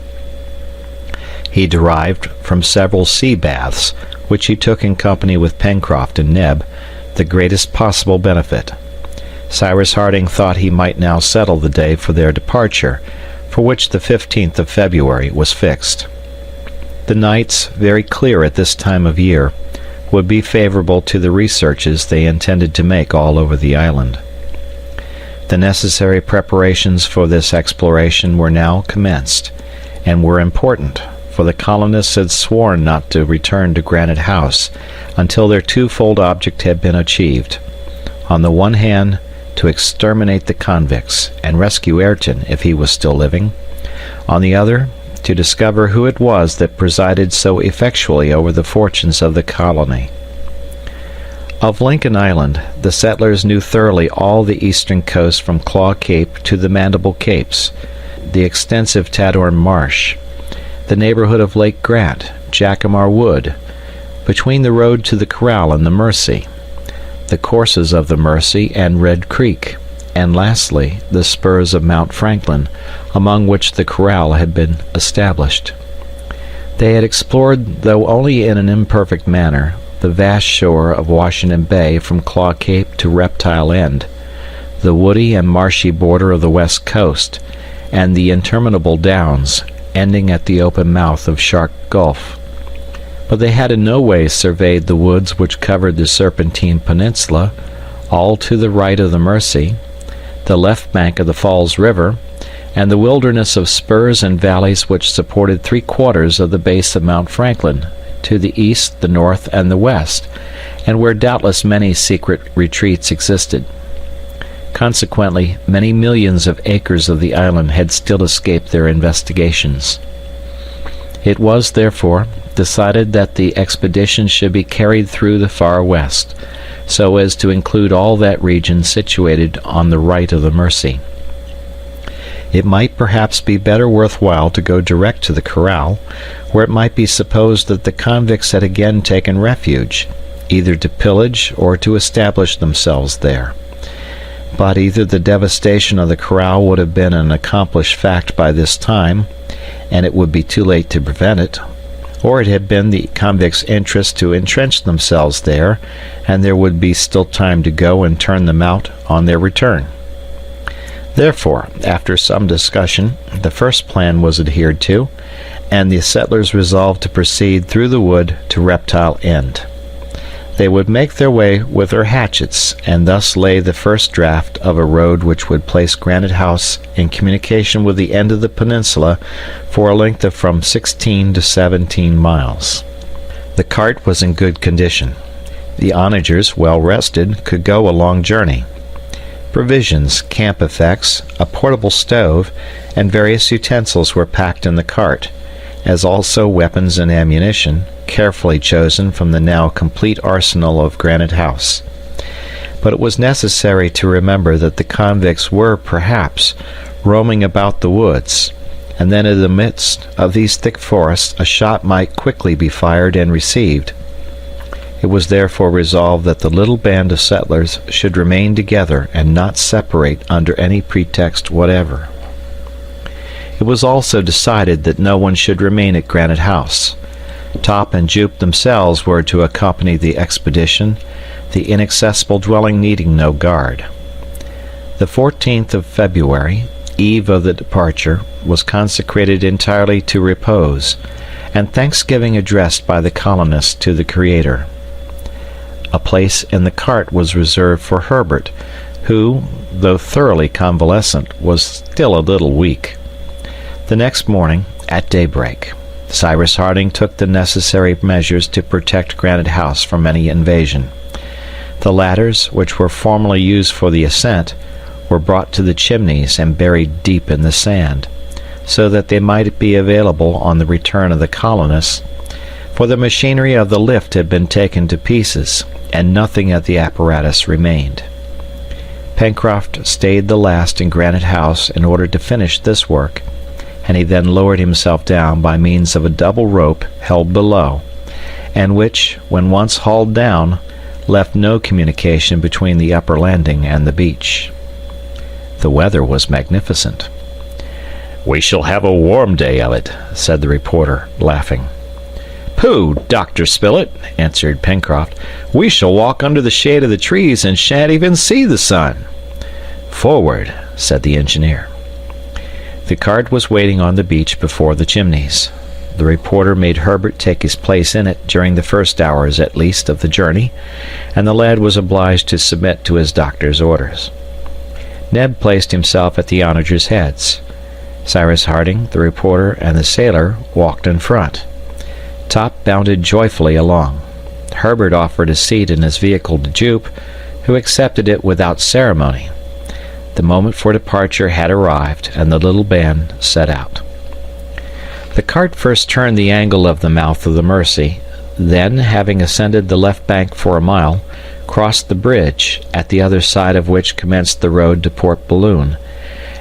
Speaker 1: He derived from several sea baths, which he took in company with Pencroft and Neb, the greatest possible benefit. Cyrus Harding thought he might now settle the day for their departure, for which the 15th of February was fixed. The nights, very clear at this time of year, would be favorable to the researches they intended to make all over the island. The necessary preparations for this exploration were now commenced, and were important, for the colonists had sworn not to return to Granite House until their twofold object had been achieved. On the one hand, to exterminate the convicts and rescue Ayrton if he was still living. On the other, to discover who it was that presided so effectually over the fortunes of the colony. Of Lincoln Island, the settlers knew thoroughly all the eastern coast from Claw Cape to the Mandible Capes, the extensive Tadorn Marsh, the neighborhood of Lake Grant, Jacamar Wood, between the road to the Corral and the Mersey, the courses of the Mersey and Red Creek, and lastly the spurs of Mount Franklin, among which the Corral had been established. They had explored, though only in an imperfect manner, the vast shore of Washington Bay from Claw Cape to Reptile End, the woody and marshy border of the west coast, and the interminable downs ending at the open mouth of Shark Gulf. But they had in no way surveyed the woods which covered the Serpentine Peninsula, all to the right of the Mersey, the left bank of the Falls River, and the wilderness of spurs and valleys which supported 3/4 of the base of Mount Franklin, to the east, the north, and the west, and where doubtless many secret retreats existed. Consequently, many millions of acres of the island had still escaped their investigations. It was, therefore, decided that the expedition should be carried through the far west, so as to include all that region situated on the right of the Mersey. It might perhaps be better worthwhile to go direct to the Corral, where it might be supposed that the convicts had again taken refuge, either to pillage or to establish themselves there. But either the devastation of the Corral would have been an accomplished fact by this time, and it would be too late to prevent it, or it had been the convicts' interest to entrench themselves there, and there would be still time to go and turn them out on their return. Therefore, after some discussion, the first plan was adhered to, and the settlers resolved to proceed through the wood to Reptile End. They would make their way with their hatchets, and thus lay the first draft of a road which would place Granite House in communication with the end of the peninsula for a length of from 16 to 17 miles. The cart was in good condition. The onagers, well rested, could go a long journey. Provisions, camp effects, a portable stove, and various utensils were packed in the cart, as also weapons and ammunition, carefully chosen from the now complete arsenal of Granite House. But it was necessary to remember that the convicts were, perhaps, roaming about the woods, and that in the midst of these thick forests a shot might quickly be fired and received.
Speaker 2: It was therefore resolved that the little band of settlers should remain together and not separate under any pretext whatever. It was also decided that no one should remain at Granite House. Top and Jupe themselves were to accompany the expedition, the inaccessible dwelling needing no guard. The 14th of February, eve of the departure, was consecrated entirely to repose, and thanksgiving addressed by the colonists to the Creator. A place in the cart was reserved for Herbert, who, though thoroughly convalescent, was still a little weak. The next morning, at daybreak, Cyrus Harding took the necessary measures to protect Granite House from any invasion. The ladders, which were formerly used for the ascent, were brought to the chimneys and buried deep in the sand, so that they might be available on the return of the colonists, for the machinery of the lift had been taken to pieces, and nothing of the apparatus remained. Pencroft stayed the last in Granite House in order to finish this work, and he then lowered himself down by means of a double rope held below, and which, when once hauled down, left no communication between the upper landing and the beach. The weather was magnificent. "We shall have a warm day of it," said the reporter, laughing. "Pooh, Dr. Spilett," answered Pencroft. "We shall walk under the shade of the trees and shan't even see the sun." "Forward," said the engineer. The cart was waiting on the beach before the chimneys. The reporter made Herbert take his place in it during the first hours at least of the journey, and the lad was obliged to submit to his doctor's orders. Neb placed himself at the onagers' heads. Cyrus Harding, the reporter, and the sailor walked in front. Top bounded joyfully along. Herbert offered a seat in his vehicle to Jupe, who accepted it without ceremony. The moment for departure had arrived, and the little band set out. The cart first turned the angle of the mouth of the Mersey, then, having ascended the left bank for a mile, crossed the bridge, at the other side of which commenced the road to Port Balloon,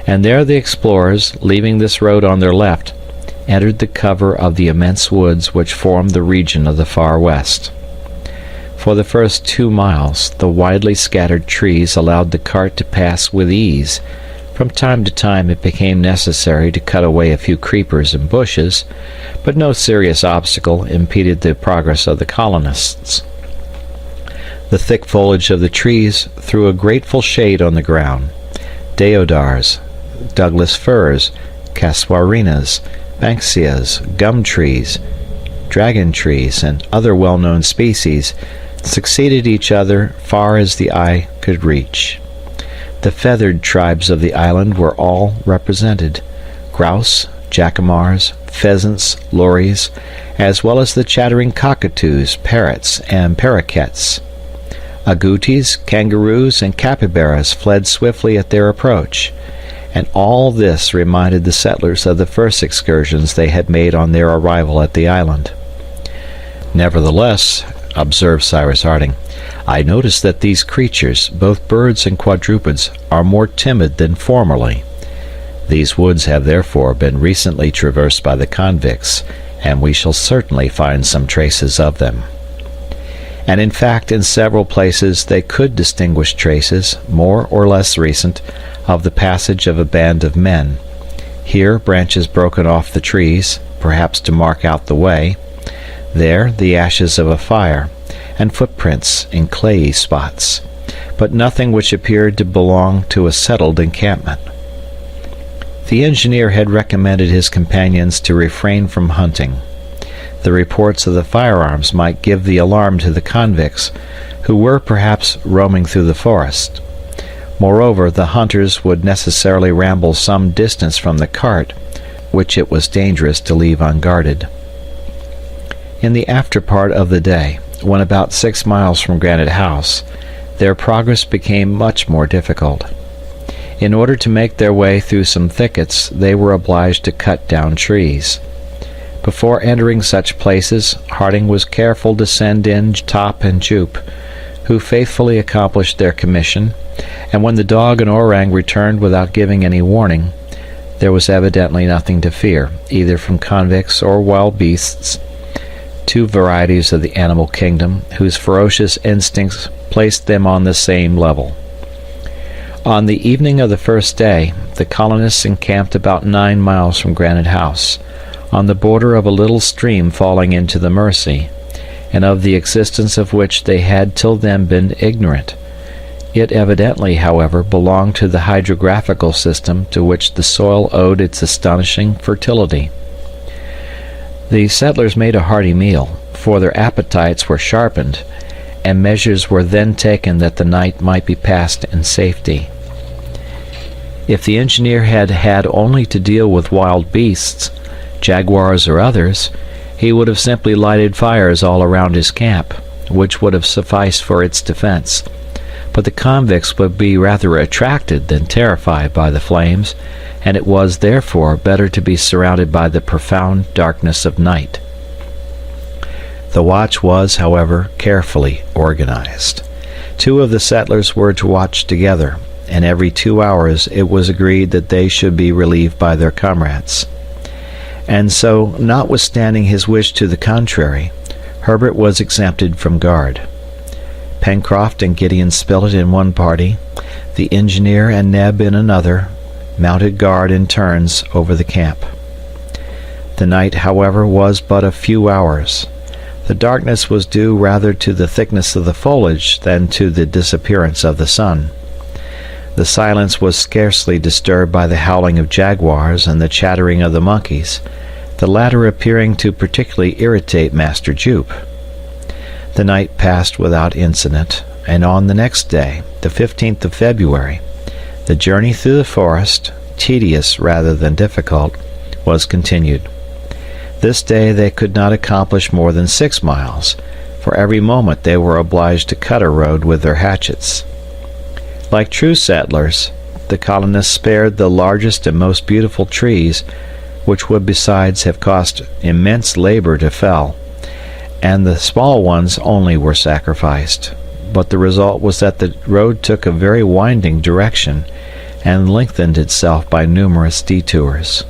Speaker 2: and there the explorers, leaving this road on their left, entered the cover of the immense woods which formed the region of the far west. For the first 2 miles, the widely scattered trees allowed the cart to pass with ease. From time to time it became necessary to cut away a few creepers and bushes, but no serious obstacle impeded the progress of the colonists. The thick foliage of the trees threw a grateful shade on the ground. Deodars, Douglas firs, casuarinas, banksias, gum trees, dragon trees, and other well-known species succeeded each other far as the eye could reach. The feathered tribes of the island were all represented: grouse, jacamars, pheasants, lories, as well as the chattering cockatoos, parrots, and paroquets. Agoutis, kangaroos, and capybaras fled swiftly at their approach, and all this reminded the settlers of the first excursions they had made on their arrival at the island. "Nevertheless," observed Cyrus Harding, "I notice that these creatures, both birds and quadrupeds, are more timid than formerly. These woods have therefore been recently traversed by the convicts, and we shall certainly find some traces of them." And in fact, in several places they could distinguish traces, more or less recent, of the passage of a band of men. Here branches broken off the trees, perhaps to mark out the way; there the ashes of a fire, and footprints in clayey spots, but nothing which appeared to belong to a settled encampment. The engineer had recommended his companions to refrain from hunting. The reports of the firearms might give the alarm to the convicts, who were perhaps roaming through the forest. Moreover, the hunters would necessarily ramble some distance from the cart, which it was dangerous to leave unguarded. In the after part of the day, when about 6 miles from Granite House, their progress became much more difficult. In order to make their way through some thickets, they were obliged to cut down trees. Before entering such places, Harding was careful to send in Top and Jupe, who faithfully accomplished their commission, and when the dog and orang returned without giving any warning, there was evidently nothing to fear, either from convicts or wild beasts.
Speaker 3: two varieties of the animal kingdom whose ferocious instincts placed them on the same level. On the evening of the first day, the colonists encamped about 9 miles from Granite House, on the border of a little stream falling into the Mersey, and of the existence of which they had till then been ignorant. It evidently, however, belonged to the hydrographical system to which the soil owed its astonishing fertility. The settlers made a hearty meal, for their appetites were sharpened, and measures were then taken that the night might be passed in safety. If the engineer had had only to deal with wild beasts, jaguars or others, he would have simply lighted fires all around his camp, which would have sufficed for its defense. But the convicts would be rather attracted than terrified by the flames, and it was, therefore, better to be surrounded by the profound darkness of night. The watch was, however, carefully organized. 2 of the settlers were to watch together, and every 2 hours it was agreed that they should be relieved by their comrades. And so, notwithstanding his wish to the contrary, Herbert was exempted from guard. Pencroft and Gideon Spilett in one party, the engineer and Neb in another, mounted guard in turns over the camp. The night, however, was but a few hours. The darkness was due rather to the thickness of the foliage than to the disappearance of the sun. The silence was scarcely disturbed by the howling of jaguars and the chattering of the monkeys, the latter appearing to particularly irritate Master Jup. The night passed without incident, and on the next day, the 15th of February, the journey through the forest, tedious rather than difficult, was continued. This day they could not accomplish more than 6 miles, for every moment they were obliged to cut a road with their hatchets. Like true settlers, the colonists spared the largest and most beautiful trees, which would besides have cost immense labor to fell, and the small ones only were sacrificed. But the result was that the road took a very winding direction, and lengthened itself by numerous detours.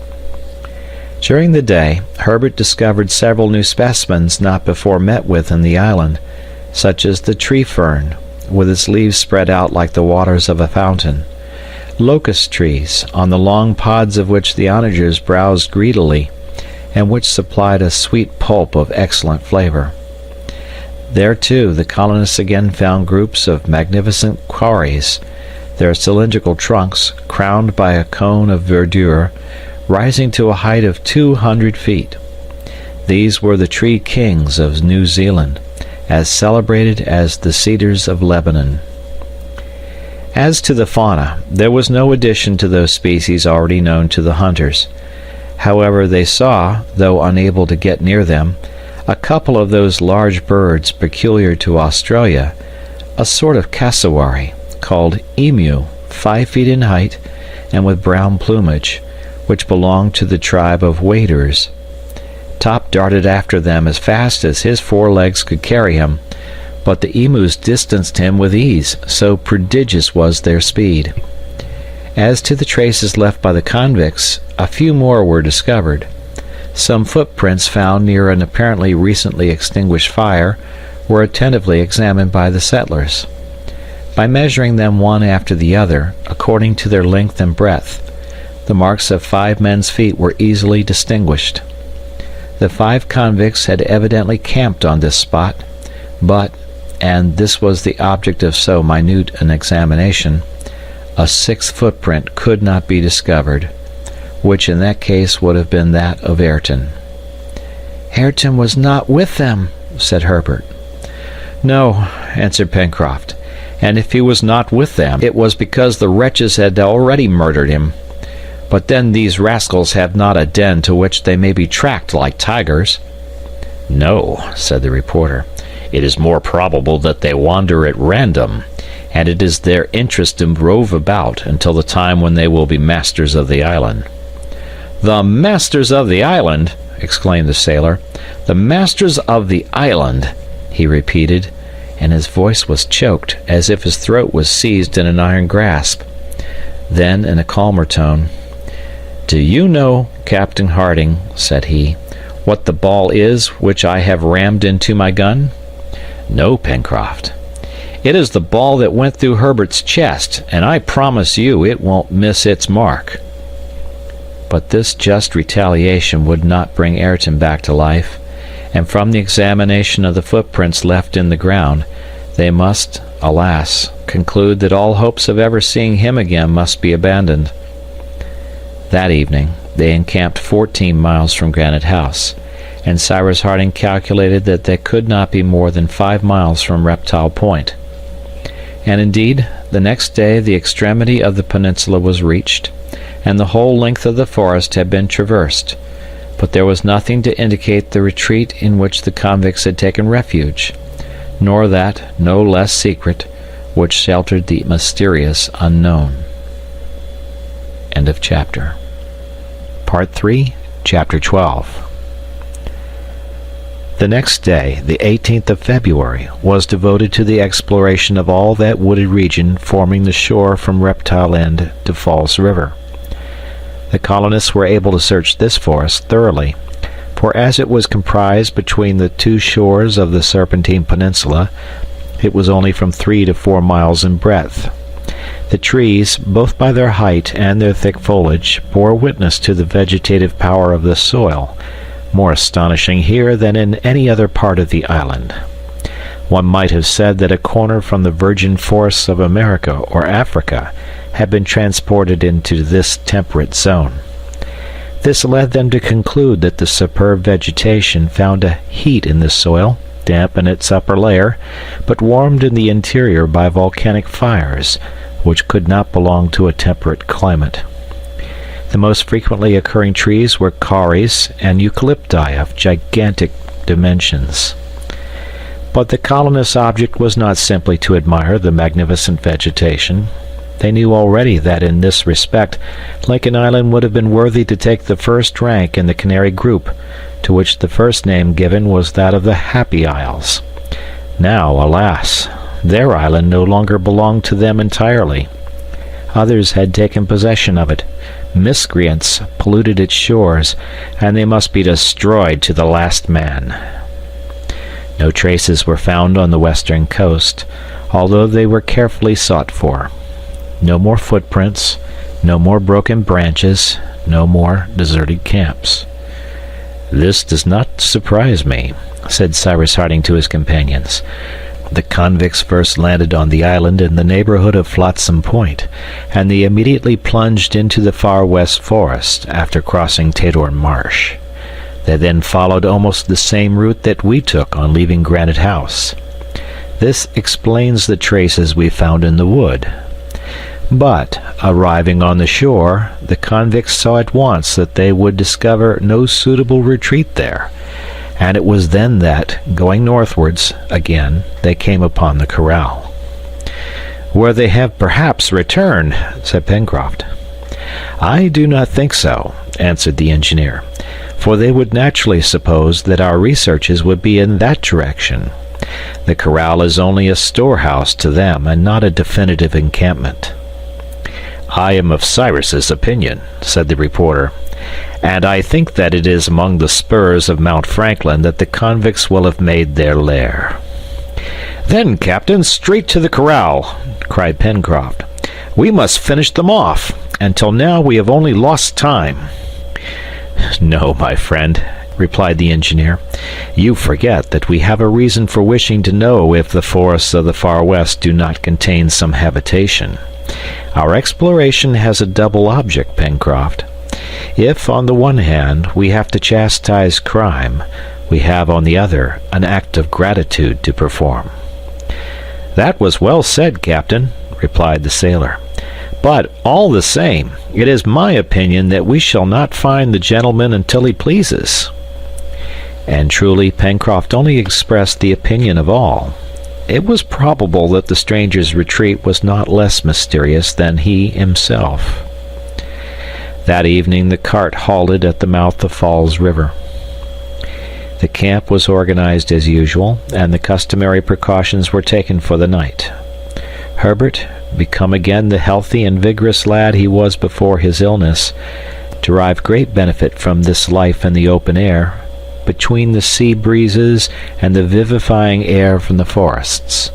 Speaker 3: During the day, Herbert discovered several new specimens not before met with in the island, such as the tree fern, with its leaves spread out like the waters of a fountain, locust trees, on the long pods of which the onagers browsed greedily, and which supplied a sweet pulp of excellent flavor. There, too, the colonists again found groups of magnificent quarries, their cylindrical trunks, crowned by a cone of verdure, rising to a height of 200 feet. These were the tree kings of New Zealand, as celebrated as the cedars of Lebanon. As to the fauna, there was no addition to those species already known to the hunters. However, they saw, though unable to get near them, a couple of those large birds peculiar to Australia, a sort of cassowary, called emu, 5 feet in height, and with brown plumage, which belonged to the tribe of waders. Top darted after them as fast as his 4 legs could carry him, but the emus distanced him with ease, so prodigious was their speed. As to the traces left by the convicts, a few more were discovered. Some footprints found near an apparently recently extinguished fire were attentively examined by the settlers. By measuring them one after the other, according to their length and breadth, the marks of 5 men's feet were easily distinguished. The 5 convicts had evidently camped on this spot, but, and this was the object of so minute an examination, a 6th footprint could not be discovered, which in that case would have been that of Ayrton. "Ayrton was not with them," said Herbert. "No," answered Pencroft, "and if he was not with them, it was because the wretches had already murdered him. But then these rascals have not a den to which they may be tracked like tigers." "No," said the reporter, "it is more probable that they wander at random, and it is their interest to rove about until the time when they will be masters of the island." "The masters of the island!" exclaimed the sailor. "The masters of the island!" he repeated, and his voice was choked, as if his throat was seized in an iron grasp. Then, in a calmer tone, "Do you know, Captain Harding," said he, what the ball is which I have rammed into my gun?
Speaker 2: No, Pencroft.
Speaker 3: It is the ball that went through Herbert's chest, and I promise you it won't miss its mark." But this just retaliation would not bring Ayrton back to life, and from the examination of the footprints left in the ground, they must, alas, conclude that all hopes of ever seeing him again must be abandoned. That evening they encamped 14 miles from Granite House, and Cyrus Harding calculated that they could not be more than 5 miles from Reptile Point. And indeed, the next day the extremity of the peninsula was reached, and the whole length of the forest had been traversed, but there was nothing to indicate the retreat in which the convicts had taken refuge, nor that, no less secret, which sheltered the mysterious unknown.
Speaker 2: End of chapter. Part 3, Chapter 12. The next day, the 18th of February, was devoted to the exploration of all that wooded region forming the shore from Reptile End to Falls River. The colonists were able to search this forest thoroughly, for as it was comprised between the two shores of the Serpentine Peninsula, it was only from 3 to 4 miles in breadth. The trees, both by their height and their thick foliage, bore witness to the vegetative power of the soil, more astonishing here than in any other part of the island. One might have said that a corner from the virgin forests of America or Africa had been transported into this temperate zone. This led them to conclude that the superb vegetation found a heat in the soil, damp in its upper layer, but warmed in the interior by volcanic fires, which could not belong to a temperate climate. The most frequently occurring trees were kauris and eucalypti of gigantic dimensions. But the colonists' object was not simply to admire the magnificent vegetation. They knew already that in this respect Lincoln Island would have been worthy to take the first rank in the Canary group, to which the first name given was that of the Happy Isles. Now, alas, their island no longer belonged to them entirely. Others had taken possession of it. Miscreants polluted its shores, and they must be destroyed to the last man. No traces were found on the western coast, although they were carefully sought for. No more footprints, no more broken branches, no more deserted camps. "This does not surprise me," said Cyrus Harding to his companions. The convicts first landed on the island in the neighborhood of Flotsam Point, and they immediately plunged into the far west forest after crossing Tadorn Marsh. They then followed almost the same route that we took on leaving Granite House. This explains the traces we found in the wood. But, arriving on the shore, the convicts saw at once that they would discover no suitable retreat there, and it was then that, going northwards again, they came upon the corral. "Where they have perhaps returned," said Pencroft. "I do not think so," answered the engineer, "for they would naturally suppose that our researches would be in that direction. The corral is only a storehouse to them, and not a definitive encampment." "I am of Cyrus's opinion," said the reporter, "and I think that it is among the spurs of Mount Franklin that the convicts will have made their lair." "Then, Captain, straight to the corral!" cried Pencroft. "We must finish them off. Until now we have only lost time." "No, my friend," replied the engineer. "You forget that we have a reason for wishing to know if the forests of the far west do not contain some habitation. Our exploration has a double object, Pencroft. If, on the one hand, we have to chastise crime, we have, on the other, an act of gratitude to perform." "That was well said, Captain," replied the sailor. "But, all the same, it is my opinion that we shall not find the gentleman until he pleases." And truly Pencroft only expressed the opinion of all. It was probable that the stranger's retreat was not less mysterious than he himself. That evening the cart halted at the mouth of Falls River. The camp was organized as usual, and the customary precautions were taken for the night. Herbert, become again the healthy and vigorous lad he was before his illness, derived great benefit from this life in the open air, between the sea breezes and the vivifying air from the forests.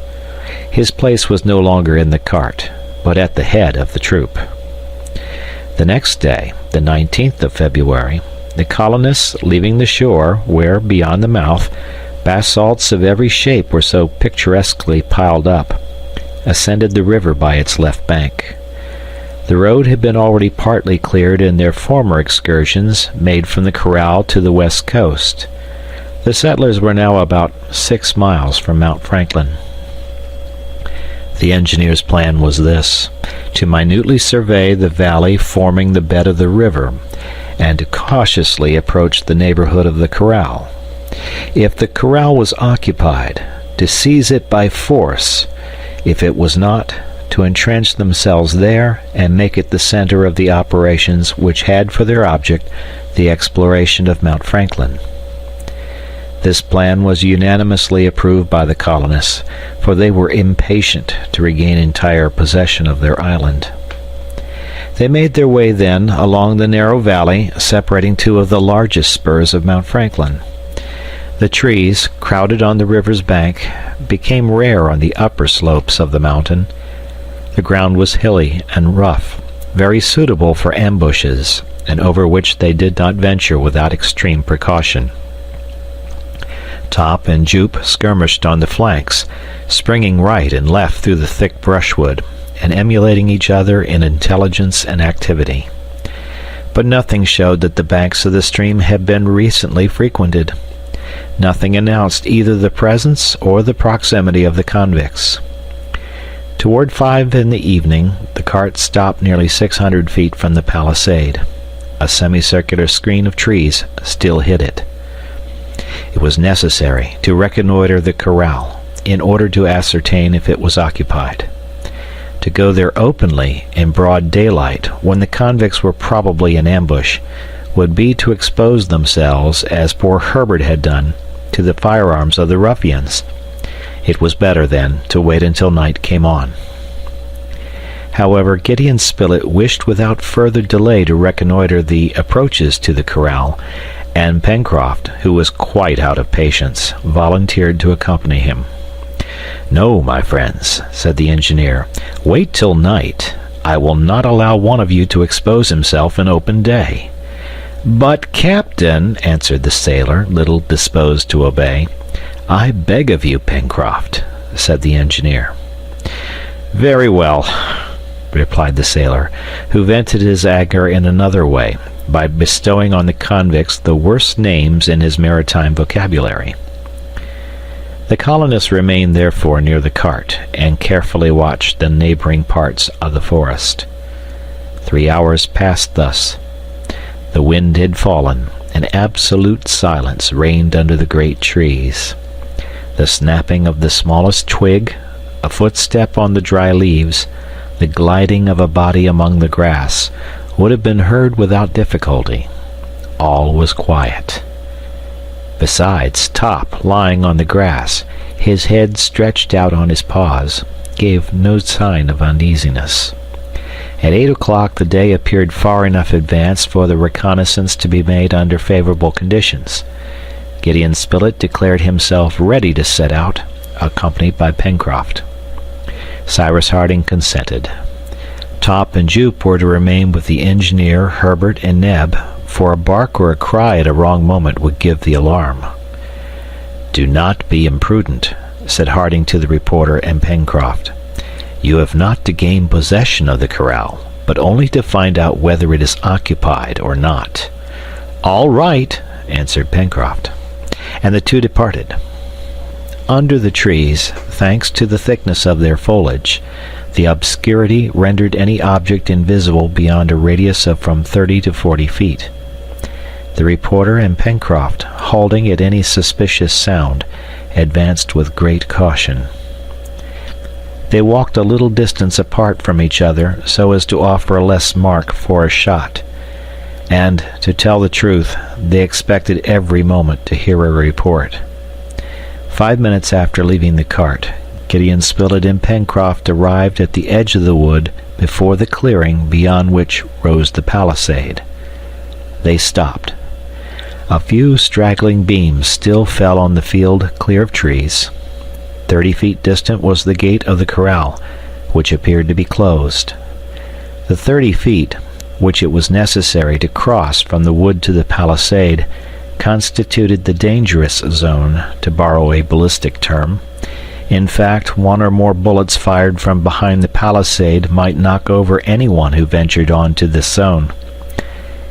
Speaker 2: His place was no longer in the cart, but at the head of the troop. The next day, the 19th of February, the colonists, leaving the shore, where, beyond the mouth, basalts of every shape were so picturesquely piled up, ascended the river by its left bank. The road had been already partly cleared in their former excursions made from the corral to the west coast. The settlers were now about 6 miles from Mount Franklin. The engineer's plan was this: to minutely survey the valley forming the bed of the river, and to cautiously approach the neighborhood of the corral. If the corral was occupied, to seize it by force; if it was not, to entrench themselves there and make it the center of the operations which had for their object the exploration of Mount Franklin. This plan was unanimously approved by the colonists, for they were impatient to regain entire possession of their island. They made their way then along the narrow valley separating two of the largest spurs of Mount Franklin. The trees, crowded on the river's bank, became rare on the upper slopes of the mountain. The ground was hilly and rough, very suitable for ambushes, and over which they did not venture without extreme precaution. Top and Jupe skirmished on the flanks, springing right and left through the thick brushwood, and emulating each other in intelligence and activity. But nothing showed that the banks of the stream had been recently frequented. Nothing announced either the presence or the proximity of the convicts. Toward 5 in the evening, the cart stopped nearly 600 feet from the palisade. A semicircular screen of trees still hid it. It was necessary to reconnoiter the corral in order to ascertain if it was occupied. To go there openly in broad daylight, when the convicts were probably in ambush, would be to expose themselves, as poor Herbert had done, to the firearms of the ruffians. It was better, then, to wait until night came on. However, Gideon Spilett wished without further delay to reconnoiter the approaches to the corral, and Pencroft, who was quite out of patience, volunteered to accompany him. "No, my friends," said the engineer, "wait till night. I will not allow one of you to expose himself in open day." "But, Captain," answered the sailor, little disposed to obey. "I beg of you, Pencroft," said the engineer. "Very well," replied the sailor, who vented his anger in another way, by bestowing on the convicts the worst names in his maritime vocabulary. The colonists remained therefore near the cart, and carefully watched the neighboring parts of the forest. 3 hours passed thus. The wind had fallen, and absolute silence reigned under the great trees. The snapping of the smallest twig, a footstep on the dry leaves, the gliding of a body among the grass, would have been heard without difficulty. All was quiet. Besides, Top, lying on the grass, his head stretched out on his paws, gave no sign of uneasiness. At 8 o'clock the day appeared far enough advanced for the reconnaissance to be made under favorable conditions. Gideon Spilett declared himself ready to set out, accompanied by Pencroft. Cyrus Harding consented. Top and Jupe were to remain with the engineer, Herbert, and Neb, for a bark or a cry at a wrong moment would give the alarm. "Do not be imprudent," said Harding to the reporter and Pencroft. "You have not to gain possession of the corral, but only to find out whether it is occupied or not." "All right," answered Pencroft. And the two departed. Under the trees, thanks to the thickness of their foliage, the obscurity rendered any object invisible beyond a radius of from 30 to 40 feet. The reporter and Pencroft, halting at any suspicious sound, advanced with great caution. They walked a little distance apart from each other so as to offer a less mark for a shot, and, to tell the truth, they expected every moment to hear a report. 5 minutes after leaving the cart, Gideon Spilett and Pencroft arrived at the edge of the wood before the clearing beyond which rose the palisade. They stopped. A few straggling beams still fell on the field clear of trees. 30 feet distant was the gate of the corral, which appeared to be closed. The 30 feet, which it was necessary to cross from the wood to the palisade, constituted the dangerous zone, to borrow a ballistic term. In fact, one or more bullets fired from behind the palisade might knock over anyone who ventured onto this zone.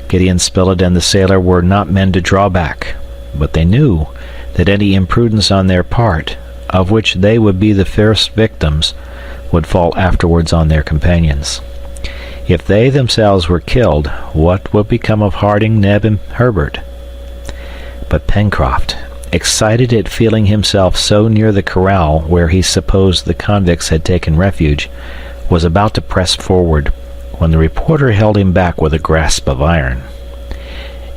Speaker 2: Gideon Spilett and the sailor were not men to draw back, but they knew that any imprudence on their part, of which they would be the first victims, would fall afterwards on their companions. If they themselves were killed, what would become of Harding, Neb, and Herbert? But Pencroft, excited at feeling himself so near the corral where he supposed the convicts had taken refuge, was about to press forward, when the reporter held him back with a grasp of iron.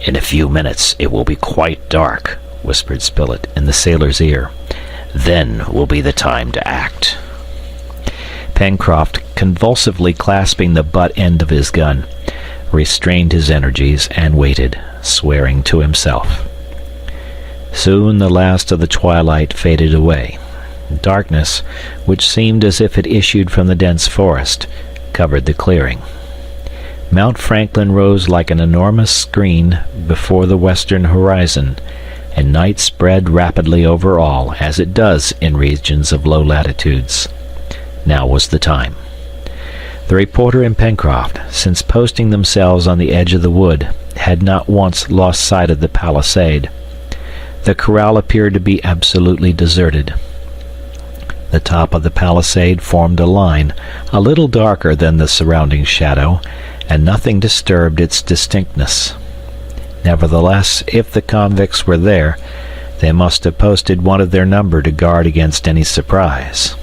Speaker 2: "In a few minutes it will be quite dark," whispered Spilett in the sailor's ear. "Then will be the time to act." Pencroft, convulsively clasping the butt end of his gun, restrained his energies and waited, swearing to himself. Soon the last of the twilight faded away. Darkness, which seemed as if it issued from the dense forest, covered the clearing. Mount Franklin rose like an enormous screen before the western horizon, and night spread rapidly over all, as it does in regions of low latitudes. Now was the time. The reporter and Pencroft, since posting themselves on the edge of the wood, had not once lost sight of the palisade. The corral appeared to be absolutely deserted. The top of the palisade formed a line a little darker than the surrounding shadow, and nothing disturbed its distinctness. Nevertheless, if the convicts were there, they must have posted one of their number to guard against any surprise.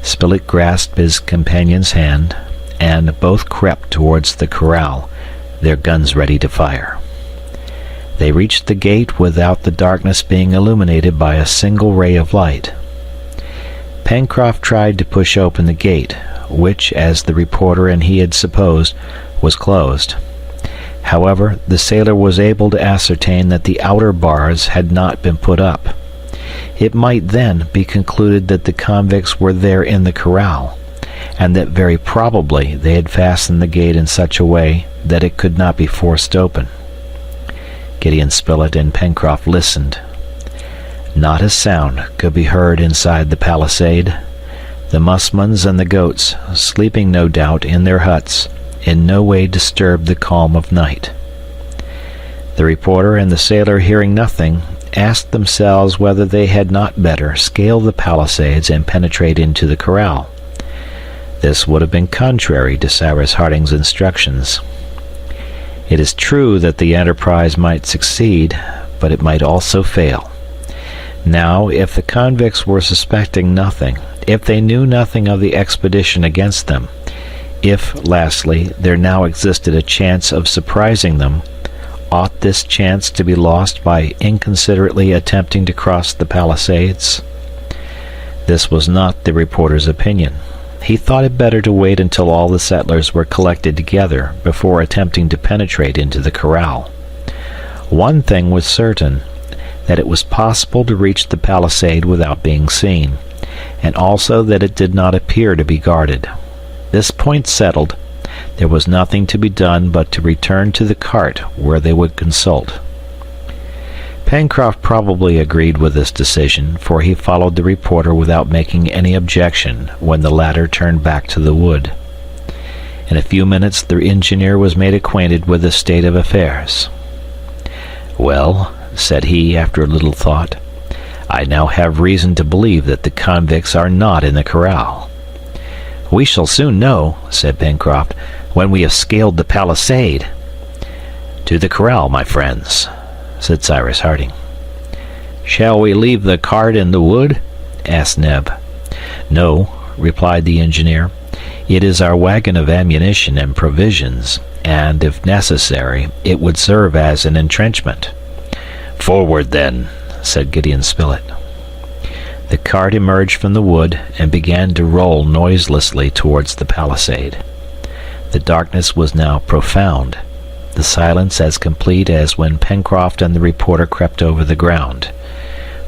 Speaker 2: Spilett grasped his companion's hand, and both crept towards the corral, their guns ready to fire. They reached the gate without the darkness being illuminated by a single ray of light. Pencroft tried to push open the gate, which, as the reporter and he had supposed, was closed. However, the sailor was able to ascertain that the outer bars had not been put up. It might then be concluded that the convicts were there in the corral, and that very probably they had fastened the gate in such a way that it could not be forced open. Gideon Spilett and Pencroft listened. Not a sound could be heard inside the palisade. The musmons and the goats, sleeping no doubt in their huts, in no way disturbed the calm of night. The reporter and the sailor, hearing nothing, asked themselves whether they had not better scale the palisades and penetrate into the corral. This would have been contrary to Cyrus Harding's instructions. It is true that the enterprise might succeed, but it might also fail. Now, if the convicts were suspecting nothing, if they knew nothing of the expedition against them, if, lastly, there now existed a chance of surprising them, ought this chance to be lost by inconsiderately attempting to cross the palisades? This was not the reporter's opinion. He thought it better to wait until all the settlers were collected together before attempting to penetrate into the corral. One thing was certain, that it was possible to reach the palisade without being seen, and also that it did not appear to be guarded. This point settled, there was nothing to be done but to return to the cart where they would consult. Pencroft probably agreed with this decision, for he followed the reporter without making any objection when the latter turned back to the wood. In a few minutes the engineer was made acquainted with the state of affairs. "Well," said he after a little thought, "I now have reason to believe that the convicts are not in the corral." "We shall soon know," said Pencroft, "when we have scaled the palisade." "To the corral, my friends," said Cyrus Harding. "Shall we leave the cart in the wood?" asked Neb. "No," replied the engineer. "It is our wagon of ammunition and provisions, and, if necessary, it would serve as an entrenchment." "Forward, then," said Gideon Spilett. The cart emerged from the wood and began to roll noiselessly towards the palisade. The darkness was now profound. the silence as complete as when Pencroft and the reporter crept over the ground.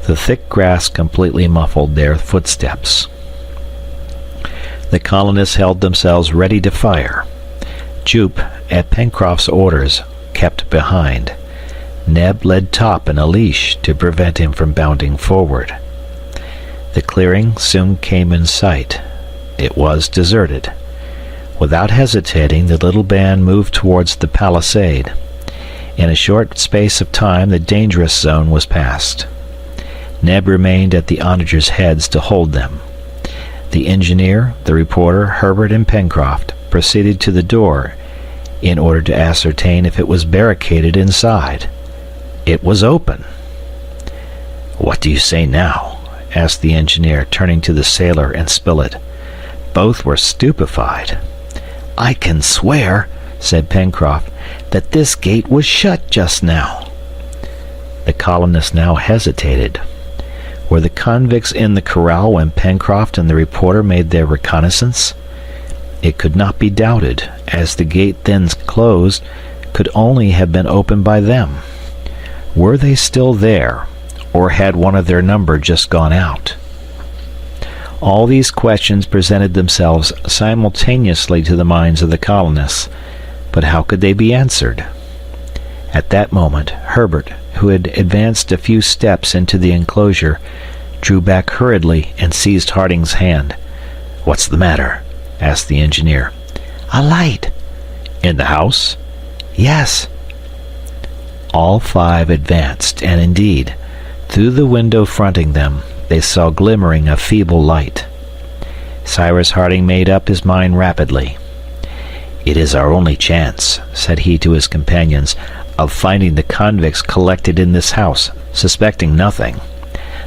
Speaker 2: The thick grass completely muffled their footsteps. The colonists held themselves ready to fire. Jupe, at Pencroft's orders, kept behind. Neb led Top in a leash to prevent him from bounding forward. The clearing soon came in sight. It was deserted. Without hesitating, the little band moved towards the palisade. In a short space of time, the dangerous zone was passed. Neb remained at the onagers' heads to hold them. The engineer, the reporter, Herbert, and Pencroft proceeded to the door in order to ascertain if it was barricaded inside. It was open. "What do you say now?" asked the engineer, turning to the sailor and Spilett. Both were stupefied. "I can swear," said Pencroft, "that this gate was shut just now." The colonists now hesitated. Were the convicts in the corral when Pencroft and the reporter made their reconnaissance? It could not be doubted, as the gate then closed could only have been opened by them. Were they still there, or had one of their number just gone out? All these questions presented themselves simultaneously to the minds of the colonists, but how could they be answered? At that moment, Herbert, who had advanced a few steps into the enclosure, drew back hurriedly and seized Harding's hand. "What's the matter?" asked the engineer. "A light." "In the house?" "Yes." All five advanced, and indeed, through the window fronting them, they saw glimmering a feeble light. Cyrus Harding made up his mind rapidly. "It is our only chance," said he to his companions, "of finding the convicts collected in this house, suspecting nothing.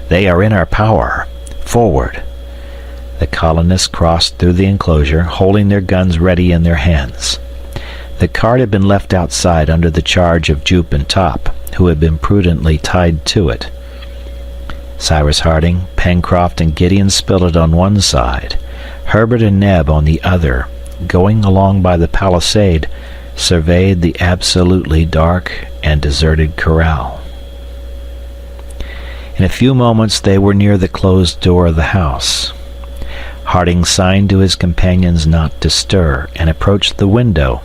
Speaker 2: They are in our power. Forward!" The colonists crossed through the enclosure, holding their guns ready in their hands. The cart had been left outside under the charge of Jupe and Top, who had been prudently tied to it. Cyrus Harding, Pencroft, and Gideon Spilett on one side, Herbert and Neb on the other, going along by the palisade, surveyed the absolutely dark and deserted corral. In a few moments they were near the closed door of the house. Harding signed to his companions not to stir, and approached the window,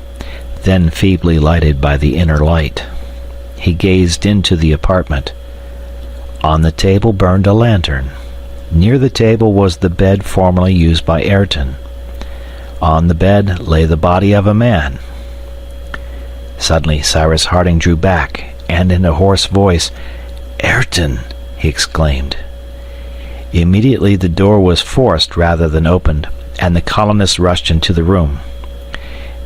Speaker 2: then feebly lighted by the inner light. He gazed into the apartment. On the table burned a lantern. Near the table was the bed formerly used by Ayrton. On the bed lay the body of a man. Suddenly Cyrus Harding drew back, and in a hoarse voice, "Ayrton!" he exclaimed. Immediately the door was forced rather than opened, and the colonists rushed into the room.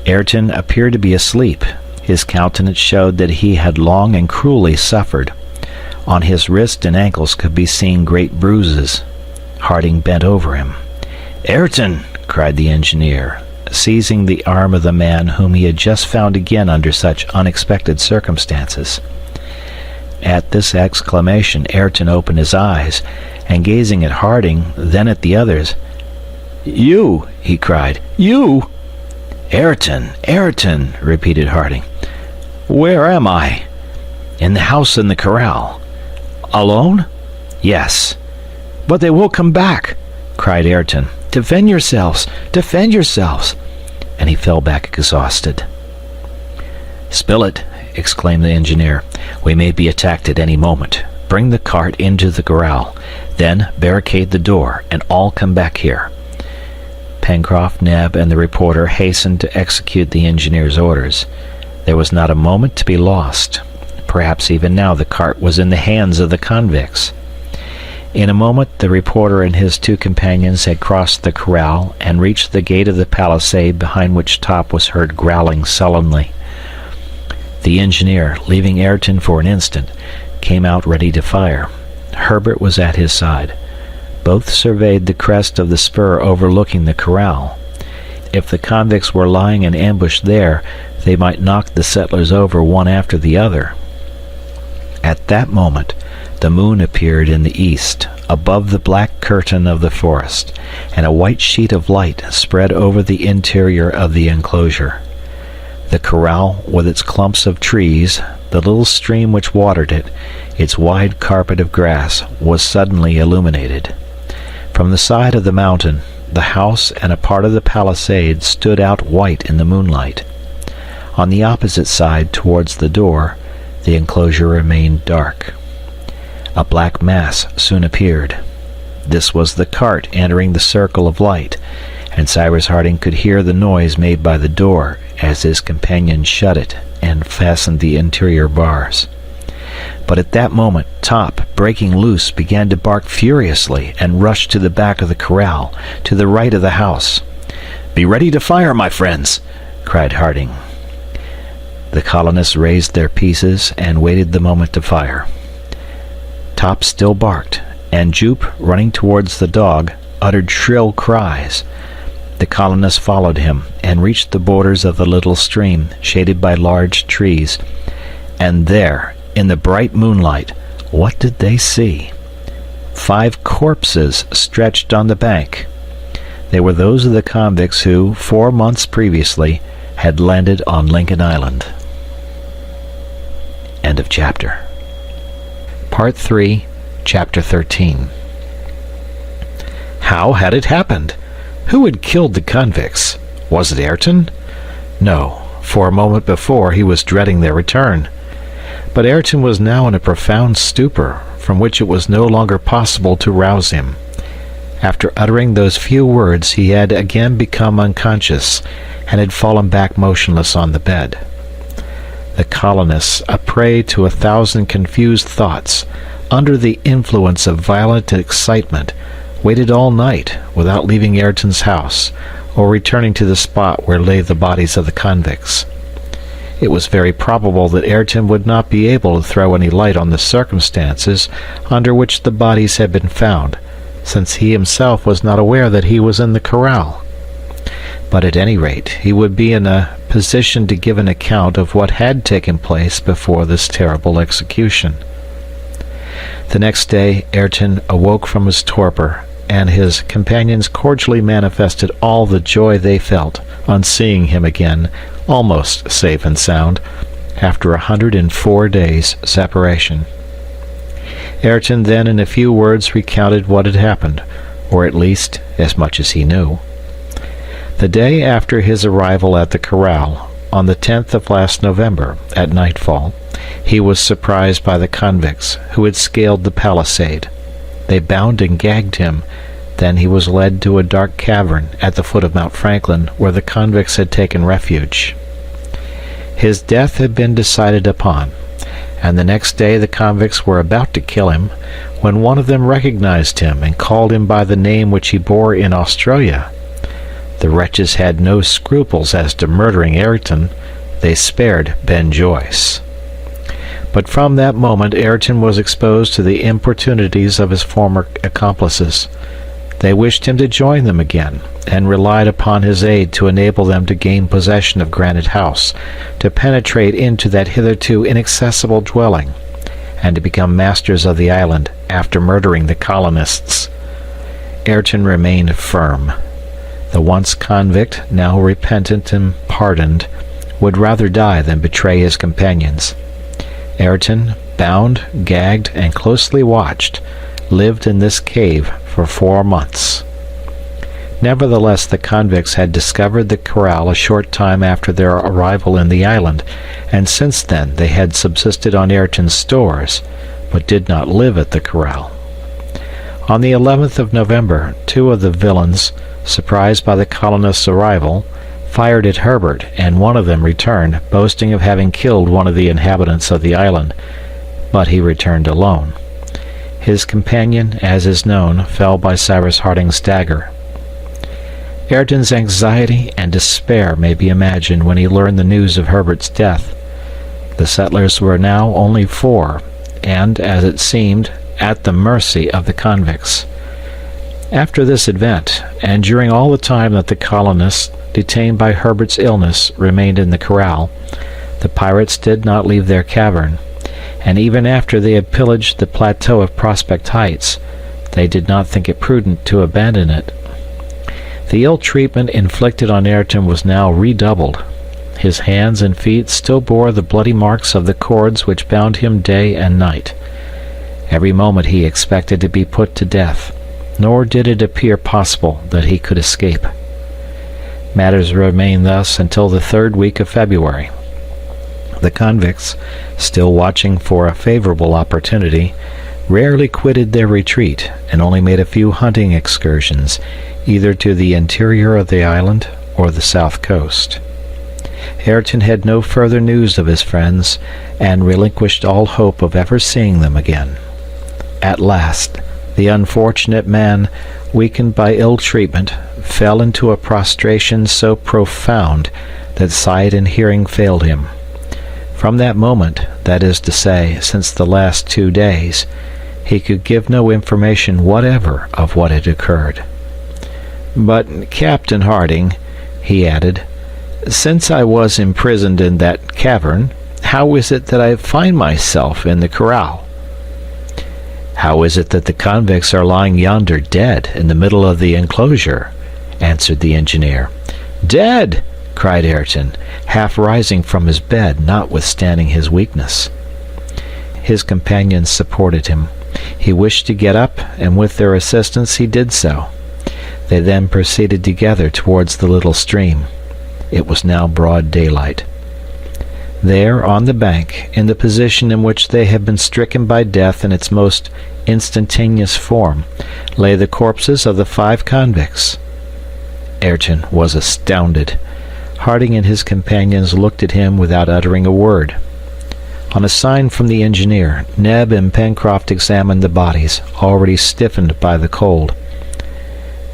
Speaker 2: Ayrton appeared to be asleep. His countenance showed that he had long and cruelly suffered. On his wrists and ankles could be seen great bruises. Harding bent over him. "Ayrton!" cried the engineer, seizing the arm of the man whom he had just found again under such unexpected circumstances. At this exclamation Ayrton opened his eyes, and gazing at Harding, then at the others, "You!" he cried. "You!" "Ayrton! Ayrton!" repeated Harding. "Where am I?" "In the house in the corral." "Alone?" "Yes." "But they will come back!" cried Ayrton. "Defend yourselves! Defend yourselves!" And he fell back exhausted. "Spilett," exclaimed the engineer, "we may be attacked at any moment. Bring the cart into the corral. Then barricade the door, and all come back here." Pencroft, Neb, and the reporter hastened to execute the engineer's orders. There was not a moment to be lost. Perhaps even now the cart was in the hands of the convicts. In a moment the reporter and his two companions had crossed the corral and reached the gate of the palisade, behind which Top was heard growling sullenly. The engineer, leaving Ayrton for an instant, came out ready to fire. Herbert was at his side. Both surveyed the crest of the spur overlooking the corral. If the convicts were lying in ambush there, they might knock the settlers over one after the other. At that moment the moon appeared in the east, above the black curtain of the forest, and a white sheet of light spread over the interior of the enclosure. The corral, with its clumps of trees, the little stream which watered it, its wide carpet of grass, was suddenly illuminated. From the side of the mountain, the house and a part of the palisade stood out white in the moonlight. On the opposite side, towards the door, the enclosure remained dark. A black mass soon appeared. This was the cart entering the circle of light, and Cyrus Harding could hear the noise made by the door as his companion shut it and fastened the interior bars. But at that moment, Top, breaking loose, began to bark furiously and rushed to the back of the corral, to the right of the house. "Be ready to fire, my friends!" cried Harding. The colonists raised their pieces and waited the moment to fire. Top still barked, and Jupe, running towards the dog, uttered shrill cries. The colonists followed him and reached the borders of the little stream, shaded by large trees. And there, in the bright moonlight, what did they see? 5 corpses stretched on the bank. They were those of the convicts who, 4 months previously, had landed on Lincoln Island. End of chapter. Part 3, Chapter 13. How had it happened? Who had killed the convicts? Was it Ayrton? No, for a moment before he was dreading their return. But Ayrton was now in a profound stupor, from which it was no longer possible to rouse him. After uttering those few words, he had again become unconscious, and had fallen back motionless on the bed. The colonists, a prey to 1,000 confused thoughts, under the influence of violent excitement, waited all night without leaving Ayrton's house, or returning to the spot where lay the bodies of the convicts. It was very probable that Ayrton would not be able to throw any light on the circumstances under which the bodies had been found, since he himself was not aware that he was in the corral. But at any rate, he would be in a position to give an account of what had taken place before this terrible execution. The next day, Ayrton awoke from his torpor, and his companions cordially manifested all the joy they felt on seeing him again, almost safe and sound, after 104 days' separation. Ayrton then in a few words recounted what had happened, or at least as much as he knew. The day after his arrival at the corral, on the 10th of last November, at nightfall, he was surprised by the convicts, who had scaled the palisade. They bound and gagged him. Then he was led to a dark cavern at the foot of Mount Franklin, where the convicts had taken refuge. His death had been decided upon, and the next day the convicts were about to kill him, when one of them recognized him and called him by the name which he bore in Australia. The wretches had no scruples as to murdering Ayrton. They spared Ben Joyce. But from that moment Ayrton was exposed to the importunities of his former accomplices. They wished him to join them again, and relied upon his aid to enable them to gain possession of Granite House, to penetrate into that hitherto inaccessible dwelling, and to become masters of the island after murdering the colonists. Ayrton remained firm. The once convict, now repentant and pardoned, would rather die than betray his companions. Ayrton, bound, gagged, and closely watched, lived in this cave for 4 months. Nevertheless, the convicts had discovered the corral a short time after their arrival in the island, and since then they had subsisted on Ayrton's stores, but did not live at the corral. On the 11th of November, 2 of the villains, surprised by the colonists' arrival, fired at Herbert, and one of them returned, boasting of having killed one of the inhabitants of the island, but he returned alone. His companion, as is known, fell by Cyrus Harding's dagger. Ayrton's anxiety and despair may be imagined when he learned the news of Herbert's death. The settlers were now only 4, and, as it seemed, at the mercy of the convicts. After this event, and during all the time that the colonists, detained by Herbert's illness, remained in the corral, the pirates did not leave their cavern, and even after they had pillaged the plateau of Prospect Heights, they did not think it prudent to abandon it. The ill treatment inflicted on Ayrton was now redoubled,
Speaker 3: His hands and feet still bore the bloody marks of the cords which bound him day and night. Every moment he expected to be put to death, nor did it appear possible that he could escape. Matters remained thus until the 3rd week of February. The convicts, still watching for a favorable opportunity, rarely quitted their retreat and only made a few hunting excursions, either to the interior of the island or the south coast. Ayrton had no further news of his friends, and relinquished all hope of ever seeing them again. At last, the unfortunate man, weakened by ill treatment, fell into a prostration so profound that sight and hearing failed him. From that moment, that is to say, since the last 2 days, he could give no information whatever of what had occurred. "But, Captain Harding," he added, "since I was imprisoned in that cavern, how is it that I find myself in the corral?" "How is it that the convicts are lying yonder dead in the middle of the enclosure?" answered the engineer. "Dead!" cried Ayrton, half rising from his bed, notwithstanding his weakness. His companions supported him. He wished to get up, and with their assistance he did so. They then proceeded together towards the little stream. It was now broad daylight. There, on the bank, in the position in which they had been stricken by death in its most instantaneous form, lay the corpses of the 5 convicts. Ayrton was astounded. Harding and his companions looked at him without uttering a word. On a sign from the engineer, Neb and Pencroft examined the bodies, already stiffened by the cold.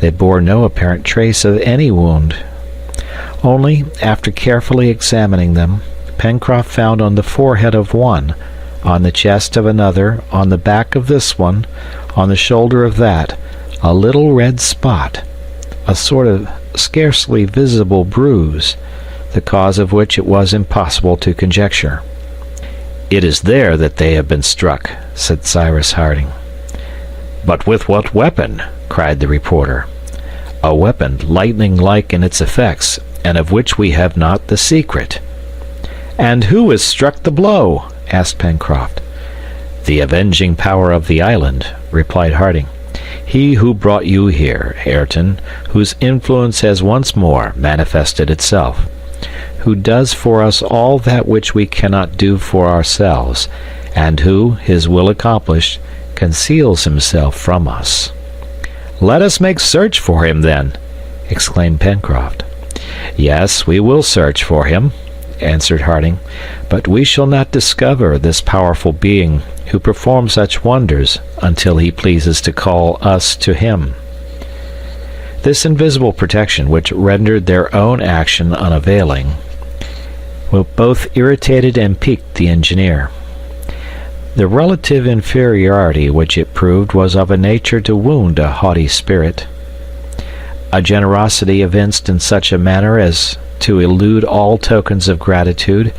Speaker 3: They bore no apparent trace of any wound. Only, after carefully examining them, Pencroft found on the forehead of one, on the chest of another, on the back of this one, on the shoulder of that, a little red spot, a sort of scarcely visible bruise, the cause of which it was impossible to conjecture. "It is there that they have been struck," said Cyrus Harding. "But with what weapon?" cried the reporter. "A weapon lightning-like in its effects, and of which we have not the secret." "And who has struck the blow?" asked Pencroft. "The avenging power of the island," replied Harding. "He who brought you here, Ayrton, whose influence has once more manifested itself, who does for us all that which we cannot do for ourselves, and who, his will accomplished, conceals himself from us." "Let us make search for him, then," exclaimed Pencroft. "Yes, we will search for him," answered Harding, "but we shall not discover this powerful being who performs such wonders until he pleases to call us to him." This invisible protection, which rendered their own action unavailing, both irritated and piqued the engineer. The relative inferiority which it proved was of a nature to wound a haughty spirit. A generosity evinced in such a manner as to elude all tokens of gratitude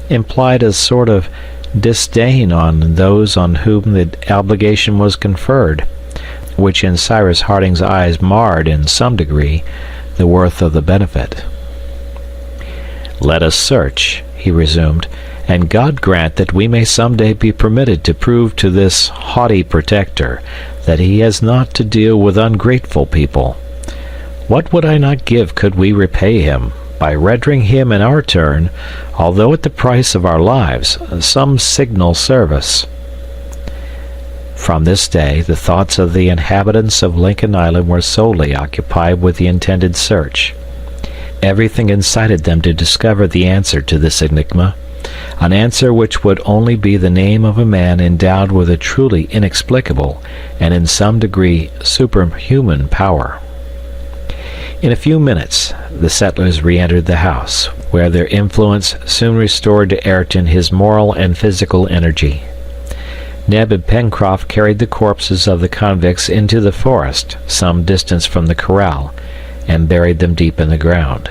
Speaker 3: implied a sort of disdain on those on whom the obligation was conferred, which in Cyrus Harding's eyes marred in some degree the worth of the benefit. "Let us search," he resumed, "and God grant that we may some day be permitted to prove to this haughty protector that he has not to deal with ungrateful people. What would I not give could we repay him, by rendering him in our turn, although at the price of our lives, some signal service?" From this day the thoughts of the inhabitants of Lincoln Island were solely occupied with the intended search. Everything incited them to discover the answer to this enigma, an answer which would only be the name of a man endowed with a truly inexplicable and in some degree superhuman power. In a few minutes the settlers re-entered the house, where their influence soon restored to Ayrton his moral and physical energy. Neb and Pencroft carried the corpses of the convicts into the forest, some distance from the corral, and buried them deep in the ground.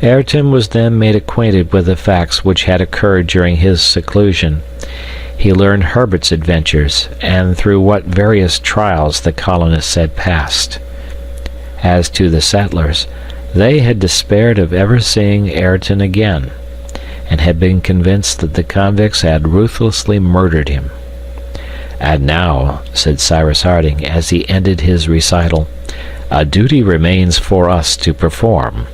Speaker 3: Ayrton was then made acquainted with the facts which had occurred during his seclusion. He learned Herbert's adventures, and through what various trials the colonists had passed. As to the settlers,
Speaker 2: They had despaired of ever seeing Ayrton again, and had been convinced that the convicts had ruthlessly murdered him. "And now," said Cyrus Harding as he ended his recital, "a duty remains for us to perform.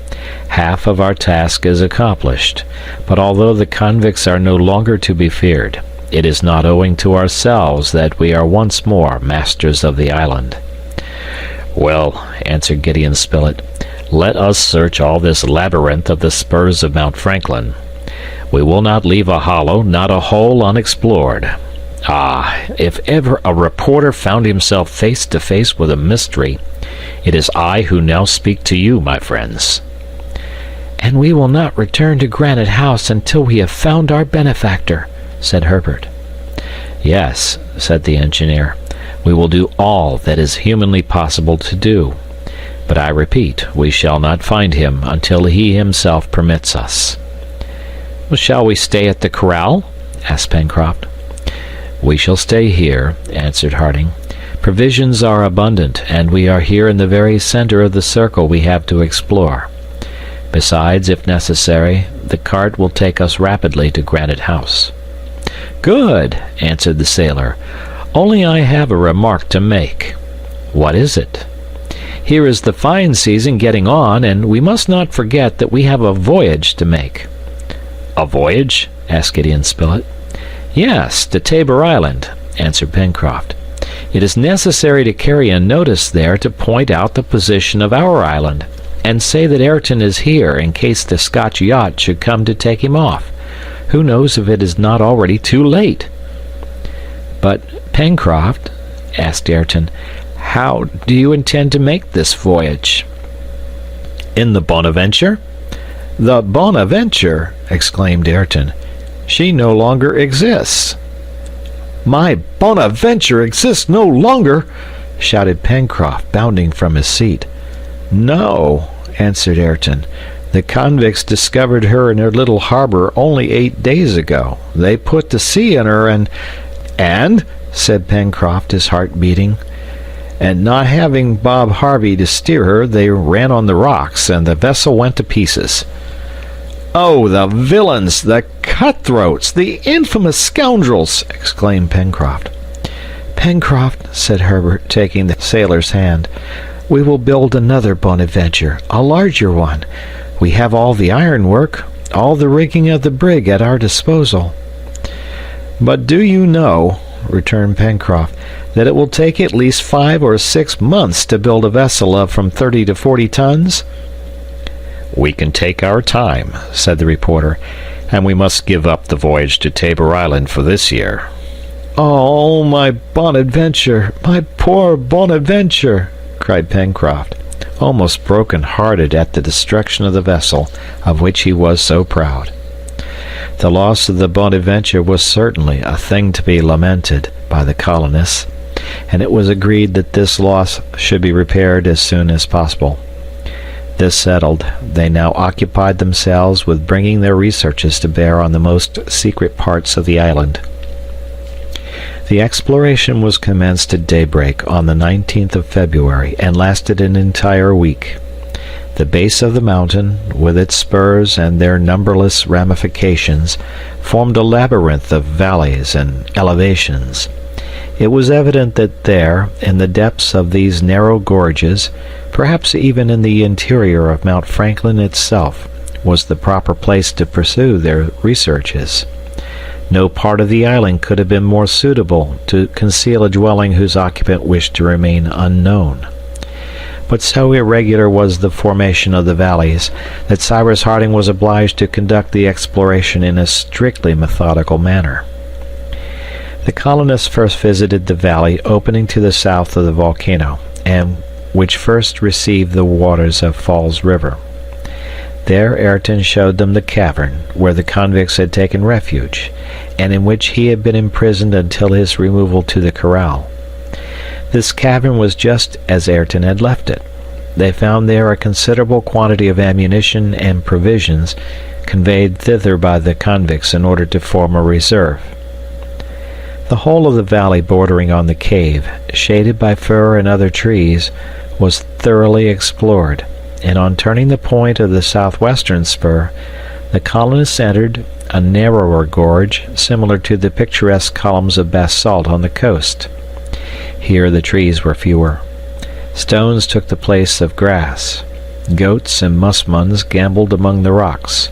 Speaker 2: Half of our task is accomplished, but although the convicts are no longer to be feared, it is not owing to ourselves that we are once more masters of the island." "Well," answered Gideon Spilett, "let us search all this labyrinth of the spurs of Mount Franklin. We will not leave a hollow, not a hole unexplored. Ah, if ever a reporter found himself face to face with a mystery, it is I who now speak to you, my friends."
Speaker 3: "And we will not return to Granite House until we have found our benefactor," said Herbert.
Speaker 2: "Yes," said the engineer, "we will do all that is humanly possible to do. But I repeat, we shall not find him until he himself permits us."
Speaker 3: "Well, shall we stay at the corral?" asked Pencroft.
Speaker 2: "We shall stay here," answered Harding. "Provisions are abundant, and we are here in the very center of the circle we have to explore. Besides, if necessary, the cart will take us rapidly to Granite House."
Speaker 3: "Good," answered the sailor. "Only I have a remark to make."
Speaker 2: "What is it?"
Speaker 3: "Here is the fine season getting on, and we must not forget that we have a voyage to make."
Speaker 2: "A voyage?" asked Gideon Spilett.
Speaker 3: "Yes, to Tabor Island," answered Pencroft. "It is necessary to carry a notice there to point out the position of our island, and say that Ayrton is here in case the Scotch yacht should come to take him off. Who knows if it is not already too late?" "But, Pencroft," asked Ayrton, "how do you intend to make this voyage?"
Speaker 2: "In the Bonaventure?"
Speaker 3: "The Bonaventure!" exclaimed Ayrton. "She no longer exists." "My Bonaventure exists no longer!" shouted Pencroft, bounding from his seat. "No," answered Ayrton. "The convicts discovered her in her little harbor only 8 days ago. They put to sea in her and," said Pencroft, his heart beating, "and not having Bob Harvey to steer her, they ran on the rocks, and the vessel went to pieces." "Oh, the villains, the cutthroats, the infamous scoundrels!" exclaimed Pencroft. "Pencroft," said Herbert, taking the sailor's hand, "we will build another Bonaventure, a larger one. We have all the ironwork, all the rigging of the brig at our disposal." "But do you know," returned Pencroft, "that it will take at least 5 or 6 months to build a vessel of from 30 to 40 tons?"
Speaker 2: "We can take our time," said the reporter, "and we must give up the voyage to Tabor Island for this year."
Speaker 3: "Oh, my Bonaventure, my poor Bonaventure!" cried Pencroft, almost broken-hearted at the destruction of the vessel of which he was so proud. The loss of the Bonaventure was certainly a thing to be lamented by the colonists, and it was agreed that this loss should be repaired as soon as possible. This settled, they now occupied themselves with bringing their researches to bear on the most secret parts of the island. The exploration was commenced at daybreak on the 19th of February and lasted an entire week. The base of the mountain, with its spurs and their numberless ramifications, formed a labyrinth of valleys and elevations. It was evident that there, in the depths of these narrow gorges, perhaps even in the interior of Mount Franklin itself, was the proper place to pursue their researches. No part of the island could have been more suitable to conceal a dwelling whose occupant wished to remain unknown. But so irregular was the formation of the valleys that Cyrus Harding was obliged to conduct the exploration in a strictly methodical manner. The colonists first visited the valley opening to the south of the volcano, and which first received the waters of Falls River. There Ayrton showed them the cavern where the convicts had taken refuge, and in which he had been imprisoned until his removal to the corral. This cavern was just as Ayrton had left it. They found there a considerable quantity of ammunition and provisions conveyed thither by the convicts in order to form a reserve. The whole of the valley bordering on the cave, shaded by fir and other trees, was thoroughly explored,
Speaker 2: and on turning the point of the southwestern spur, the colonists entered a narrower gorge similar to the picturesque columns of basalt on the coast. Here the trees were fewer. Stones took the place of grass. Goats and musmons gamboled among the rocks.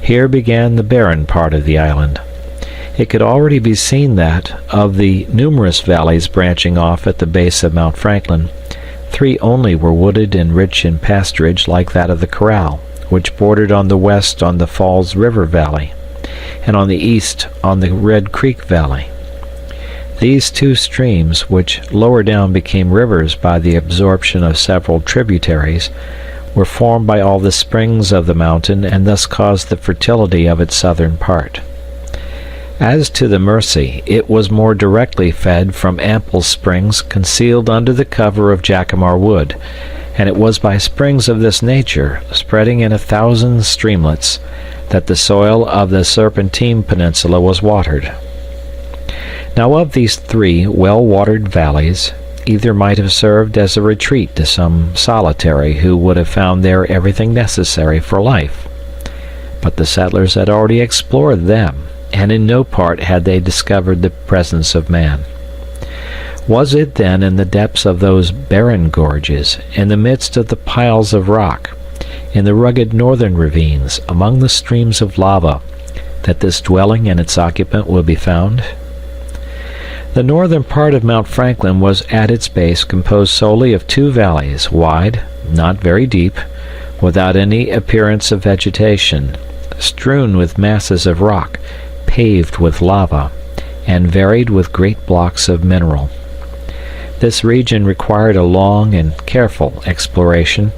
Speaker 2: Here began the barren part of the island. It could already be seen that, of the numerous valleys branching off at the base of Mount Franklin, 3 only were wooded and rich in pasturage like that of the Corral, which bordered on the west on the Falls River Valley, and on the east on the Red Creek Valley. These 2 streams, which lower down became rivers by the absorption of several tributaries, were formed by all the springs of the mountain and thus caused the fertility of its southern part. As to the Mersey, it was more directly fed from ample springs concealed under the cover of jacamar wood, and it was by springs of this nature, spreading in 1,000 streamlets, that the soil of the Serpentine Peninsula was watered. Now of these 3 well-watered valleys, either might have served as a retreat to some solitary who would have found there everything necessary for life. But the settlers had already explored them, and in no part had they discovered the presence of man. Was it then in the depths of those barren gorges, in the midst of the piles of rock, in the rugged northern ravines, among the streams of lava, that this dwelling and its occupant will be found? The northern part of Mount Franklin was at its base composed solely of 2 valleys, wide, not very deep, without any appearance of vegetation, strewn with masses of rock, paved with lava, and varied with great blocks of mineral. This region required a long and careful exploration.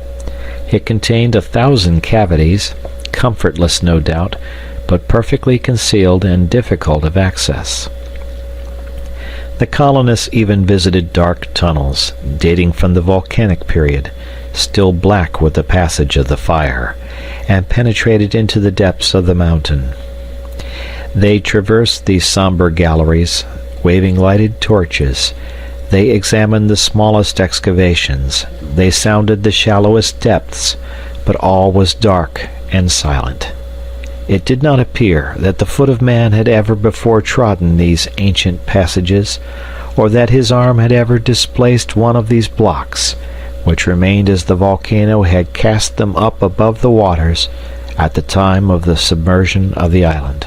Speaker 2: It contained 1,000 cavities, comfortless no doubt, but perfectly concealed and difficult of access. The colonists even visited dark tunnels, dating from the volcanic period, still black with the passage of the fire, and penetrated into the depths of the mountain. They traversed these somber galleries, waving lighted torches. They examined the smallest excavations. They sounded the shallowest depths, but all was dark and silent. It did not appear that the foot of man had ever before trodden these ancient passages, or that his arm had ever displaced one of these blocks, which remained as the volcano had cast them up above the waters at the time of the submersion of the island.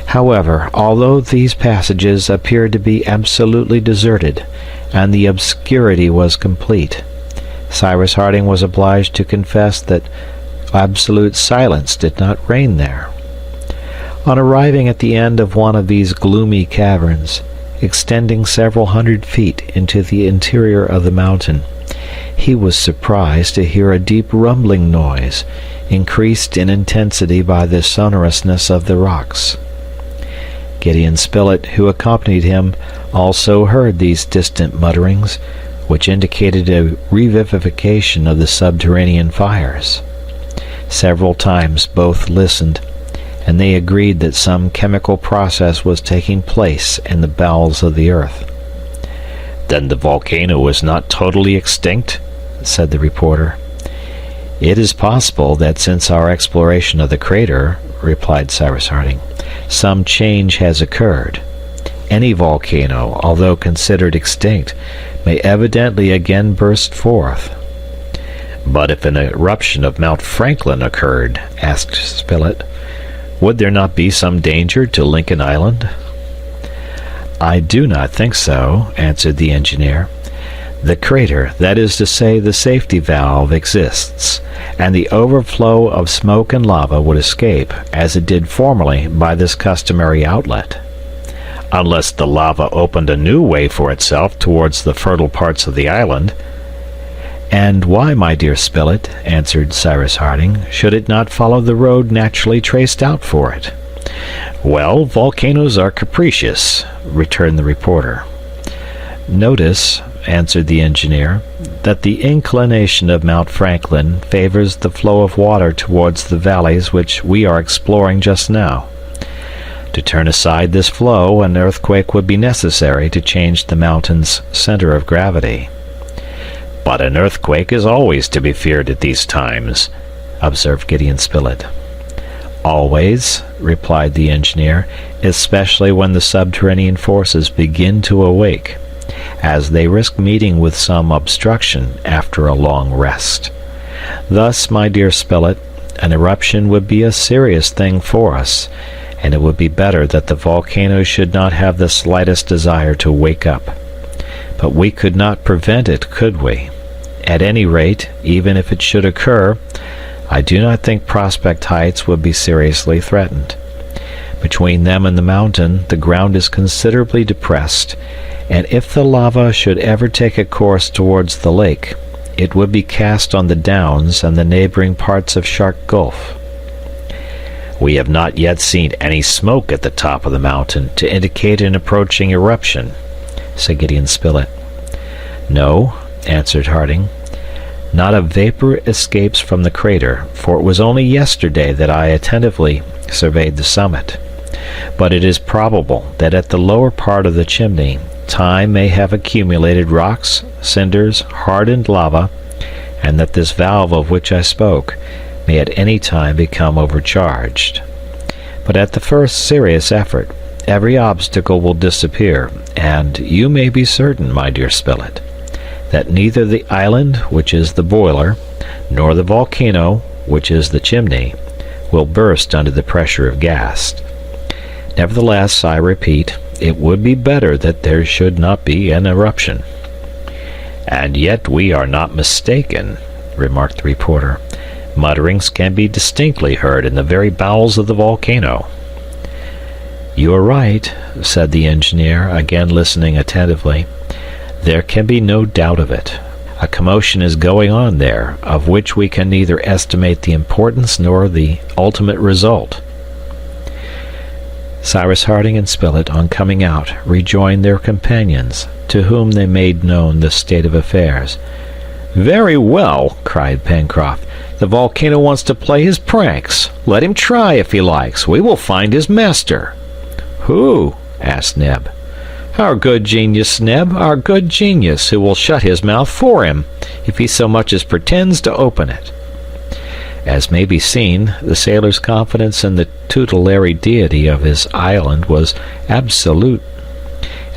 Speaker 2: However, although these passages appeared to be absolutely deserted, and the obscurity was complete, Cyrus Harding was obliged to confess that absolute silence did not reign there. On arriving at the end of one of these gloomy caverns, extending several hundred feet into the interior of the mountain, he was surprised to hear a deep rumbling noise, increased in intensity by the sonorousness of the rocks. Gideon Spilett, who accompanied him, also heard these distant mutterings, which indicated a revivification of the subterranean fires. Several times both listened, and they agreed that some chemical process was taking place in the bowels of the earth. "Then the volcano is not totally extinct?" said the reporter. "It is possible that since our exploration of the crater," replied Cyrus Harding, "some change has occurred. Any volcano, although considered extinct, may evidently again burst forth." "But if an eruption of Mount Franklin occurred," asked Spilett, "would there not be some danger to Lincoln Island?" "I do not think so," answered the engineer. "The crater, that is to say the safety valve, exists, and the overflow of smoke and lava would escape, as it did formerly, by this customary outlet." "Unless the lava opened a new way for itself towards the fertile parts of the island." "And why, my dear Spilett," answered Cyrus Harding, "should it not follow the road naturally traced out for it?" "Well, volcanoes are capricious," returned the reporter. "Notice," answered the engineer, "that the inclination of Mount Franklin favors the flow of water towards the valleys which we are exploring just now. To turn aside this flow, an earthquake would be necessary to change the mountain's center of gravity." "But an earthquake is always to be feared at these times," observed Gideon Spilett.
Speaker 3: "Always," replied the engineer, "especially when the subterranean forces begin to awake, as they risk meeting with some obstruction after a long rest. Thus, my dear Spilett, an eruption would be a serious thing for us, and it would be better that the volcano should not have the slightest desire to wake up. But we could not prevent it, could we? At any rate, even if it should occur, I do not think Prospect Heights would be seriously threatened. Between them and the mountain, the ground is considerably depressed, and if the lava should ever take a course towards the lake, it would be cast on the downs and the neighboring parts of Shark Gulf."
Speaker 2: "We have not yet seen any smoke at the top of the mountain to indicate an approaching eruption," said Gideon Spilett.
Speaker 3: "No," answered Harding. "Not a vapor escapes from the crater, for it was only yesterday that I attentively surveyed the summit. But it is probable that at the lower part of the chimney time may have accumulated rocks, cinders, hardened lava, and that this valve of which I spoke may at any time become overcharged. But at the first serious effort, every obstacle will disappear, and you may be certain, my dear Spilett, that neither the island, which is the boiler, nor the volcano, which is the chimney, will burst under the pressure of gas. Nevertheless, I repeat, it would be better that there should not be an eruption."
Speaker 2: "And yet we are not mistaken," remarked the reporter. "Mutterings can be distinctly heard in the very bowels of the volcano."
Speaker 3: "You are right," said the engineer, again listening attentively. "There can be no doubt of it. A commotion is going on there, of which we can neither estimate the importance nor the ultimate result." Cyrus Harding and Spilett, on coming out, rejoined their companions, to whom they made known the state of affairs. "Very well," cried Pencroft. "The volcano wants to play his pranks. Let him try if he likes. We will find his master." "Who?" asked Neb. "Our good genius, Neb, our good genius, who will shut his mouth for him, if he so much as pretends to open it." As may be seen, the sailor's confidence in the tutelary deity of his island was absolute,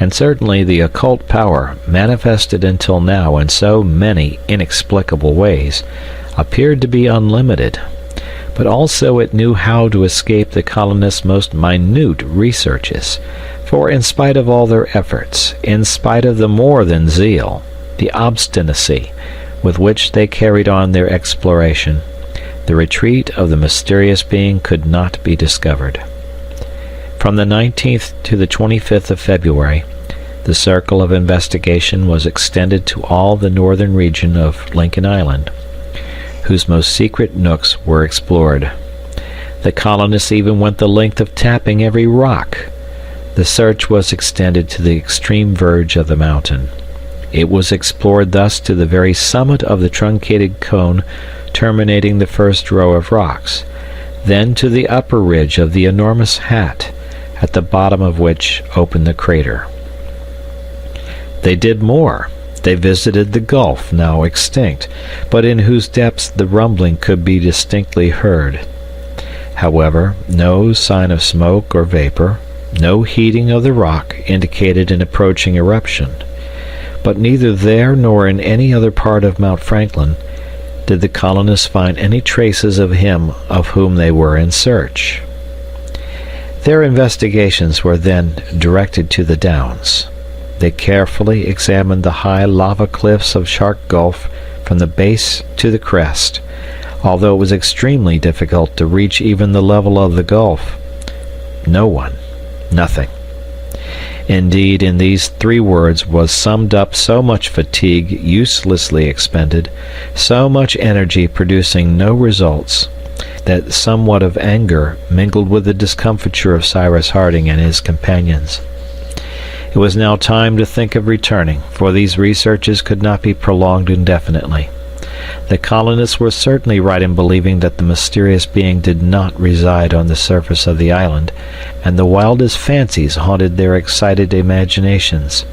Speaker 3: and certainly the occult power, manifested until now in so many inexplicable ways, appeared to be unlimited. But also it knew how to escape the colonists' most minute researches, for in spite of all their efforts, in spite of the more than zeal, the obstinacy with which they carried on their exploration, the retreat of the mysterious being could not be discovered. From the 19th to the 25th of February, the circle of investigation was extended to all the northern region of Lincoln Island, whose most secret nooks were explored. The colonists even went the length of tapping every rock. The search was extended to the extreme verge of the mountain. It was explored thus to the very summit of the truncated cone terminating the first row of rocks, then to the upper ridge of the enormous hat, at the bottom of which opened the crater. They did more. They visited the gulf, now extinct, but in whose depths the rumbling could be distinctly heard. However, no sign of smoke or vapor, no heating of the rock indicated an approaching eruption. But neither there nor in any other part of Mount Franklin did the colonists find any traces of him of whom they were in search. Their investigations were then directed to the downs. They carefully examined the high lava cliffs of Shark Gulf from the base to the crest, although it was extremely difficult to reach even the level of the gulf. No one, nothing. Indeed, in these 3 words was summed up so much fatigue uselessly expended, so much energy producing no results, that somewhat of anger mingled with the discomfiture of Cyrus Harding and his companions. It was now time to think of returning, for these researches could not be prolonged indefinitely. The colonists were certainly right in believing that the mysterious being did not reside on the surface of the island, and the wildest fancies haunted their excited imaginations.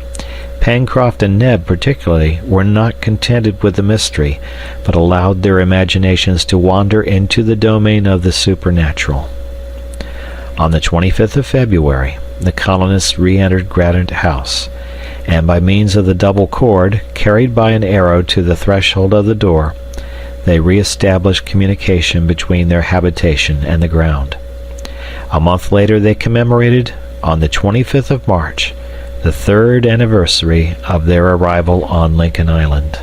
Speaker 2: Pencroft and Neb particularly were not contented with the mystery, but allowed their imaginations to wander into the domain of the supernatural. On the 25th of February, the colonists re-entered Granite House, and by means of the double cord carried by an arrow to the threshold of the door, they re-established communication between their habitation and the ground. A month later they commemorated, on the 25th of March, the 3rd anniversary of their arrival on Lincoln Island.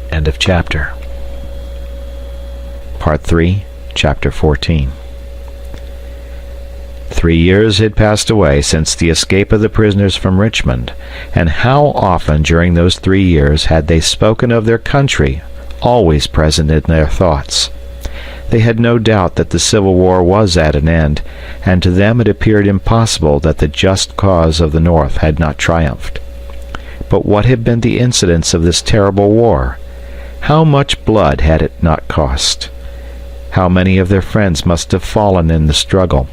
Speaker 2: End of chapter. Part 3, Chapter 14. 3 years had passed away since the escape of the prisoners from Richmond, and how often during those 3 years had they spoken of their country, always present in their thoughts. They had no doubt that the Civil War was at an end, and to them it appeared impossible that the just cause of the North had not triumphed. But what had been the incidents of this terrible war? How much blood had it not cost? How many of their friends must have fallen in the struggle?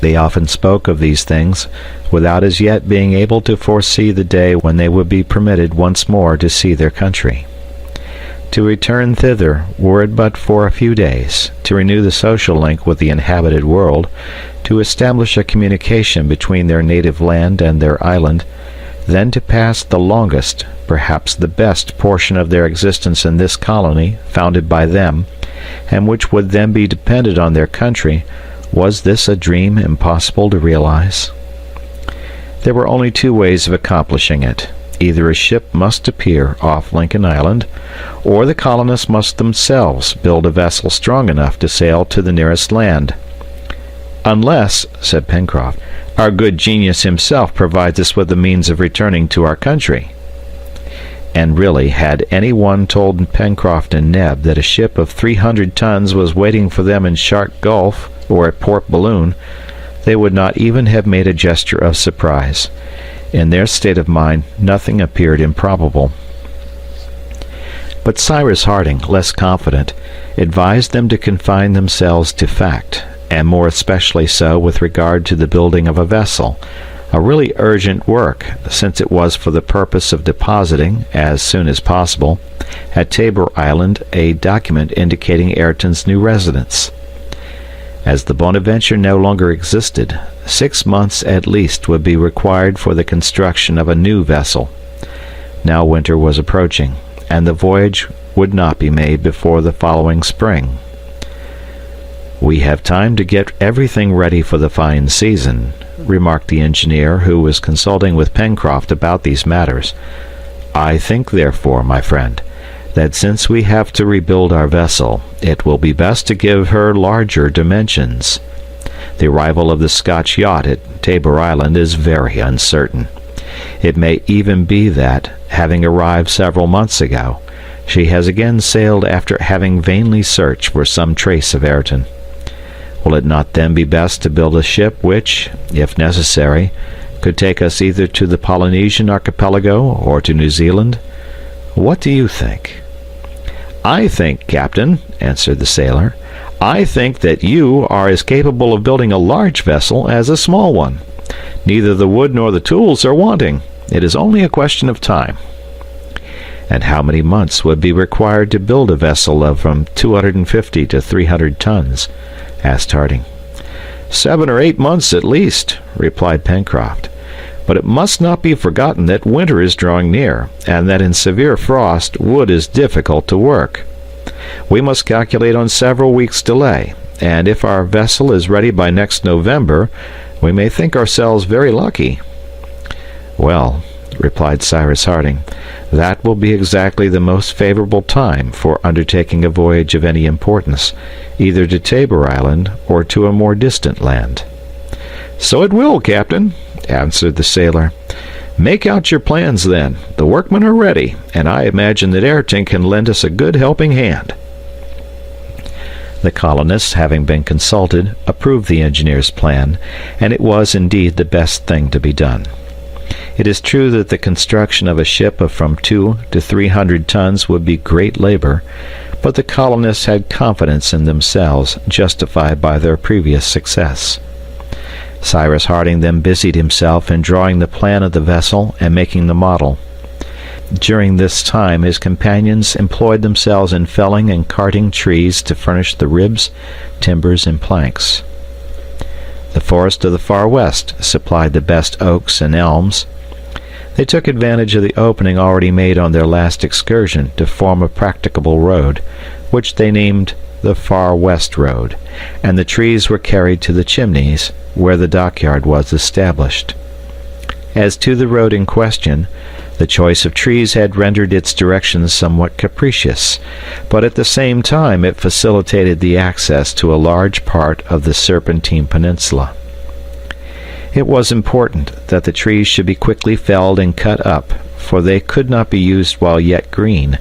Speaker 2: They often spoke of these things, without as yet being able to foresee the day when they would be permitted once more to see their country. To return thither, were it but for a few days, to renew the social link with the inhabited world, to establish a communication between their native land and their island, then to pass the longest, perhaps the best, portion of their existence in this colony, founded by them, and which would then be dependent on their country, was this a dream impossible to realize? There were only 2 ways of accomplishing it. Either a ship must appear off Lincoln Island, or the colonists must themselves build a vessel strong enough to sail to the nearest land. "Unless," said Pencroft, "our good genius himself provides us with the means of returning to our country." And really, had any one told Pencroft and Neb that a ship of 300 tons was waiting for them in Shark Gulf or at Port Balloon, they would not even have made a gesture of surprise. In their state of mind, nothing appeared improbable. But Cyrus Harding, less confident, advised them to confine themselves to fact, and more especially so with regard to the building of a vessel, a really urgent work, since it was for the purpose of depositing, as soon as possible, at Tabor Island a document indicating Ayrton's new residence. As the Bonadventure no longer existed, 6 months at least would be required for the construction of a new vessel. Now winter was approaching, and the voyage would not be made before the following spring. "We have time to get everything ready for the fine season," remarked the engineer, who was consulting with Pencroft about these matters. "I think, therefore, my friend, that since we have to rebuild our vessel, it will be best to give her larger dimensions. The arrival of the Scotch yacht at Tabor Island is very uncertain. It may even be that, having arrived several months ago, she has again sailed after having vainly searched for some trace of Ayrton. Will it not then be best to build a ship which, if necessary, could take us either to the Polynesian archipelago or to New Zealand? What do you think?" "I think, Captain," answered the sailor, "I think that you are as capable of building a large vessel as a small one. Neither the wood nor the tools are wanting. It is only a question of time." "And how many months would be required to build a vessel of from 250 to 300 tons?" asked Harding. 7 or 8 months at least," replied Pencroft. "But it must not be forgotten that winter is drawing near, and that in severe frost wood is difficult to work. We must calculate on several weeks' delay, and if our vessel is ready by next November, we may think ourselves very lucky." "Well," replied Cyrus Harding, "that will be exactly the most favorable time for undertaking a voyage of any importance, either to Tabor Island or to a more distant land." "So it will, Captain," answered the sailor. "Make out your plans, then. The workmen are ready, and I imagine that Ayrton can lend us a good helping hand." The colonists, having been consulted, approved the engineer's plan, and it was indeed the best thing to be done. It is true that the construction of a ship of from 200 to 300 tons would be great labor, but the colonists had confidence in themselves, justified by their previous success. Cyrus Harding then busied himself in drawing the plan of the vessel and making the model. During this time his companions employed themselves in felling and carting trees to furnish the ribs, timbers, and planks. The forest of the far west supplied the best oaks and elms. They took advantage of the opening already made on their last excursion to form a practicable road, which they named the Far West Road, and the trees were carried to the Chimneys, where the dockyard was established. As to the road in question, the choice of trees had rendered its directions somewhat capricious, but at the same time it facilitated the access to a large part of the Serpentine Peninsula. It was important that the trees should be quickly felled and cut up, for they could not be used while yet green,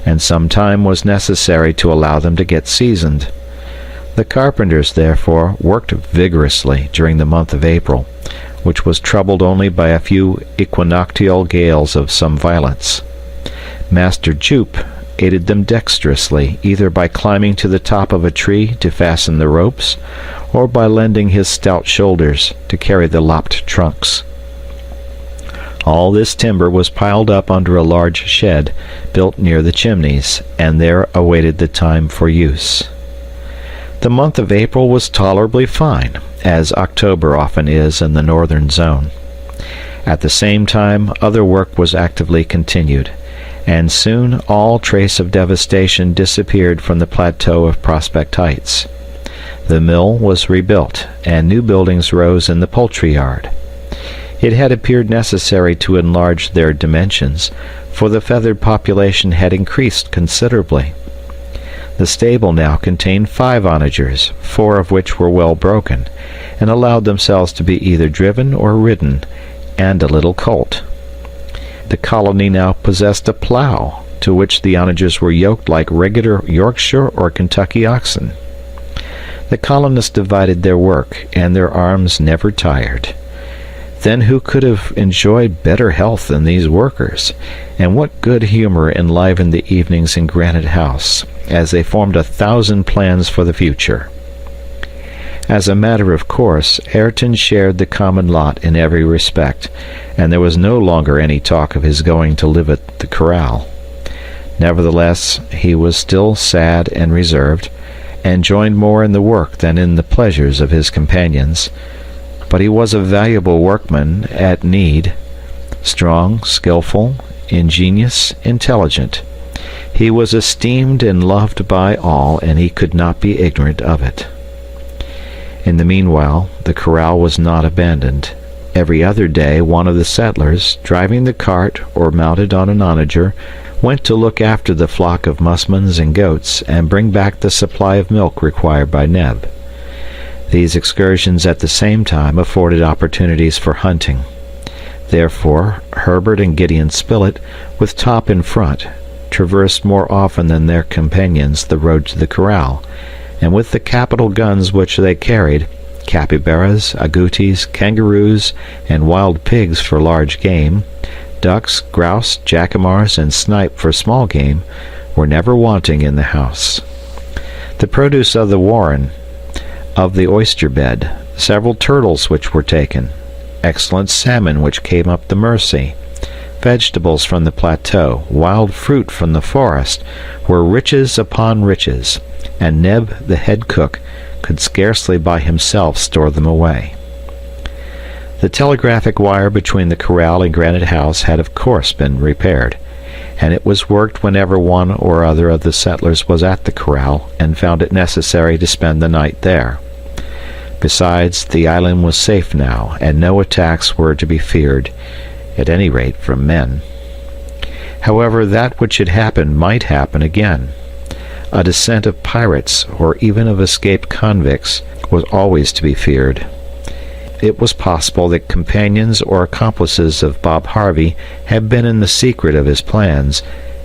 Speaker 2: and some time was necessary to allow them to get seasoned. The carpenters, therefore, worked vigorously during the month of April, which was troubled only by a few equinoctial gales of some violence. Master Jupe aided them dexterously, either by climbing to the top of a tree to fasten the ropes, or by lending his stout shoulders to carry the lopped trunks. All this timber was piled up under a large shed built near the Chimneys, and there awaited the time for use. The month of April was tolerably fine, as October often is in the northern zone. At the same time, other work was actively continued, and soon all trace of devastation disappeared from the plateau of Prospect Heights. The mill was rebuilt, and new buildings rose in the poultry yard. It had appeared necessary to enlarge their dimensions, for the feathered population had increased considerably. The stable now contained 5 onagers, 4 of which were well broken, and allowed themselves to be either driven or ridden, and a little colt. The colony now possessed a plough, to which the onagers were yoked like regular Yorkshire or Kentucky oxen. The colonists divided their work, and their arms never tired. Then who could have enjoyed better health than these workers, and what good humor enlivened the evenings in Granite House, as they formed 1,000 plans for the future. As a matter of course, Ayrton shared the common lot in every respect, and there was no longer any talk of his going to live at the corral. Nevertheless, he was still sad and reserved, and joined more in the work than in the pleasures of his companions. But he was a valuable workman at need, strong, skilful, ingenious, intelligent. He was esteemed and loved by all, and he could not be ignorant of it. In the meanwhile, the corral was not abandoned. Every other day one of the settlers, driving the cart or mounted on an onager, went to look after the flock of musmons and goats and bring back the supply of milk required by Neb. These excursions at the same time afforded opportunities for hunting. Therefore, Herbert and Gideon Spilett, with Top in front, traversed more often than their companions the road to the corral, and with the capital guns which they carried, capybaras, agoutis, kangaroos, and wild pigs for large game, ducks, grouse, jacamars, and snipe for small game, were never wanting in the house. The produce of the warren, of the oyster bed, several turtles which were taken, excellent salmon which came up the Mersey, vegetables from the plateau, wild fruit from the forest, were riches upon riches, and Neb, the head cook, could scarcely by himself store them away. The telegraphic wire between the corral and Granite House had of course been repaired, and it was worked whenever one or other of the settlers was at the corral and found it necessary to spend the night there. Besides, the island was safe now, and no attacks were to be feared, at any rate from men. However, that which had happened might happen again. A descent of pirates, or even of escaped convicts, was always to be feared. It was possible that companions or accomplices of Bob Harvey had been in the secret of his plans,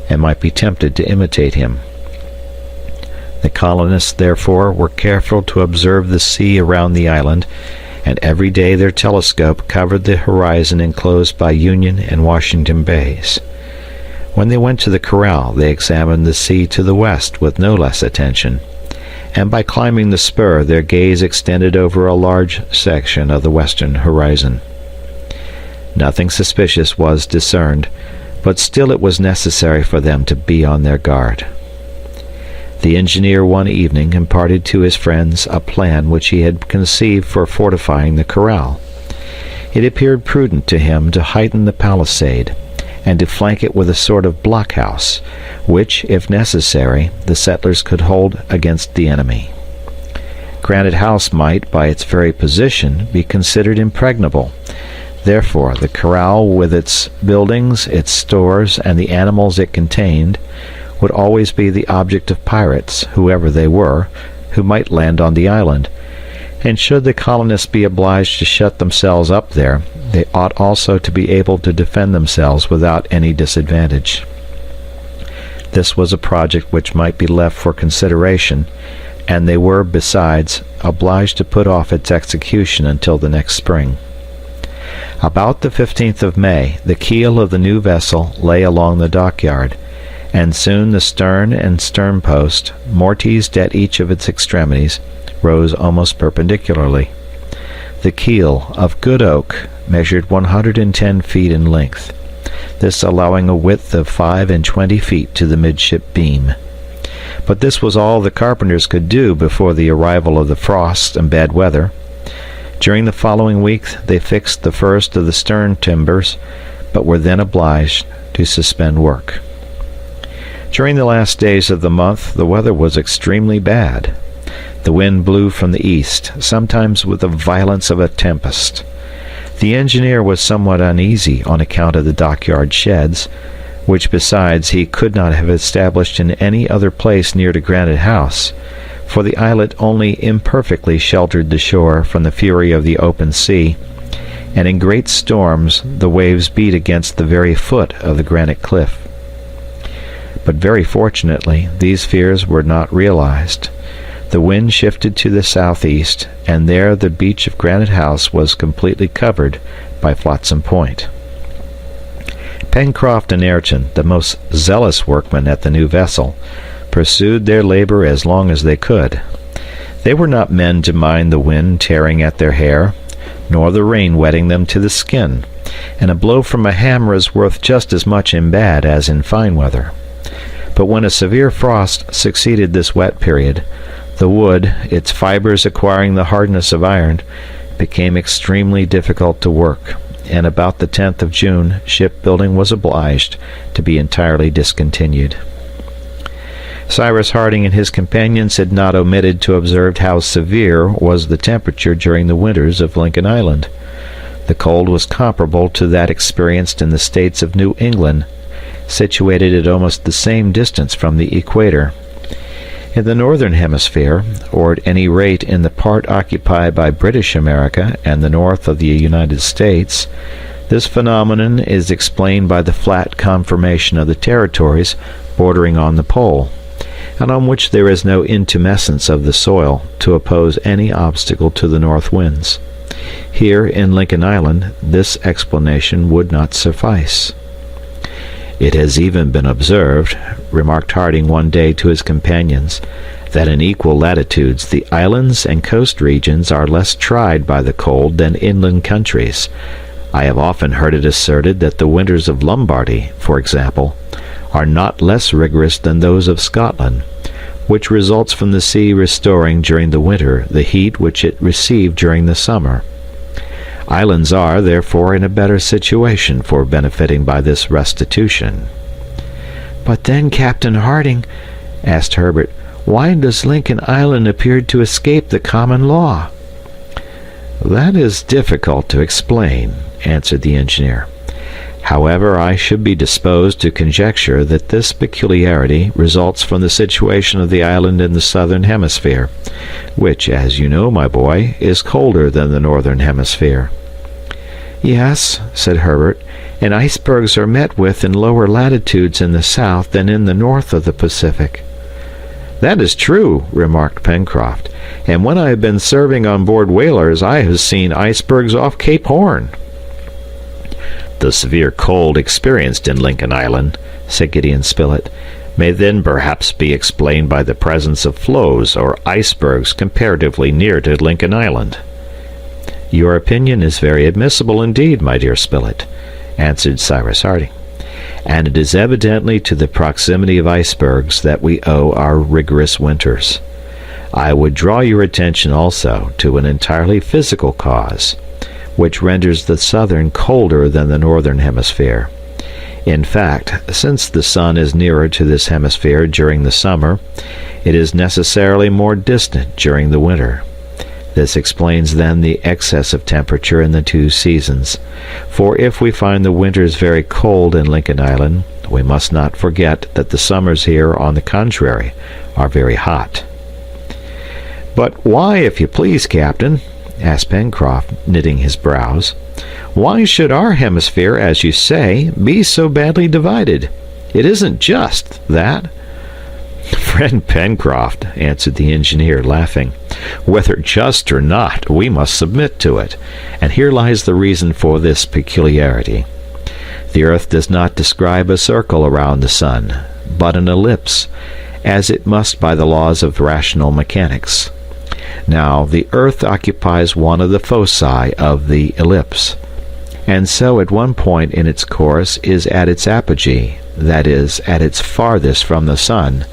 Speaker 2: and might be tempted to imitate him. The colonists, therefore, were careful to observe the sea around the island, and every day their telescope covered the horizon enclosed by Union and Washington Bays. When they went to the corral, they examined the sea to the west with no less attention, and by climbing the spur their gaze extended over a large section of the western horizon. Nothing suspicious was discerned, but still it was necessary for them to be on their guard. The engineer one evening imparted to his friends a plan which he had conceived for fortifying the corral. It appeared prudent to him to heighten the palisade, and to flank it with a sort of blockhouse, which, if necessary, the settlers could hold against the enemy. Granite House might, by its very position, be considered impregnable. Therefore, the corral, with its buildings, its stores, and the animals it contained, would always be the object of pirates, whoever they were, who might land on the island, and should the colonists be obliged to shut themselves up there, they ought also to be able to defend themselves without any disadvantage. This was a project which might be left for consideration, and they were, besides, obliged to put off its execution until the next spring. About the 15th of May, the keel of the new vessel lay along the dockyard, and soon the stern and sternpost, mortised at each of its extremities, rose almost perpendicularly. The keel, of good oak, measured 110 feet in length, this allowing a width of 25 feet to the midship beam. But this was all the carpenters could do before the arrival of the frost and bad weather. During the following week they fixed the first of the stern timbers, but were then obliged to suspend work. During the last days of the month the weather was extremely bad. The wind blew from the east, sometimes with the violence of a tempest. The engineer was somewhat uneasy on account of the dockyard sheds, which besides he could not have established in any other place near to Granite House, for the islet only imperfectly sheltered the shore from the fury of the open sea, and in great storms the waves beat against the very foot of the granite cliff. But very fortunately these fears were not realized. The wind shifted to the southeast, and there the beach of Granite House was completely covered by Flotsam Point. Pencroft and Ayrton, the most zealous workmen at the new vessel, pursued their labor as long as they could. They were not men to mind the wind tearing at their hair, nor the rain wetting them to the skin, and a blow from a hammer is worth just as much in bad as in fine weather. But when a severe frost succeeded this wet period, the wood, its fibers acquiring the hardness of iron, became extremely difficult to work, and about the 10th of June shipbuilding was obliged to be entirely discontinued. Cyrus Harding and his companions had not omitted to observe how severe was the temperature during the winters of Lincoln Island. The cold was comparable to that experienced in the states of New England, situated at almost the same distance from the equator. In the northern hemisphere, or at any rate in the part occupied by British America and the north of the United States, this phenomenon is explained by the flat conformation of the territories bordering on the pole, and on which there is no intumescence of the soil to oppose any obstacle to the north winds. Here in Lincoln Island this explanation would not suffice. "It has even been observed," remarked Harding one day to his companions, "that in equal latitudes the islands and coast regions are less tried by the cold than inland countries. I have often heard it asserted that the winters of Lombardy, for example, are not less rigorous than those of Scotland, which results from the sea restoring during the winter the heat which it received during the summer. Islands are, therefore, in a better situation for benefiting by this restitution." "But then, Captain Harding," asked Herbert, "why does Lincoln Island appear to escape the common law?" "That is difficult to explain," answered the engineer. "However, I should be disposed to conjecture that this peculiarity results from the situation of the island in the southern hemisphere, which, as you know, my boy, is colder than the northern hemisphere." "Yes," said Herbert, "and icebergs are met with in lower latitudes in the south than in the north of the Pacific." "That is true," remarked Pencroft, "and when I have been serving on board whalers I have seen icebergs off Cape Horn." "The severe cold experienced in Lincoln Island," said Gideon Spilett, may then perhaps be explained by the presence of floes or icebergs comparatively near to Lincoln Island.
Speaker 1: Your opinion is very admissible indeed, my dear Spilett, answered Cyrus Harding, and it is evidently to the proximity of icebergs that we owe our rigorous winters. I would draw your attention also to an entirely physical cause, which renders the southern colder than the northern hemisphere. In fact, since the sun is nearer to this hemisphere during the summer, it is necessarily more distant during the winter. This explains then the excess of temperature in the two seasons, for if we find the winters very cold in Lincoln Island, we must not forget that the summers here, on the contrary, are very hot. "But why, if you please, Captain," asked Pencroft, knitting his brows, "why should our hemisphere, as you say, be so badly divided? It isn't just, that."
Speaker 2: "Friend Pencroft," answered the engineer, laughing, "whether just or not, we must submit to it, and here lies the reason for this peculiarity. The earth does not describe a circle around the sun, but an ellipse, as it must by the laws of rational mechanics. Now, the earth occupies one of the foci of the ellipse, and so at one point in its course is at its apogee, that is, at its farthest from the sun,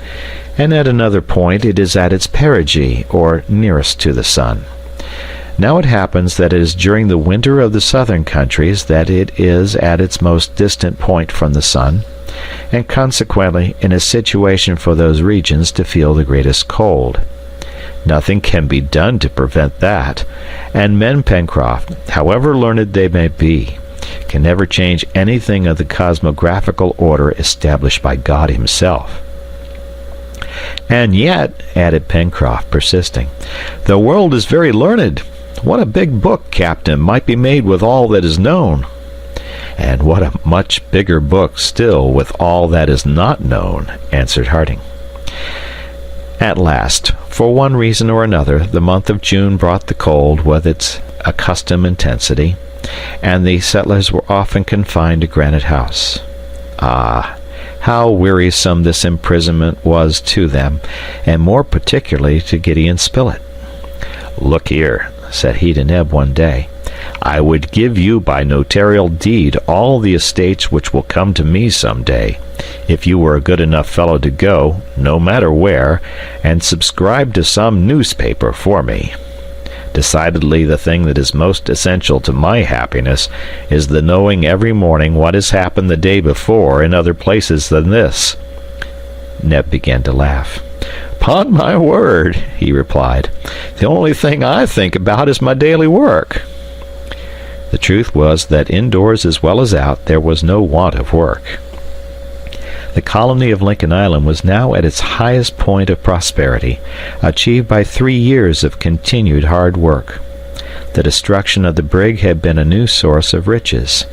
Speaker 2: and at another point it is at its perigee, or nearest to the sun. Now it happens that it is during the winter of the southern countries that it is at its most distant point from the sun, and consequently in a situation for those regions to feel the greatest cold. Nothing can be done to prevent that, and men, Pencroft, however learned they may be, can never change anything of the cosmographical order established by God himself." "And yet," added Pencroft, persisting, "the world is very learned. What a big book, Captain, might be made with all that is known!"
Speaker 1: "And what a much bigger book still with all that is not known," answered Harding. At last, for one reason or another, the month of June brought the cold with its accustomed intensity, and the settlers were often confined to Granite House. Ah, how wearisome this imprisonment was to them, and more particularly to Gideon Spilett. "Look here," said he to Neb one day, "I would give you by notarial deed all the estates which will come to me some day, if you were a good enough fellow to go, no matter where, and subscribe to some newspaper for me. Decidedly the thing that is most essential to my happiness is the knowing every morning what has happened the day before in other places than this." Neb began to laugh. "'Pon my word," he replied, "the only thing I think about is my daily work." The truth was that indoors as well as out there was no want of work. The colony of Lincoln Island was now at its highest point of prosperity, achieved by 3 years of continued hard work. The destruction of the brig had been a new source of riches.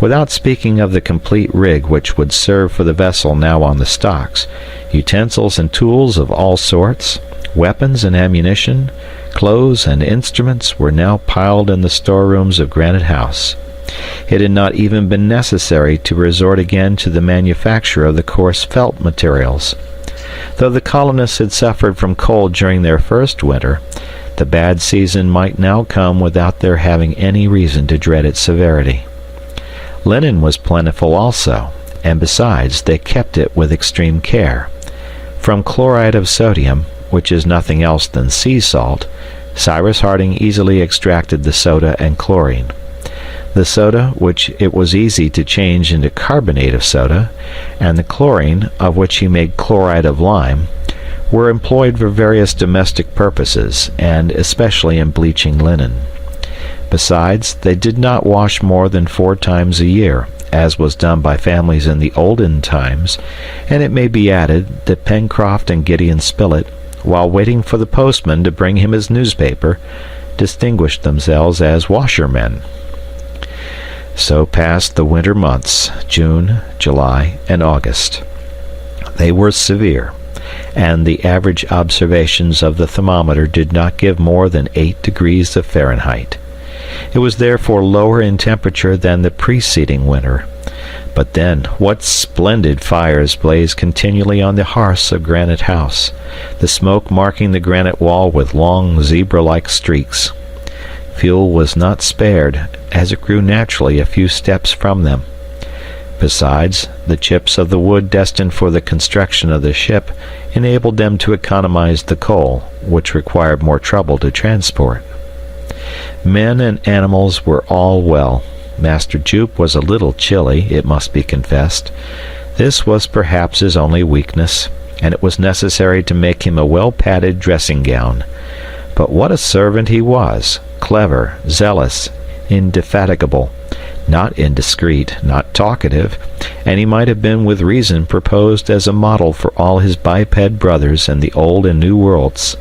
Speaker 1: Without speaking of the complete rig which would serve for the vessel now on the stocks, utensils and tools of all sorts, weapons and ammunition, clothes and instruments were now piled in the storerooms of Granite House. It had not even been necessary to resort again to the manufacture of the coarse felt materials. Though the colonists had suffered from cold during their first winter, the bad season might now come without their having any reason to dread its severity. Linen was plentiful also, and besides they kept it with extreme care. From chloride of sodium, which is nothing else than sea salt, Cyrus Harding easily extracted the soda and chlorine. The soda, which it was easy to change into carbonate of soda, and the chlorine, of which he made chloride of lime, were employed for various domestic purposes, and especially in bleaching linen. Besides, they did not wash more than 4 times a year, as was done by families in the olden times, and it may be added that Pencroft and Gideon Spilett, while waiting for the postman to bring him his newspaper, distinguished themselves as washermen. So passed the winter months, June, July, and August. They were severe, and the average observations of the thermometer did not give more than 8 degrees of Fahrenheit. It was therefore lower in temperature than the preceding winter,
Speaker 2: But then, what splendid fires blazed continually on the hearths of Granite House, the smoke marking the granite wall with long, zebra-like streaks. Fuel was not spared, as it grew naturally a few steps from them. Besides, the chips of the wood destined for the construction of the ship enabled them to economize the coal, which required more trouble to transport. Men and animals were all well. Master Jupe was a little chilly, it must be confessed. This was perhaps his only weakness, and it was necessary to make him a well-padded dressing-gown. But what a servant he was! Clever, zealous, indefatigable, not indiscreet, not talkative, and he might have been with reason proposed as a model for all his biped brothers in the old and new worlds.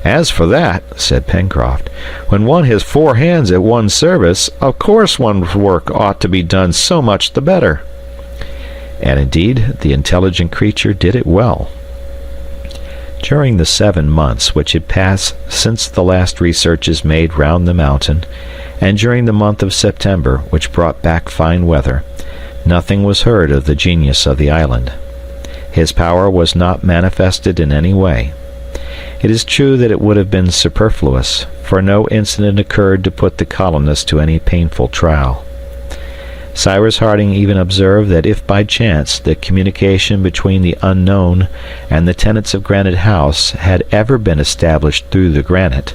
Speaker 2: "As for that," said Pencroft, "when one has 4 hands at one's service, of course one's work ought to be done so much the better." And indeed, the intelligent creature did it well. During the 7 months which had passed since the last researches made round the mountain, and during the month of September, which brought back fine weather, nothing was heard of the genius of the island. His power was not manifested in any way. It is true that it would have been superfluous, for no incident occurred to put the colonists to any painful trial. Cyrus Harding even observed that if by chance the communication between the unknown and the tenants of Granite House had ever been established through the granite,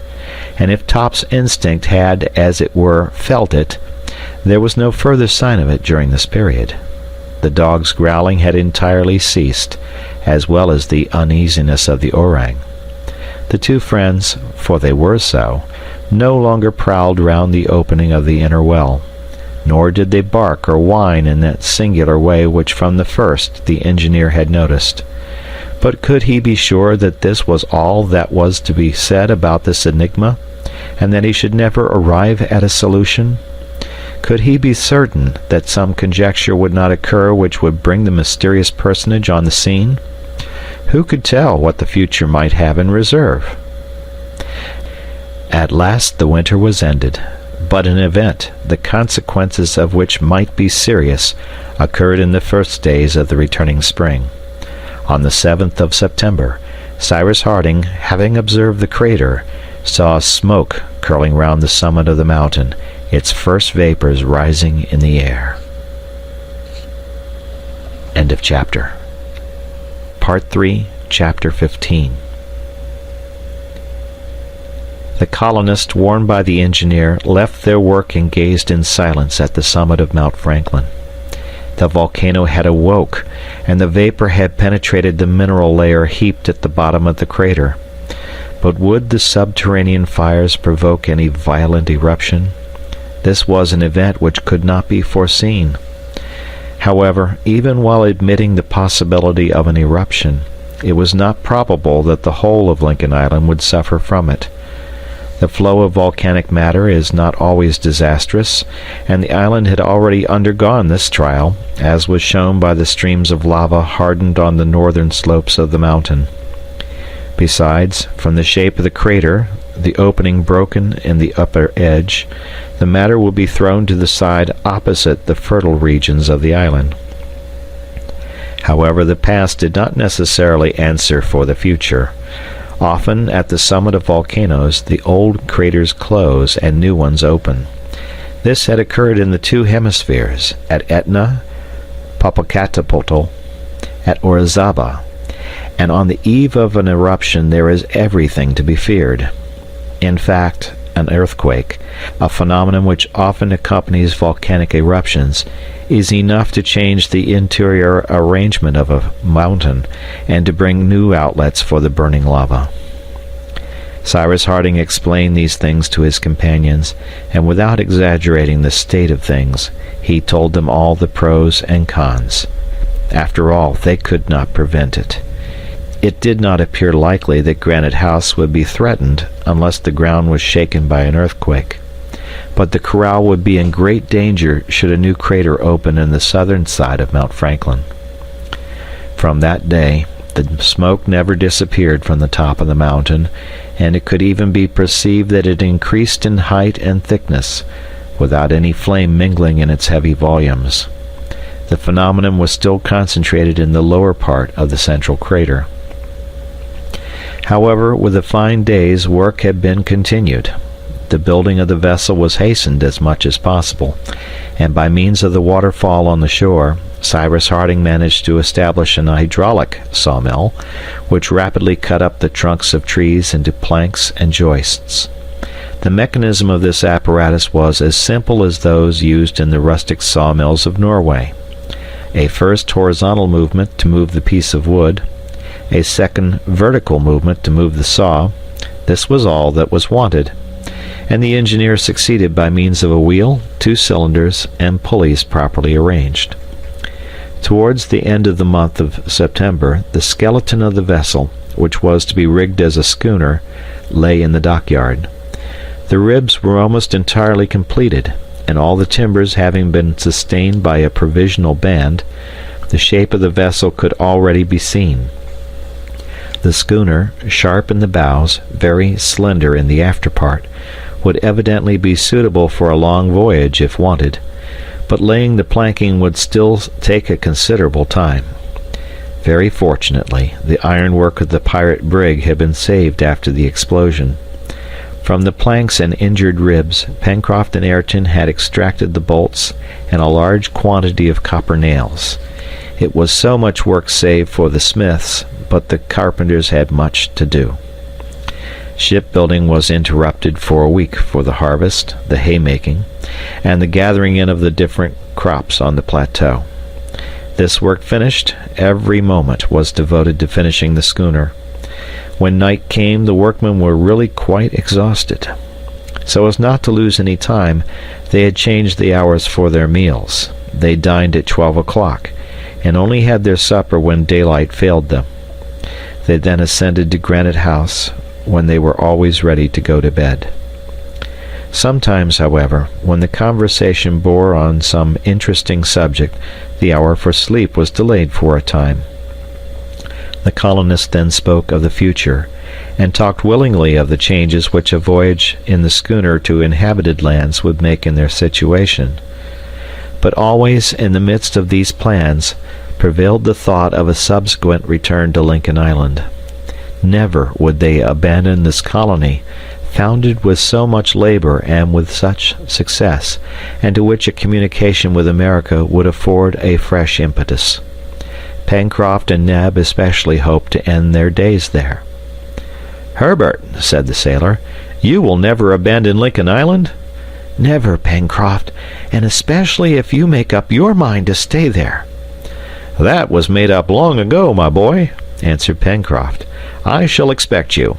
Speaker 2: and if Top's instinct had, as it were, felt it, there was no further sign of it during this period. The dog's growling had entirely ceased, as well as the uneasiness of the orang. The 2 friends, for they were so, no longer prowled round the opening of the inner well, nor did they bark or whine in that singular way which from the first the engineer had noticed. But could he be sure that this was all that was to be said about this enigma, and that he should never arrive at a solution? Could he be certain that some conjecture would not occur which would bring the mysterious personage on the scene? Who could tell what the future might have in reserve? At last the winter was ended, but an event, the consequences of which might be serious, occurred in the first days of the returning spring. On the 7th of September, Cyrus Harding, having observed the crater, saw smoke curling round the summit of the mountain, its first vapors rising in the air. End of chapter. Part 3, Chapter 15. The colonists, warned by the engineer, left their work and gazed in silence at the summit of Mount Franklin. The volcano had awoke, and the vapor had penetrated the mineral layer heaped at the bottom of the crater. But would the subterranean fires provoke any violent eruption? This was an event which could not be foreseen. However, even while admitting the possibility of an eruption, it was not probable that the whole of Lincoln Island would suffer from it. The flow of volcanic matter is not always disastrous, and the island had already undergone this trial, as was shown by the streams of lava hardened on the northern slopes of the mountain. Besides, from the shape of the crater, the opening broken in the upper edge, the matter will be thrown to the side opposite the fertile regions of the island. However, the past did not necessarily answer for the future. Often, at the summit of volcanoes, the old craters close and new ones open. This had occurred in the 2 hemispheres, at Etna, Popocatépetl, at Orizaba, and on the eve of an eruption there is everything to be feared. In fact, an earthquake, a phenomenon which often accompanies volcanic eruptions, is enough to change the interior arrangement of a mountain and to bring new outlets for the burning lava. Cyrus Harding explained these things to his companions, and without exaggerating the state of things, he told them all the pros and cons. After all, they could not prevent it. It did not appear likely that Granite House would be threatened unless the ground was shaken by an earthquake. But the corral would be in great danger should a new crater open in the southern side of Mount Franklin. From that day, the smoke never disappeared from the top of the mountain, and it could even be perceived that it increased in height and thickness, without any flame mingling in its heavy volumes. The phenomenon was still concentrated in the lower part of the central crater. However, with the fine days, work had been continued. The building of the vessel was hastened as much as possible, and by means of the waterfall on the shore, Cyrus Harding managed to establish an hydraulic sawmill, which rapidly cut up the trunks of trees into planks and joists. The mechanism of this apparatus was as simple as those used in the rustic sawmills of Norway. A first horizontal movement to move the piece of wood, a second vertical movement to move the saw. This was all that was wanted, and the engineer succeeded by means of a wheel, 2 cylinders, and pulleys properly arranged. Towards the end of the month of September, the skeleton of the vessel, which was to be rigged as a schooner, lay in the dockyard. The ribs were almost entirely completed, and all the timbers having been sustained by a provisional band, the shape of the vessel could already be seen. The schooner, sharp in the bows, very slender in the after part, would evidently be suitable for a long voyage if wanted, but laying the planking would still take a considerable time. Very fortunately, the ironwork of the pirate brig had been saved after the explosion. From the planks and injured ribs, Pencroft and Ayrton had extracted the bolts and a large quantity of copper nails. It was so much work saved for the smiths, but the carpenters had much to do. Shipbuilding was interrupted for a week for the harvest, the haymaking, and the gathering in of the different crops on the plateau. This work finished, every moment was devoted to finishing the schooner. When night came, the workmen were really quite exhausted. So as not to lose any time, they had changed the hours for their meals. They dined at 12 o'clock, and only had their supper when daylight failed them. They then ascended to Granite House, when they were always ready to go to bed. Sometimes, however, when the conversation bore on some interesting subject, the hour for sleep was delayed for a time. The colonists then spoke of the future, and talked willingly of the changes which a voyage in the schooner to inhabited lands would make in their situation. But always in the midst of these plans prevailed the thought of a subsequent return to Lincoln Island. Never would they abandon this colony, founded with so much labor and with such success, and to which a communication with America would afford a fresh impetus. Pencroft and Neb especially hoped to end their days there. "Herbert," said the sailor, "you will never abandon Lincoln Island?" "Never, Pencroft, and especially if you make up your mind to stay there." "That was made up long ago, my boy," answered Pencroft. "I shall expect you.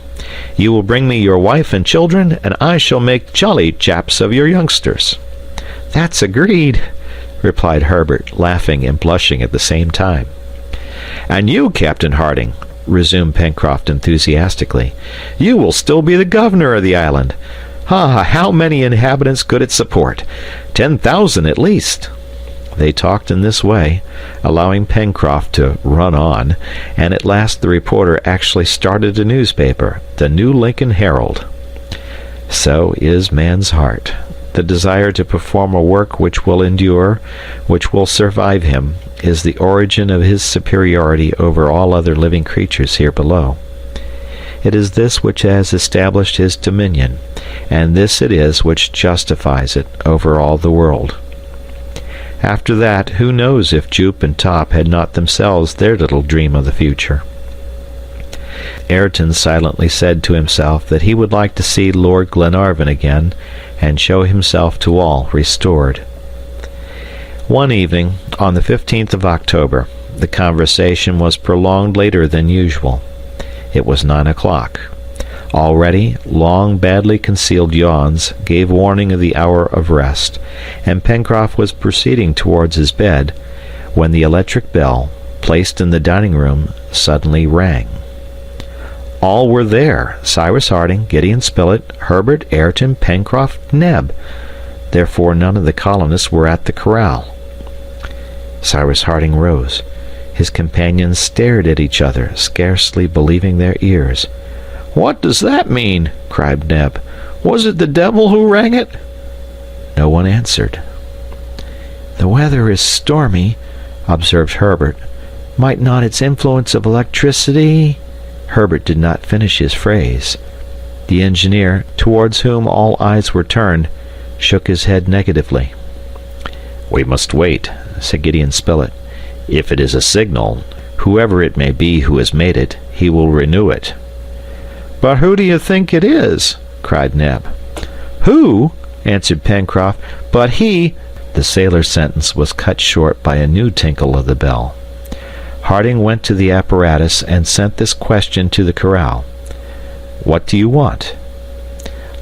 Speaker 2: You will bring me your wife and children, and I shall make jolly chaps of your youngsters." "That's agreed," replied Herbert, laughing and blushing at the same time. "And you, Captain Harding," resumed Pencroft enthusiastically, "you will still be the governor of the island. Ah, how many inhabitants could it support? 10,000 at least." They talked in this way, allowing Pencroft to run on, and at last the reporter actually started a newspaper, the New Lincoln Herald. So is man's heart. The desire to perform a work which will endure, which will survive him, is the origin of his superiority over all other living creatures here below. It is this which has established his dominion, and this it is which justifies it over all the world. After that, who knows if Jup and Top had not themselves their little dream of the future? Ayrton silently said to himself that he would like to see Lord Glenarvan again, and show himself to all restored. One evening, on the 15th of October, the conversation was prolonged later than usual. It was 9 o'clock. Already, long, badly concealed yawns gave warning of the hour of rest, and Pencroft was proceeding towards his bed, when the electric bell, placed in the dining-room, suddenly rang. All were there, Cyrus Harding, Gideon Spilett, Herbert, Ayrton, Pencroft, Neb. Therefore none of the colonists were at the corral. Cyrus Harding rose. His companions stared at each other, scarcely believing their ears. "What does that mean?" cried Neb. "Was it the devil who rang it?" No one answered. "The weather is stormy,"
Speaker 1: observed Herbert. "Might not its influence of electricity—" Herbert did not finish his phrase. The engineer, towards whom all eyes were turned, shook his head negatively.
Speaker 2: "We must wait," said Gideon Spilett. "If it is a signal, whoever it may be who has made it, he will renew it."
Speaker 3: "But who do you think it is?" cried Neb. "Who?" answered Pencroft. "But he—" The sailor's sentence was cut short by a new tinkle of the bell. Harding went to the apparatus and sent this question to the corral. "What do you want?"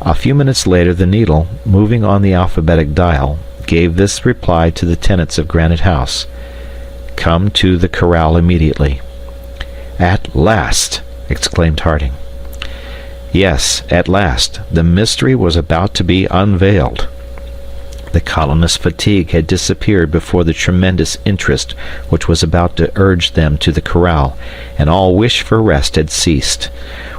Speaker 3: A few minutes later the needle, moving on the alphabetic dial, gave this reply to the tenants of Granite House: "Come to the corral immediately." "At last!" exclaimed Harding. Yes, at last, the mystery was about to be unveiled. The colonists' fatigue had disappeared before the tremendous interest which was about to urge them to the corral, and all wish for rest had ceased.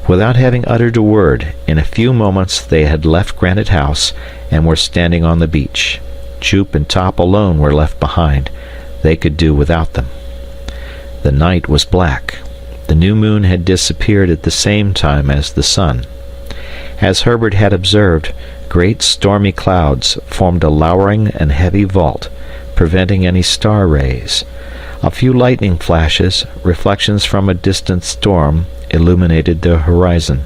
Speaker 3: Without having uttered a word, in a few moments they had left Granite House and were standing on the beach. Jup and Top alone were left behind. They could do without them. The night was black. The new moon had disappeared at the same time as the sun. As Herbert had observed, great stormy clouds formed a lowering and heavy vault, preventing any star rays. A few lightning flashes, reflections from a distant storm, illuminated the horizon.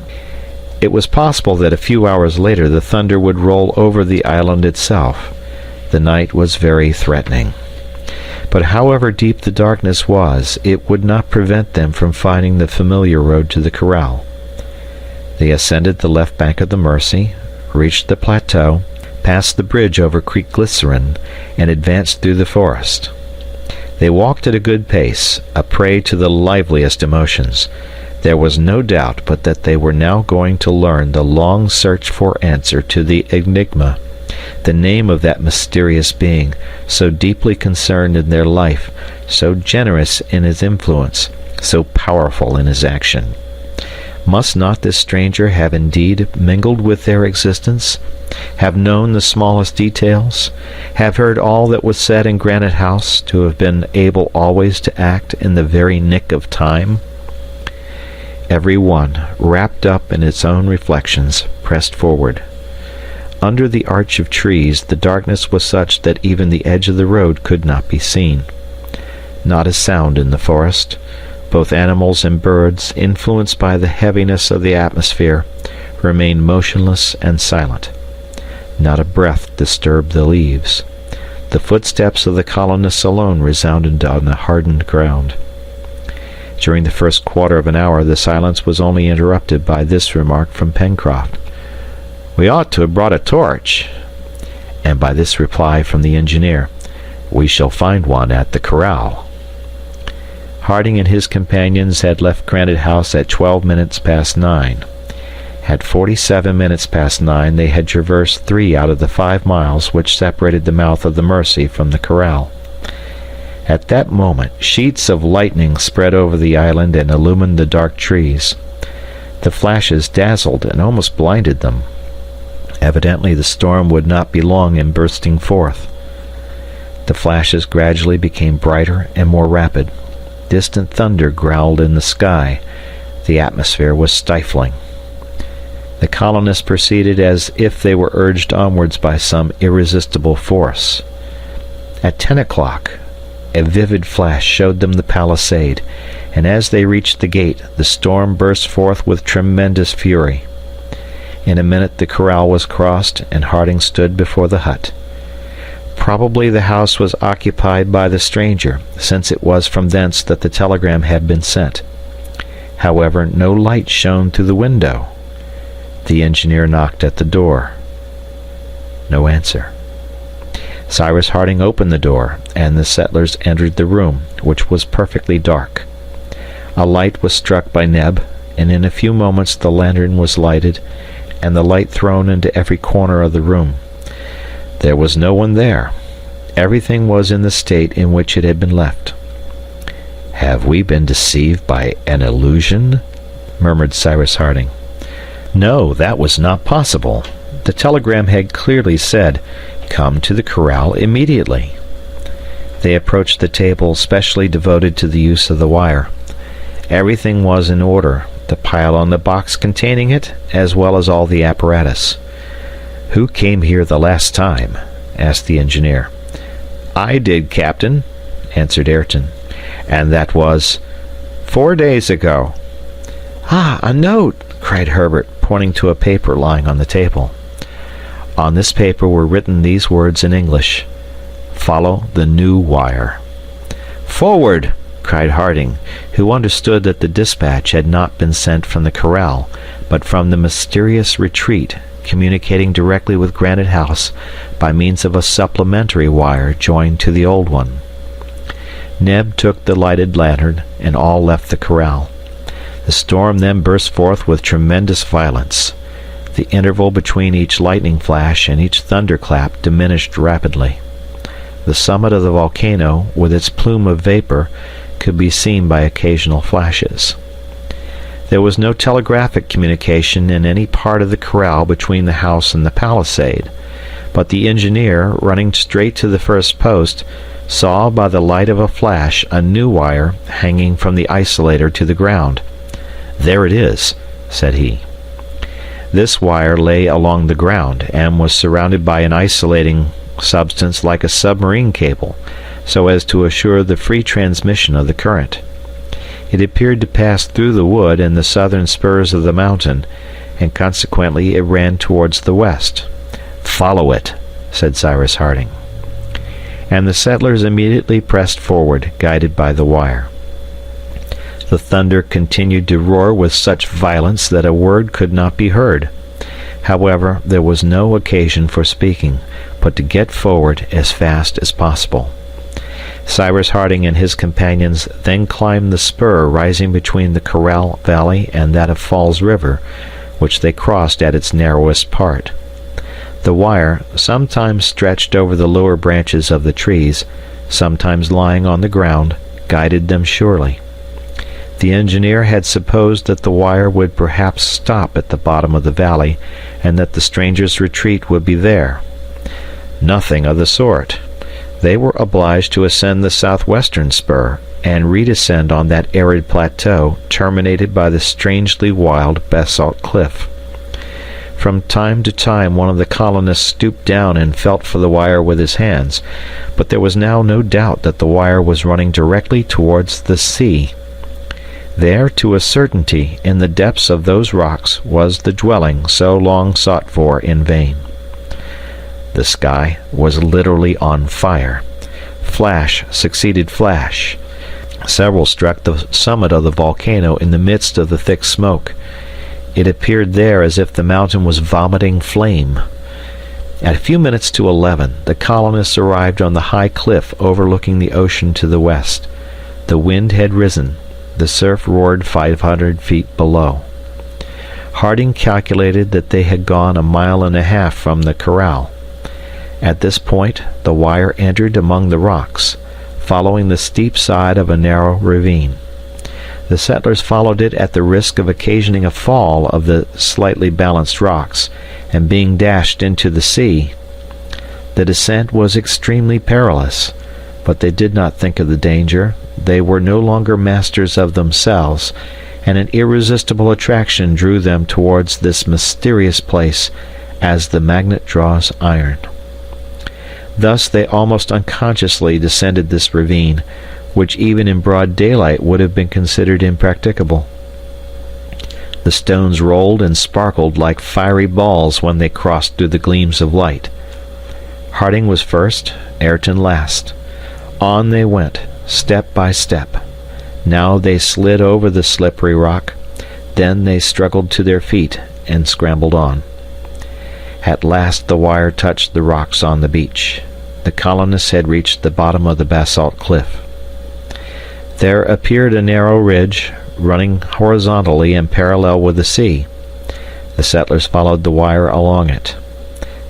Speaker 3: It was possible that a few hours later the thunder would roll over the island itself. The night was very threatening. But however deep the darkness was, it would not prevent them from finding the familiar road to the corral. They ascended the left bank of the Mercy, reached the plateau, passed the bridge over Creek Glycerin, and advanced through the forest. They walked at a good pace, a prey to the liveliest emotions. There was no doubt but that they were now going to learn the long search for answer to the enigma, the name of that mysterious being, so deeply concerned in their life, so generous in his influence, so powerful in his action. Must not this stranger have indeed mingled with their existence, have known the smallest details, have heard all that was said in Granite House, to have been able always to act in the very nick of time? Every one, wrapped up in its own reflections, pressed forward. Under the arch of trees the darkness was such that even the edge of the road could not be seen. Not a sound in the forest. Both animals and birds, influenced by the heaviness of the atmosphere, remained motionless and silent. Not a breath disturbed the leaves. The footsteps of the colonists alone resounded on the hardened ground. During the first quarter of an hour the silence was only interrupted by this remark from Pencroft: "We ought to have brought a torch," and by this reply from the engineer: "We shall find one at the corral." Harding and his companions had left Granite House at 12 minutes past 9. At 47 minutes past 9 they had traversed 3 out of the 5 miles which separated the mouth of the Mercy from the corral. At that moment sheets of lightning spread over the island and illumined the dark trees. The flashes dazzled and almost blinded them. Evidently the storm would not be long in bursting forth. The flashes gradually became brighter and more rapid. Distant thunder growled in the sky. The atmosphere was stifling. The colonists proceeded as if they were urged onwards by some irresistible force. At 10 o'clock, a vivid flash showed them the palisade, and as they reached the gate, the storm burst forth with tremendous fury. In a minute the corral was crossed, and Harding stood before the hut. Probably the house was occupied by the stranger, since it was from thence that the telegram had been sent. However, no light shone through the window. The engineer knocked at the door. No answer. Cyrus Harding opened the door, and the settlers entered the room, which was perfectly dark. A light was struck by Neb, and in a few moments the lantern was lighted, and the light thrown into every corner of the room. There was no one there. Everything was in the state in which it had been left. "Have we been deceived by an illusion?" murmured Cyrus Harding. No, that was not possible. The telegram had clearly said, "Come to the corral immediately."
Speaker 2: They approached the table specially devoted to the use of the wire. Everything was in order, the pile on the box containing it, as well as all the apparatus. "Who came here the last time?" asked the engineer. "I did, Captain," answered Ayrton. "And that was—" "4 days ago." "Ah, a note!" cried Herbert, pointing to a paper lying on the table. On this paper were written these words in English: "Follow the new wire." "Forward!" cried Harding, who understood that the dispatch had not been sent from the corral, but from the mysterious retreat, communicating directly with Granite House by means of a supplementary wire joined to the old one. Neb took the lighted lantern, and all left the corral. The storm then burst forth with tremendous violence. The interval between each lightning flash and each thunderclap diminished rapidly. The summit of the volcano, with its plume of vapor, could be seen by occasional flashes. There was no telegraphic communication in any part of the corral between the house and the palisade, but the engineer, running straight to the first post, saw by the light of a flash a new wire hanging from the isolator to the ground. "There it is," said he. This wire lay along the ground, and was surrounded by an isolating substance like a submarine cable, so as to assure the free transmission of the current. It appeared to pass through the wood and the southern spurs of the mountain, and consequently it ran towards the west. "Follow it," said Cyrus Harding. And the settlers immediately pressed forward, guided by the wire. The thunder continued to roar with such violence that a word could not be heard. However, there was no occasion for speaking, but to get forward as fast as possible. Cyrus Harding and his companions then climbed the spur rising between the Corral Valley and that of Falls River, which they crossed at its narrowest part. The wire, sometimes stretched over the lower branches of the trees, sometimes lying on the ground, guided them surely. The engineer had supposed that the wire would perhaps stop at the bottom of the valley, and that the strangers' retreat would be there. Nothing of the sort. They were obliged to ascend the southwestern spur, and redescend on that arid plateau terminated by the strangely wild basalt cliff. From time to time one of the colonists stooped down and felt for the wire with his hands, but there was now no doubt that the wire was running directly towards the sea. There, to a certainty, in the depths of those rocks, was the dwelling so long sought for in vain. The sky was literally on fire. Flash succeeded flash. Several struck the summit of the volcano in the midst of the thick smoke. It appeared there as if the mountain was vomiting flame. At a few minutes to 11, the colonists arrived on the high cliff overlooking the ocean to the west. The wind had risen. The surf roared 500 feet below. Harding calculated that they had gone 1.5 miles from the corral. At this point, the wire entered among the rocks, following the steep side of a narrow ravine. The settlers followed it at the risk of occasioning a fall of the slightly balanced rocks, and being dashed into the sea. The descent was extremely perilous, but they did not think of the danger. They were no longer masters of themselves, and an irresistible attraction drew them towards this mysterious place, as the magnet draws iron. Thus they almost unconsciously descended this ravine, which even in broad daylight would have been considered impracticable. The stones rolled and sparkled like fiery balls when they crossed through the gleams of light. Harding was first, Ayrton last. On they went, step by step. Now they slid over the slippery rock, then they struggled to their feet and scrambled on. At last the wire touched the rocks on the beach. The colonists had reached the bottom of the basalt cliff. There appeared a narrow ridge, running horizontally and parallel with the sea. The settlers followed the wire along it.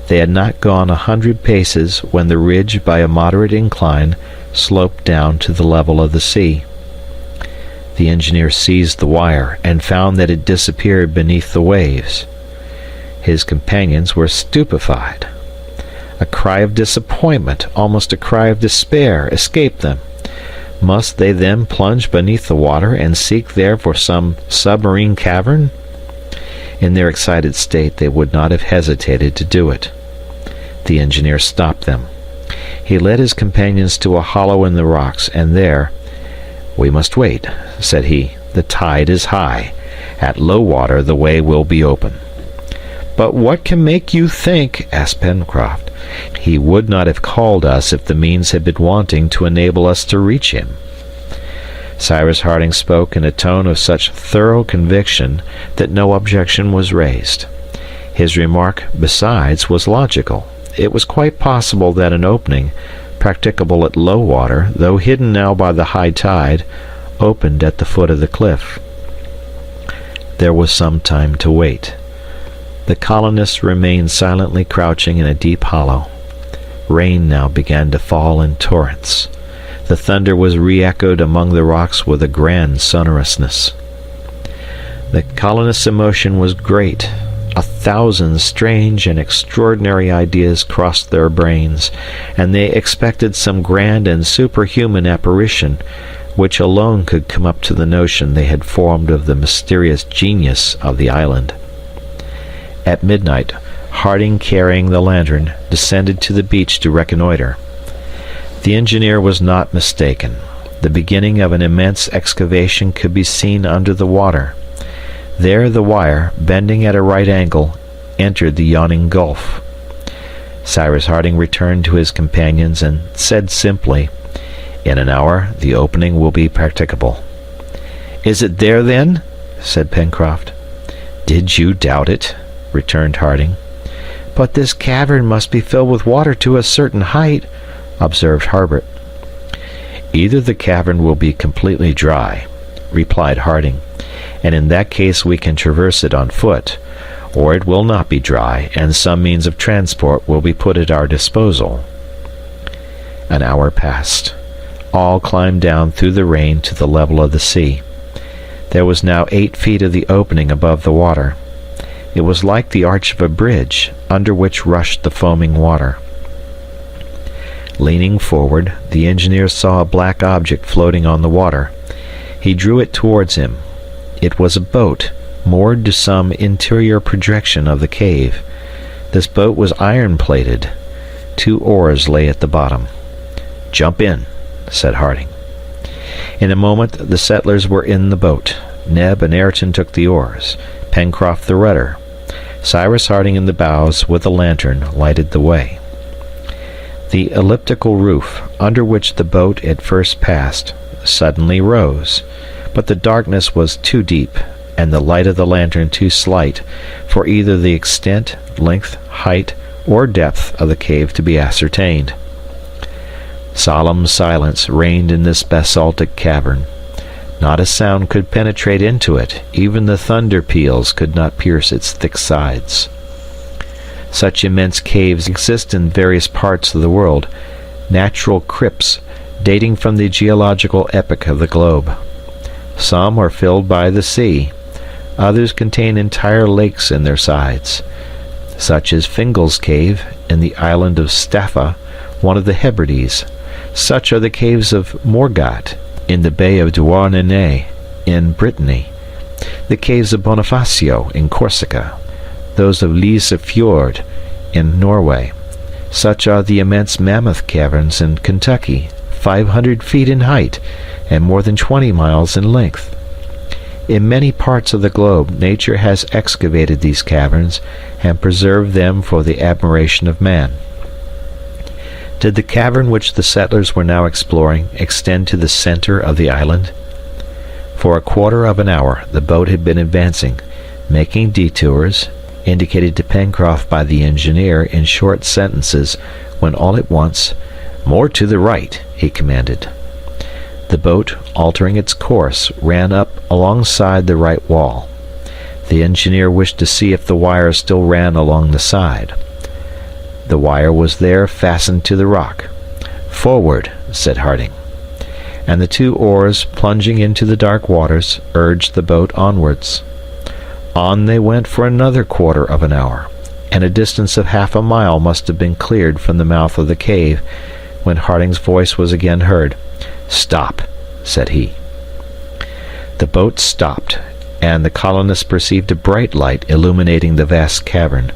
Speaker 2: They had not gone 100 paces when the ridge, by a moderate incline, sloped down to the level of the sea. The engineer seized the wire and found that it disappeared beneath the waves. His companions were stupefied. A cry of disappointment, almost a cry of despair, escaped them. Must they then plunge beneath the water and seek there for some submarine cavern? In their excited state, they would not have hesitated to do it. The engineer stopped them. He led his companions to a hollow in the rocks, and there, "We must wait," said he. "The tide is high. At low water the way will be open." "But what can make you think?" asked Pencroft. "He would not have called us if the means had been wanting to enable us to reach him." Cyrus Harding spoke in a tone of such thorough conviction that no objection was raised. His remark, besides, was logical. It was quite possible that an opening, practicable at low water, though hidden now by the high tide, opened at the foot of the cliff. There was some time to wait. The colonists remained silently crouching in a deep hollow. Rain now began to fall in torrents. The thunder was re-echoed among the rocks with a grand sonorousness. The colonists' emotion was great. 1,000 strange and extraordinary ideas crossed their brains, and they expected some grand and superhuman apparition, which alone could come up to the notion they had formed of the mysterious genius of the island. At midnight, Harding, carrying the lantern, descended to the beach to reconnoiter. The engineer was not mistaken. The beginning of an immense excavation could be seen under the water. There the wire, bending at a right angle, entered the yawning gulf. Cyrus Harding returned to his companions and said simply, "In an hour the opening will be practicable." "Is it there, then?" said Pencroft. "Did you doubt it?" returned Harding. "But this cavern must be filled with water to a certain height," observed Harbert. "Either the cavern will be completely dry," replied Harding, "and in that case we can traverse it on foot, or it will not be dry, and some means of transport will be put at our disposal." An hour passed. All climbed down through the rain to the level of the sea. There was now 8 feet of the opening above the water. It was like the arch of a bridge, under which rushed the foaming water. Leaning forward, the engineer saw a black object floating on the water. He drew it towards him. It was a boat, moored to some interior projection of the cave. This boat was iron-plated. 2 oars lay at the bottom. "Jump in," said Harding. In a moment the settlers were in the boat. Neb and Ayrton took the oars, Pencroft the rudder. Cyrus Harding in the bows, with a lantern, lighted the way. The elliptical roof, under which the boat at first passed, suddenly rose, but the darkness was too deep, and the light of the lantern too slight, for either the extent, length, height, or depth of the cave to be ascertained. Solemn silence reigned in this basaltic cavern. Not a sound could penetrate into it. Even the thunder peals could not pierce its thick sides. Such immense caves exist in various parts of the world, natural crypts dating from the geological epoch of the globe. Some are filled by the sea. Others contain entire lakes in their sides. Such is Fingal's Cave in the island of Staffa, one of the Hebrides. Such are the caves of Morgat in the Bay of Douarnenez in Brittany, the caves of Bonifacio in Corsica, those of Lyse Fjord in Norway. Such are the immense Mammoth Caverns in Kentucky, 500 feet in height and more than 20 miles in length. In many parts of the globe, nature has excavated these caverns and preserved them for the admiration of man. Did the cavern which the settlers were now exploring extend to the center of the island? For a quarter of an hour the boat had been advancing, making detours, indicated to Pencroft by the engineer in short sentences, when all at once, "More to the right," he commanded. The boat, altering its course, ran up alongside the right wall. The engineer wished to see if the wire still ran along the side. The wire was there, fastened to the rock. "Forward," said Harding. And the 2 oars, plunging into the dark waters, urged the boat onwards. On they went for another quarter of an hour. and a distance of half a mile must have been cleared from the mouth of the cave when Harding's voice was again heard. "Stop," said he. The boat stopped, and the colonists perceived a bright light illuminating the vast cavern,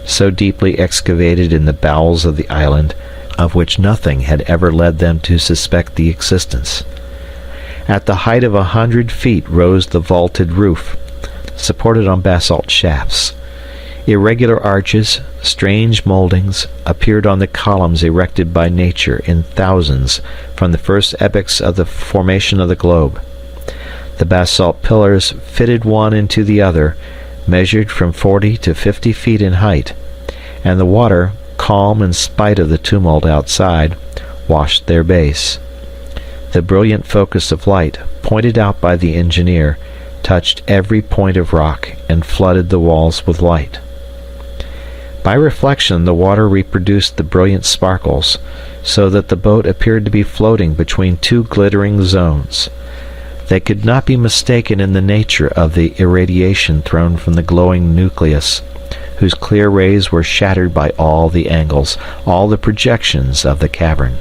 Speaker 2: so deeply excavated in the bowels of the island, of which nothing had ever led them to suspect the existence. At the height of 100 feet rose the vaulted roof, supported on basalt shafts. Irregular arches, strange moldings, appeared on the columns erected by nature in thousands from the first epochs of the formation of the globe. The basalt pillars, fitted one into the other, measured from 40 to 50 feet in height, and the water, calm in spite of the tumult outside, washed their base. The brilliant focus of light, pointed out by the engineer, touched every point of rock and flooded the walls with light. By reflection, the water reproduced the brilliant sparkles, so that the boat appeared to be floating between two glittering zones. They could not be mistaken in the nature of the irradiation thrown from the glowing nucleus, whose clear rays were shattered by all the angles, all the projections of the cavern.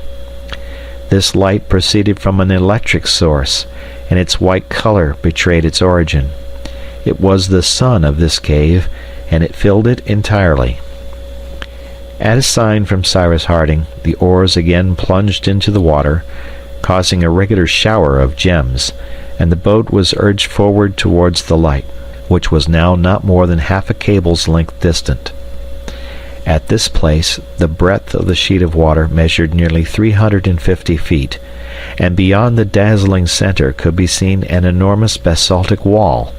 Speaker 2: This light proceeded from an electric source, and its white color betrayed its origin. It was the sun of this cave, and it filled it entirely. At a sign from Cyrus Harding, the oars again plunged into the water, causing a regular shower of gems, and the boat was urged forward towards the light, which was now not more than half a cable's length distant. At this place, the breadth of the sheet of water measured nearly 350 feet, and beyond the dazzling center could be seen an enormous basaltic wall,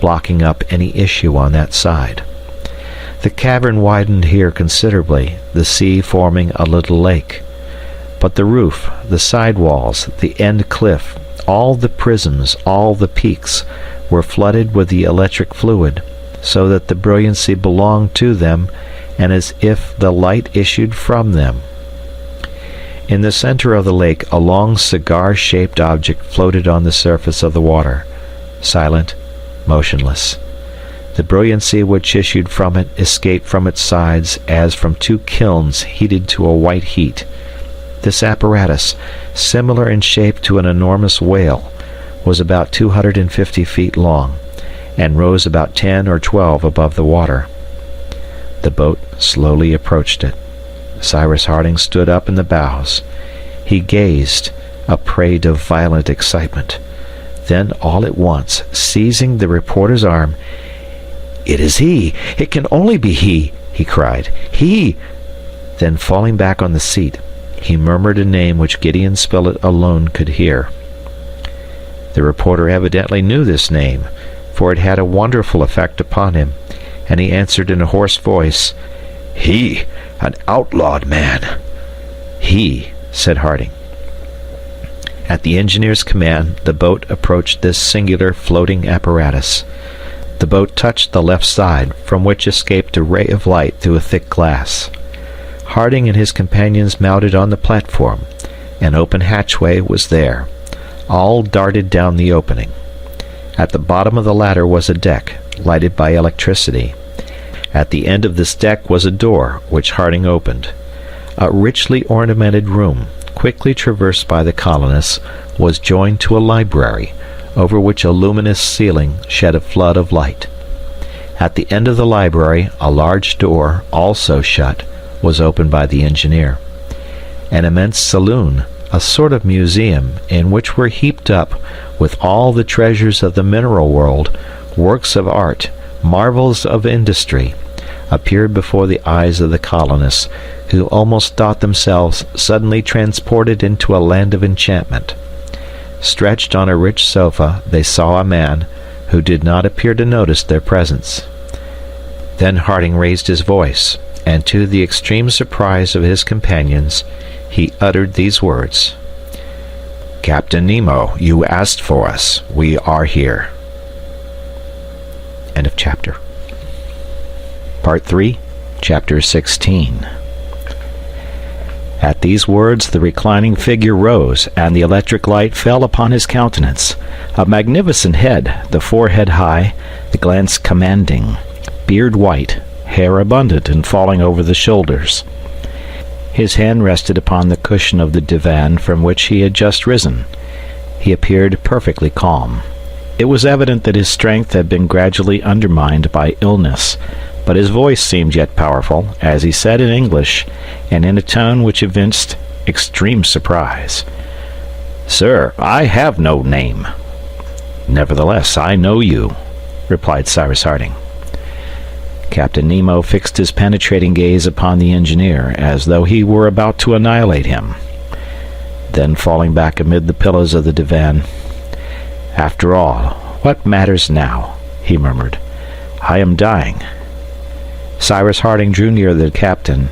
Speaker 2: blocking up any issue on that side. The cavern widened here considerably, the sea forming a little lake. But the roof, the side walls, the end cliff, all the prisms, all the peaks, were flooded with the electric fluid, so that the brilliancy belonged to them, and as if the light issued from them. In the center of the lake, a long cigar-shaped object floated on the surface of the water, silent, motionless. The brilliancy which issued from it escaped from its sides as from two kilns heated to a white heat. This apparatus, similar in shape to an enormous whale, was about 250 feet long, and rose about 10 or 12 above the water. The boat slowly approached it. Cyrus Harding stood up in the bows. He gazed, a prey to violent excitement. Then, all at once, seizing the reporter's arm, "It is he! It can only be he!" he cried. "He!" Then, falling back on the seat, he murmured a name which Gideon Spilett alone could hear. The reporter evidently knew this name, for it had a wonderful effect upon him, and he answered in a hoarse voice, "He, an outlawed man." "He," said Harding. At the engineer's command, the boat approached this singular floating apparatus. The boat touched the left side, from which escaped a ray of light through a thick glass. Harding and his companions mounted on the platform. An open hatchway was there. All darted down the opening. At the bottom of the ladder was a deck, lighted by electricity. At the end of this deck was a door, which Harding opened. A richly ornamented room, quickly traversed by the colonists, was joined to a library, over which a luminous ceiling shed a flood of light. At the end of the library, a large door, also shut, was opened by the engineer. An immense saloon, a sort of museum, in which were heaped up, with all the treasures of the mineral world, works of art, marvels of industry, appeared before the eyes of the colonists, who almost thought themselves suddenly transported into a land of enchantment. Stretched on a rich sofa, they saw a man who did not appear to notice their presence. Then Harding raised his voice, and to the extreme surprise of his companions, he uttered these words: "Captain Nemo, you asked for us. We are here." End of chapter. Part 3, Chapter 16. At these words the reclining figure rose, and the electric light fell upon his countenance. A magnificent head, the forehead high, the glance commanding, beard white, hair abundant and falling over the shoulders. His hand rested upon the cushion of the divan from which he had just risen. He appeared perfectly calm. It was evident that his strength had been gradually undermined by illness, but his voice seemed yet powerful, as he said in English, and in a tone which evinced extreme surprise, "Sir, I have no name." "Nevertheless, I know you," replied Cyrus Harding. Captain Nemo fixed his penetrating gaze upon the engineer, as though he were about to annihilate him. Then, falling back amid the pillows of the divan, "After all, what matters now?" he murmured. "I am dying." Cyrus Harding drew near the captain,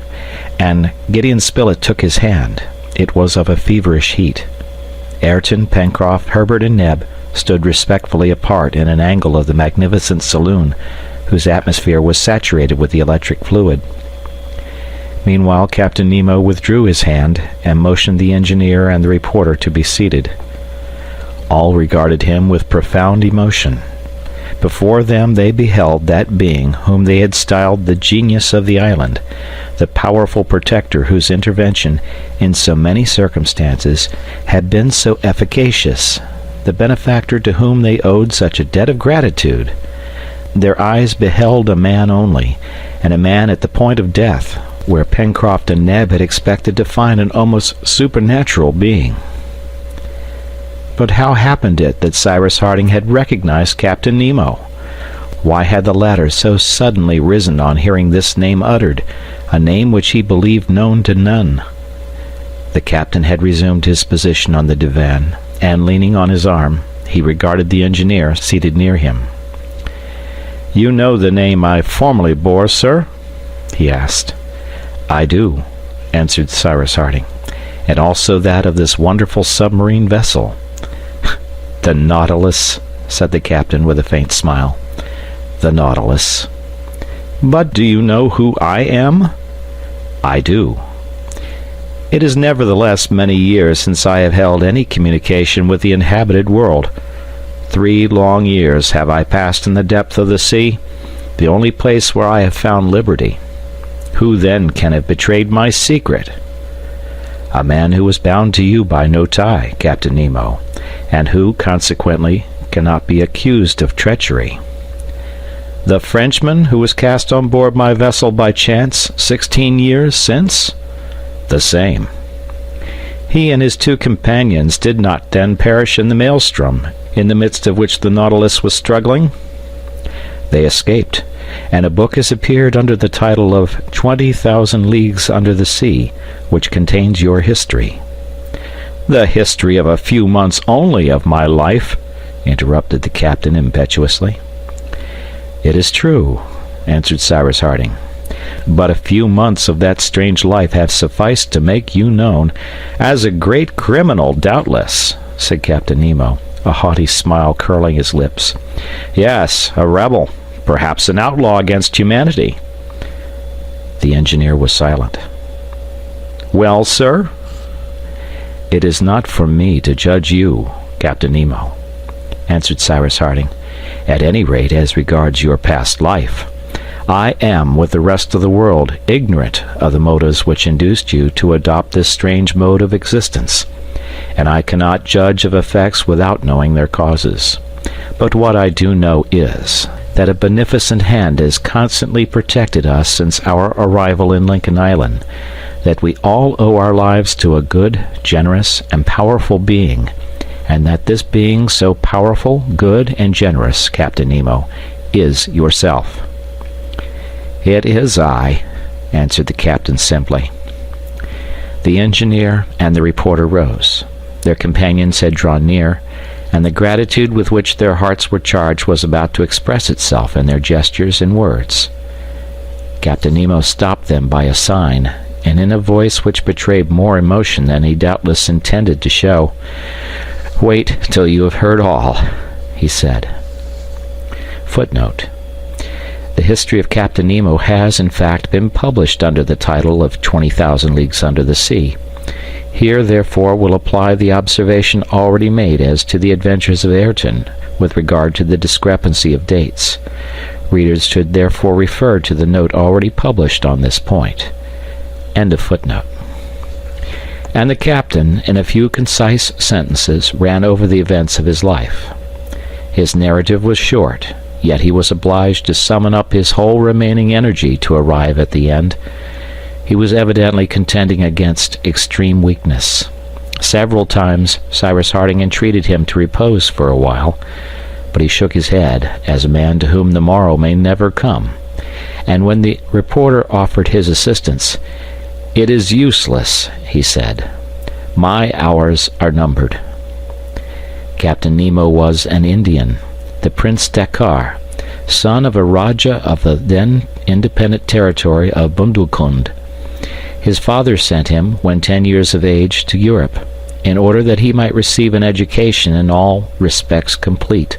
Speaker 2: and Gideon Spilett took his hand. It was of a feverish heat. Ayrton, Pencroft, Herbert, and Neb stood respectfully apart in an angle of the magnificent saloon, whose atmosphere was saturated with the electric fluid. Meanwhile, Captain Nemo withdrew his hand and motioned the engineer and the reporter to be seated. All regarded him with profound emotion. Before them they beheld that being whom they had styled the genius of the island, the powerful protector whose intervention in so many circumstances had been so efficacious, the benefactor to whom they owed such a debt of gratitude. Their eyes beheld a man only, and a man at the point of death, where Pencroft and Neb had expected to find an almost supernatural being. But how happened it that Cyrus Harding had recognized Captain Nemo? Why had the latter so suddenly risen on hearing this name uttered, a name which he believed known to none? The captain had resumed his position on the divan, and leaning on his arm, he regarded the engineer seated near him. "You know the name I formerly bore, sir?" he asked. "I do," answered Cyrus Harding, "and also that of this wonderful submarine vessel." "The Nautilus," said the captain with a faint smile. "The Nautilus." "But do you know who I am?" "I do." "It is nevertheless many years since I have held any communication with the inhabited world. 3 long years have I passed in the depth of the sea, the only place where I have found liberty. Who then can have betrayed my secret?" "A man who was bound to you by no tie, Captain Nemo, and who, consequently, cannot be accused of treachery." "The Frenchman who was cast on board my vessel by chance 16 years since?" "The same." "He and his 2 companions did not then perish in the maelstrom, in the midst of which the Nautilus was struggling?" "They escaped, and a book has appeared under the title of 20,000 Leagues Under the Sea, which contains your history." "The history of a few months only of my life," interrupted the captain impetuously. "It is true," answered Cyrus Harding, "but a few months of that strange life have sufficed to make you known as a great criminal, doubtless," said Captain Nemo, a haughty smile curling his lips. "Yes, a rebel, perhaps an outlaw against humanity." The engineer was silent. "Well, sir?" "It is not for me to judge you, Captain Nemo," answered Cyrus Harding, "at any rate as regards your past life. I am, with the rest of the world, ignorant of the motives which induced you to adopt this strange mode of existence, and I cannot judge of effects without knowing their causes. But what I do know is that a beneficent hand has constantly protected us since our arrival in Lincoln Island, that we all owe our lives to a good, generous, and powerful being, and that this being so powerful, good, and generous, Captain Nemo, is yourself." "It is I," answered the captain simply. The engineer and the reporter rose. Their companions had drawn near, and the gratitude with which their hearts were charged was about to express itself in their gestures and words. Captain Nemo stopped them by a sign, and in a voice which betrayed more emotion than he doubtless intended to show, "Wait till you have heard all," he said. Footnote: The history of Captain Nemo has, in fact, been published under the title of 20,000 Leagues Under the Sea. Here, therefore, will apply the observation already made as to the adventures of Ayrton with regard to the discrepancy of dates. Readers should therefore refer to the note already published on this point. End of footnote. And the captain, in a few concise sentences, ran over the events of his life. His narrative was short, yet he was obliged to summon up his whole remaining energy to arrive at the end. He was evidently contending against extreme weakness. Several times Cyrus Harding entreated him to repose for a while, but he shook his head, as a man to whom the morrow may never come, and when the reporter offered his assistance, "It is useless," he said. "My hours are numbered." Captain Nemo was an Indian, the Prince Dakkar, son of a Raja of the then independent territory of Bundelkund. His father sent him, when 10 years of age, to Europe, in order that he might receive an education in all respects complete,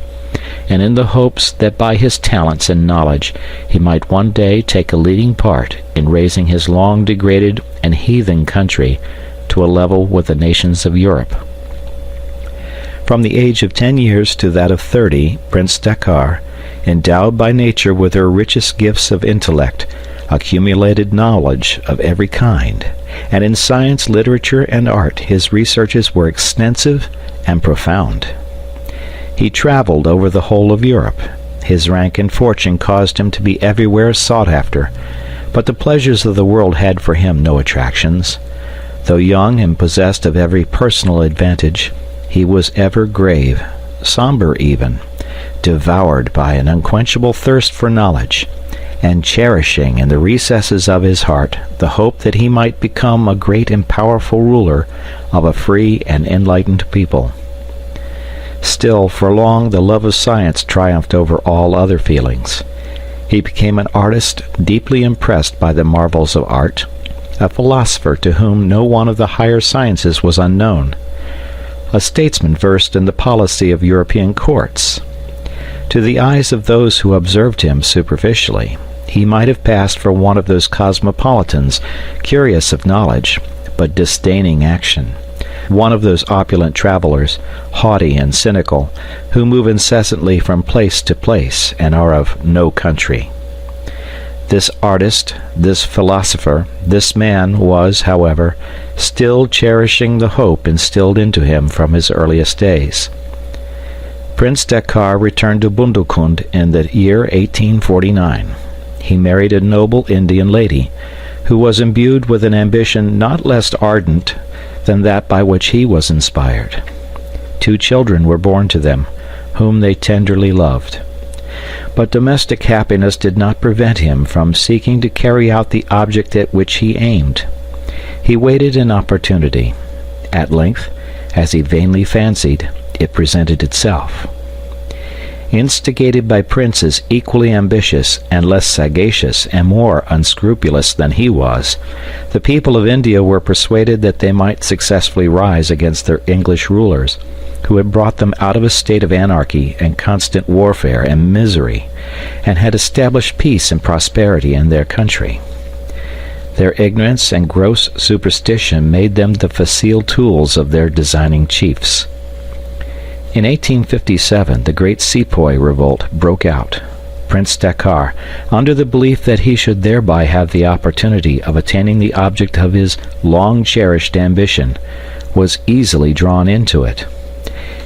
Speaker 2: and in the hopes that by his talents and knowledge he might one day take a leading part in raising his long degraded and heathen country to a level with the nations of Europe. From the age of 10 years to that of 30, Prince Dakkar, endowed by nature with her richest gifts of intellect, accumulated knowledge of every kind, and in science, literature, and art his researches were extensive and profound. He traveled over the whole of Europe. His rank and fortune caused him to be everywhere sought after, but the pleasures of the world had for him no attractions. Though young and possessed of every personal advantage, he was ever grave, somber even, devoured by an unquenchable thirst for knowledge, and cherishing in the recesses of his heart the hope that he might become a great and powerful ruler of a free and enlightened people. Still, for long, the love of science triumphed over all other feelings. He became an artist deeply impressed by the marvels of art, a philosopher to whom no one of the higher sciences was unknown, a statesman versed in the policy of European courts. To the eyes of those who observed him superficially, he might have passed for one of those cosmopolitans, curious of knowledge, but disdaining action, one of those opulent travelers, haughty and cynical, who move incessantly from place to place and are of no country. This artist, this philosopher, this man was, however, still cherishing the hope instilled into him from his earliest days. Prince Dakkar returned to Bundelkund in the year 1849. He married a noble Indian lady, who was imbued with an ambition not less ardent than that by which he was inspired. 2 children were born to them, whom they tenderly loved. But domestic happiness did not prevent him from seeking to carry out the object at which he aimed. He waited an opportunity. At length, as he vainly fancied, it presented itself. Instigated by princes equally ambitious and less sagacious and more unscrupulous than he was, the people of India were persuaded that they might successfully rise against their English rulers, who had brought them out of a state of anarchy and constant warfare and misery, and had established peace and prosperity in their country. Their ignorance and gross superstition made them the facile tools of their designing chiefs. In 1857, the great Sepoy revolt broke out. Prince Dakkar, under the belief that he should thereby have the opportunity of attaining the object of his long-cherished ambition, was easily drawn into it.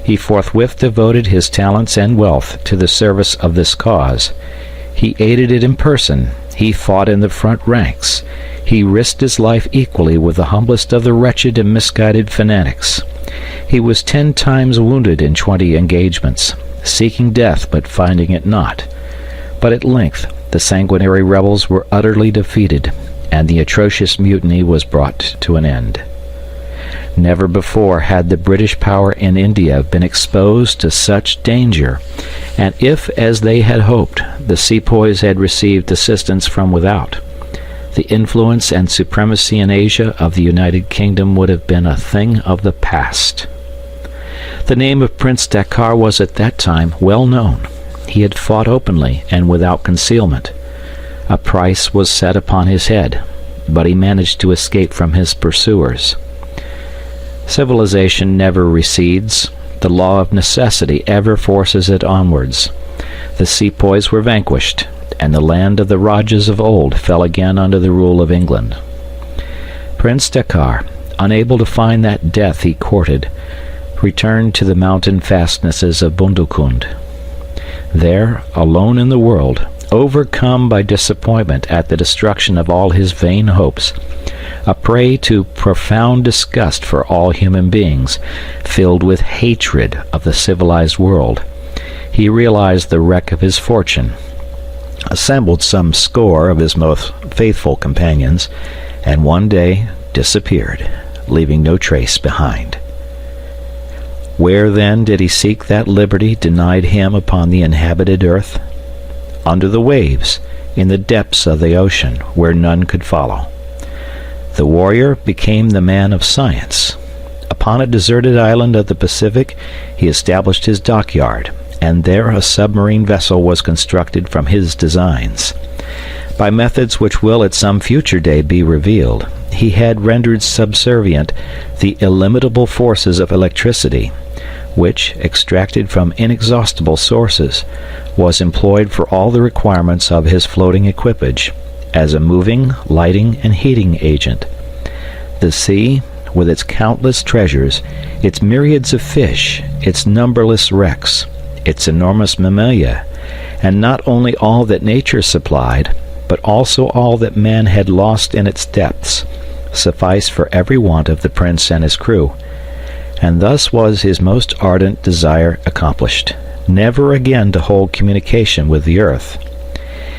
Speaker 2: He forthwith devoted his talents and wealth to the service of this cause. He aided it in person. He fought in the front ranks. He risked his life equally with the humblest of the wretched and misguided fanatics. He was 10 times wounded in 20 engagements, seeking death but finding it not. But at length the sanguinary rebels were utterly defeated, and the atrocious mutiny was brought to an end. Never before had the British power in India been exposed to such danger, and if, as they had hoped, the Sepoys had received assistance from without, the influence and supremacy in Asia of the United Kingdom would have been a thing of the past. The name of Prince Dakkar was at that time well known. He had fought openly and without concealment. A price was set upon his head, but he managed to escape from his pursuers. Civilization never recedes. The law of necessity ever forces it onwards. The sepoys were vanquished, and the land of the Rajas of old fell again under the rule of England. Prince Dakkar, unable to find that death he courted, returned to the mountain fastnesses of Bundukund. There, alone in the world, overcome by disappointment at the destruction of all his vain hopes, a prey to profound disgust for all human beings, filled with hatred of the civilized world, he realized the wreck of his fortune, assembled some score of his most faithful companions, and one day disappeared, leaving no trace behind. Where then did he seek that liberty denied him upon the inhabited earth? Under the waves, in the depths of the ocean, where none could follow. The warrior became the man of science. Upon a deserted island of the Pacific, he established his dockyard, and there a submarine vessel was constructed from his designs. By methods which will at some future day be revealed, he had rendered subservient the illimitable forces of electricity, which, extracted from inexhaustible sources, was employed for all the requirements of his floating equipage, as a moving, lighting, and heating agent. The sea, with its countless treasures, its myriads of fish, its numberless wrecks, its enormous mammalia, and not only all that nature supplied, but also all that man had lost in its depths, sufficed for every want of the prince and his crew. And thus was his most ardent desire accomplished, never again to hold communication with the earth.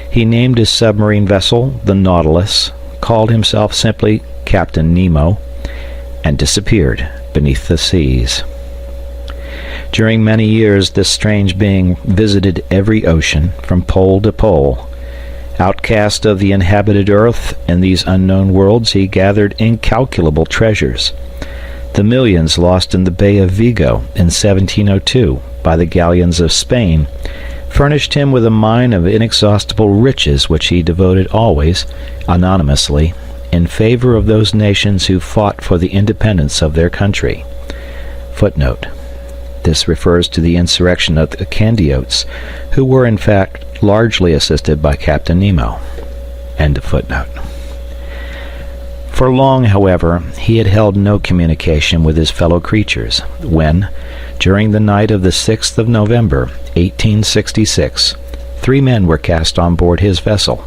Speaker 2: He named his submarine vessel the Nautilus, called himself simply Captain Nemo, and disappeared beneath the seas. During many years this strange being visited every ocean, from pole to pole. Outcast of the inhabited earth in these unknown worlds, he gathered incalculable treasures. The millions lost in the Bay of Vigo in 1702 by the galleons of Spain furnished him with a mine of inexhaustible riches which he devoted always, anonymously, in favor of those nations who fought for the independence of their country. Footnote. This refers to the insurrection of the Candiotes, who were in fact largely assisted by Captain Nemo. End of footnote. For long, however, he had held no communication with his fellow creatures, when, during the night of the 6th of November, 1866, 3 men were cast on board his vessel.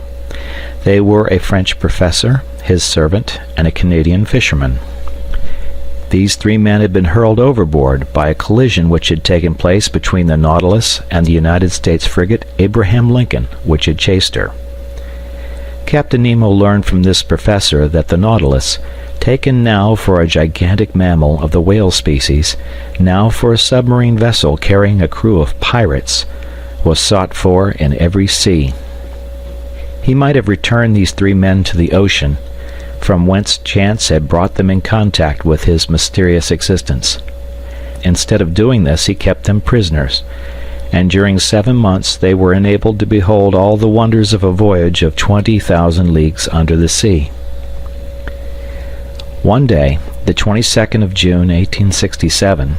Speaker 2: They were a French professor, his servant, and a Canadian fisherman. These 3 men had been hurled overboard by a collision which had taken place between the Nautilus and the United States frigate Abraham Lincoln, which had chased her. Captain Nemo learned from this professor that the Nautilus, taken now for a gigantic mammal of the whale species, now for a submarine vessel carrying a crew of pirates, was sought for in every sea. He might have returned these 3 men to the ocean, from whence chance had brought them in contact with his mysterious existence. Instead of doing this, he kept them prisoners, and during 7 months they were enabled to behold all the wonders of a voyage of 20,000 leagues under the sea. One day, the 22nd of June, 1867,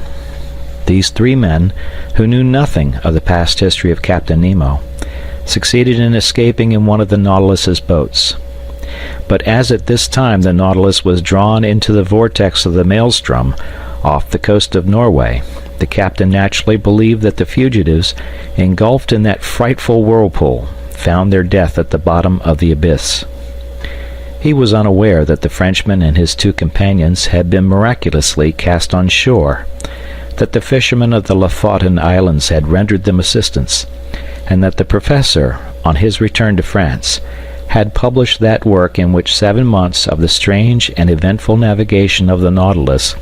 Speaker 2: these 3 men, who knew nothing of the past history of Captain Nemo, succeeded in escaping in one of the Nautilus's boats. But as at this time the Nautilus was drawn into the vortex of the Maelstrom off the coast of Norway, the captain naturally believed that the fugitives, engulfed in that frightful whirlpool, found their death at the bottom of the abyss. He was unaware that the Frenchman and his 2 companions had been miraculously cast on shore, that the fishermen of the Lofoten Islands had rendered them assistance, and that the professor, on his return to France, had published that work in which 7 months of the strange and eventful navigation of the Nautilus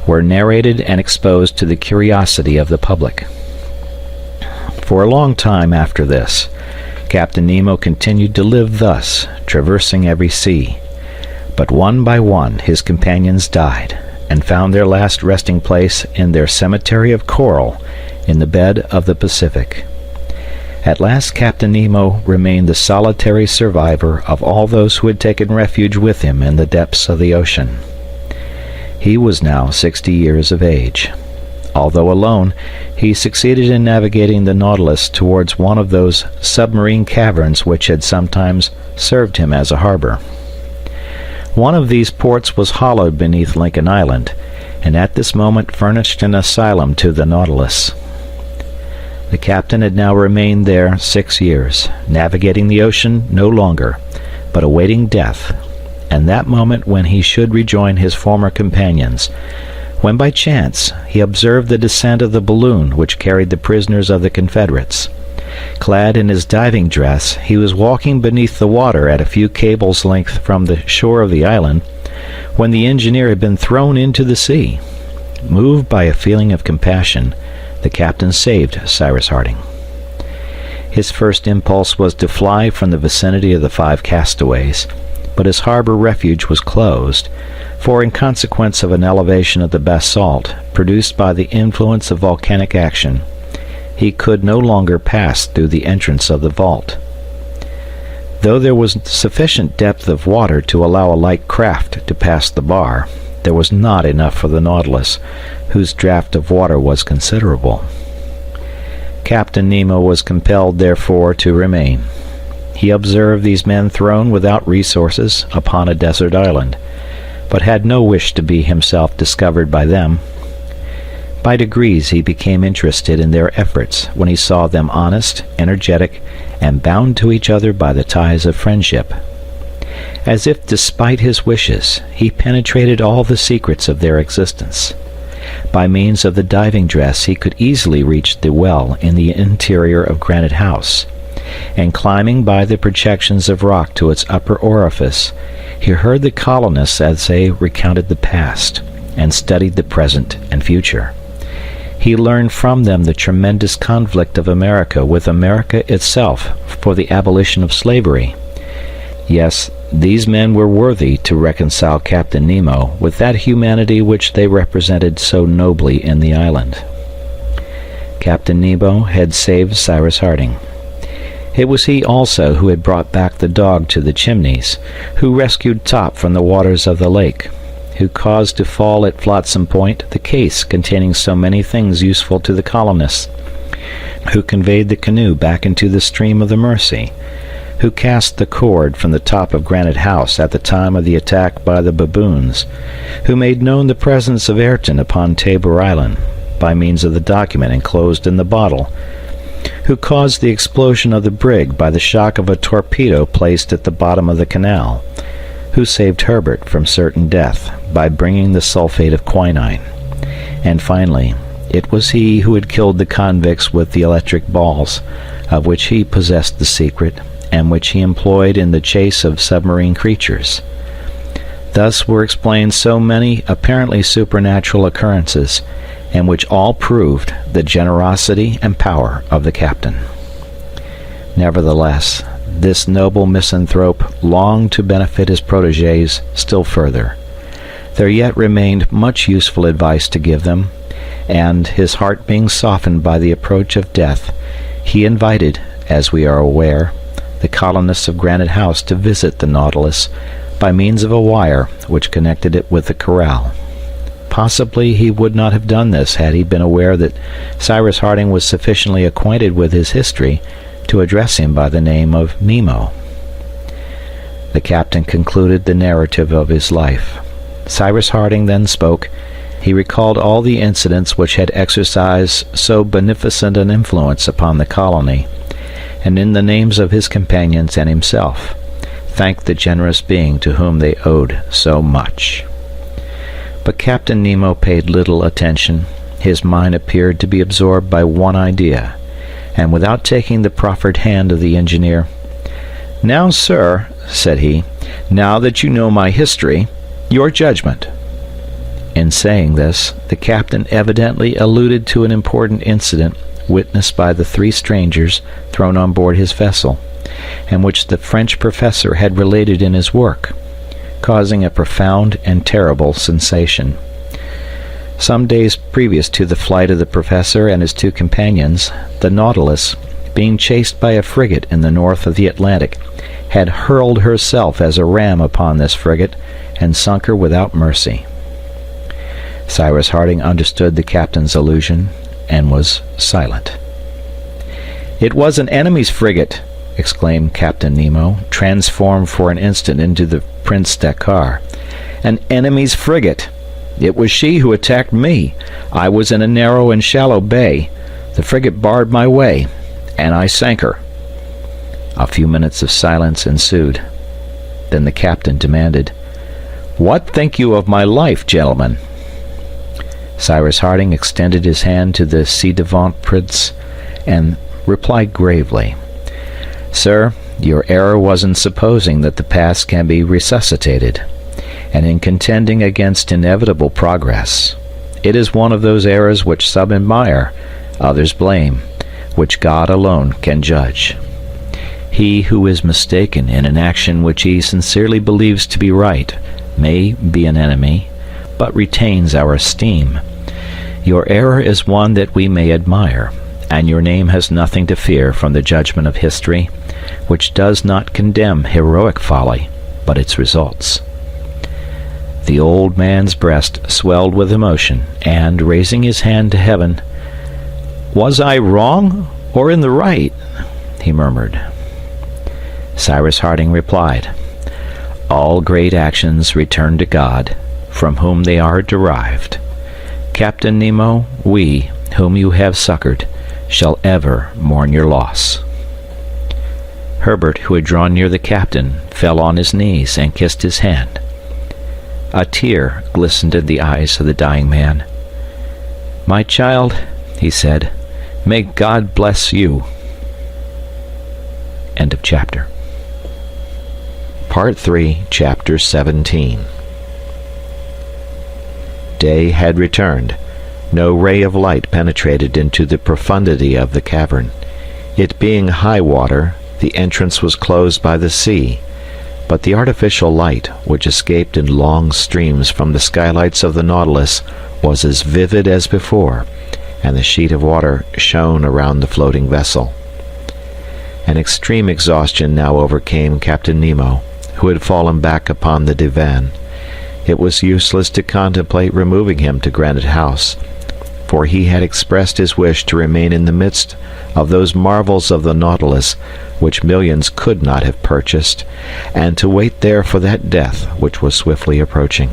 Speaker 2: were narrated and exposed to the curiosity of the public. For a long time after this, Captain Nemo continued to live thus, traversing every sea. But one by one his companions died, and found their last resting place in their cemetery of coral in the bed of the Pacific. At last Captain Nemo remained the solitary survivor of all those who had taken refuge with him in the depths of the ocean. He was now 60 years of age. Although alone, he succeeded in navigating the Nautilus towards one of those submarine caverns which had sometimes served him as a harbor. One of these ports was hollowed beneath Lincoln Island, and at this moment furnished an asylum to the Nautilus. The captain had now remained there 6 years, navigating the ocean no longer, but awaiting death, and that moment when he should rejoin his former companions, when by chance he observed the descent of the balloon which carried the prisoners of the Confederates. Clad in his diving dress, he was walking beneath the water at a few cables' length from the shore of the island, when the engineer had been thrown into the sea. Moved by a feeling of compassion, the captain saved Cyrus Harding. His first impulse was to fly from the vicinity of the 5 castaways, but his harbor refuge was closed, for in consequence of an elevation of the basalt produced by the influence of volcanic action, he could no longer pass through the entrance of the vault. Though there was sufficient depth of water to allow a light craft to pass the bar, there was not enough for the Nautilus, whose draught of water was considerable. Captain Nemo was compelled, therefore, to remain. He observed these men thrown without resources upon a desert island, but had no wish to be himself discovered by them. By degrees he became interested in their efforts when he saw them honest, energetic, and bound to each other by the ties of friendship. As if despite his wishes, he penetrated all the secrets of their existence. By means of the diving dress he could easily reach the well in the interior of Granite House, and climbing by the projections of rock to its upper orifice, he heard the colonists as they recounted the past, and studied the present and future. He learned from them the tremendous conflict of America with America itself for the abolition of slavery. Yes, these men were worthy to reconcile Captain Nemo with that humanity which they represented so nobly in the island. Captain Nemo had saved Cyrus Harding. It was he also who had brought back the dog to the Chimneys, who rescued Top from the waters of the lake, who caused to fall at Flotsam Point the case containing so many things useful to the colonists, who conveyed the canoe back into the stream of the Mersey, who cast the cord from the top of Granite House at the time of the attack by the baboons, who made known the presence of Ayrton upon Tabor Island by means of the document enclosed in the bottle, who caused the explosion of the brig by the shock of a torpedo placed at the bottom of the canal, who saved Herbert from certain death by bringing the sulfate of quinine, and finally, it was he who had killed the convicts with the electric balls, of which he possessed the secret, and which he employed in the chase of submarine creatures. Thus were explained so many apparently supernatural occurrences, and which all proved the generosity and power of the captain. Nevertheless, this noble misanthrope longed to benefit his protégés still further. There yet remained much useful advice to give them, and, his heart being softened by the approach of death, he invited, as we are aware, the colonists of Granite House to visit the Nautilus by means of a wire which connected it with the corral. Possibly he would not have done this had he been aware that Cyrus Harding was sufficiently acquainted with his history to address him by the name of Nemo. The captain concluded the narrative of his life. Cyrus Harding then spoke. He recalled all the incidents which had exercised so beneficent an influence upon the colony, and in the names of his companions and himself, thanked the generous being to whom they owed so much. But Captain Nemo paid little attention. His mind appeared to be absorbed by one idea, and without taking the proffered hand of the engineer, "Now, sir," said he, "now that you know my history, your judgment." In saying this, the captain evidently alluded to an important incident witnessed by the 3 strangers thrown on board his vessel, and which the French professor had related in his work, causing a profound and terrible sensation. Some days previous to the flight of the professor and his 2 companions, the Nautilus, being chased by a frigate in the north of the Atlantic, had hurled herself as a ram upon this frigate and sunk her without mercy. Cyrus Harding understood the captain's allusion and was silent. "It was an enemy's frigate," exclaimed Captain Nemo, transformed for an instant into the Prince Dakkar. "An enemy's frigate! It was she who attacked me. I was in a narrow and shallow bay. The frigate barred my way, and I sank her." A few minutes of silence ensued. Then the captain demanded, "What think you of my life, gentlemen?" Cyrus Harding extended his hand to the ci-devant prince and replied gravely, "Sir, your error was in supposing that the past can be resuscitated, and in contending against inevitable progress. It is one of those errors which some admire, others blame, which God alone can judge. He who is mistaken in an action which he sincerely believes to be right may be an enemy, but retains our esteem. Your error is one that we may admire, and your name has nothing to fear from the judgment of history, which does not condemn heroic folly, but its results." The old man's breast swelled with emotion, and, raising his hand to heaven, "Was I wrong or in the right?" he murmured. Cyrus Harding replied, "All great actions return to God, from whom they are derived. Captain Nemo, we, whom you have succored, shall ever mourn your loss." Herbert, who had drawn near the captain, fell on his knees and kissed his hand. A tear glistened in the eyes of the dying man. "My child," he said, "may God bless you." End of chapter.
Speaker 1: Part 3, Chapter 17. Day had returned. No ray of light penetrated into the profundity of the cavern. It being high water, the entrance was closed by the sea, but the artificial light, which escaped in long streams from the skylights of the Nautilus, was as vivid as before, and the sheet of water shone around the floating vessel. An extreme exhaustion now overcame Captain Nemo, who had fallen back upon the divan. It was useless to contemplate removing him to Granite House, for he had expressed his wish to remain in the midst of those marvels of the Nautilus which millions could not have purchased, and to wait there for that death which was swiftly approaching.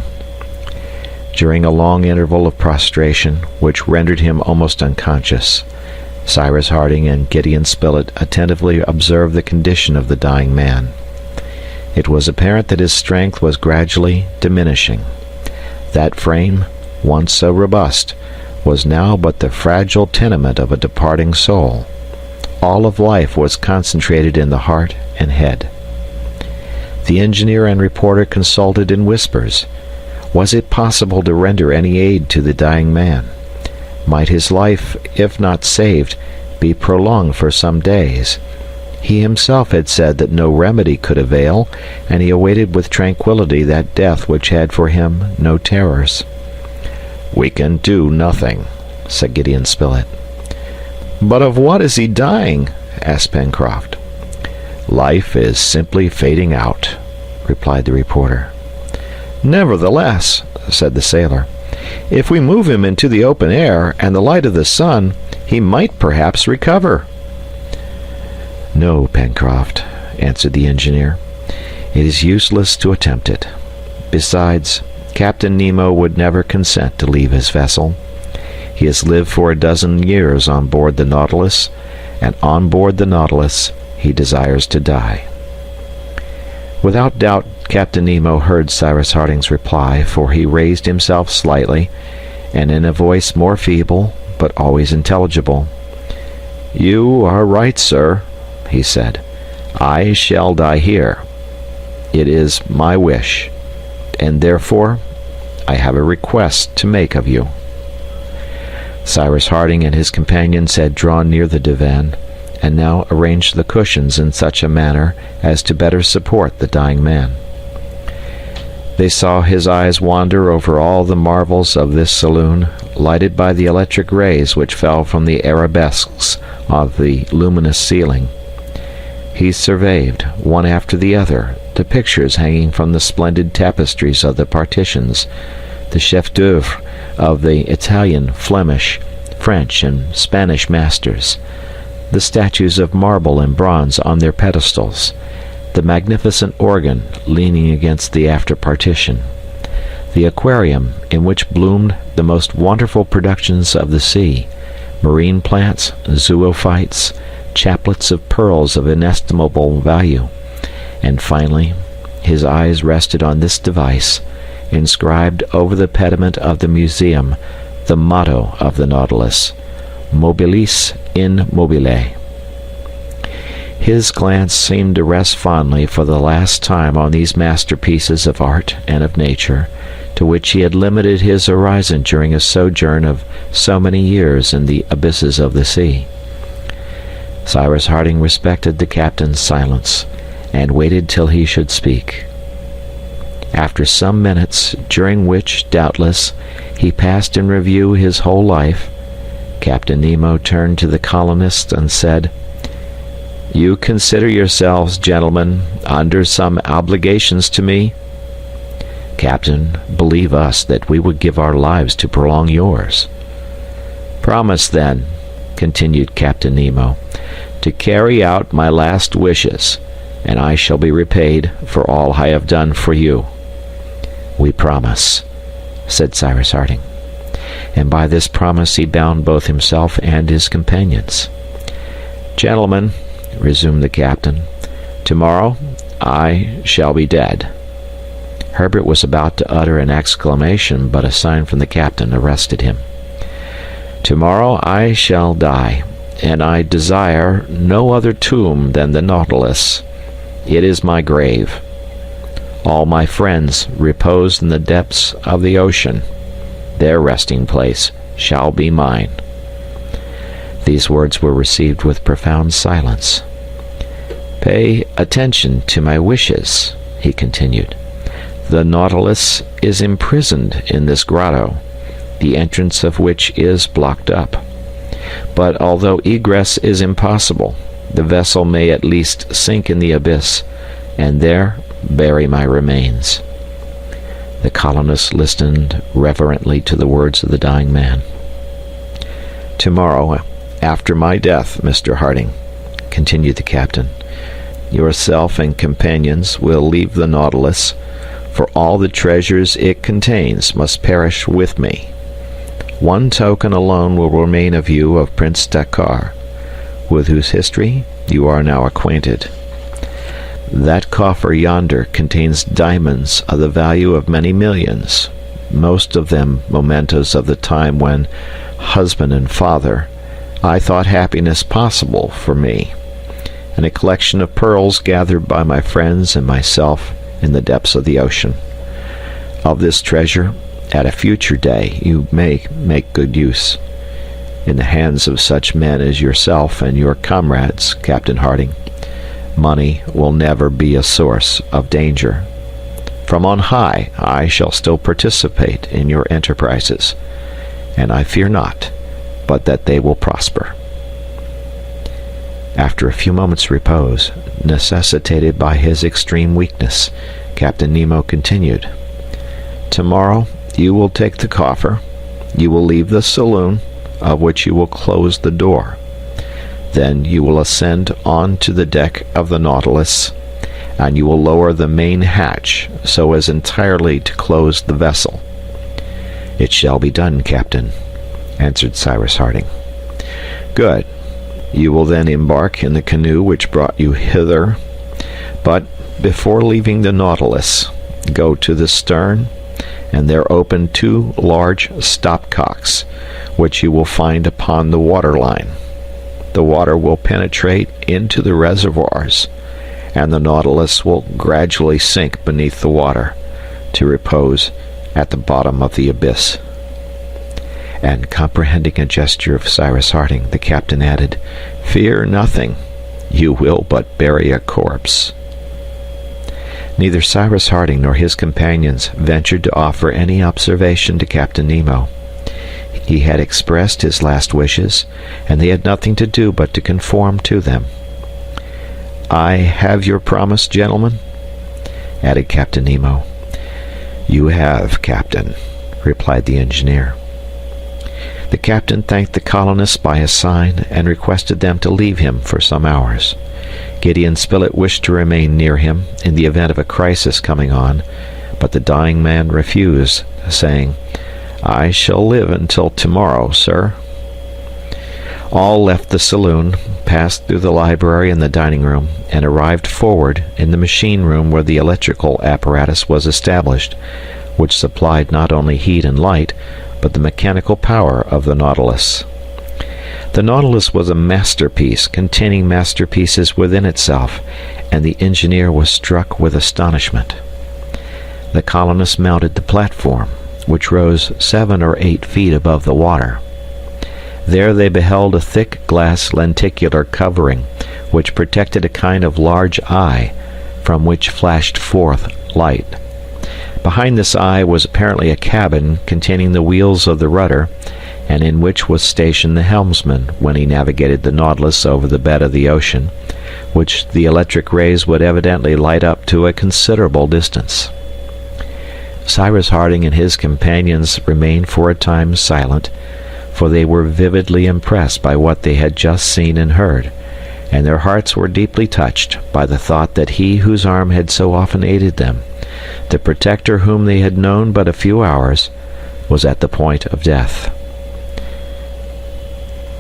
Speaker 1: During a long interval of prostration, which rendered him almost unconscious, Cyrus Harding and Gideon Spilett attentively observed the condition of the dying man. It was apparent that his strength was gradually diminishing. That frame, once so robust, was now but the fragile tenement of a departing soul. All of life was concentrated in the heart and head. The engineer and reporter consulted in whispers. Was it possible to render any aid to the dying man? Might his life, if not saved, be prolonged for some days? He himself had said that no remedy could avail, and he awaited with tranquillity that death which had for him no terrors. "We can do nothing," said Gideon Spilett. "But of what is he dying?" asked Pencroft. "Life is simply fading out," replied the reporter. "Nevertheless," said the sailor, "if we move him into the open air and the light of the sun, he might perhaps recover." "No, Pencroft," answered the engineer. "It is useless to attempt it. Besides, Captain Nemo would never consent to leave his vessel. He has lived for a dozen years on board the Nautilus, and on board the Nautilus he desires to die." Without doubt, Captain Nemo heard Cyrus Harding's reply, for he raised himself slightly, and in a voice more feeble, but always intelligible, "You are right, sir," he said. "I shall die here. It is my wish, and therefore I have a request to make of you." Cyrus Harding and his companions had drawn near the divan, and now arranged the cushions in such a manner as to better support the dying man. They saw his eyes wander over all the marvels of this saloon, lighted by the electric rays which fell from the arabesques of the luminous ceiling. He surveyed, one after the other, the pictures hanging from the splendid tapestries of the partitions, the chef-d'oeuvre of the Italian, Flemish, French, and Spanish masters, the statues of marble and bronze on their pedestals, the magnificent organ leaning against the after partition, the aquarium in which bloomed the most wonderful productions of the sea, marine plants, zoophytes, chaplets of pearls of inestimable value, and finally his eyes rested on this device, inscribed over the pediment of the museum, the motto of the Nautilus, Mobilis in mobile. His glance seemed to rest fondly for the last time on these masterpieces of art and of nature, to which he had limited his horizon during a sojourn of so many years in the abysses of the sea. Cyrus Harding respected the captain's silence, and waited till he should speak. After some minutes, during which, doubtless, he passed in review his whole life, Captain Nemo turned to the colonists and said, "You consider yourselves, gentlemen, under some obligations to me?" "Captain, believe us that we would give our lives to prolong yours." "Promise, then," continued Captain Nemo, "to carry out my last wishes, and I shall be repaid for all I have done for you." "We promise," said Cyrus Harding. And by this promise he bound both himself and his companions. "Gentlemen," resumed the captain, "tomorrow I shall be dead." Herbert was about to utter an exclamation, but a sign from the captain arrested him. "Tomorrow I shall die, and I desire no other tomb than the Nautilus. It is my grave. All my friends repose in the depths of the ocean. Their resting place shall be mine." These words were received with profound silence. "Pay attention to my wishes," he continued. "The Nautilus is imprisoned in this grotto, the entrance of which is blocked up. But although egress is impossible, the vessel may at least sink in the abyss, and there bury my remains." The colonists listened reverently to the words of the dying man. "Tomorrow, after my death, Mr. Harding," continued the captain, "yourself and companions will leave the Nautilus, for all the treasures it contains must perish with me. One token alone will remain of you of Prince Dakkar, with whose history you are now acquainted. That coffer yonder contains diamonds of the value of many millions, most of them mementos of the time when, husband and father, I thought happiness possible for me, and a collection of pearls gathered by my friends and myself in the depths of the ocean. Of this treasure, at a future day, you may make good use. In the hands of such men as yourself and your comrades, Captain Harding, money will never be a source of danger. From on high I shall still participate in your enterprises, and I fear not but that they will prosper." After a few moments' repose, necessitated by his extreme weakness, Captain Nemo continued, "Tomorrow you will take the coffer, you will leave the saloon, of which you will close the door. Then you will ascend on to the deck of the Nautilus, and you will lower the main hatch so as entirely to close the vessel." "It shall be done, Captain," answered Cyrus Harding. "Good. You will then embark in the canoe which brought you hither, but before leaving the Nautilus, go to the stern, and there open 2 large stopcocks, which you will find upon the waterline. The water will penetrate into the reservoirs, and the Nautilus will gradually sink beneath the water, to repose at the bottom of the abyss." And comprehending a gesture of Cyrus Harding, the captain added, "Fear nothing. You will but bury a corpse." Neither Cyrus Harding nor his companions ventured to offer any observation to Captain Nemo. He had expressed his last wishes, and they had nothing to do but to conform to them. "I have your promise, gentlemen?" added Captain Nemo. "You have, Captain," replied the engineer. The captain thanked the colonists by a sign and requested them to leave him for some hours. Gideon Spilett wished to remain near him in the event of a crisis coming on, but the dying man refused, saying, "I shall live until tomorrow, sir." All left the saloon, passed through the library and the dining room, and arrived forward in the machine room where the electrical apparatus was established, which supplied not only heat and light, but the mechanical power of the Nautilus. The Nautilus was a masterpiece containing masterpieces within itself, and the engineer was struck with astonishment. The colonists mounted the platform, which rose 7 or 8 feet above the water. There they beheld a thick glass lenticular covering, which protected a kind of large eye, from which flashed forth light. Behind this eye was apparently a cabin containing the wheels of the rudder, and in which was stationed the helmsman when he navigated the Nautilus over the bed of the ocean, which the electric rays would evidently light up to a considerable distance. Cyrus Harding and his companions remained for a time silent, for they were vividly impressed by what they had just seen and heard, and their hearts were deeply touched by the thought that he whose arm had so often aided them, the protector whom they had known but a few hours, was at the point of death.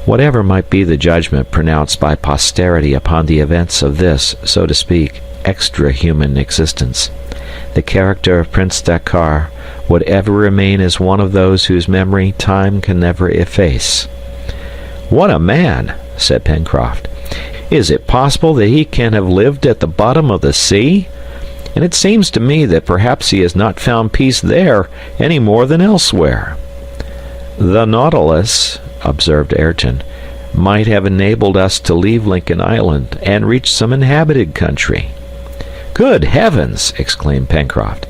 Speaker 1: Whatever might be the judgment pronounced by posterity upon the events of this, so to speak, extra-human existence, the character of Prince Dakkar would ever remain as one of those whose memory time can never efface. "What a man!" said Pencroft. "Is it possible that he can have lived at the bottom of the sea? And it seems to me that perhaps he has not found peace there any more than elsewhere." "The Nautilus," observed Ayrton, "might have enabled us to leave Lincoln Island and reach some inhabited country." "Good heavens!" exclaimed Pencroft.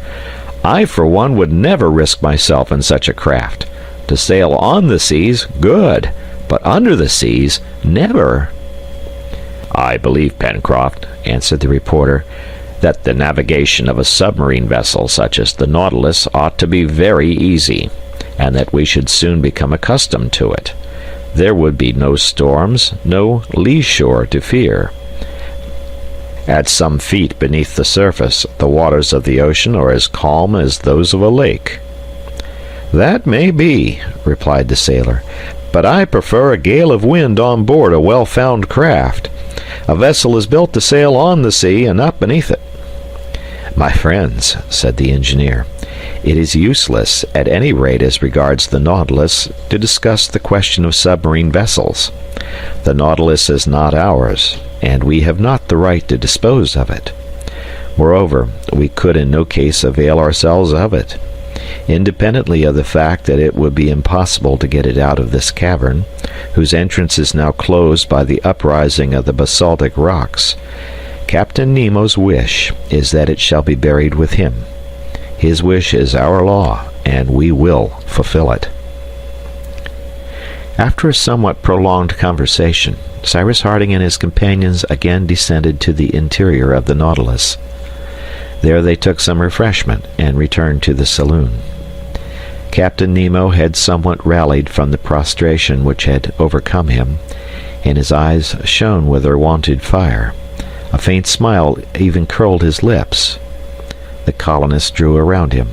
Speaker 1: "I for one would never risk myself in such a craft. To sail on the seas, good, but under the seas, never." "I believe, Pencroft," answered the reporter, "that the navigation of a submarine vessel such as the Nautilus ought to be very easy, and that we should soon become accustomed to it. There would be no storms, no lee shore to fear. At some feet beneath the surface, the waters of the ocean are as calm as those of a lake." "That may be," replied the sailor, "but I prefer a gale of wind on board a well-found craft. A vessel is built to sail on the sea and not beneath it." "My friends," said the engineer, "it is useless, at any rate as regards the Nautilus, to discuss the question of submarine vessels. The Nautilus is not ours, and we have not the right to dispose of it. Moreover, we could in no case avail ourselves of it. Independently of the fact that it would be impossible to get it out of this cavern, whose entrance is now closed by the uprising of the basaltic rocks, Captain Nemo's wish is that it shall be buried with him. His wish is our law, and we will fulfill it." After a somewhat prolonged conversation, Cyrus Harding and his companions again descended to the interior of the Nautilus. There they took some refreshment and returned to the saloon. Captain Nemo had somewhat rallied from the prostration which had overcome him, and his eyes shone with their wonted fire. A faint smile even curled his lips. The colonists drew around him.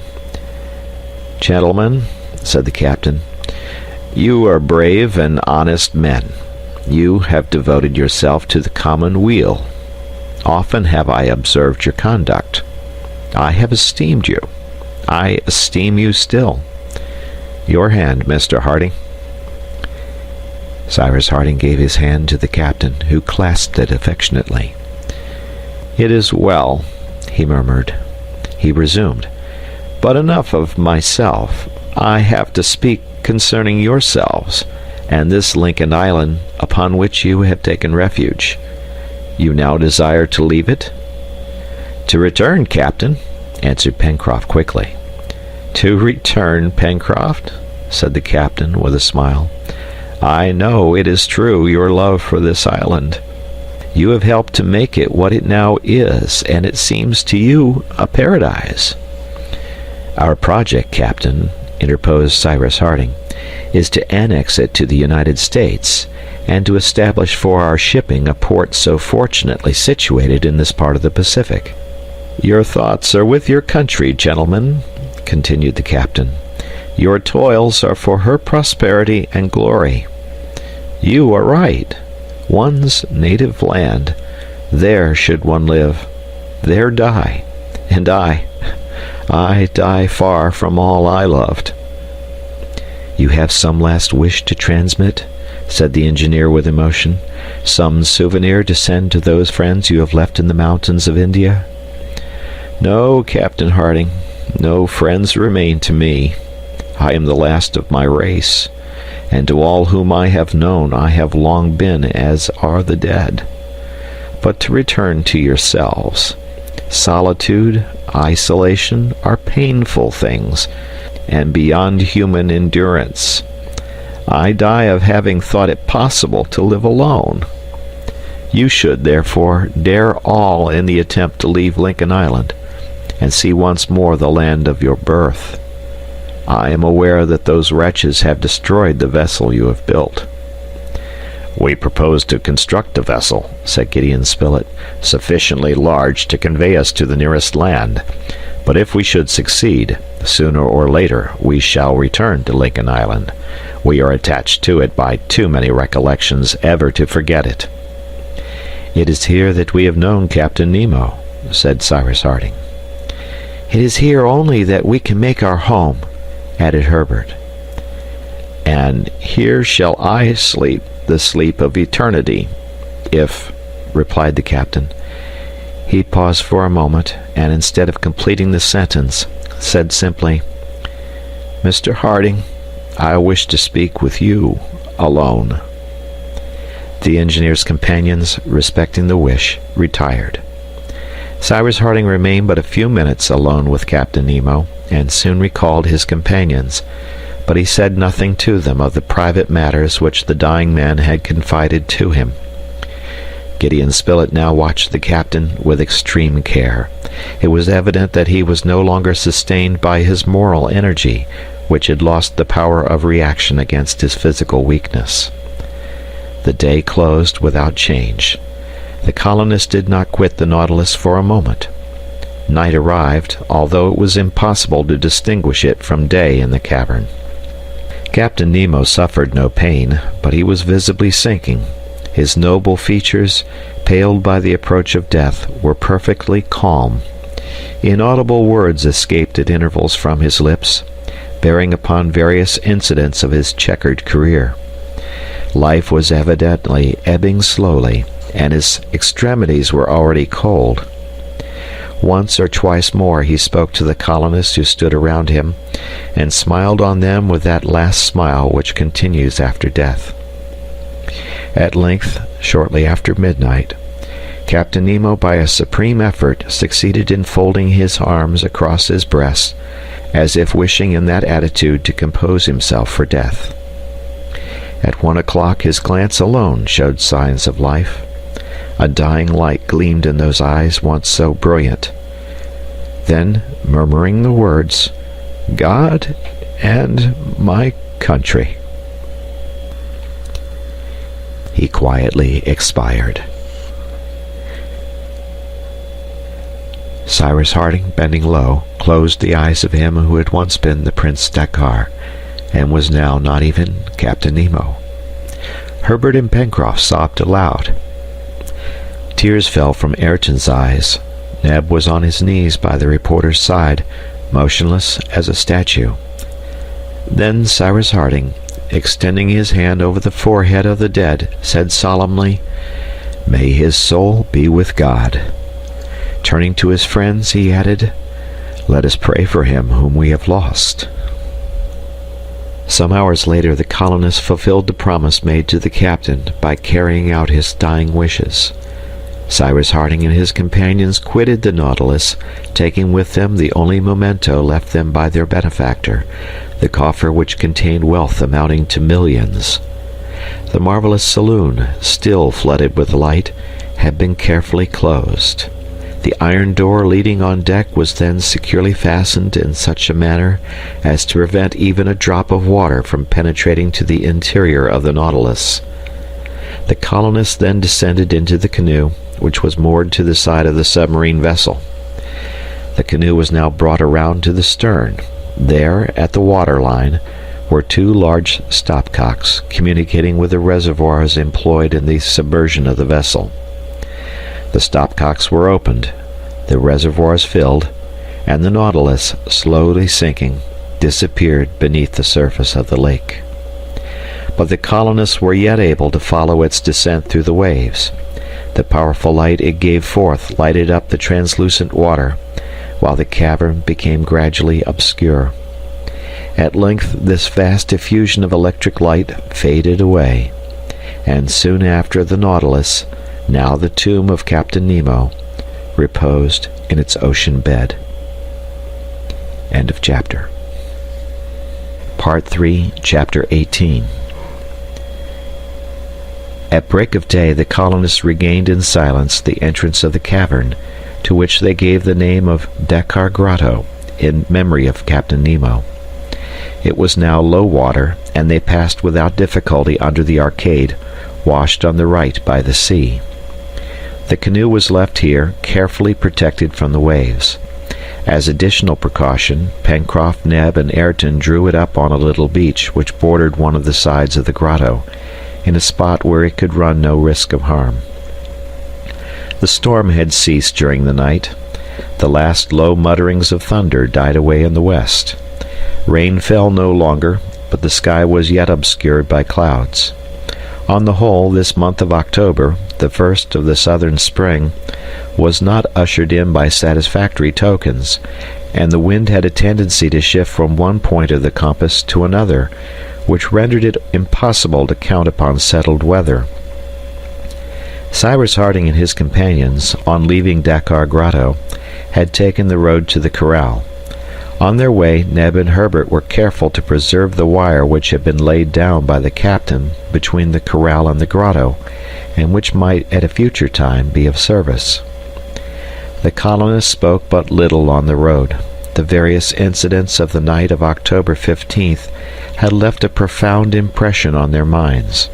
Speaker 1: "Gentlemen," said the captain, "you are brave and honest men. You have devoted yourself to the common weal. Often have I observed your conduct. I have esteemed you. I esteem you still. Your hand, Mr. Harding." Cyrus Harding gave his hand to the captain, who clasped it affectionately. "It is well," he murmured. He resumed, "But enough of myself. I have to speak concerning yourselves, and this Lincoln Island upon which you have taken refuge. You now desire to leave it?" "To return, Captain," answered Pencroft quickly. "To return, Pencroft?" said the captain with a smile. "I know, it is true, your love for this island. You have helped to make it what it now is, and it seems to you a paradise. Our project, Captain, interposed Cyrus Harding, "is to annex it to the United States, and to establish for our shipping a port so fortunately situated in this part of the Pacific." "Your thoughts are with your country, gentlemen," continued the captain. "Your toils are for her prosperity and glory. You are right. One's native land, there should one live, there die. And I die far from all I loved." "You have some last wish to transmit?" said the engineer with emotion. "Some souvenir to send to those friends you have left in the mountains of India?" "No, Captain Harding, no friends remain to me. I am the last of my race, and to all whom I have known I have long been as are the dead. But to return to yourselves. Solitude, isolation are painful things, and beyond human endurance. I die of having thought it possible to live alone. You should, therefore, dare all in the attempt to leave Lincoln Island, and see once more the land of your birth. I am aware that those wretches have destroyed the vessel you have built." "We propose to construct a vessel," said Gideon Spilett, "sufficiently large to convey us to the nearest land. But if we should succeed, sooner or later we shall return to Lincoln Island. We are attached to it by too many recollections ever to forget it." "It is here that we have known Captain Nemo," said Cyrus Harding. "It is here only that we can make our home," added Herbert. "And here shall I sleep the sleep of eternity, if," replied the captain. He paused for a moment, and instead of completing the sentence, said simply, "Mr. Harding, I wish to speak with you alone." The engineer's companions, respecting the wish, retired. Cyrus Harding remained but a few minutes alone with Captain Nemo, and soon recalled his companions, but he said nothing to them of the private matters which the dying man had confided to him. Gideon Spilett now watched the captain with extreme care. It was evident that he was no longer sustained by his moral energy, which had lost the power of reaction against his physical weakness. The day closed without change. The colonists did not quit the Nautilus for a moment. Night arrived, although it was impossible to distinguish it from day in the cavern. Captain Nemo suffered no pain, but he was visibly sinking. His noble features, paled by the approach of death, were perfectly calm. Inaudible words escaped at intervals from his lips, bearing upon various incidents of his checkered career. Life was evidently ebbing slowly, and his extremities were already cold. Once or twice more he spoke to the colonists who stood around him, and smiled on them with that last smile which continues after death. At length, shortly after midnight, Captain Nemo, by a supreme effort, succeeded in folding his arms across his breast, as if wishing in that attitude to compose himself for death. At 1 o'clock his glance alone showed signs of life. A dying light gleamed in those eyes once so brilliant. Then, murmuring the words, "God and my country," he quietly expired. Cyrus Harding, bending low, closed the eyes of him who had once been the Prince Dakkar, and was now not even Captain Nemo. Herbert and Pencroft sobbed aloud. Tears fell from Ayrton's eyes. Neb was on his knees by the reporter's side, motionless as a statue. Then Cyrus Harding, extending his hand over the forehead of the dead, said solemnly, "May his soul be with God." Turning to his friends, he added, "Let us pray for him whom we have lost." Some hours later the colonists fulfilled the promise made to the captain by carrying out his dying wishes. Cyrus Harding and his companions quitted the Nautilus, taking with them the only memento left them by their benefactor, the coffer which contained wealth amounting to millions. The marvelous saloon, still flooded with light, had been carefully closed. The iron door leading on deck was then securely fastened in such a manner as to prevent even a drop of water from penetrating to the interior of the Nautilus. The colonists then descended into the canoe, which was moored to the side of the submarine vessel. The canoe was now brought around to the stern. There, at the waterline, were two large stopcocks communicating with the reservoirs employed in the submersion of the vessel. The stopcocks were opened, the reservoirs filled, and the Nautilus, slowly sinking, disappeared beneath the surface of the lake. But the colonists were yet able to follow its descent through the waves. The powerful light it gave forth lighted up the translucent water, while the cavern became gradually obscure. At length this vast diffusion of electric light faded away, and soon after the Nautilus, now the tomb of Captain Nemo, reposed in its ocean bed. End of chapter. Part 3, Chapter 18. At break of day the colonists regained in silence the entrance of the cavern, to which they gave the name of Dakar Grotto, in memory of Captain Nemo. It was now low water, and they passed without difficulty under the arcade, washed on the right by the sea. The canoe was left here, carefully protected from the waves. As additional precaution, Pencroft, Neb, and Ayrton drew it up on a little beach which bordered one of the sides of the grotto, in a spot where it could run no risk of harm. The storm had ceased during the night. The last low mutterings of thunder died away in the west. Rain fell no longer, but the sky was yet obscured by clouds. On the whole, this month of October, the first of the southern spring, was not ushered in by satisfactory tokens, and the wind had a tendency to shift from one point of the compass to another, which rendered it impossible to count upon settled weather. Cyrus Harding and his companions, on leaving Dakar Grotto, had taken the road to the corral. On their way, Neb and Herbert were careful to preserve the wire which had been laid down by the captain between the corral and the grotto, and which might at a future time be of service. The colonists spoke but little on the road. The various incidents of the night of October 15th had left a profound impression on their minds.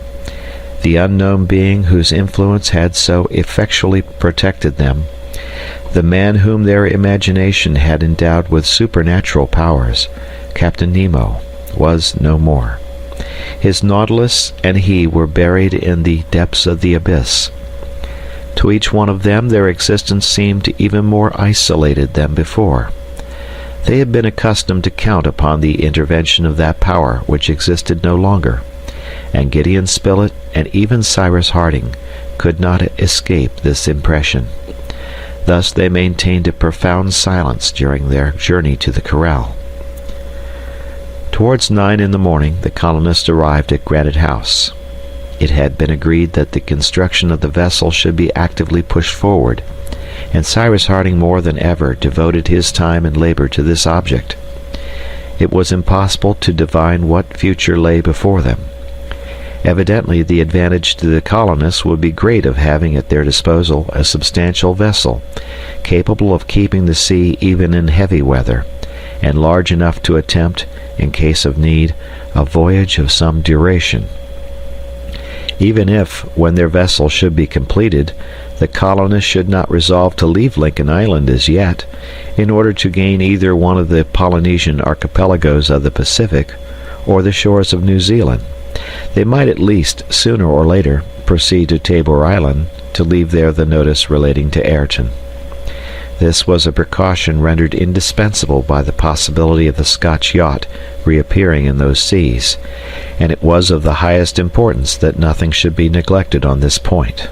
Speaker 1: The unknown being whose influence had so effectually protected them, the man whom their imagination had endowed with supernatural powers, Captain Nemo, was no more. His Nautilus and he were buried in the depths of the abyss. To each one of them their existence seemed even more isolated than before. They had been accustomed to count upon the intervention of that power which existed no longer, and Gideon Spilett and even Cyrus Harding could not escape this impression. Thus they maintained a profound silence during their journey to the corral. Towards 9 in the morning the colonists arrived at Granite House. It had been agreed that the construction of the vessel should be actively pushed forward, and Cyrus Harding more than ever devoted his time and labor to this object. It was impossible to divine what future lay before them. Evidently the advantage to the colonists would be great of having at their disposal a substantial vessel, capable of keeping the sea even in heavy weather, and large enough to attempt, in case of need, a voyage of some duration. Even if, when their vessel should be completed, the colonists should not resolve to leave Lincoln Island as yet, in order to gain either one of the Polynesian archipelagos of the Pacific or the shores of New Zealand, they might at least, sooner or later, proceed to Tabor Island to leave there the notice relating to Ayrton. This was a precaution rendered indispensable by the possibility of the Scotch yacht reappearing in those seas, and it was of the highest importance that nothing should be neglected on this point.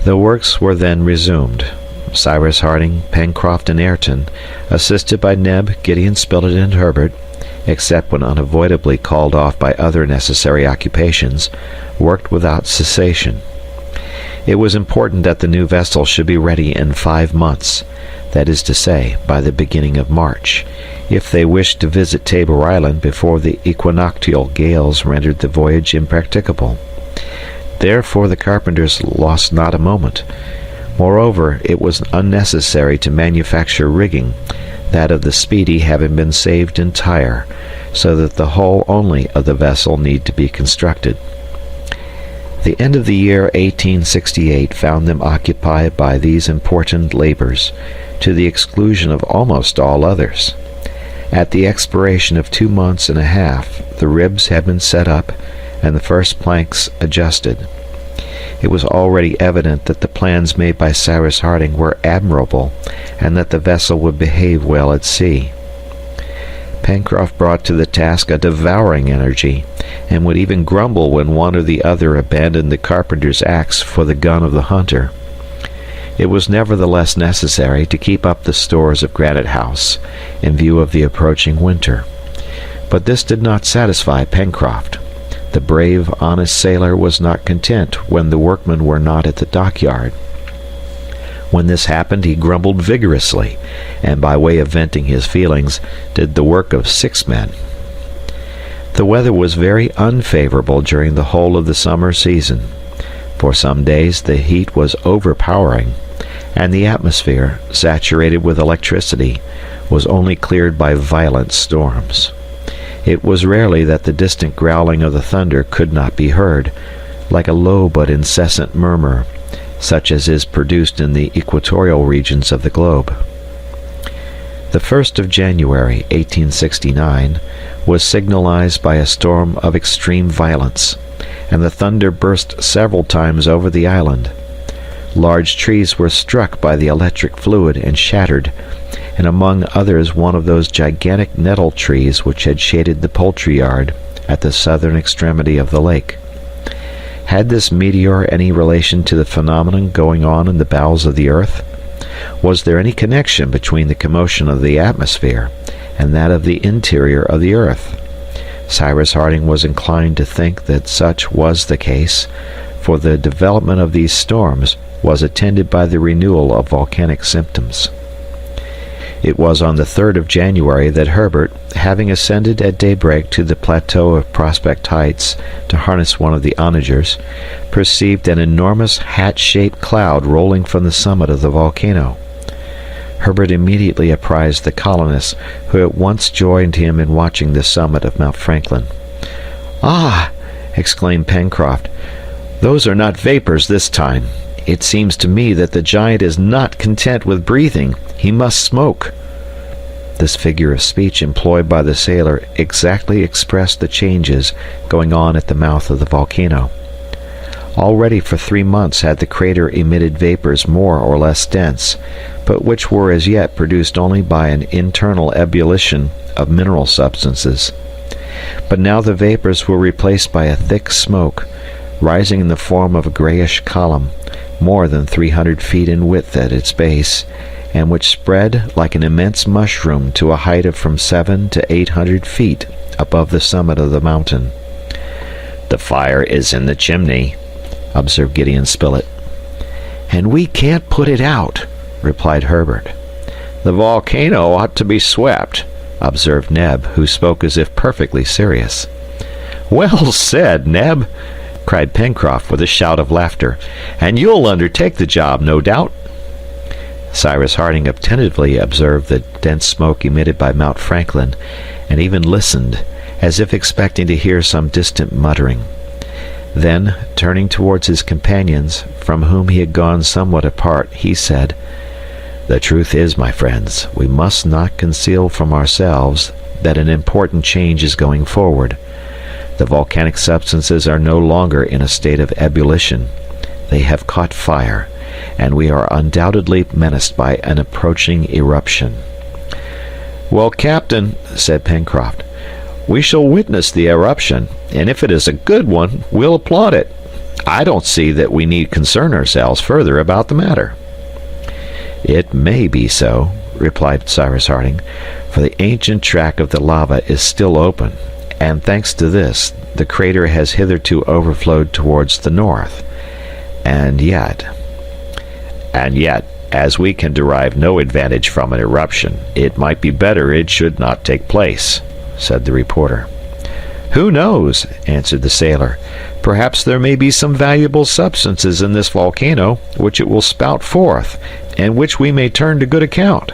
Speaker 1: The works were then resumed. Cyrus Harding, Pencroft, and Ayrton, assisted by Neb, Gideon Spilett, and Herbert, except when unavoidably called off by other necessary occupations, worked without cessation. It was important that the new vessel should be ready in 5 months, that is to say, by the beginning of March, if they wished to visit Tabor Island before the equinoctial gales rendered the voyage impracticable. Therefore the carpenters lost not a moment. Moreover, it was unnecessary to manufacture rigging, that of the Speedy having been saved entire, so that the hull only of the vessel need to be constructed. The end of the year 1868 found them occupied by these important labors, to the exclusion of almost all others. At the expiration of 2 months and a half, the ribs had been set up, and the first planks adjusted. It was already evident that the plans made by Cyrus Harding were admirable, and that the vessel would behave well at sea. Pencroft brought to the task a devouring energy, and would even grumble when one or the other abandoned the carpenter's axe for the gun of the hunter. It was nevertheless necessary to keep up the stores of Granite House, in view of the approaching winter. But this did not satisfy Pencroft. The brave, honest sailor was not content when the workmen were not at the dockyard. When this happened, he grumbled vigorously, and by way of venting his feelings, did the work of 6 men. The weather was very unfavorable during the whole of the summer season. For some days the heat was overpowering, and the atmosphere, saturated with electricity, was only cleared by violent storms. It was rarely that the distant growling of the thunder could not be heard, like a low but incessant murmur, such as is produced in the equatorial regions of the globe. The 1st of January, 1869, was signalized by a storm of extreme violence, and the thunder burst several times over the island. Large trees were struck by the electric fluid and shattered, and among others one of those gigantic nettle trees which had shaded the poultry yard at the southern extremity of the lake. Had this meteor any relation to the phenomenon going on in the bowels of the earth? Was there any connection between the commotion of the atmosphere and that of the interior of the earth? Cyrus Harding was inclined to think that such was the case, for the development of these storms was attended by the renewal of volcanic symptoms. It was on the 3rd of January that Herbert, having ascended at daybreak to the plateau of Prospect Heights to harness one of the onagers, perceived an enormous hat-shaped cloud rolling from the summit of the volcano. Herbert immediately apprised the colonists, who at once joined him in watching the summit of Mount Franklin. "Ah!" exclaimed Pencroft, "those are not vapors this time. It seems to me that the giant is not content with breathing. He must smoke." This figure of speech employed by the sailor exactly expressed the changes going on at the mouth of the volcano. Already for 3 months had the crater emitted vapors more or less dense, but which were as yet produced only by an internal ebullition of mineral substances. But now the vapors were replaced by a thick smoke, rising in the form of a grayish column, more than 300 feet in width at its base, and which spread like an immense mushroom to a height of from 700 to 800 feet above the summit of the mountain. "The fire is in the chimney," observed Gideon Spilett. "And we can't put it out," replied Herbert. "The volcano ought to be swept," observed Neb, who spoke as if perfectly serious. "Well said, Neb!" cried Pencroft with a shout of laughter. "And you'll undertake the job, no doubt?" Cyrus Harding attentively observed the dense smoke emitted by Mount Franklin, and even listened, as if expecting to hear some distant muttering. Then, turning towards his companions, from whom he had gone somewhat apart, he said, "The truth is, my friends, we must not conceal from ourselves that an important change is going forward. The volcanic substances are no longer in a state of ebullition. They have caught fire, and we are undoubtedly menaced by an approaching eruption." "Well, Captain," said Pencroft, "we shall witness the eruption, and if it is a good one, we'll applaud it. I don't see that we need concern ourselves further about the matter." "It may be so," replied Cyrus Harding, "for the ancient track of the lava is still open, and thanks to this, the crater has hitherto overflowed towards the north. And yet, as we can derive no advantage from an eruption, it might be better it should not take place," said the reporter.
Speaker 2: "Who knows?" answered the sailor. "Perhaps there may be some valuable substances in this volcano which it will spout forth, and which we may turn to good account."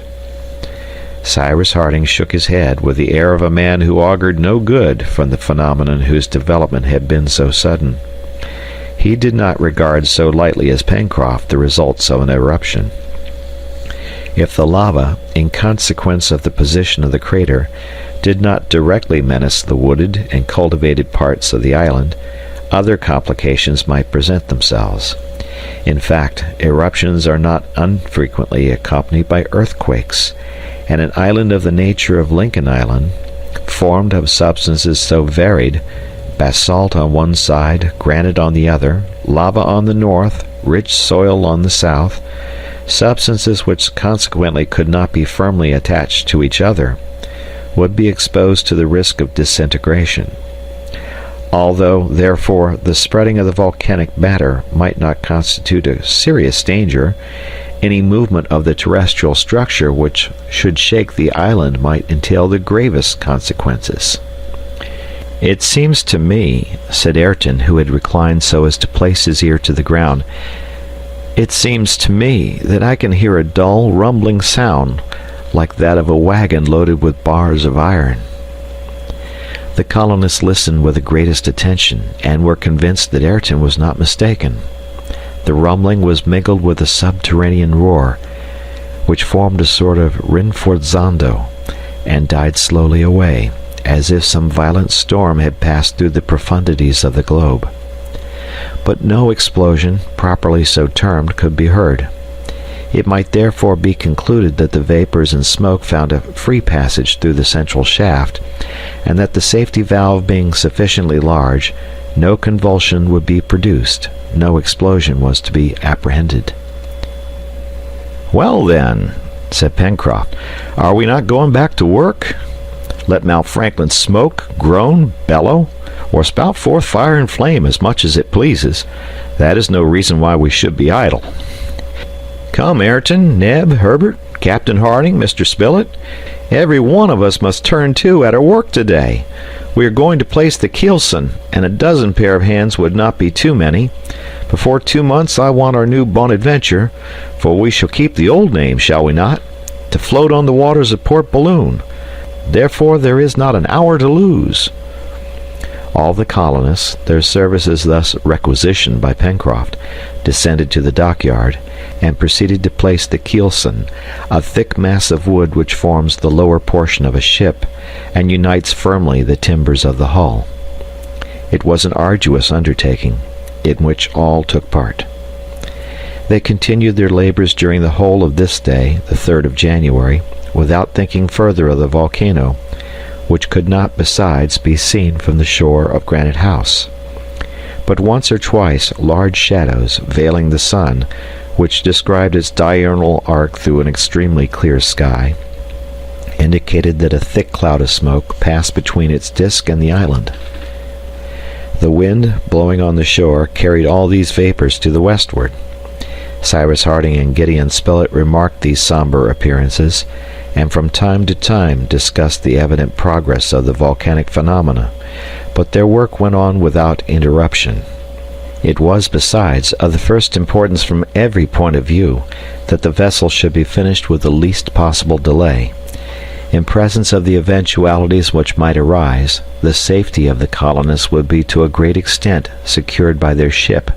Speaker 2: Cyrus Harding shook his head with the air of a man who augured no good from the phenomenon whose development had been so sudden. He did not regard so lightly as Pencroft the results of an eruption. If the lava, in consequence of the position of the crater, did not directly menace the wooded and cultivated parts of the island, other complications might present themselves. In fact, eruptions are not unfrequently accompanied by earthquakes, and an island of the nature of Lincoln Island, formed of substances so varied, basalt on one side, granite on the other, lava on the north, rich soil on the south, substances which consequently could not be firmly attached to each other, would be exposed to the risk of disintegration. Although, therefore, the spreading of the volcanic matter might not constitute a serious danger, any movement of the terrestrial structure which should shake the island might entail the gravest consequences. "It seems to me," said Ayrton, who had reclined so as to place his ear to the ground, "it seems to me that I can hear a dull, rumbling sound, like that of a wagon loaded with bars of iron." The colonists listened with the greatest attention, and were convinced that Ayrton was not mistaken. The rumbling was mingled with a subterranean roar, which formed a sort of rinforzando, and died slowly away, as if some violent storm had passed through the profundities of the globe. But no explosion, properly so termed, could be heard. It might therefore be concluded that the vapors and smoke found a free passage through the central shaft, and that the safety valve being sufficiently large, no convulsion would be produced, no explosion was to be apprehended. "Well, then," said Pencroft, "are we not going back to work? Let Mount Franklin smoke, groan, bellow, or spout forth fire and flame as much as it pleases. That is no reason why we should be idle. Come, Ayrton, Neb, Herbert, Captain Harding, Mr. Spilett, every one of us must turn to at our work today. We are going to place the keelson, and a dozen pair of hands would not be too many. Before 2 months I want our new Bonadventure, for we shall keep the old name, shall we not, to float on the waters of Port Balloon. Therefore there is not an hour to lose." All the colonists, their services thus requisitioned by Pencroft, descended to the dockyard, and proceeded to place the keelson, a thick mass of wood which forms the lower portion of a ship, and unites firmly the timbers of the hull. It was an arduous undertaking, in which all took part. They continued their labors during the whole of this day, the 3rd of January, without thinking further of the volcano, which could not besides be seen from the shore of Granite House. But once or twice large shadows, veiling the sun, which described its diurnal arc through an extremely clear sky, indicated that a thick cloud of smoke passed between its disk and the island. The wind, blowing on the shore, carried all these vapors to the westward. Cyrus Harding and Gideon Spilett remarked these somber appearances, and from time to time discussed the evident progress of the volcanic phenomena, but their work went on without interruption. It was, besides, of the first importance from every point of view that the vessel should be finished with the least possible delay. In presence of the eventualities which might arise, the safety of the colonists would be to a great extent secured by their ship.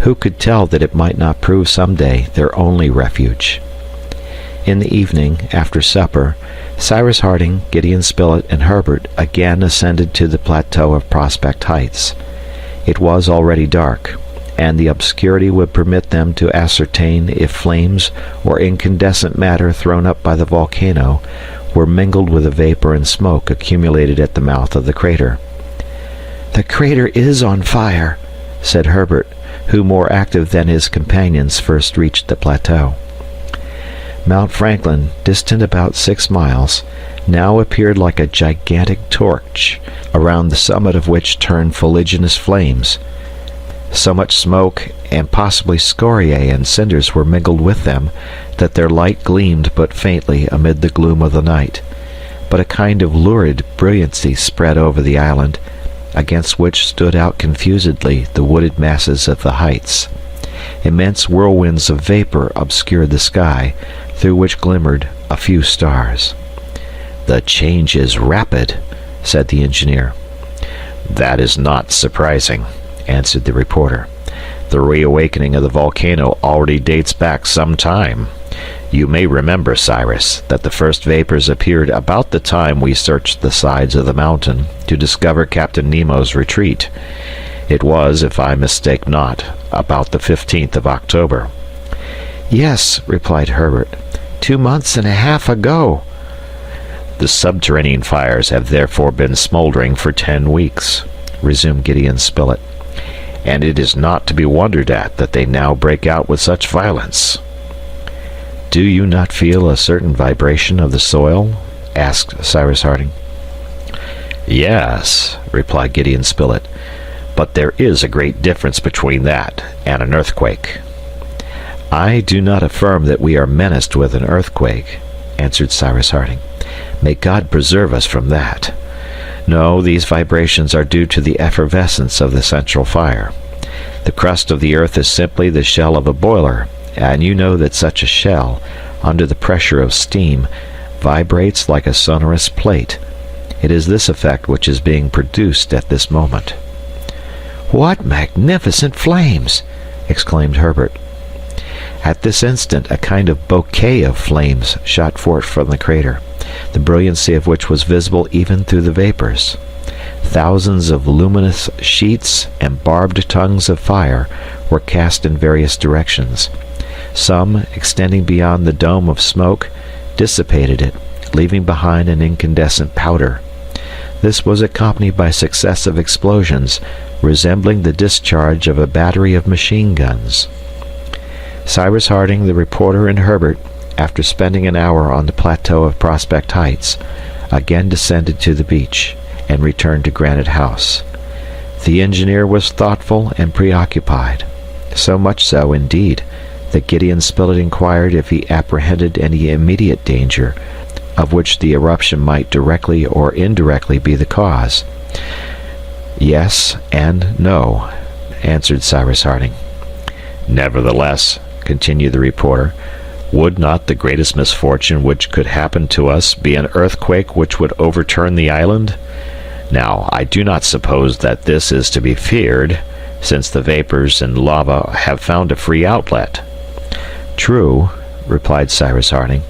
Speaker 2: Who could tell that it might not prove some day their only refuge? In the evening, after supper, Cyrus Harding, Gideon Spilett, and Herbert again ascended to the plateau of Prospect Heights. It was already dark, and the obscurity would permit them to ascertain if flames or incandescent matter thrown up by the volcano were mingled with the vapor and smoke accumulated at the mouth of the crater. "The crater is on fire," said Herbert, who, more active than his companions, first reached the plateau. Mount Franklin, distant about 6 miles, now appeared like a gigantic torch, around the summit of which turned fuliginous flames. So much smoke, and possibly scoriae and cinders, were mingled with them, that their light gleamed but faintly amid the gloom of the night.
Speaker 1: but a kind of lurid brilliancy spread over the island, against which stood out confusedly the wooded masses of the heights. Immense whirlwinds of vapor obscured the sky, through which glimmered a few stars. "The change is rapid," said the engineer. "That is not surprising," answered the reporter. "The reawakening of the volcano already dates back some time. You may remember, Cyrus, that the first vapors appeared about the time we searched the sides of the mountain to discover Captain Nemo's retreat. It was, if I mistake not, about the 15th of October. "Yes," replied Herbert, 2 months and a half ago."
Speaker 2: "The subterranean fires have therefore been smoldering for 10 weeks," resumed Gideon Spilett, "and it is not to be wondered at that they now break out with such violence."
Speaker 1: "Do you not feel a certain vibration of the soil?" asked Cyrus Harding.
Speaker 2: "Yes," replied Gideon Spilett, "but there is a great difference between that and an earthquake."
Speaker 1: "I do not affirm that we are menaced with an earthquake," answered Cyrus Harding. "May God preserve us from that. No, these vibrations are due to the effervescence of the central fire. The crust of the earth is simply the shell of a boiler, and you know that such a shell, under the pressure of steam, vibrates like a sonorous plate. It is this effect which is being produced at this moment." "What magnificent flames!" exclaimed Herbert. At this instant a kind of bouquet of flames shot forth from the crater, the brilliancy of which was visible even through the vapors. Thousands of luminous sheets and barbed tongues of fire were cast in various directions. Some, extending beyond the dome of smoke, dissipated it, leaving behind an incandescent powder. This was accompanied by successive explosions, resembling the discharge of a battery of machine guns. Cyrus Harding, the reporter, and Herbert, after spending an hour on the plateau of Prospect Heights, again descended to the beach and returned to Granite House. The engineer was thoughtful and preoccupied, so much so, indeed, that Gideon Spilett inquired if he apprehended any immediate danger, of which the eruption might directly or indirectly be the cause. "Yes and no," answered Cyrus Harding.
Speaker 2: "Nevertheless," continued the reporter, "would not the greatest misfortune which could happen to us be an earthquake which would overturn the island? Now, I do not suppose that this is to be feared, since the vapors and lava have found a free outlet."
Speaker 1: "True," replied Cyrus Harding,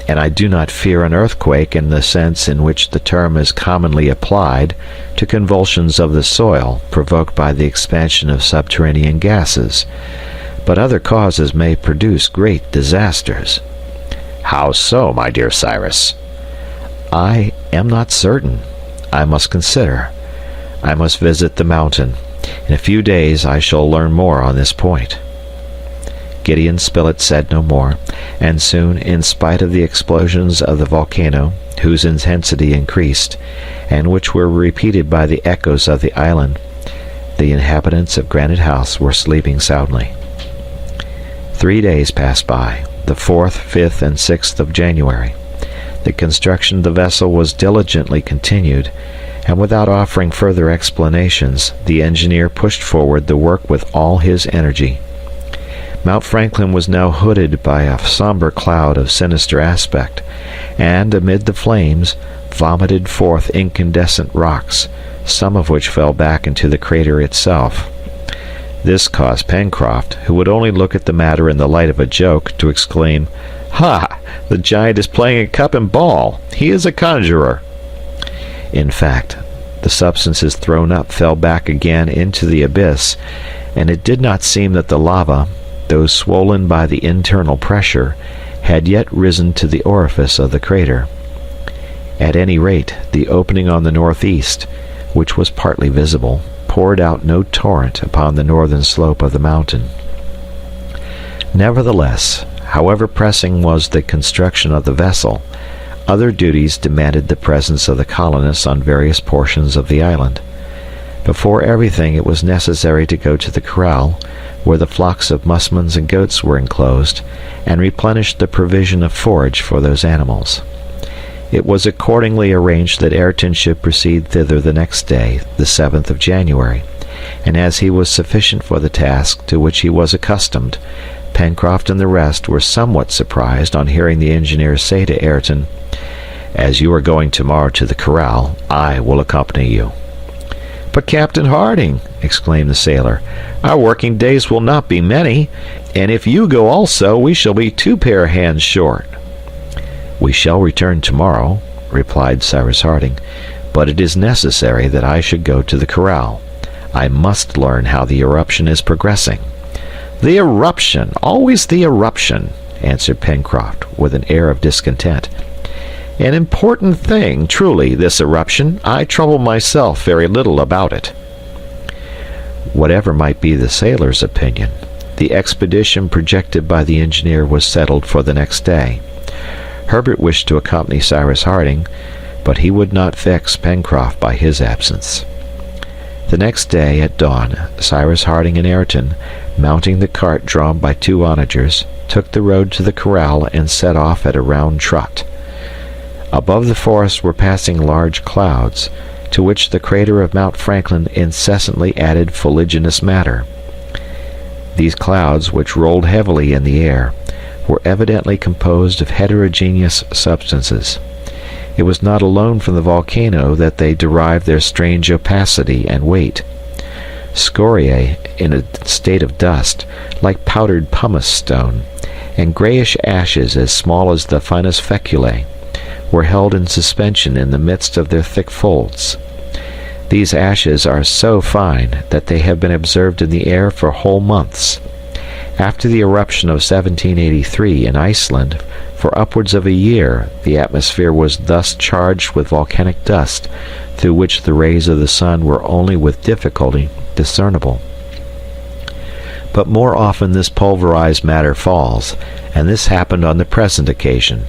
Speaker 1: "and I do not fear an earthquake in the sense in which the term is commonly applied to convulsions of the soil provoked by the expansion of subterranean gases. But other causes may produce great disasters."
Speaker 2: "How so, my dear Cyrus?"
Speaker 1: "I am not certain. I must consider. I must visit the mountain. In a few days I shall learn more on this point." Gideon Spilett said no more, and soon, in spite of the explosions of the volcano, whose intensity increased, and which were repeated by the echoes of the island, the inhabitants of Granite House were sleeping soundly. 3 days passed by, the 4th, 5th, and 6th of January. The construction of the vessel was diligently continued, and without offering further explanations, the engineer pushed forward the work with all his energy. Mount Franklin was now hooded by a somber cloud of sinister aspect, and, amid the flames, vomited forth incandescent rocks, some of which fell back into the crater itself. This caused Pencroft, who would only look at the matter in the light of a joke, to exclaim, "Ha! The giant is playing at cup and ball! He is a conjurer!" In fact, the substances thrown up fell back again into the abyss, and it did not seem that the lava, though swollen by the internal pressure, had yet risen to the orifice of the crater. At any rate, the opening on the northeast, which was partly visible, poured out no torrent upon the northern slope of the mountain. Nevertheless, however pressing was the construction of the vessel, other duties demanded the presence of the colonists on various portions of the island. Before everything, it was necessary to go to the corral, where the flocks of musmons and goats were enclosed, and replenish the provision of forage for those animals.
Speaker 2: It was accordingly arranged that Ayrton should proceed thither the next day, the 7th of January, and as he was sufficient for the task to which he was accustomed, Pencroft and the rest were somewhat surprised on hearing the engineer say to Ayrton, "As you are going tomorrow to the corral, I will accompany you." "But, Captain Harding," exclaimed the sailor, "our working days will not be many, and if you go also, we shall be 2 pair hands short." "We shall return tomorrow," replied Cyrus Harding, "but it is necessary that I should go to the corral. I must learn how the eruption is progressing." "The eruption! Always the eruption!" answered Pencroft, with an air of discontent. "An important thing, truly, this eruption. I trouble myself very little about it." Whatever might be the sailor's opinion, the expedition projected by the engineer was settled for the next day. Herbert wished to accompany Cyrus Harding, but he would not vex Pencroft by his absence. The next day, at dawn, Cyrus Harding and Ayrton, mounting the cart drawn by 2 onagers, took the road to the corral and set off at a round trot. Above the forest were passing large clouds, to which the crater of Mount Franklin incessantly added fuliginous matter. These clouds, which rolled heavily in the air, were evidently composed of heterogeneous substances. It was not alone from the volcano that they derived their strange opacity and weight. Scoriae, in a state of dust, like powdered pumice stone, and grayish ashes as small as the finest feculae, were held in suspension in the midst of their thick folds. These ashes are so fine that they have been observed in the air for whole months. After the eruption of 1783 in Iceland, for upwards of a year the atmosphere was thus charged with volcanic dust, through which the rays of the sun were only with difficulty discernible. But more often this pulverized matter falls, and this happened on the present occasion.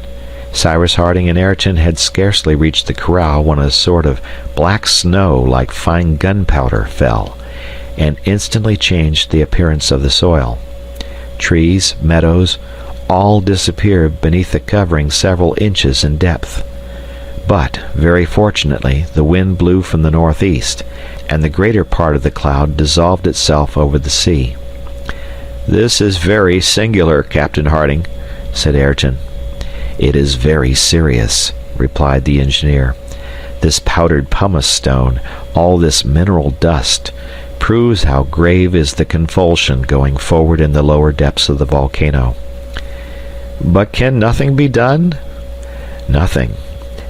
Speaker 2: Cyrus Harding and Ayrton had scarcely reached the corral when a sort of black snow like fine gunpowder fell, and instantly changed the appearance of the soil. Trees, meadows, all disappeared beneath a covering several inches in depth. But, very fortunately, the wind blew from the northeast, and the greater part of the cloud dissolved itself over the sea. "This is very singular, Captain Harding," said Ayrton. "It is very serious," replied the engineer. "This powdered pumice stone, all this mineral dust, proves how grave is the convulsion going forward in the lower depths of the volcano." "But can nothing be done?" "Nothing,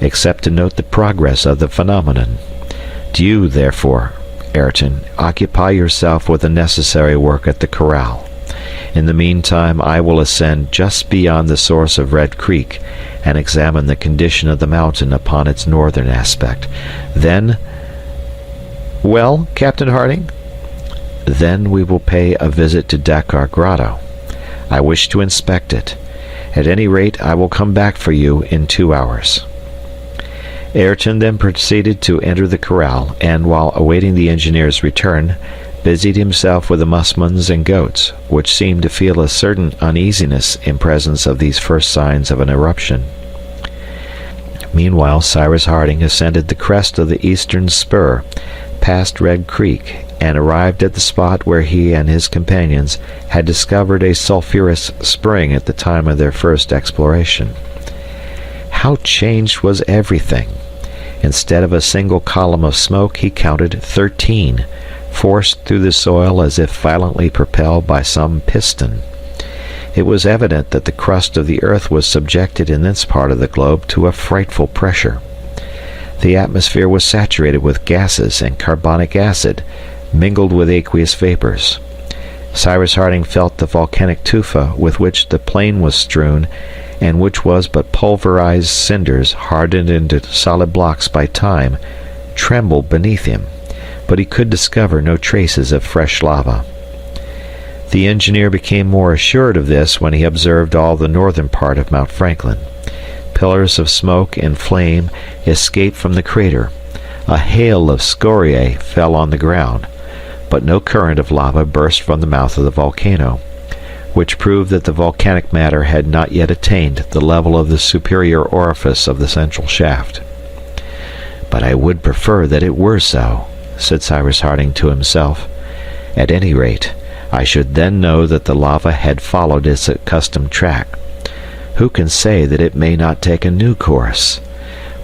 Speaker 2: except to note the progress of the phenomenon. Do you, therefore, Ayrton, occupy yourself with the necessary work at the corral. In the meantime I will ascend just beyond the source of Red Creek and examine the condition of the mountain upon its northern aspect. Then—" "Well, Captain Harding?" "Then we will pay a visit to Dakkar Grotto. I wish to inspect it. At any rate, I will come back for you in 2 hours." Ayrton then proceeded to enter the corral, and while awaiting the engineer's return, busied himself with the musmons and goats, which seemed to feel a certain uneasiness in presence of these first signs of an eruption. Meanwhile Cyrus Harding ascended the crest of the eastern spur, passed Red Creek, and arrived at the spot where he and his companions had discovered a sulphurous spring at the time of their first exploration. How changed was everything! Instead of a single column of smoke he counted 13, forced through the soil as if violently propelled by some piston. It was evident that the crust of the earth was subjected in this part of the globe to a frightful pressure. The atmosphere was saturated with gases and carbonic acid, mingled with aqueous vapors. Cyrus Harding felt the volcanic tufa with which the plain was strewn, and which was but pulverized cinders hardened into solid blocks by time, tremble beneath him, but he could discover no traces of fresh lava. The engineer became more assured of this when he observed all the northern part of Mount Franklin. Pillars of smoke and flame escaped from the crater. A hail of scoriae fell on the ground, but no current of lava burst from the mouth of the volcano. which proved that the volcanic matter had not yet attained the level of the superior orifice of the central shaft. "But I would prefer that it were so," said Cyrus Harding to himself. "At any rate, I should then know that the lava had followed its accustomed track. Who can say that it may not take a new course?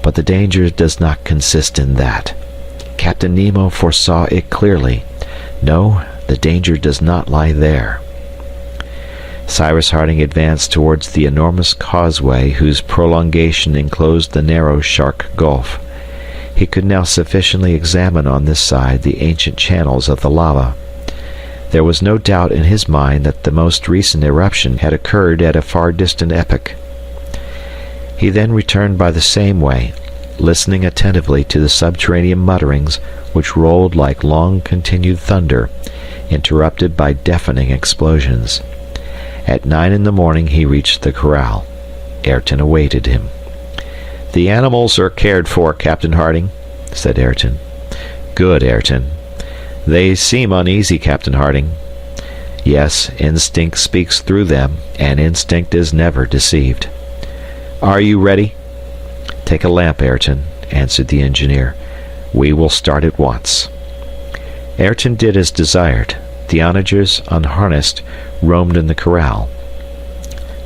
Speaker 2: But the danger does not consist in that. Captain Nemo foresaw it clearly. No, the danger does not lie there." Cyrus Harding advanced towards the enormous causeway whose prolongation enclosed the narrow Shark Gulf. He could now sufficiently examine on this side the ancient channels of the lava. There was no doubt in his mind that the most recent eruption had occurred at a far distant epoch. He then returned by the same way, listening attentively to the subterranean mutterings which rolled like long-continued thunder, interrupted by deafening explosions. At 9 in the morning he reached the corral. Ayrton awaited him. "The animals are cared for, Captain Harding," said Ayrton. "Good, Ayrton. They seem uneasy, Captain Harding." "Yes, instinct speaks through them, and instinct is never deceived." "Are you ready?" "Take a lamp, Ayrton," answered the engineer. "We will start at once." Ayrton did as desired. The onagers, unharnessed, roamed in the corral.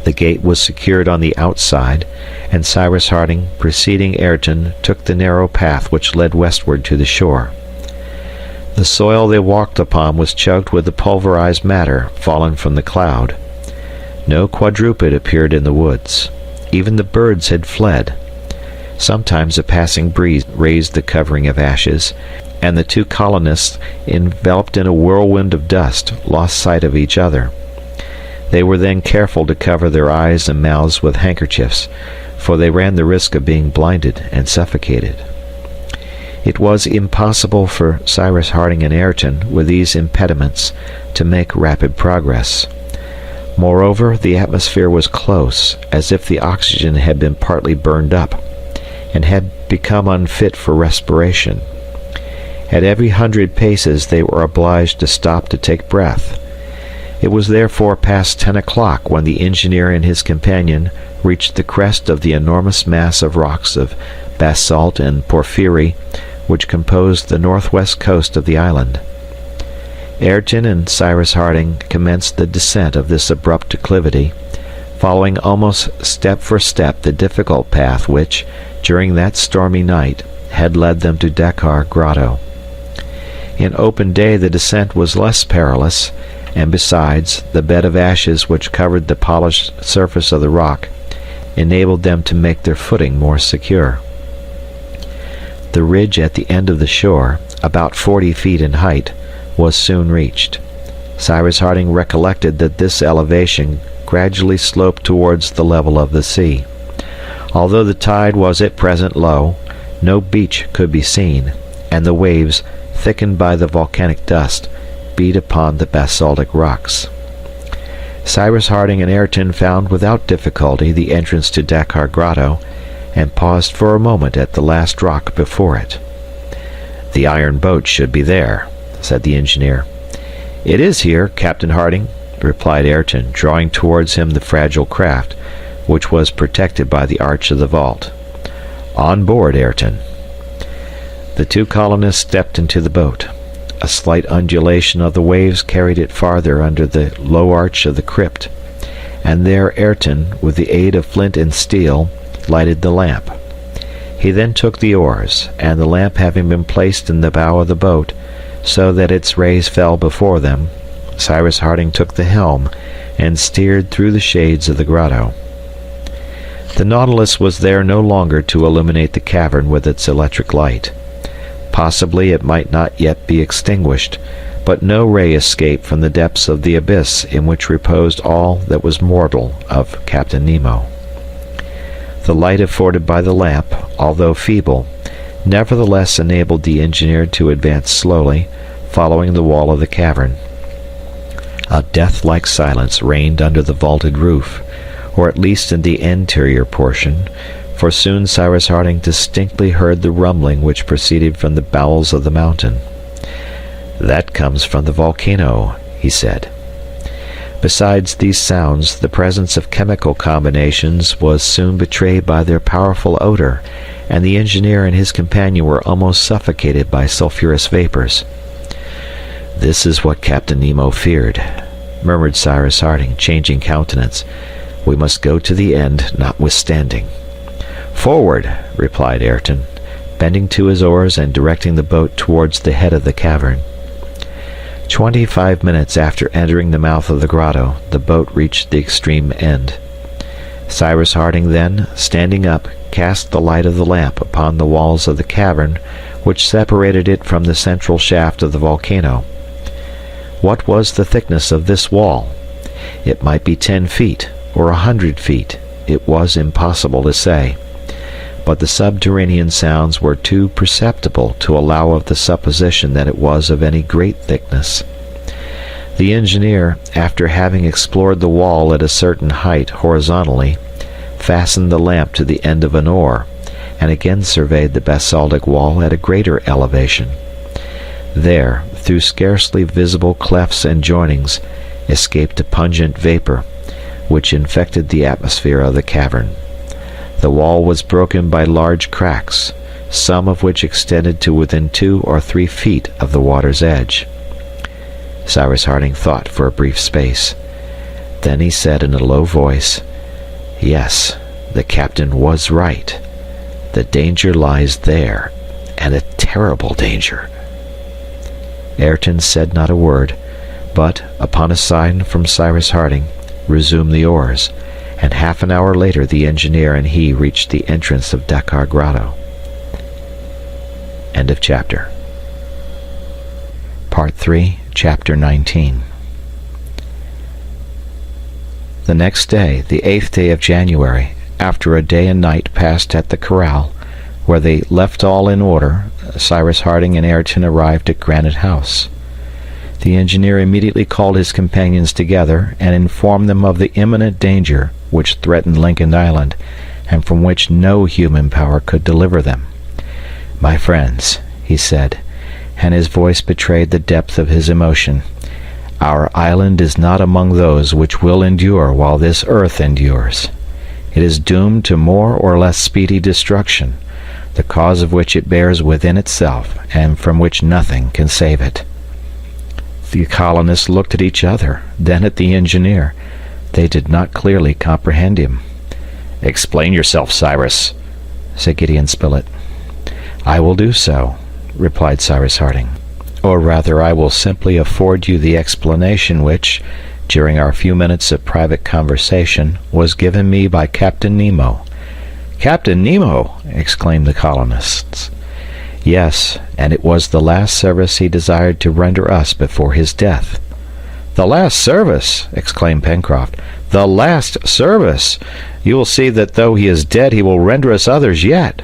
Speaker 2: The gate was secured on the outside, and Cyrus Harding, preceding Ayrton, took the narrow path which led westward to the shore. The soil they walked upon was choked with the pulverized matter fallen from the cloud. No quadruped appeared in the woods. Even the birds had fled. Sometimes a passing breeze raised the covering of ashes, and the two colonists, enveloped in a whirlwind of dust, lost sight of each other. They were then careful to cover their eyes and mouths with handkerchiefs, for they ran the risk of being blinded and suffocated. It was impossible for Cyrus Harding and Ayrton, with these impediments, to make rapid progress. Moreover, the atmosphere was close, as if the oxygen had been partly burned up, and had become unfit for respiration. At every 100 paces they were obliged to stop to take breath. It was therefore past 10 o'clock when the engineer and his companion reached the crest of the enormous mass of rocks of basalt and porphyry which composed the northwest coast of the island. Ayrton and Cyrus Harding commenced the descent of this abrupt declivity, following almost step for step the difficult path which, during that stormy night, had led them to Dakkar Grotto. In open day the descent was less perilous, and besides, the bed of ashes which covered the polished surface of the rock enabled them to make their footing more secure. The ridge at the end of the shore, about 40 feet in height, was soon reached. Cyrus Harding recollected that this elevation gradually sloped towards the level of the sea. Although the tide was at present low, no beach could be seen, and the waves, thickened by the volcanic dust, beat upon the basaltic rocks. Cyrus Harding and Ayrton found without difficulty the entrance to Dakkar Grotto, and paused for a moment at the last rock before it. "The iron boat should be there," said the engineer. "It is here, Captain Harding," replied Ayrton, drawing towards him the fragile craft, which was protected by the arch of the vault. "On board, Ayrton." The two colonists stepped into the boat. A slight undulation of the waves carried it farther under the low arch of the crypt, and there Ayrton, with the aid of flint and steel, lighted the lamp. He then took the oars, and the lamp having been placed in the bow of the boat, so that its rays fell before them, Cyrus Harding took the helm and steered through the shades of the grotto. The Nautilus was there no longer to illuminate the cavern with its electric light. Possibly it might not yet be extinguished, but no ray escaped from the depths of the abyss in which reposed all that was mortal of Captain Nemo. The light afforded by the lamp, although feeble, nevertheless enabled the engineer to advance slowly, following the wall of the cavern. A death-like silence reigned under the vaulted roof, or at least in the interior portion, for soon Cyrus Harding distinctly heard the rumbling which proceeded from the bowels of the mountain. "That comes from the volcano," he said.
Speaker 1: Besides these sounds, the presence of chemical combinations was soon betrayed by their powerful odor, and the engineer and his companion were almost suffocated by sulphurous vapors. "This is what Captain Nemo feared," murmured Cyrus Harding, changing countenance. "We must go to the end, notwithstanding." "Forward!" replied Ayrton, bending to his oars and directing the boat towards the head of the cavern. 25 minutes after entering the mouth of the grotto, the boat reached the extreme end. Cyrus Harding then, standing up, cast the light of the lamp upon the walls of the cavern which separated it from the central shaft of the volcano. What was the thickness of this wall? It might be 10 feet or 100 feet. It was impossible to say. But the subterranean sounds were too perceptible to allow of the supposition that it was of any great thickness. The engineer, after having explored the wall at a certain height horizontally, fastened the lamp to the end of an oar, and again surveyed the basaltic wall at a greater elevation. There, through scarcely visible clefts and joinings, escaped a pungent vapor, which infected the atmosphere of the cavern. The wall was broken by large cracks, some of which extended to within 2 or 3 feet of the water's edge. Cyrus Harding thought for a brief space. Then he said in a low voice, "Yes, the captain was right. The danger lies there, and a terrible danger." Ayrton said not a word, but, upon a sign from Cyrus Harding, resumed the oars, and half an hour later the engineer and he reached the entrance of Dakkar Grotto. End of chapter. Part 3, Chapter 19. The next day, the 8th day of January, after a day and night passed at the corral, where they left all in order, Cyrus Harding and Ayrton arrived at Granite House. The engineer immediately called his companions together and informed them of the imminent danger which threatened Lincoln Island, and from which no human power could deliver them. "My friends," he said, and his voice betrayed the depth of his emotion, "our island is not among those which will endure while this earth endures. It is doomed to more or less speedy destruction, the cause of which it bears within itself, and from which nothing can save it." The colonists looked at each other, then at the engineer. They did not clearly comprehend him. "Explain yourself, Cyrus," said Gideon Spilett. "I will do so," replied Cyrus Harding. "Or rather, I will simply afford you the explanation which, during our few minutes of private conversation, was given me by Captain Nemo." "Captain Nemo!" exclaimed the colonists. "Yes, and it was the last service he desired to render us before his death." "The last service!" exclaimed Pencroft. "The last service! You will see that though he is dead he will render us others yet."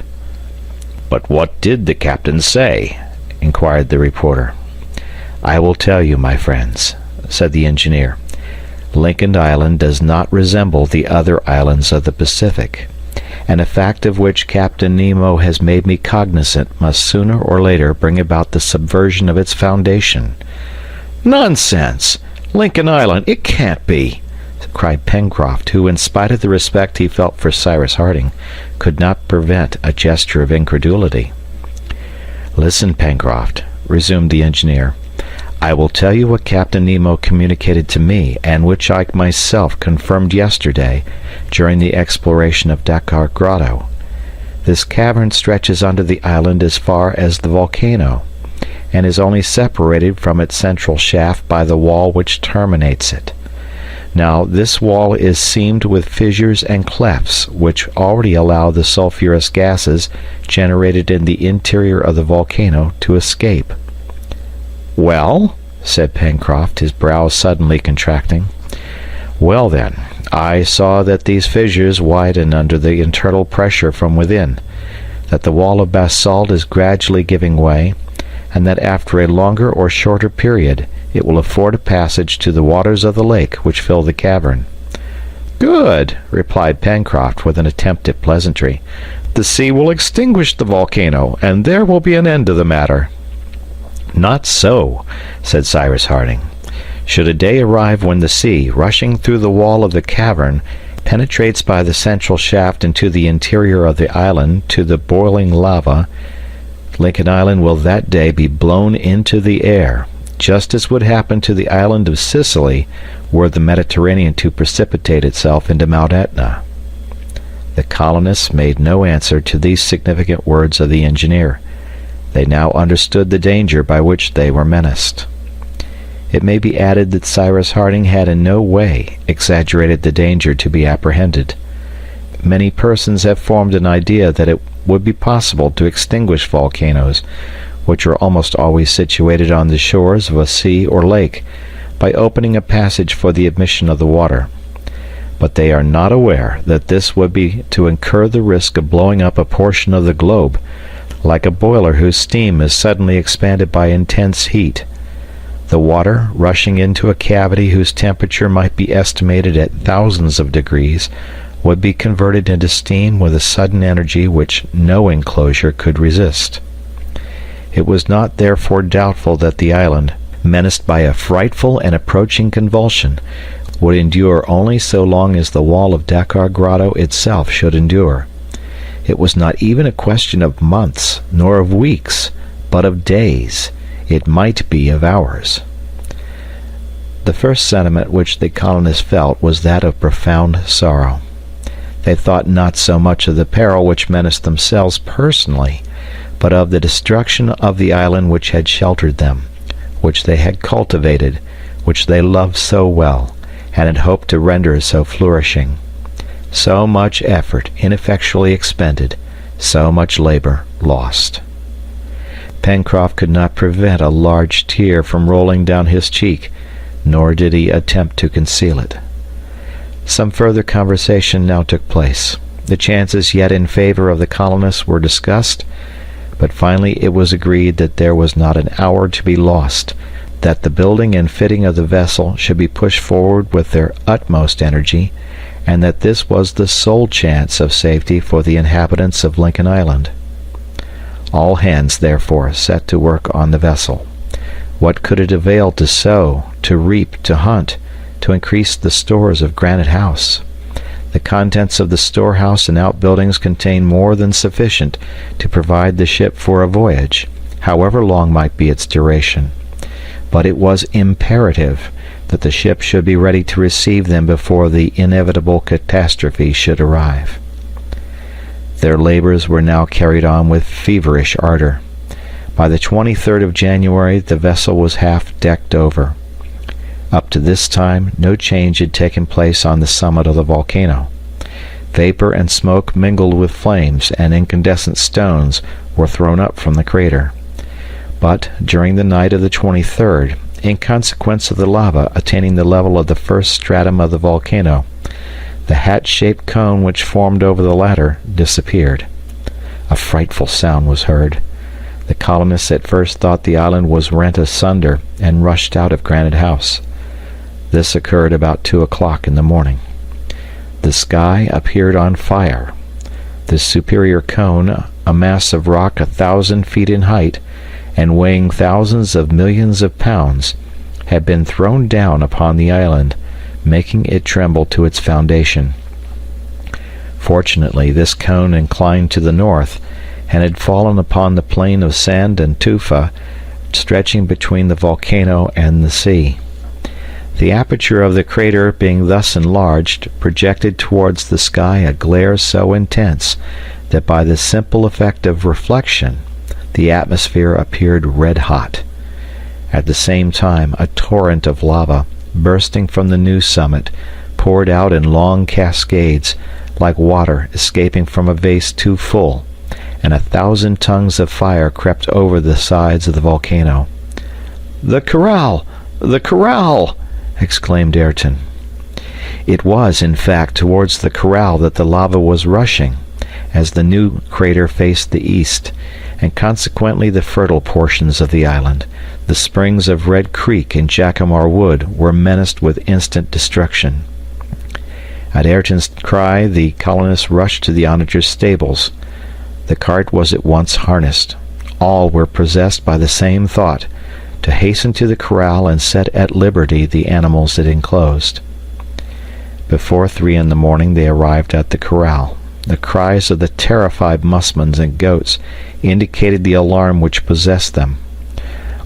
Speaker 1: "But what did the captain say?" inquired the reporter. "I will tell you, my friends," said the engineer. "Lincoln Island does not resemble the other islands of the Pacific, and a fact of which Captain Nemo has made me cognizant must sooner or later bring about the subversion of its foundation." "Nonsense! Lincoln Island! It can't be!" cried Pencroft, who, in spite of the respect he felt for Cyrus Harding, could not prevent a gesture of incredulity. "Listen, Pencroft," resumed the engineer. "I will tell you what Captain Nemo communicated to me, and which I myself confirmed yesterday during the exploration of Dakkar Grotto. This cavern stretches under the island as far as the volcano, and is only separated from its central shaft by the wall which terminates it. Now, this wall is seamed with fissures and clefts which already allow the sulphurous gases generated in the interior of the volcano to escape." "Well?" said Pencroft, his brows suddenly contracting. "Well, then, I saw that these fissures widen under the internal pressure from within, that the wall of basalt is gradually giving way, and that after a longer or shorter period it will afford a passage to the waters of the lake which fill the cavern." "Good," replied Pencroft with an attempt at pleasantry. "The sea will extinguish the volcano, and there will be an end of the matter." "Not so," said Cyrus Harding.
Speaker 2: Should a day arrive when the sea, rushing through the wall of the cavern, penetrates by the central shaft into the interior of the island to the boiling lava, Lincoln Island will that day be blown into the air, just as would happen to the island of Sicily were the Mediterranean to precipitate itself into Mount Etna. The colonists made no answer to these significant words of the engineer. They now understood the danger by which they were menaced. It may be added that Cyrus Harding had in no way exaggerated the danger to be apprehended. Many persons have formed an idea that it would be possible to extinguish volcanoes, which are almost always situated on the shores of a sea or lake, by opening a passage for the admission of the water. But they are not aware that this would be to incur the risk of blowing up a portion of the globe, like a boiler whose steam is suddenly expanded by intense heat. The water, rushing into a cavity whose temperature might be estimated at thousands of degrees, would be converted into steam with a sudden energy which no enclosure could resist. It was not therefore doubtful that the island, menaced by a frightful and approaching convulsion, would endure only so long as the wall of Dakkar Grotto itself should endure. It was not even a question of months, nor of weeks, but of days. It might be of hours. The first sentiment which the colonists felt was that of profound sorrow. They thought not so much of the peril which menaced themselves personally, but of the destruction of the island which had sheltered them, which they had cultivated, which they loved so well, and had hoped to render so flourishing. So much effort ineffectually expended, so much labor lost. Pencroft could not prevent a large tear from rolling down his cheek, nor did he attempt to conceal it. Some further conversation now took place. The chances yet in favor of the colonists were discussed, but finally it was agreed that there was not an hour to be lost, that the building and fitting of the vessel should be pushed forward with their utmost energy, and that this was the sole chance of safety for the inhabitants of Lincoln Island. All hands, therefore, set to work on the vessel. What could it avail to sow, to reap, to hunt, to increase the stores of Granite House? The contents of the storehouse and outbuildings contained more than sufficient to provide the ship for a voyage, however long might be its duration. But it was imperative that the ship should be ready to receive them before the inevitable catastrophe should arrive. Their labors were now carried on with feverish ardor. By the 23rd of January the vessel was half decked over. Up to this time no change had taken place on the summit of the volcano. Vapor and smoke mingled with flames, and incandescent stones were thrown up from the crater. But during the night of the 23rd, in consequence of the lava attaining the level of the first stratum of the volcano, the hat-shaped cone which formed over the latter disappeared. A frightful sound was heard. The colonists at first thought the island was rent asunder and rushed out of Granite House. This occurred about 2 o'clock in the morning. The sky appeared on fire. The superior cone, a mass of rock 1,000 feet in height, and weighing thousands of millions of pounds, had been thrown down upon the island, making it tremble to its foundation. Fortunately, this cone inclined to the north, and had fallen upon the plain of sand and tufa stretching between the volcano and the sea. The aperture of the crater being thus enlarged projected towards the sky a glare so intense that by the simple effect of reflection the atmosphere appeared red-hot. At the same time a torrent of lava, bursting from the new summit, poured out in long cascades, like water escaping from a vase too full, and 1,000 tongues of fire crept over the sides of the volcano. "The corral! The corral!" exclaimed Ayrton. It was, in fact, towards the corral that the lava was rushing, as the new crater faced the east, and consequently the fertile portions of the island, the springs of Red Creek and Jacamar Wood, were menaced with instant destruction. At Ayrton's cry the colonists rushed to the onager's stables. The cart was at once harnessed. All were possessed by the same thought, to hasten to the corral and set at liberty the animals it enclosed. Before 3 in the morning they arrived at the corral. The cries of the terrified musmons and goats indicated the alarm which possessed them.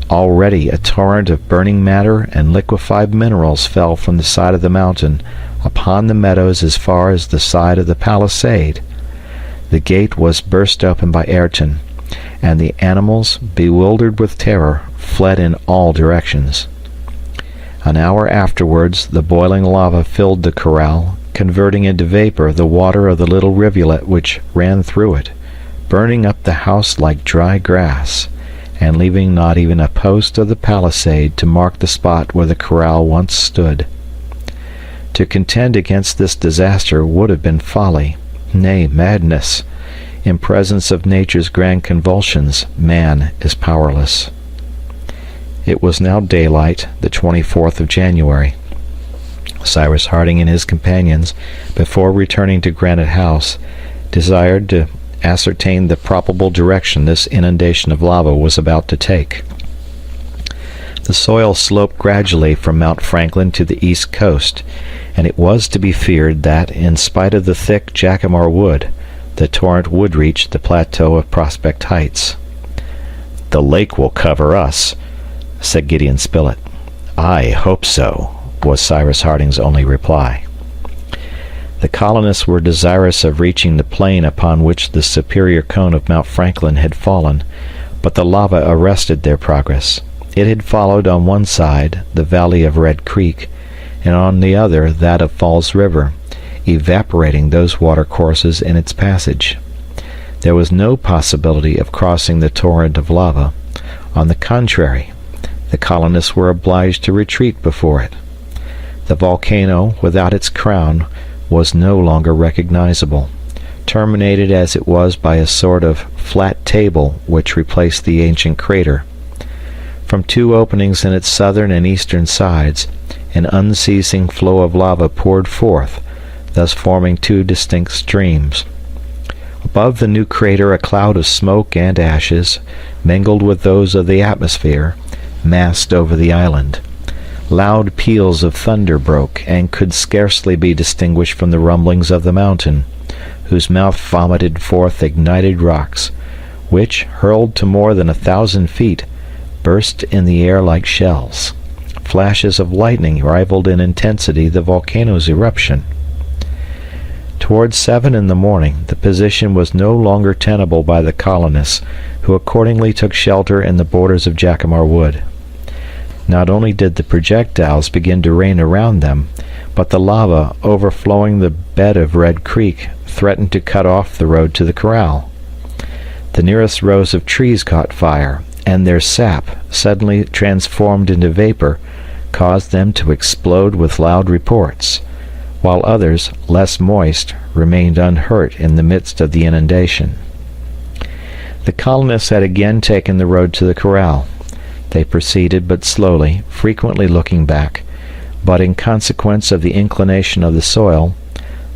Speaker 2: Already a torrent of burning matter and liquefied minerals fell from the side of the mountain upon the meadows as far as the side of the palisade. The gate was burst open by Ayrton, and the animals, bewildered with terror, fled in all directions. An hour afterwards the boiling lava filled the corral, converting into vapor the water of the little rivulet which ran through it, burning up the house like dry grass, and leaving not even a post of the palisade to mark the spot where the corral once stood. To contend against this disaster would have been folly, nay, madness. In presence of nature's grand convulsions, man is powerless. It was now daylight, the 24th of January. Cyrus Harding and his companions, before returning to Granite House, desired to ascertain the probable direction this inundation of lava was about to take. The soil sloped gradually from Mount Franklin to the east coast, and it was to be feared that, in spite of the thick jacamar wood, the torrent would reach the plateau of Prospect Heights. "The lake will cover us," said Gideon Spilett. "I hope so," was Cyrus Harding's only reply. The colonists were desirous of reaching the plain upon which the superior cone of Mount Franklin had fallen, but the lava arrested their progress. It had followed on one side the valley of Red Creek, and on the other that of Falls River, evaporating those watercourses in its passage. There was no possibility of crossing the torrent of lava. On the contrary, the colonists were obliged to retreat before it. The volcano, without its crown, was no longer recognizable, terminated as it was by a sort of flat table which replaced the ancient crater. From 2 openings in its southern and eastern sides, an unceasing flow of lava poured forth, thus forming 2 distinct streams. Above the new crater a cloud of smoke and ashes, mingled with those of the atmosphere, massed over the island. Loud peals of thunder broke, and could scarcely be distinguished from the rumblings of the mountain, whose mouth vomited forth ignited rocks, which, hurled to more than 1,000 feet, burst in the air like shells. Flashes of lightning rivaled in intensity the volcano's eruption. Towards 7 in the morning, the position was no longer tenable by the colonists, who accordingly took shelter in the borders of Jacamar Wood. Not only did the projectiles begin to rain around them, but the lava, overflowing the bed of Red Creek, threatened to cut off the road to the corral. The nearest rows of trees caught fire, and their sap, suddenly transformed into vapor, caused them to explode with loud reports, while others, less moist, remained unhurt in the midst of the inundation. The colonists had again taken the road to the corral. They proceeded but slowly, frequently looking back, but in consequence of the inclination of the soil,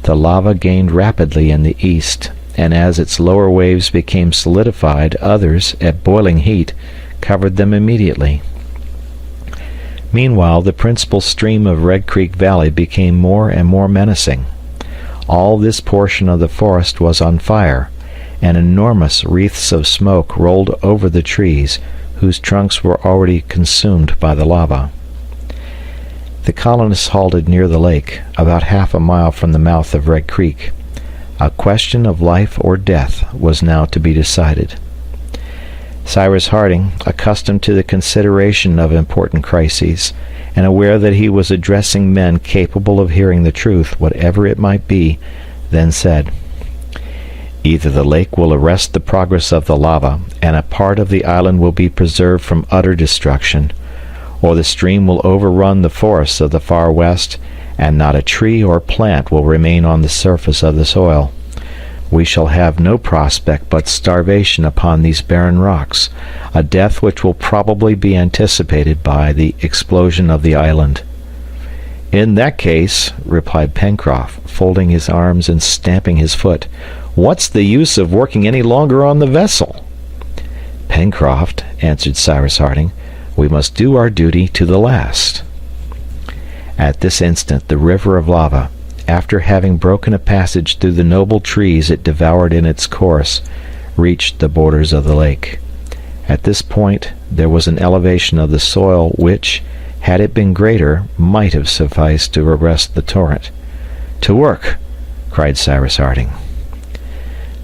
Speaker 2: the lava gained rapidly in the east, and as its lower waves became solidified, others, at boiling heat, covered them immediately. Meanwhile, the principal stream of Red Creek Valley became more and more menacing. All this portion of the forest was on fire, and enormous wreaths of smoke rolled over the trees, whose trunks were already consumed by the lava. The colonists halted near the lake, about half a mile from the mouth of Red Creek. A question of life or death was now to be decided. Cyrus Harding, accustomed to the consideration of important crises, and aware that he was addressing men capable of hearing the truth, whatever it might be, then said, "Either the lake will arrest the progress of the lava, and a part of the island will be preserved from utter destruction, or the stream will overrun the forests of the far west, and not a tree or plant will remain on the surface of the soil. We shall have no prospect but starvation upon these barren rocks, a death which will probably be anticipated by the explosion of the island." "In that case," replied Pencroft, folding his arms and stamping his foot, "what's the use of working any longer on the vessel?" "Pencroft," answered Cyrus Harding, We must do our duty to the last." At this instant the river of lava, after having broken a passage through the noble trees it devoured in its course, reached the borders of the lake. At this point there was an elevation of the soil which, had it been greater, might have sufficed to arrest the torrent. "To work!" cried Cyrus Harding.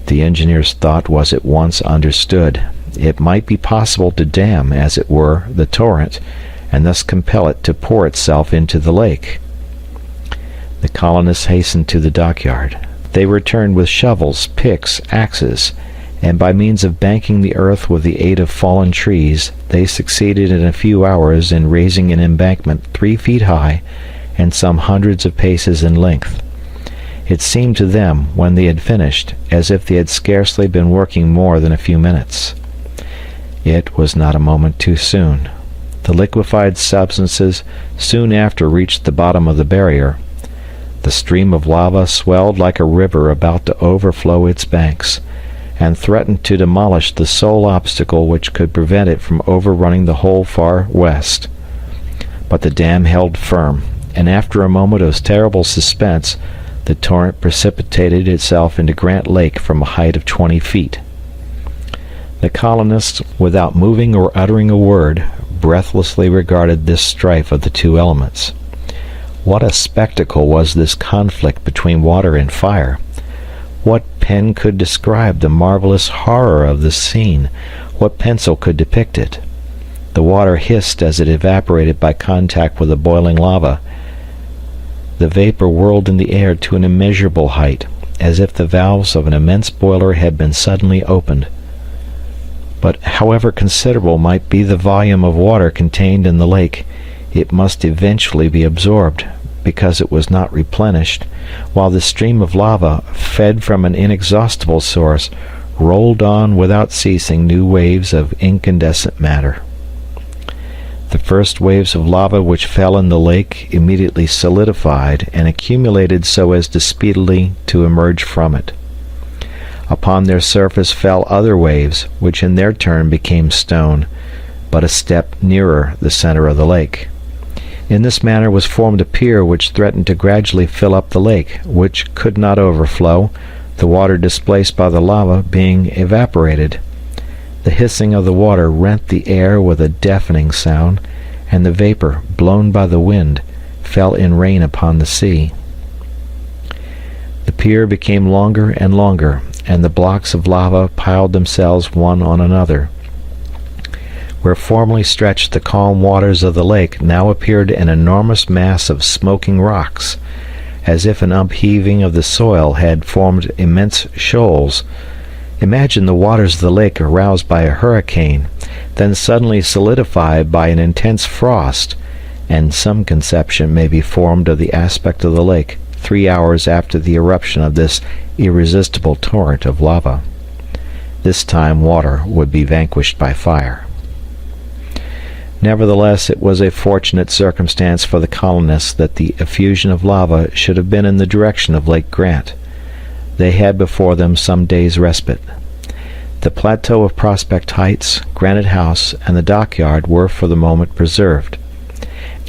Speaker 2: The engineer's thought was at once understood. It might be possible to dam, as it were, the torrent, and thus compel it to pour itself into the lake. The colonists hastened to the dockyard. They returned with shovels, picks, axes, and by means of banking the earth with the aid of fallen trees, they succeeded in a few hours in raising an embankment 3 feet high and some hundreds of paces in length. It seemed to them, when they had finished, as if they had scarcely been working more than a few minutes. It was not a moment too soon. The liquefied substances soon after reached the bottom of the barrier. The stream of lava swelled like a river about to overflow its banks, and threatened to demolish the sole obstacle which could prevent it from overrunning the whole far west. But the dam held firm, and after a moment of terrible suspense, the torrent precipitated itself into Grant Lake from a height of 20 feet. The colonists, without moving or uttering a word, breathlessly regarded this strife of the two elements. What a spectacle was this conflict between water and fire! What pen could describe the marvelous horror of the scene? What pencil could depict it? The water hissed as it evaporated by contact with the boiling lava. The vapor whirled in the air to an immeasurable height, as if the valves of an immense boiler had been suddenly opened. But however considerable might be the volume of water contained in the lake, it must eventually be absorbed, because it was not replenished, while the stream of lava, fed from an inexhaustible source, rolled on without ceasing new waves of incandescent matter. The first waves of lava which fell in the lake immediately solidified and accumulated so as to speedily to emerge from it. Upon their surface fell other waves, which in their turn became stone, but a step nearer the center of the lake. In this manner was formed a pier which threatened to gradually fill up the lake, which could not overflow, the water displaced by the lava being evaporated. The hissing of the water rent the air with a deafening sound, and the vapor, blown by the wind, fell in rain upon the sea. The pier became longer and longer, and the blocks of lava piled themselves one on another. Where formerly stretched the calm waters of the lake now appeared an enormous mass of smoking rocks, as if an upheaving of the soil had formed immense shoals. Imagine the waters of the lake aroused by a hurricane, then suddenly solidified by an intense frost, and some conception may be formed of the aspect of the lake 3 hours after the eruption of this irresistible torrent of lava. This time water would be vanquished by fire. Nevertheless, it was a fortunate circumstance for the colonists that the effusion of lava should have been in the direction of Lake Grant. They had before them some days' respite. The plateau of Prospect Heights, Granite House, and the dockyard were for the moment preserved,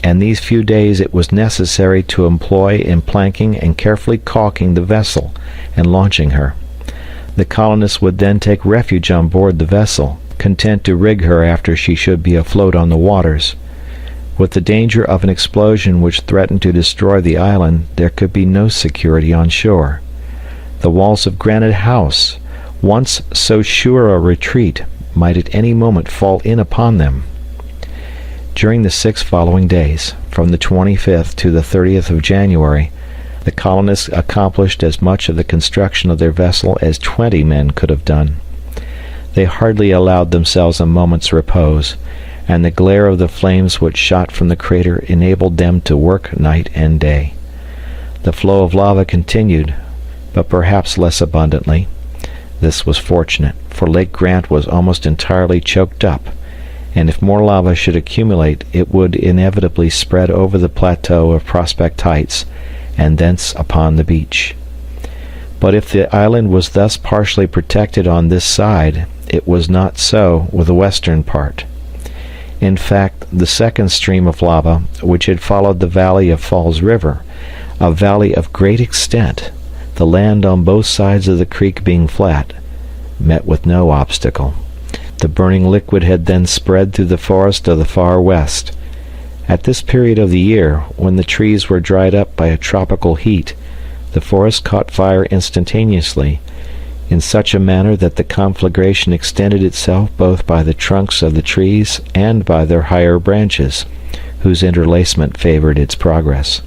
Speaker 2: and these few days it was necessary to employ in planking and carefully caulking the vessel and launching her. The colonists would then take refuge on board the vessel, content to rig her after she should be afloat on the waters. With the danger of an explosion which threatened to destroy the island, there could be no security on shore. The walls of Granite House, once so sure a retreat, might at any moment fall in upon them. During the 6 following days, from the 25th to the 30th of January, the colonists accomplished as much of the construction of their vessel as 20 men could have done. They hardly allowed themselves a moment's repose, and the glare of the flames which shot from the crater enabled them to work night and day. The flow of lava continued, but perhaps less abundantly. This was fortunate, for Lake Grant was almost entirely choked up, and if more lava should accumulate, it would inevitably spread over the plateau of Prospect Heights, and thence upon the beach. But if the island was thus partially protected on this side, it was not so with the western part.
Speaker 1: In fact, the second stream of lava, which had followed the valley of Falls River, a valley of great extent, the land on both sides of the creek being flat, met with no obstacle. The burning liquid had then spread through the forest of the far west. At this period of the year, when the trees were dried up by a tropical heat, the forest caught fire instantaneously, in such a manner that the conflagration extended itself both by the trunks of the trees and by their higher branches, whose interlacement favored its progress.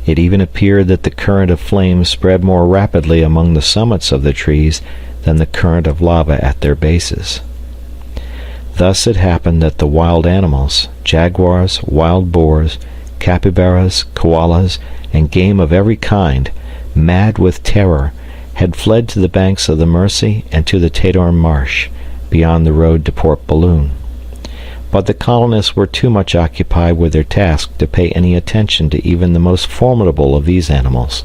Speaker 1: It even appeared that the current of flame spread more rapidly among the summits of the trees than the current of lava at their bases. Thus it happened that the wild animals, jaguars, wild boars, capybaras, koalas, and game of every kind, mad with terror, had fled to the banks of the Mersey and to the Tadorn Marsh, beyond the road to Port Balloon. But the colonists were too much occupied with their task to pay any attention to even the most formidable of these animals.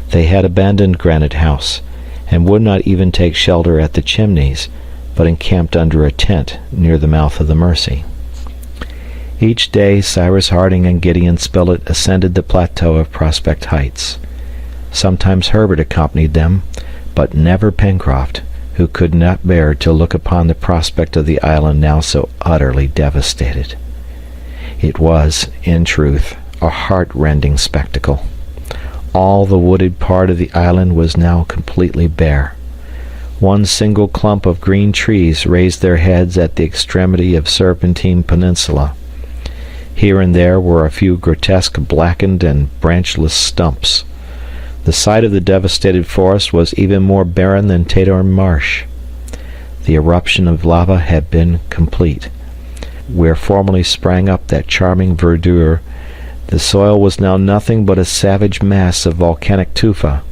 Speaker 1: They had abandoned Granite House, and would not even take shelter at the Chimneys, but encamped under a tent near the mouth of the Mersey. Each day Cyrus Harding and Gideon Spilett ascended the plateau of Prospect Heights. Sometimes Herbert accompanied them, but never Pencroft, who could not bear to look upon the prospect of the island now so utterly devastated. It was, in truth, a heart-rending spectacle. All the wooded part of the island was now completely bare. One single clump of green trees raised their heads at the extremity of Serpentine Peninsula. Here and there were a few grotesque blackened and branchless stumps. The site of the devastated forest was even more barren than Tadorn Marsh. The eruption of lava had been complete. Where formerly sprang up that charming verdure, the soil was now nothing but a savage mass of volcanic tufa.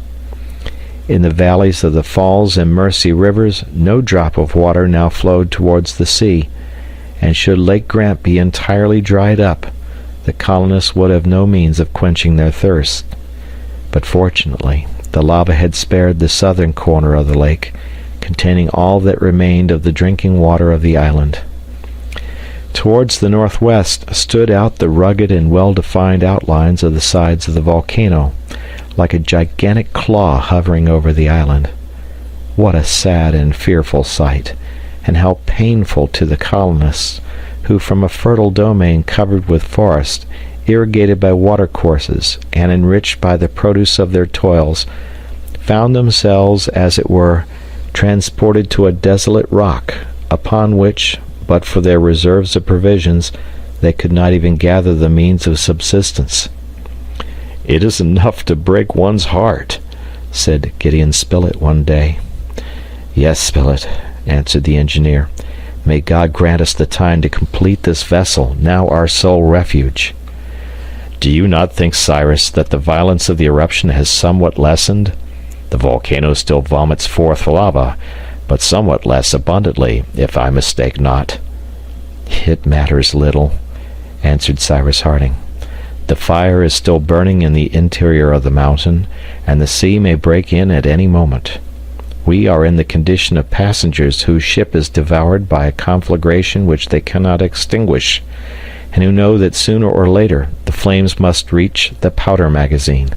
Speaker 1: In the valleys of the Falls and Mersey rivers, no drop of water now flowed towards the sea, and should Lake Grant be entirely dried up, the colonists would have no means of quenching their thirst. But fortunately, the lava had spared the southern corner of the lake, containing all that remained of the drinking water of the island. Towards the northwest stood out the rugged and well-defined outlines of the sides of the volcano, like a gigantic claw hovering over the island. What a sad and fearful sight, and how painful to the colonists, who from a fertile domain covered with forest, irrigated by watercourses, and enriched by the produce of their toils, found themselves, as it were, transported to a desolate rock, upon which, but for their reserves of provisions, they could not even gather the means of subsistence. "It is enough to break one's heart," said Gideon Spilett one day. "Yes, Spilett," answered the engineer. "May God grant us the time to complete this vessel, now our sole refuge." "Do you not think, Cyrus, that the violence of the eruption has somewhat lessened? The volcano still vomits forth lava, but somewhat less abundantly, if I mistake not." "It matters little," answered Cyrus Harding. "The fire is still burning in the interior of the mountain, and the sea may break in at any moment. We are in the condition of passengers whose ship is devoured by a conflagration which they cannot extinguish, and who know that sooner or later the flames must reach the powder magazine.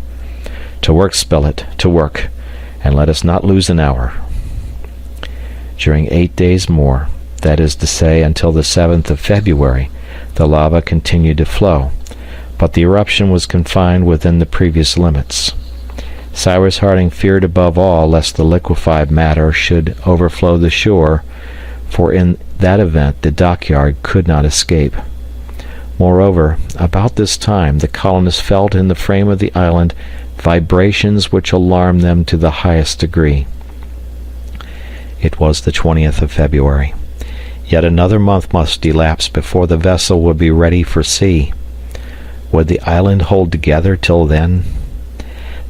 Speaker 1: To work, Spilett, to work, and let us not lose an hour." During 8 days more, that is to say until the 7th of February, the lava continued to flow, but the eruption was confined within the previous limits. Cyrus Harding feared above all lest the liquefied matter should overflow the shore, for in that event the dockyard could not escape. Moreover, about this time the colonists felt in the frame of the island vibrations which alarmed them to the highest degree. It was the 20th of February. Yet another month must elapse before the vessel would be ready for sea. Would the island hold together till then?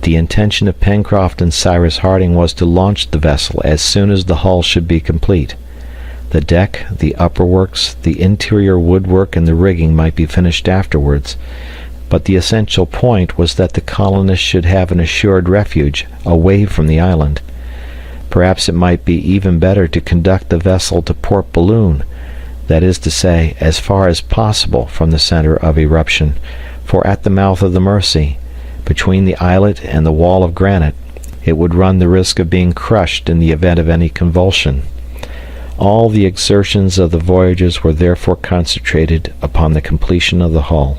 Speaker 1: The intention of Pencroft and Cyrus Harding was to launch the vessel as soon as the hull should be complete. The deck, the upper works, the interior woodwork, and the rigging might be finished afterwards, but the essential point was that the colonists should have an assured refuge away from the island. Perhaps it might be even better to conduct the vessel to Port Balloon, that is to say, as far as possible from the center of eruption, for at the mouth of the Mersey, between the islet and the wall of granite, it would run the risk of being crushed in the event of any convulsion. All the exertions of the voyagers were therefore concentrated upon the completion of the hull.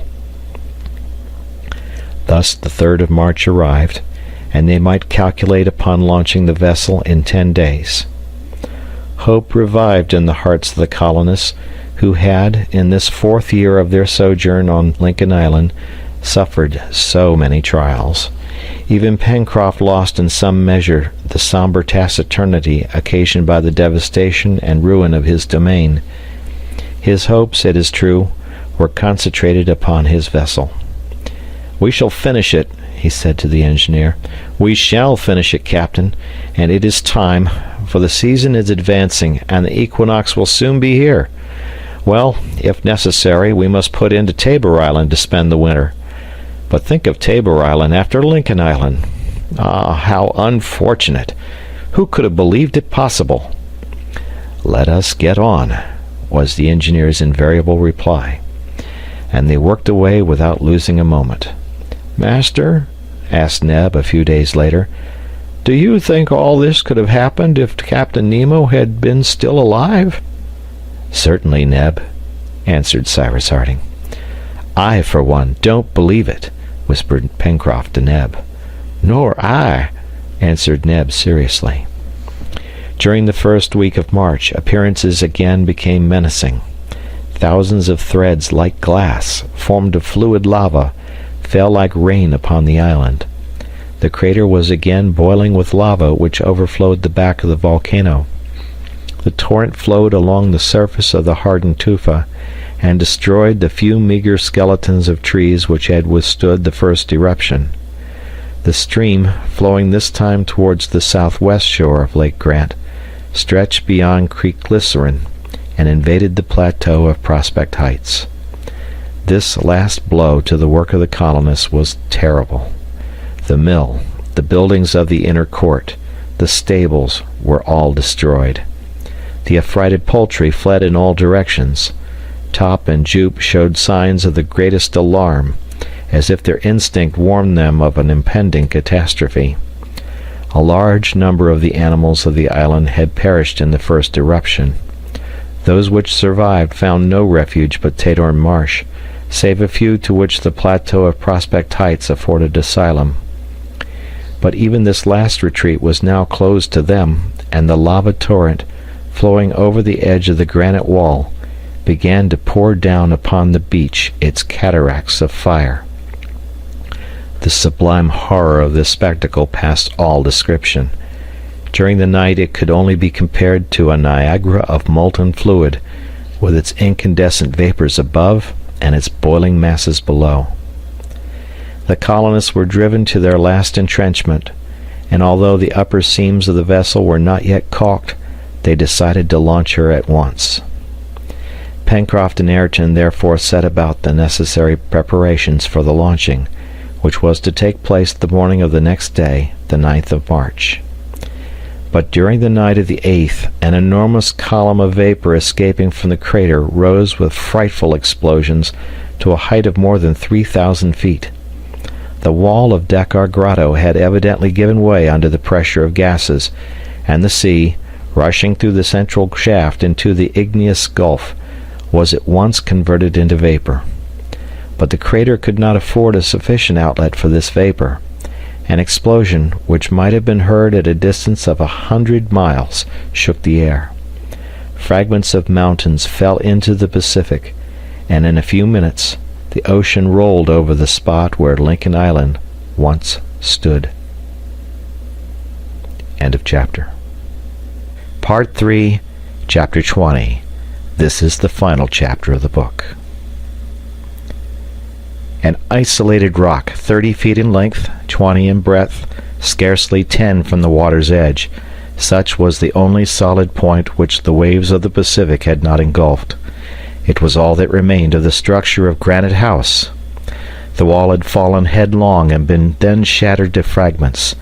Speaker 1: Thus the 3rd of March arrived, and they might calculate upon launching the vessel in 10 days. Hope revived in the hearts of the colonists, who had, in this 4th year of their sojourn on Lincoln Island, suffered so many trials. Even Pencroft lost in some measure the somber taciturnity occasioned by the devastation and ruin of his domain. His hopes, it is true, were concentrated upon his vessel. "We shall finish it," he said to the engineer. "We shall finish it, Captain, and it is time, for the season is advancing, and the equinox will soon be here. Well, if necessary, we must put into Tabor Island to spend the winter. But think of Tabor Island after Lincoln Island. Ah, how unfortunate! Who could have believed it possible?" "Let us get on," was the engineer's invariable reply, and they worked away without losing a moment. "Master," asked Neb a few days later, "do you think all this could have happened if Captain Nemo had been still alive?" "Certainly, Neb," answered Cyrus Harding. "I, for one, don't believe it," whispered Pencroft to Neb. "Nor I," answered Neb seriously. During the first week of March, appearances again became menacing. Thousands of threads like glass, formed of fluid lava, fell like rain upon the island. The crater was again boiling with lava which overflowed the back of the volcano. The torrent flowed along the surface of the hardened tufa, and destroyed the few meager skeletons of trees which had withstood the first eruption. The stream, flowing this time towards the southwest shore of Lake Grant, stretched beyond Creek Glycerine, and invaded the plateau of Prospect Heights. This last blow to the work of the colonists was terrible. The mill, the buildings of the inner court, the stables were all destroyed. The affrighted poultry fled in all directions. Top and Jup showed signs of the greatest alarm, as if their instinct warned them of an impending catastrophe. A large number of the animals of the island had perished in the first eruption. Those which survived found no refuge but Tatorn Marsh, save a few to which the plateau of Prospect Heights afforded asylum. But even this last retreat was now closed to them, and the lava torrent, flowing over the edge of the granite wall, began to pour down upon the beach its cataracts of fire. The sublime horror of this spectacle passed all description. During the night it could only be compared to a Niagara of molten fluid, with its incandescent vapors above and its boiling masses below. The colonists were driven to their last entrenchment, and although the upper seams of the vessel were not yet caulked, they decided to launch her at once. Pencroft and Ayrton therefore set about the necessary preparations for the launching, which was to take place the morning of the next day, the 9th of March. But during the night of the 8th, an enormous column of vapor escaping from the crater rose with frightful explosions to a height of more than 3,000 feet. The wall of Dakar Grotto had evidently given way under the pressure of gases, and the sea, rushing through the central shaft into the igneous gulf, was at once converted into vapor. But the crater could not afford a sufficient outlet for this vapor. An explosion, which might have been heard at a distance of 100 miles, shook the air. Fragments of mountains fell into the Pacific, and in a few minutes the ocean rolled over the spot where Lincoln Island once stood. End of chapter. Part 3, Chapter 20. This is the final chapter of the book. An isolated rock, 30 feet in length, 20 in breadth, scarcely 10 from the water's edge. Such was the only solid point which the waves of the Pacific had not engulfed. It was all that remained of the structure of Granite House. The wall had fallen headlong and been then shattered to fragments,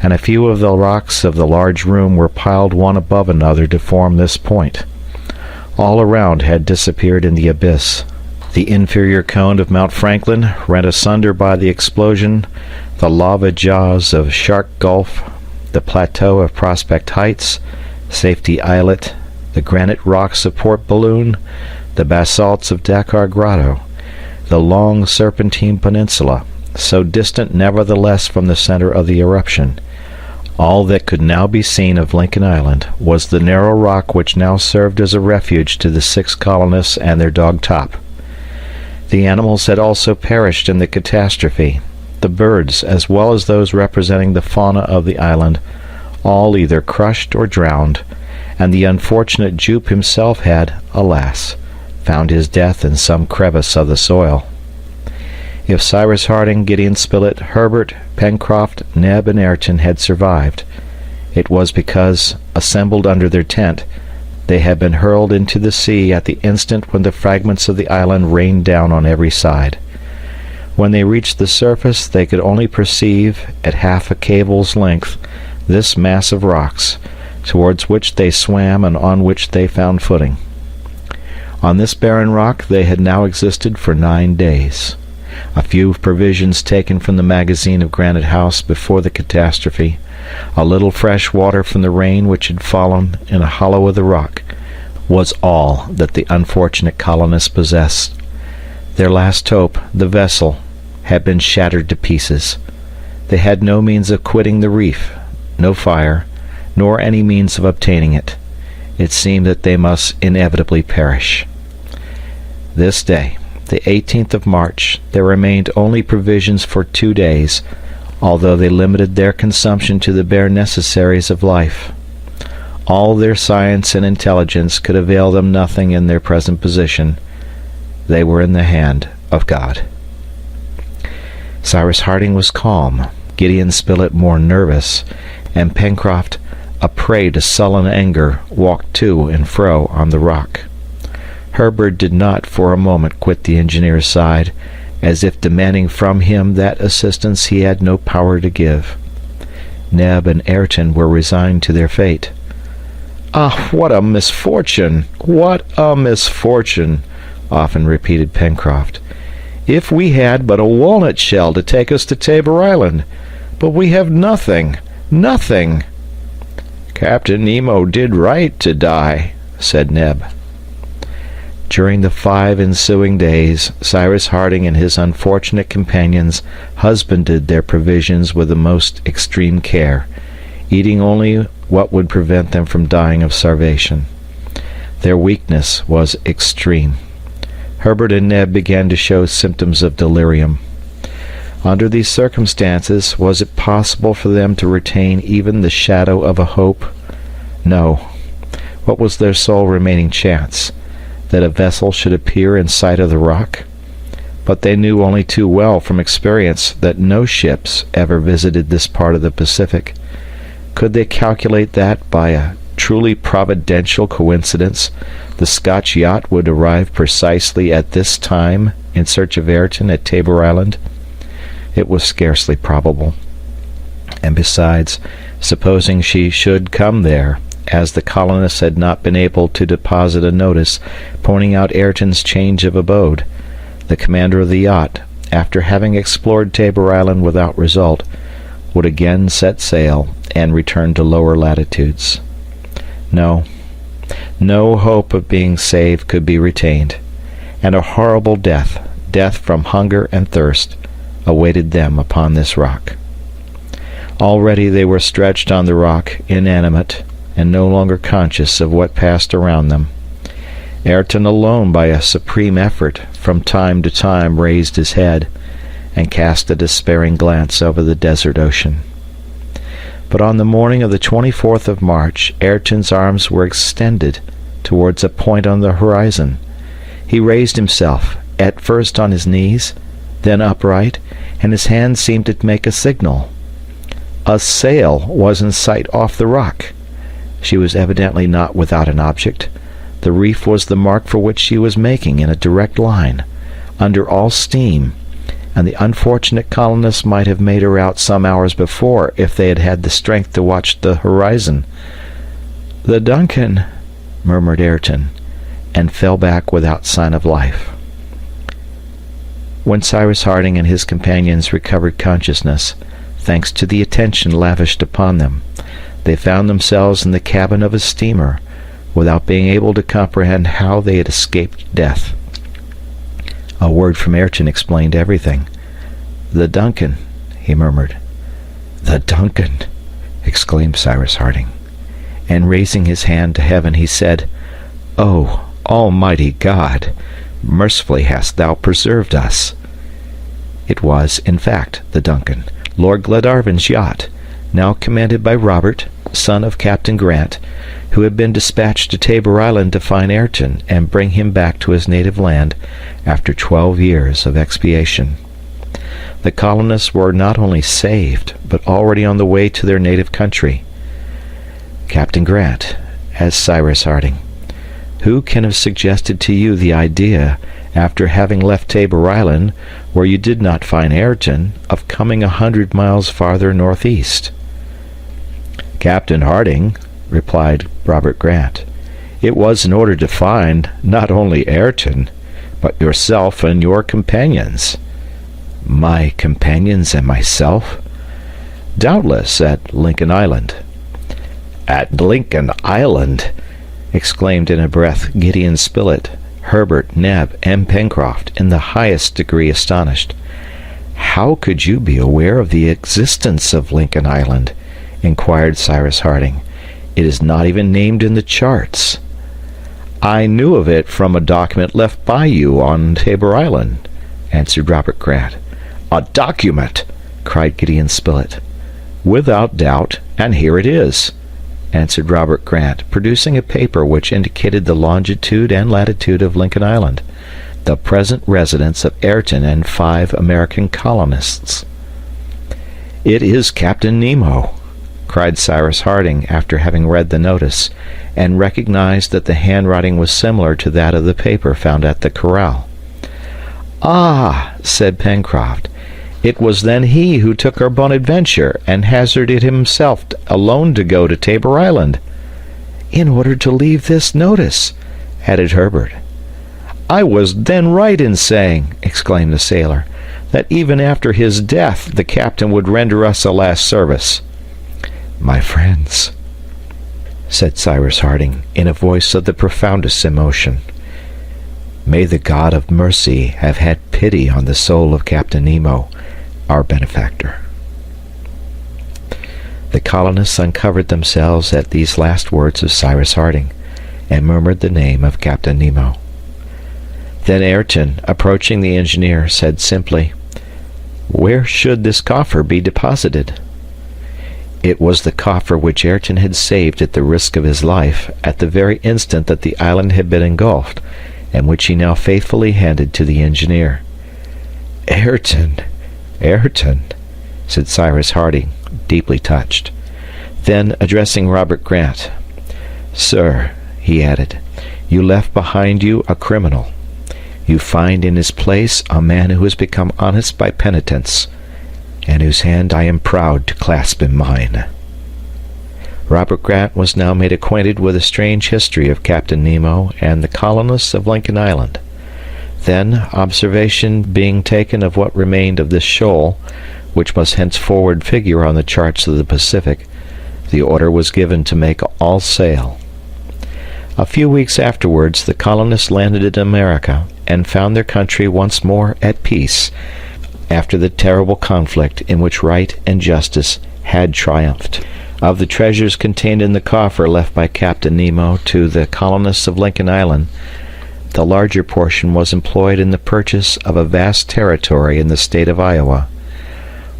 Speaker 1: and a few of the rocks of the large room were piled one above another to form this point.
Speaker 2: All around had disappeared in the abyss. The inferior cone of Mount Franklin, rent asunder by the explosion, the lava jaws of Shark Gulf, the plateau of Prospect Heights, Safety Islet, the granite rocks of Port Balloon, the basalts of Dakar Grotto, the long serpentine peninsula, so distant nevertheless from the center of the eruption. All that could now be seen of Lincoln Island was the narrow rock which now served as a refuge to the 6 colonists and their dog Top. The animals had also perished in the catastrophe, the birds as well as those representing the fauna of the island, all either crushed or drowned, and the unfortunate Jupe himself had, alas, found his death in some crevice of the soil. If Cyrus Harding, Gideon Spilett, Herbert, Pencroft, Neb, and Ayrton had survived, it was because, assembled under their tent, they had been hurled into the sea at the instant when the fragments of the island rained down on every side. When they reached the surface, they could only perceive, at half a cable's length, this mass of rocks, towards which they swam and on which they found footing. On this barren rock they had now existed for 9 days. A few provisions taken from the magazine of Granite House before the catastrophe, a little fresh water from the rain which had fallen in a hollow of the rock, was all that the unfortunate colonists possessed. Their last hope, the vessel, had been shattered to pieces. They had no means of quitting the reef, no fire, nor any means of obtaining it. It seemed that they must inevitably perish. This day, the 18th of March, there remained only provisions for 2 days, although they limited their consumption to the bare necessaries of life. All their science and intelligence could avail them nothing in their present position. They were in the hand of God. Cyrus Harding was calm, Gideon Spilett more nervous, and Pencroft, a prey to sullen anger, walked to and fro on the rock. Herbert did not for a moment quit the engineer's side, as if demanding from him that assistance he had no power to give. Neb and Ayrton were resigned to their fate. "Ah, what a misfortune! What a misfortune!" often repeated Pencroft. "If we had but a walnut shell to take us to Tabor Island! But we have nothing! Nothing!" "Captain Nemo did right to die," said Neb. During the 5 ensuing days, Cyrus Harding and his unfortunate companions husbanded their provisions with the most extreme care, eating only what would prevent them from dying of starvation. Their weakness was extreme. Herbert and Neb began to show symptoms of delirium. Under these circumstances, was it possible for them to retain even the shadow of a hope? No. What was their sole remaining chance? That a vessel should appear in sight of the rock? But they knew only too well from experience that no ships ever visited this part of the Pacific. Could they calculate that, by a truly providential coincidence, the Scotch yacht would arrive precisely at this time in search of Ayrton at Tabor Island? It was scarcely probable. And besides, supposing she should come there, as the colonists had not been able to deposit a notice pointing out Ayrton's change of abode, the commander of the yacht, after having explored Tabor Island without result, would again set sail and return to lower latitudes. No hope of being saved could be retained, and a horrible death from hunger and thirst, awaited them upon this rock. Already they were stretched on the rock, inanimate, and no longer conscious of what passed around them. Ayrton alone, by a supreme effort, from time to time raised his head, and cast a despairing glance over the desert ocean. But on the morning of the 24th of March, Ayrton's arms were extended towards a point on the horizon. He raised himself, at first on his knees, then upright, and his hand seemed to make a signal. A sail was in sight off the rock. She was evidently not without an object. The reef was the mark for which she was making in a direct line, under all steam, and the unfortunate colonists might have made her out some hours before if they had had the strength to watch the horizon. "The Duncan," murmured Ayrton. and fell back without sign of life. When Cyrus Harding and his companions recovered consciousness, thanks to the attention lavished upon them, they found themselves in the cabin of a steamer, without being able to comprehend how they had escaped death. A word from Ayrton explained everything. "The Duncan," he murmured. "The Duncan!" exclaimed Cyrus Harding. And raising his hand to heaven, he said, "O Almighty God, mercifully hast thou preserved us." It was, in fact, the Duncan, Lord Glenarvan's yacht, now commanded by Robert, son of Captain Grant, who had been dispatched to Tabor Island to find Ayrton and bring him back to his native land after 12 years of expiation. The colonists were not only saved, but already on the way to their native country. Captain Grant, as Cyrus Harding, who can have suggested to you the idea, after having left Tabor Island, where you did not find Ayrton, of coming 100 miles farther northeast? "Captain Harding," replied Robert Grant, "it was in order to find not only Ayrton, but yourself and your companions." "My companions and myself?" "Doubtless at Lincoln Island." "At Lincoln Island!" exclaimed in a breath Gideon Spilett, Herbert, Neb, and Pencroft, in the highest degree astonished. "How could you be aware of the existence of Lincoln Island?" inquired Cyrus Harding. "It is not even named in the charts." "I knew of it from a document left by you on Tabor Island," answered Robert Grant. "A document!" cried Gideon Spilett. "Without doubt, and here it is," answered Robert Grant, producing a paper which indicated the longitude and latitude of Lincoln Island, the present residence of Ayrton and 5 American colonists. "It is Captain Nemo!" cried Cyrus Harding after having read the notice, and recognized that the handwriting was similar to that of the paper found at the corral. "Ah!" said Pencroft, "it was then he who took our Bonadventure and hazarded himself alone to go to Tabor Island." "In order to leave this notice," added Herbert. "I was then right in saying," exclaimed the sailor, "that even after his death the captain would render us a last service." "My friends," said Cyrus Harding, in a voice of the profoundest emotion, "may the God of mercy have had pity on the soul of Captain Nemo, our benefactor." The colonists uncovered themselves at these last words of Cyrus Harding, and murmured the name of Captain Nemo. Then Ayrton, approaching the engineer, said simply, "Where should this coffer be deposited?" It was the coffer which Ayrton had saved at the risk of his life at the very instant that the island had been engulfed, and which he now faithfully handed to the engineer. "Ayrton! Ayrton!" said Cyrus Harding, deeply touched. Then, addressing Robert Grant, "Sir," he added, "you left behind you a criminal. You find in his place a man who has become honest by penitence, and whose hand I am proud to clasp in mine." Robert Grant was now made acquainted with the strange history of Captain Nemo and the colonists of Lincoln Island. Then, observation being taken of what remained of this shoal, which must henceforward figure on the charts of the Pacific, the order was given to make all sail. A few weeks afterwards the colonists landed in America and found their country once more at peace, after the terrible conflict in which right and justice had triumphed. Of the treasures contained in the coffer left by Captain Nemo to the colonists of Lincoln Island, the larger portion was employed in the purchase of a vast territory in the state of Iowa.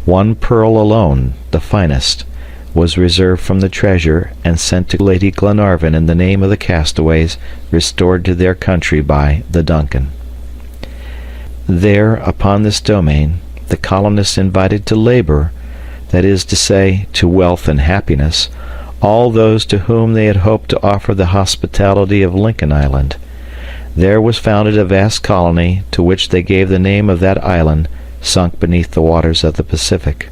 Speaker 2: One pearl alone, the finest, was reserved from the treasure and sent to Lady Glenarvan in the name of the castaways restored to their country by the Duncan. There, upon this domain, the colonists invited to labor, that is to say, to wealth and happiness, all those to whom they had hoped to offer the hospitality of Lincoln Island. There was founded a vast colony, to which they gave the name of that island sunk beneath the waters of the Pacific.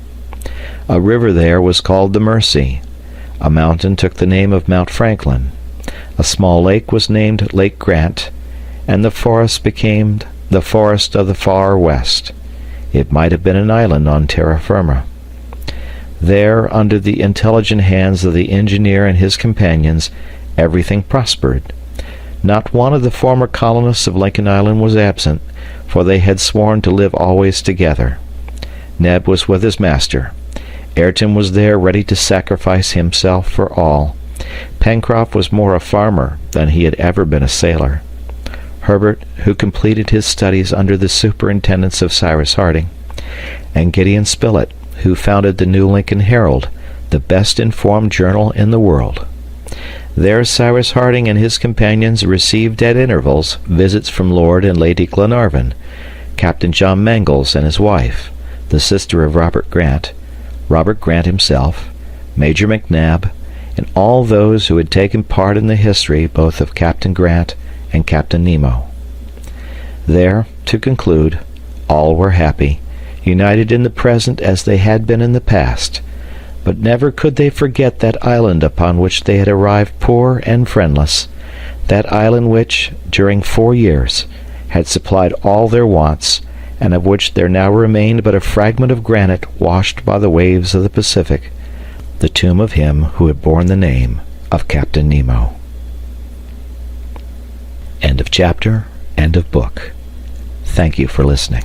Speaker 2: A river there was called the Mercy. A mountain took the name of Mount Franklin. A small lake was named Lake Grant, and the forest became the Forest of the Far West. It might have been an island on terra firma. There, under the intelligent hands of the engineer and his companions, everything prospered. Not one of the former colonists of Lincoln Island was absent, for they had sworn to live always together. Neb was with his master. Ayrton was there ready to sacrifice himself for all. Pencroft was more a farmer than he had ever been a sailor. Herbert, who completed his studies under the superintendence of Cyrus Harding, and Gideon Spilett, who founded the New Lincoln Herald, the best informed journal in the world. There Cyrus Harding and his companions received at intervals visits from Lord and Lady Glenarvan, Captain John Mangles and his wife, the sister of Robert Grant himself, Major McNabb, and all those who had taken part in the history both of Captain Grant and Captain Nemo. There, to conclude, all were happy, united in the present as they had been in the past, but never could they forget that island upon which they had arrived poor and friendless, that island which, during 4 years, had supplied all their wants, and of which there now remained but a fragment of granite washed by the waves of the Pacific, the tomb of him who had borne the name of Captain Nemo. End of chapter, end of book. Thank you for listening.